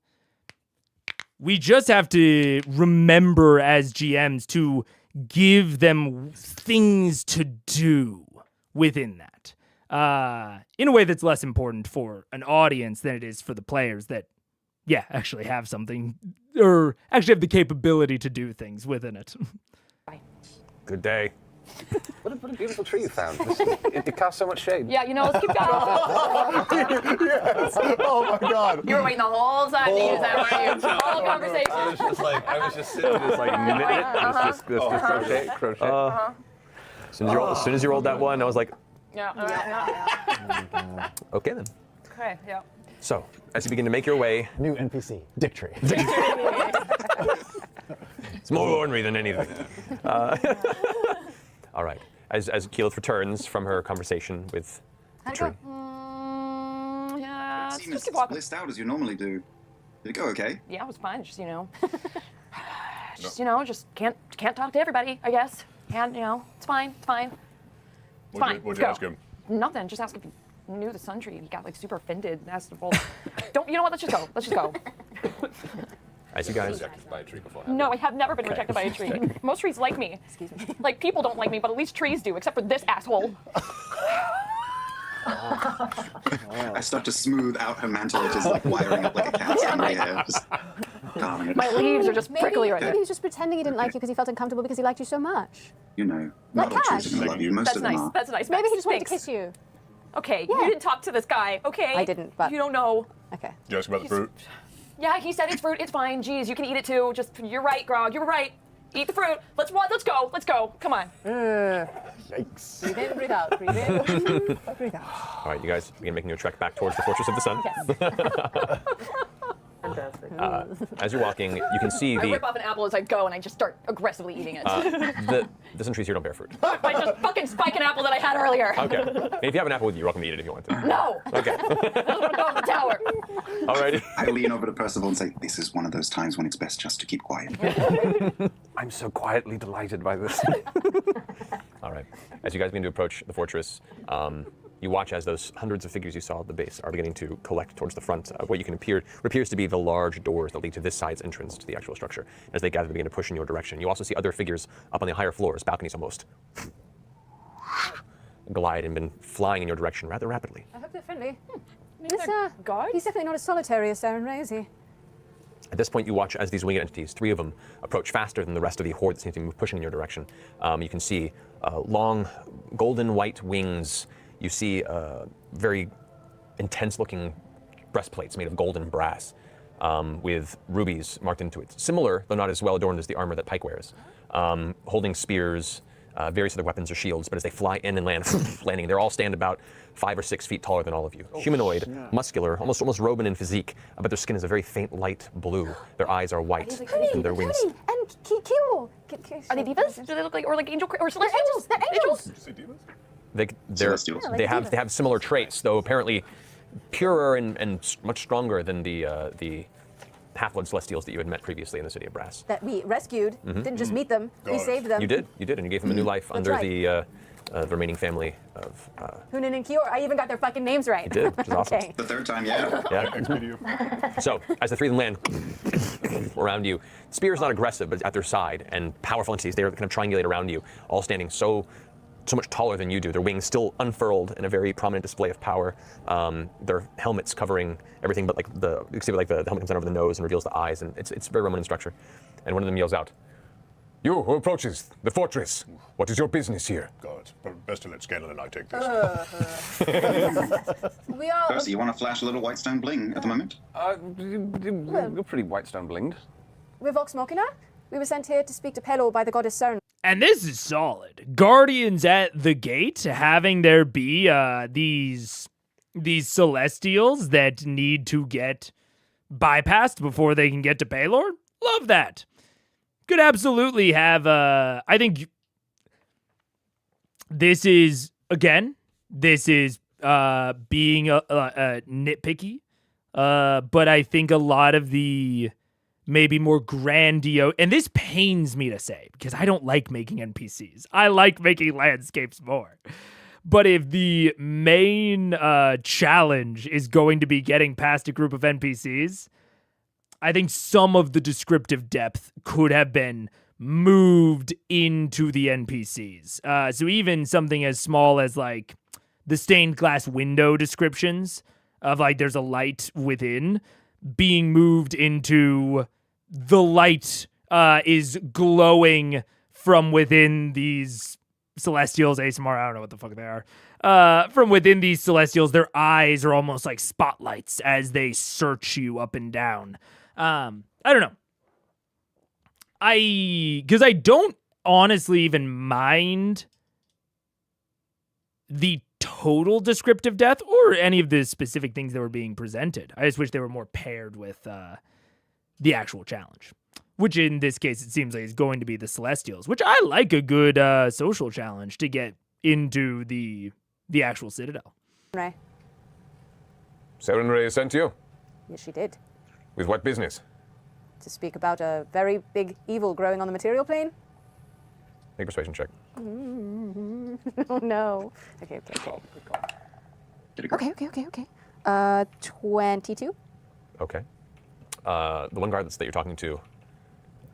A: We just have to remember as GMs to give them things to do within that. In a way that's less important for an audience than it is for the players that, yeah, actually have something, or actually have the capability to do things within it.
J: Good day.
H: What a beautiful tree you found. It casts so much shade.
I: Yeah, you know, let's keep going.
F: Yes. Oh my God.
I: You were waiting the whole time to use that, weren't you? Whole conversation.
H: I was just sitting just like knitting it. Just crochet.
J: As soon as you rolled that one, I was like,
I: Yeah.
J: okay then.
I: Okay, yeah.
J: So, as you begin to make your way,
C: New NPC, Dick Tree.
J: it's more ornery than anything. All right. As Keyleth returns from her conversation with the tree.
I: Yeah,
G: It
I: let's
G: seemed
I: just
G: as
I: keep walking.
G: blissed out as you normally do. Did it go okay?
I: Yeah, it was fine. Just, you know, just can't talk to everybody, I guess. Can't, it's fine. It's fine. It's fine.
F: What'd
I: Let's
F: you
I: go.
F: ask him?
I: Nothing. Just asked if he knew the sun tree. He got like super offended and asked, well, you know what? Let's just go. Let's just go.
J: As you guys...
H: Rejected by a tree before.
I: No, I have never been rejected by a tree. Most trees like me. Excuse me. Like, people don't like me, but at least trees do, except for this asshole.
G: I start to smooth out her mantle, which is like wiring up like a cat's angry hair. Just calming it.
I: My leaves are just prickly right
K: Maybe
I: now.
K: he was just pretending he didn't like you because he felt uncomfortable because he liked you so much.
G: You know, not all trees are going to love you. Most
I: That's
G: of them
I: nice.
G: are.
I: That's nice.
K: Maybe
I: Max.
K: he just wanted to
I: Thanks.
K: kiss you.
I: Okay,
K: Yeah.
I: you didn't talk to this guy, okay?
K: I didn't, but-
I: You don't know.
K: Okay.
F: Did you ask about the fruit?
I: Yeah, he said it's fruit, it's fine. Jeez, you can eat it too. Just, you're right, Grog, you're right. Eat the fruit. Let's go. Come on.
C: Yikes.
K: Breathe in, breathe out. Breathe in, breathe out.
J: All right, you guys begin making your trek back towards the Fortress of the Sun.
K: Fantastic.
J: As you're walking, you can see
I: I
J: the
I: rip off an apple as I go and I just start aggressively eating it.
J: the sun trees here don't bear fruit.
I: I just fucking spike an apple that I had earlier.
J: Okay. And if you have an apple with you, you're welcome to eat it if you want to.
I: No!
J: Okay.
I: I just want to go to the tower.
J: All right.
G: I lean over to Percival and say, "This is one of those times when it's best just to keep quiet."
H: I'm so quietly delighted by this.
J: All right. As you guys begin to approach the fortress, you watch as those hundreds of figures you saw at the base are beginning to collect towards the front of what appears to be the large doors that lead to this side's entrance to the actual structure. As they gather, they begin to push in your direction. You also see other figures up on the higher floors, balconies almost, glide and been flying in your direction rather rapidly.
K: I hope they're friendly.
I: Guards?
K: He's definitely not as solitary as Saren Ray, is he?
J: At this point, you watch as these winged entities, three of them, approach faster than the rest of the horde that seems to be pushing in your direction. You can see long, golden white wings. You see very intense-looking breastplates made of gold and brass with rubies marked into it. Similar, though not as well adorned as the armor that Pike wears. Holding spears, various other weapons or shields, but as they fly in and land, landing, they're all stand about 5 or 6 feet taller than all of you. Humanoid, muscular, almost Roman in physique, but their skin is a very faint light blue. Their eyes are white, and their wings.
K: And Kyo.
I: Are they divas? Do they look like, or like angel, or
K: They're
I: celestials?
K: angels. They're angels.
G: Celestials.
J: They have similar traits, though apparently purer and much stronger than the half-blood celestials that you had met previously in the city of Brass.
K: That we rescued. Didn't just meet them. We saved them.
J: You did, and you gave them a new life under
K: right.
J: the remaining family of.
K: Hunan and Kior. I even got their fucking names right.
J: You did, which is awesome.
K: Okay.
G: The third time, yeah.
J: Yeah. So as the three of them land around you, Spear's not aggressive, but at their side, and powerful entities. They are kind of triangulate around you, all standing so much taller than you do. Their wings still unfurled in a very prominent display of power. Their helmets covering everything, but like you can see like the helmet comes down over the nose and reveals the eyes, and it's very Roman in structure. And one of them yells out,
F: "You who approaches the fortress, what is your business here?" God, but best to let Scanlan and I take this.
K: We are.
G: Percy, you want to flash a little white stone bling at the moment?
H: We're pretty white stone blinged.
K: We're Vox Machina. We were sent here to speak to Pelor by the goddess Cern.
A: And this is solid. Guardians at the gate, having there be these celestials that need to get bypassed before they can get to Pelor. Love that. Could absolutely have. I think this is being nitpicky, but I think a lot of the maybe more grandiose, and this pains me to say because I don't like making NPCs. I like making landscapes more. But if the main challenge is going to be getting past a group of NPCs, I think some of the descriptive depth could have been moved into the NPCs. So even something as small as like the stained glass window descriptions of like there's a light within being moved into the light is glowing from within these celestials, ASMR, I don't know what the fuck they are. From within these celestials, their eyes are almost like spotlights as they search you up and down. I don't know. Because I don't honestly even mind the total descriptive depth or any of the specific things that were being presented. I just wish they were more paired with the actual challenge, which in this case it seems like is going to be the Celestials, which I like a good social challenge to get into the actual Citadel.
K: Ray.
F: Serenray sent you?
K: Yes, she did.
F: With what business?
K: To speak about a very big evil growing on the material plane.
J: Make a persuasion check.
K: Oh no. Okay. Okay. 22.
J: Okay. The one guard that you're talking to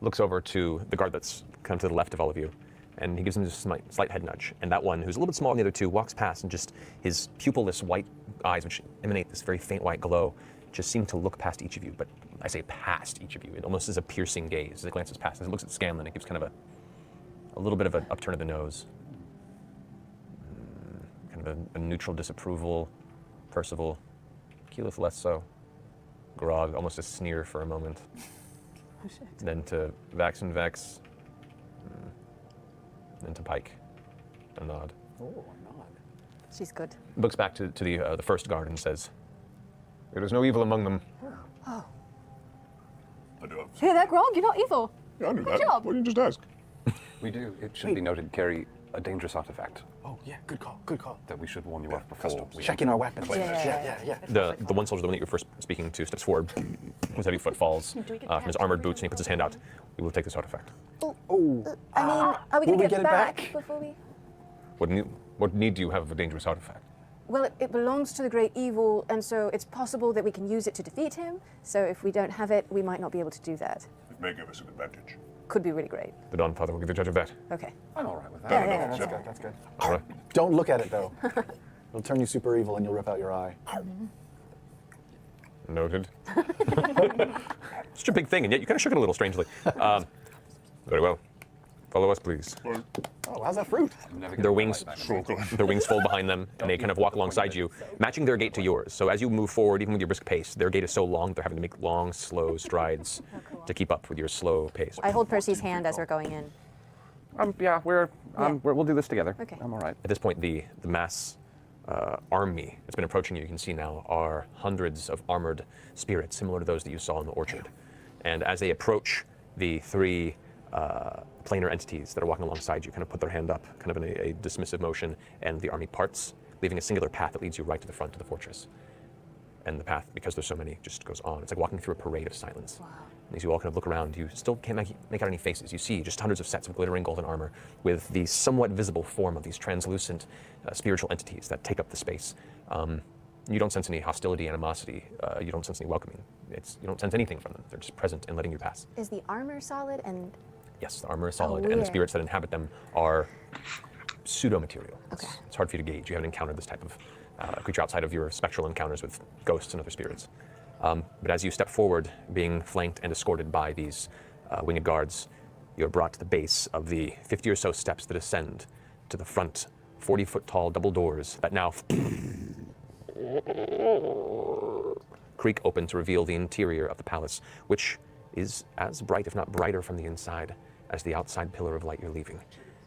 J: looks over to the guard that's kind of to the left of all of you, and he gives him just a slight head nudge. And that one, who's a little bit smaller than the other two, walks past, and just his pupilless white eyes, which emanate this very faint white glow, just seem to look past each of you. But I say past each of you. It almost is a piercing gaze as it glances past. As it looks at Scanlan, it gives kind of a little bit of an upturn of the nose. Kind of a neutral disapproval. Percival. Keyleth less so. Grog, almost a sneer for a moment.
K: Oh shit.
J: Then to Vax and Vex. Then to Pike. A nod.
C: Oh, a nod.
K: She's good.
J: Looks back to the first guard and says, "There is no evil among them."
K: Oh.
F: I do have.
K: Hear that, Grog? You're not evil.
F: Yeah, I knew
K: Good
F: that.
K: job.
F: Why didn't you just ask?
H: We do. It should be noted, carry a dangerous artifact
C: Oh, yeah, good call, good call.
H: that we should warn you of before.
C: Checking our weapons. Yeah.
J: The one soldier, the one that you were first speaking to, steps forward. His heavy foot falls from his armored boots, and he puts his hand out. We will take this artifact.
C: Oh.
K: I mean, are we
C: Will
K: going
C: we
K: to
C: get it back?
K: before we...
F: What need do you have of a dangerous artifact?
K: Well, it belongs to the great evil, and so it's possible that we can use it to defeat him. So if we don't have it, we might not be able to do that.
F: It may give us an advantage.
K: Could be really great.
J: The Dawn Father will be the judge of that.
K: Okay.
H: I'm all right with that.
K: Yeah.
C: That's good.
J: All right.
C: Don't look at it, though. It'll turn you super evil and you'll rip out your eye.
J: Noted. Such a big thing, and yet you kind of shook it a little strangely. Very well. Follow us, please.
C: Oh, how's that fruit?
J: Their wings fold behind them, and they kind of walk alongside you, matching their gait to yours. So as you move forward, even with your brisk pace, their gait is so long they're having to make long, slow strides to keep up with your slow pace.
K: I hold Percy's hand as we're going in.
H: We'll do this together.
D: Okay.
H: I'm all right.
J: At this point, the mass army that's been approaching you can see now are hundreds of armored spirits, similar to those that you saw in the orchard. And as they approach, the three planar entities that are walking alongside you kind of put their hand up, kind of in a dismissive motion, and the army parts, leaving a singular path that leads you right to the front of the fortress. And the path, because there's so many, just goes on. It's like walking through a parade of silence. Wow. And as you all kind of look around, you still can't make out any faces. You see just hundreds of sets of glittering golden armor with the somewhat visible form of these translucent spiritual entities that take up the space. You don't sense any hostility, animosity. You don't sense any welcoming. You don't sense anything from them. They're just present and letting you pass.
K: Is the armor solid and...
J: Yes, the armor is solid, and
K: weird.
J: the spirits that inhabit them are pseudo-material.
K: Okay.
J: It's hard for you to gauge. You haven't encountered this type of creature outside of your spectral encounters with ghosts and other spirits. But as you step forward, being flanked and escorted by these winged guards, you're brought to the base of the 50 or so steps that ascend to the front 40-foot-tall double doors that now creak open to reveal the interior of the palace, which is as bright, if not brighter, from the inside as the outside pillar of light you're leaving.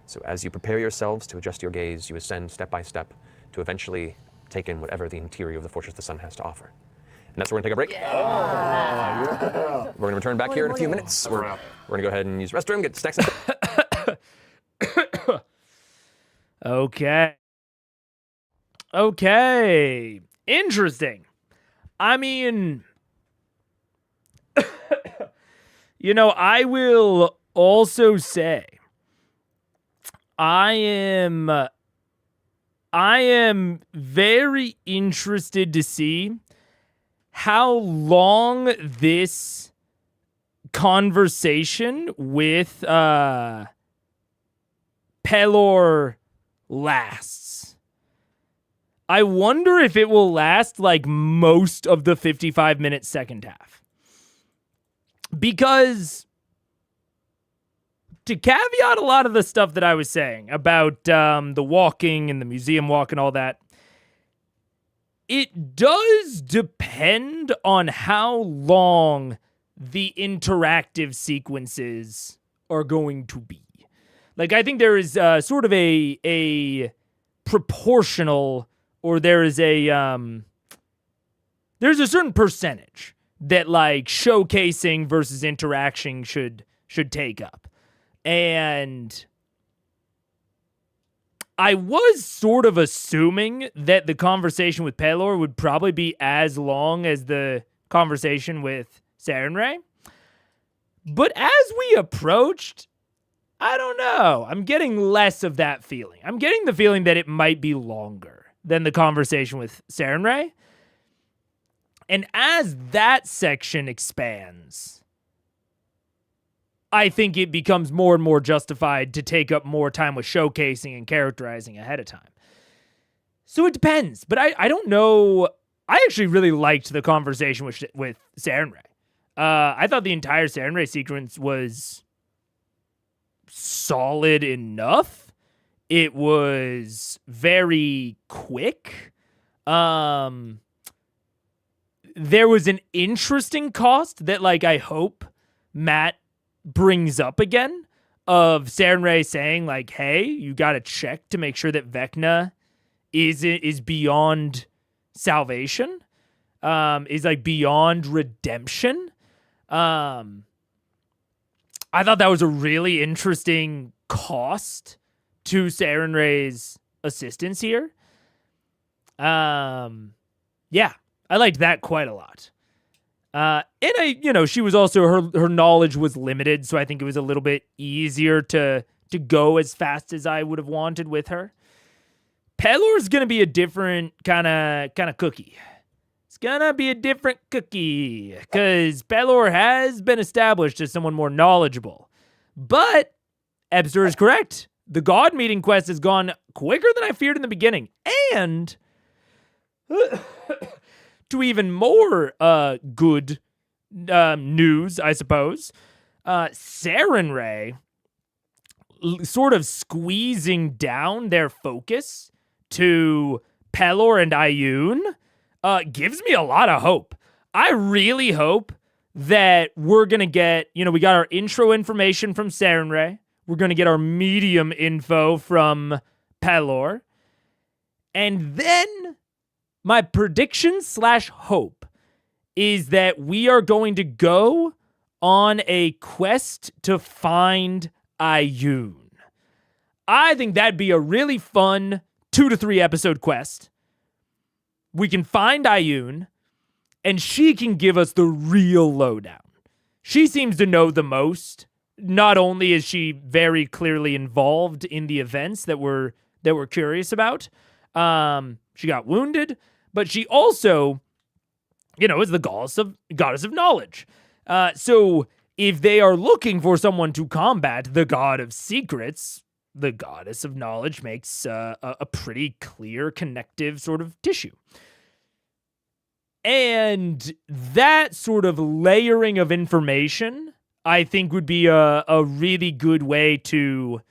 J: So as you prepare yourselves to adjust your gaze, you ascend step by step to eventually take in whatever the interior of the Fortress of the Sun has to offer. And that's where we're going to take a break.
F: Yeah.
J: We're going to return back here in a few minutes. We're going to go ahead and use the restroom, get snacks.
A: Okay. Interesting. I mean, I will also say I am very interested to see how long this conversation with Pelor lasts. I wonder if it will last like most of the 55-minute second half. Because to caveat a lot of the stuff that I was saying about the walking and the museum walk and all that, it does depend on how long the interactive sequences are going to be. Like, I think there is sort of a proportional, or there's a certain percentage that like showcasing versus interaction should take up. And I was sort of assuming that the conversation with Pelor would probably be as long as the conversation with Sarenrae. But as we approached, I don't know. I'm getting less of that feeling. I'm getting the feeling that it might be longer than the conversation with Sarenrae. And as that section expands, I think it becomes more and more justified to take up more time with showcasing and characterizing ahead of time. So it depends. But I don't know. I actually really liked the conversation with Sarenrae. I thought the entire Sarenrae sequence was solid enough. It was very quick. There was an interesting cost that, like, I hope Matt brings up again, of Sarenrae saying, like, hey, you got to check to make sure that Vecna is beyond salvation, is like beyond redemption. I thought that was a really interesting cost to Sarenrae's assistance here. Yeah, I liked that quite a lot. And she was also, her knowledge was limited, so I think it was a little bit easier to go as fast as I would have wanted with her. Pelor's gonna be a different kind of cookie. It's gonna be a different cookie, because Pelor has been established as someone more knowledgeable. But Ebster is correct. The God meeting quest has gone quicker than I feared in the beginning. And to even more good news, I suppose, Sarenrae sort of squeezing down their focus to Pelor and Ioun gives me a lot of hope. I really hope that we're going to get, we got our intro information from Sarenrae. We're going to get our medium info from Pelor. And then my prediction / hope is that we are going to go on a quest to find Ioun. I think that'd be a really fun 2 to 3 episode quest. We can find Ioun, and she can give us the real lowdown. She seems to know the most. Not only is she very clearly involved in the events that we're curious about, she got wounded, but she also, is the goddess of knowledge. So if they are looking for someone to combat the god of secrets, the goddess of knowledge makes a pretty clear connective sort of tissue. And that sort of layering of information, I think, would be a really good way to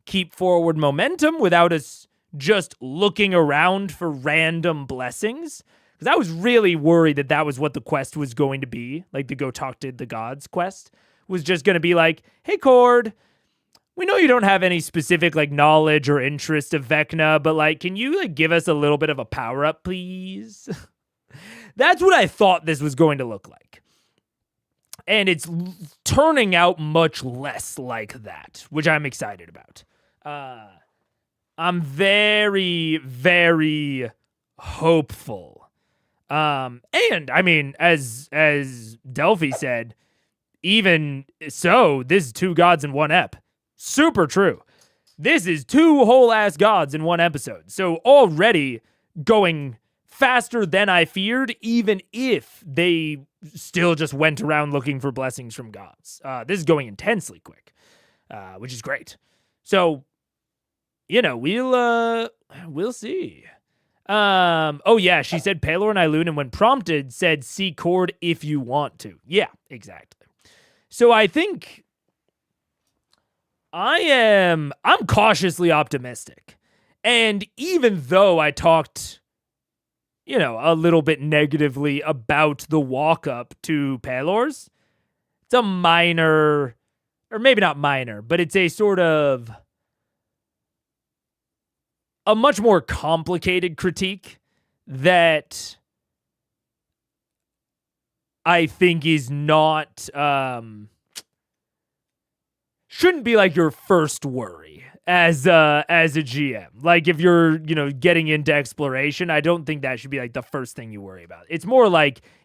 A: keep forward momentum without us just looking around for random blessings. Because I was really worried that was what the quest was going to be. Like the go talk to the gods quest was just going to be like, hey, Cord, we know you don't have any specific knowledge or interest of Vecna, but can you give us a little bit of a power up, please? That's what I thought this was going to look like. And it's turning out much less like that, which I'm excited about. I'm very, very hopeful. And I mean, as Delphi said, even so, this is 2 gods in 1 ep. Super true. This is 2 whole ass gods in 1 episode. So already going faster than I feared, even if they still just went around looking for blessings from gods. This is going intensely quick, which is great. So, we'll see. Oh yeah, she said Pelor and Ioun, and when prompted, said see Cord if you want to. Yeah, exactly. So I think I'm cautiously optimistic. And even though I talked, a little bit negatively about the walk up to Pelor's, it's a minor, or maybe not minor, but it's a sort of a much more complicated critique that I think is not, shouldn't be your first worry as a GM. If you're, getting into exploration, I don't think that should be the first thing you worry about. It's more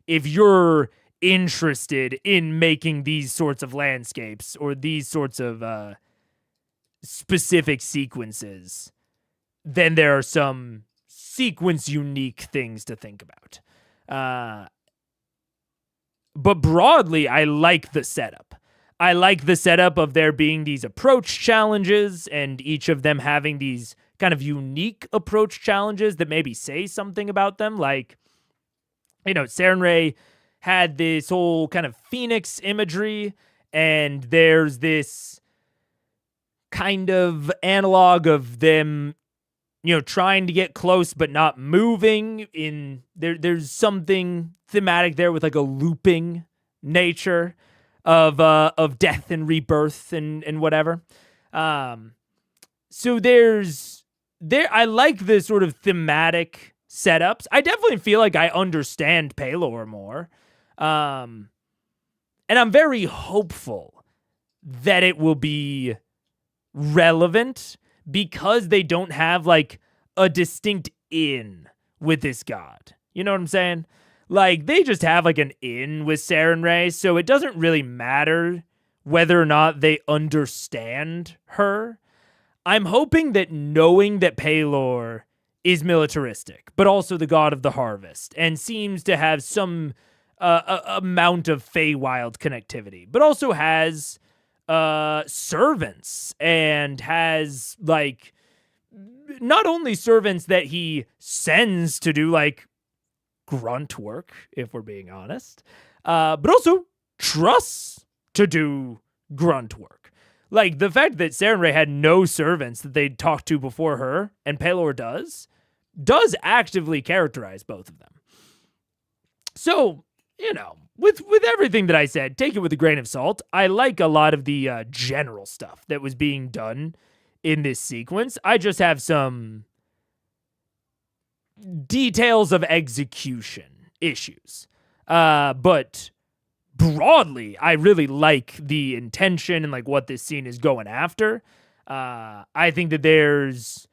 A: if you're interested in making these sorts of landscapes or these sorts of specific sequences, then there are some sequence unique things to think about. But broadly, I like the setup. I like the setup of there being these approach challenges and each of them having these kind of unique approach challenges that maybe say something about them. Sarenrae had this whole kind of phoenix imagery, and there's this kind of analog of them trying to get close but not moving. There's something thematic there with a looping nature of death and rebirth and whatever. So I like the sort of thematic setups. I definitely feel like I understand Pelor more. And I'm very hopeful that it will be relevant because they don't have a distinct in with this god. You know what I'm saying? They just have an in with Sarenrae, so it doesn't really matter whether or not they understand her. I'm hoping that knowing that Pelor is militaristic, but also the god of the harvest, and seems to have some amount of Feywild connectivity, but also has servants and has not only servants that he sends to do grunt work, if we're being honest, but also trusts to do grunt work. The fact that Sarenrae had no servants that they'd talked to before her, and Pelor does actively characterize both of them. So, with everything that I said, take it with a grain of salt. I like a lot of the general stuff that was being done in this sequence. I just have some details of execution issues. But broadly, I really like the intention and like what this scene is going after. I think that there's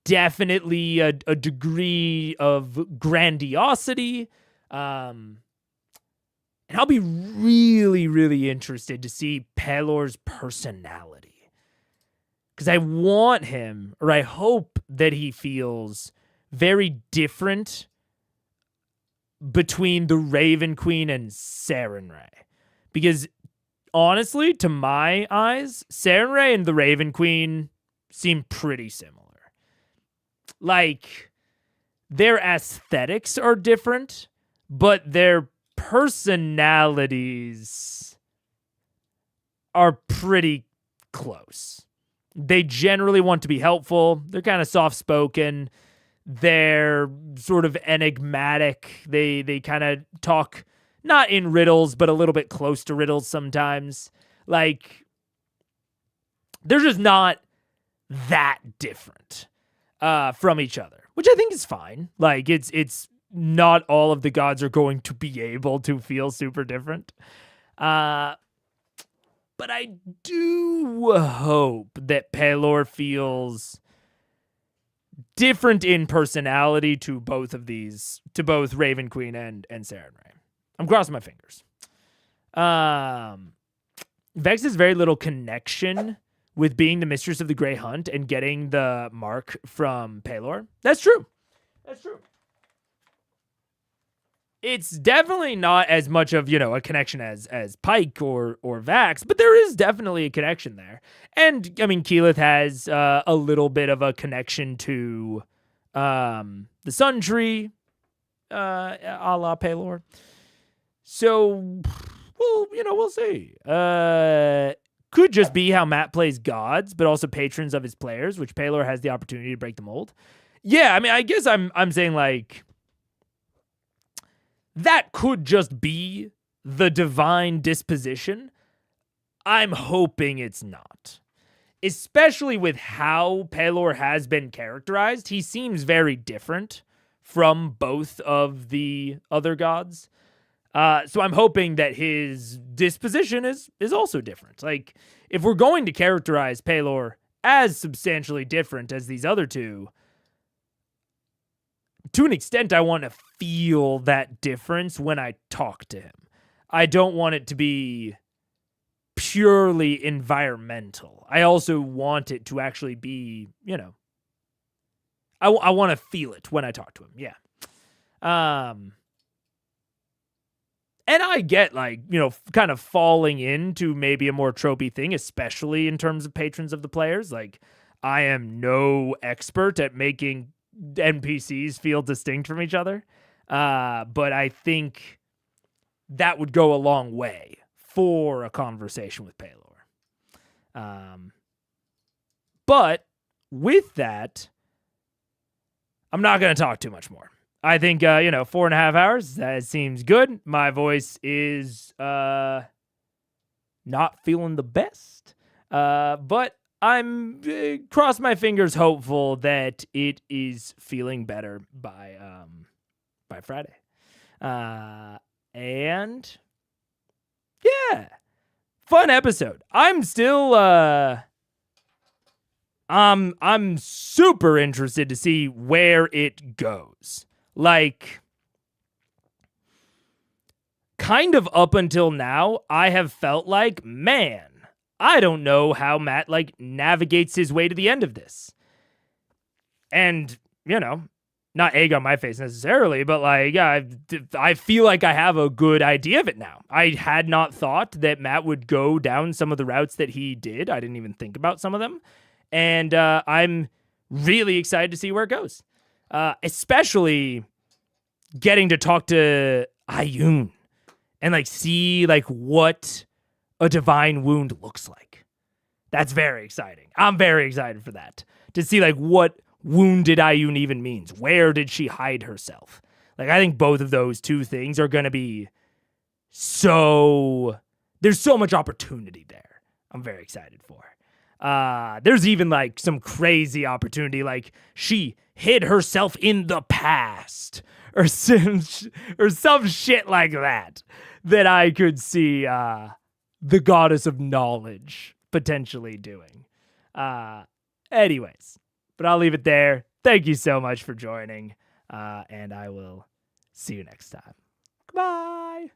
A: definitely a degree of grandiosity. And I'll be really, really interested to see Pelor's personality. Because I want him, or I hope that he feels very different between the Raven Queen and Sarenrae. Because honestly, to my eyes, Sarenrae and the Raven Queen seem pretty similar. Like, their aesthetics are different, but their personalities are pretty close. They generally want to be helpful. They're kind of soft-spoken. They're sort of enigmatic. They kind of talk not in riddles, but a little bit close to riddles sometimes. Like, they're just not that different from each other, which I think is fine. Like, it's not all of the gods are going to be able to feel super different. But I do hope that Pelor feels different in personality to both of these, to both Raven Queen and Sarenrae. I'm crossing my fingers. Vex has very little connection with being the mistress of the Grey Hunt and getting the mark from Pelor. That's true. That's true. It's definitely not as much of, a connection as Pike or Vax, but there is definitely a connection there. And, I mean, Keyleth has a little bit of a connection to the Sun Tree, a la Pelor. So, well, we'll see. Could just be how Matt plays gods, but also patrons of his players, which Pelor has the opportunity to break the mold. Yeah, I mean, I guess I'm saying, like, that could just be the divine disposition. I'm hoping it's not. Especially with how Pelor has been characterized. He seems very different from both of the other gods. So I'm hoping that his disposition is also different. Like, if we're going to characterize Pelor as substantially different as these other two, to an extent, I want to feel that difference when I talk to him. I don't want it to be purely environmental. I also want it to actually be, I want to feel it when I talk to him. Yeah. And I get, like, kind of falling into maybe a more tropey thing, especially in terms of patrons of the players. Like, I am no expert at making NPCs feel distinct from each other. But I think that would go a long way for a conversation with Pelor. But with that, I'm not going to talk too much more. I think, 4.5 hours, that seems good. My voice is not feeling the best. But I'm cross my fingers hopeful that it is feeling better by Friday. And yeah, fun episode. I'm still I'm super interested to see where it goes. Like, kind of up until now, I have felt like, man, I don't know how Matt, like, navigates his way to the end of this. And, not egg on my face necessarily, but, like, I feel like I have a good idea of it now. I had not thought that Matt would go down some of the routes that he did. I didn't even think about some of them. And I'm really excited to see where it goes. Especially getting to talk to Ioun and, like, see, like, what a divine wound looks like. That's very exciting. I'm very excited for that. To see, like, what wounded Ioun even means. Where did she hide herself? Like, I think both of those two things are going to be there's so much opportunity there. I'm very excited for. There's even like some crazy opportunity, like she hid herself in the past or some shit like that I could see the goddess of knowledge potentially doing. Anyways, but I'll leave it there. Thank you so much for joining, and I will see you next time. Goodbye.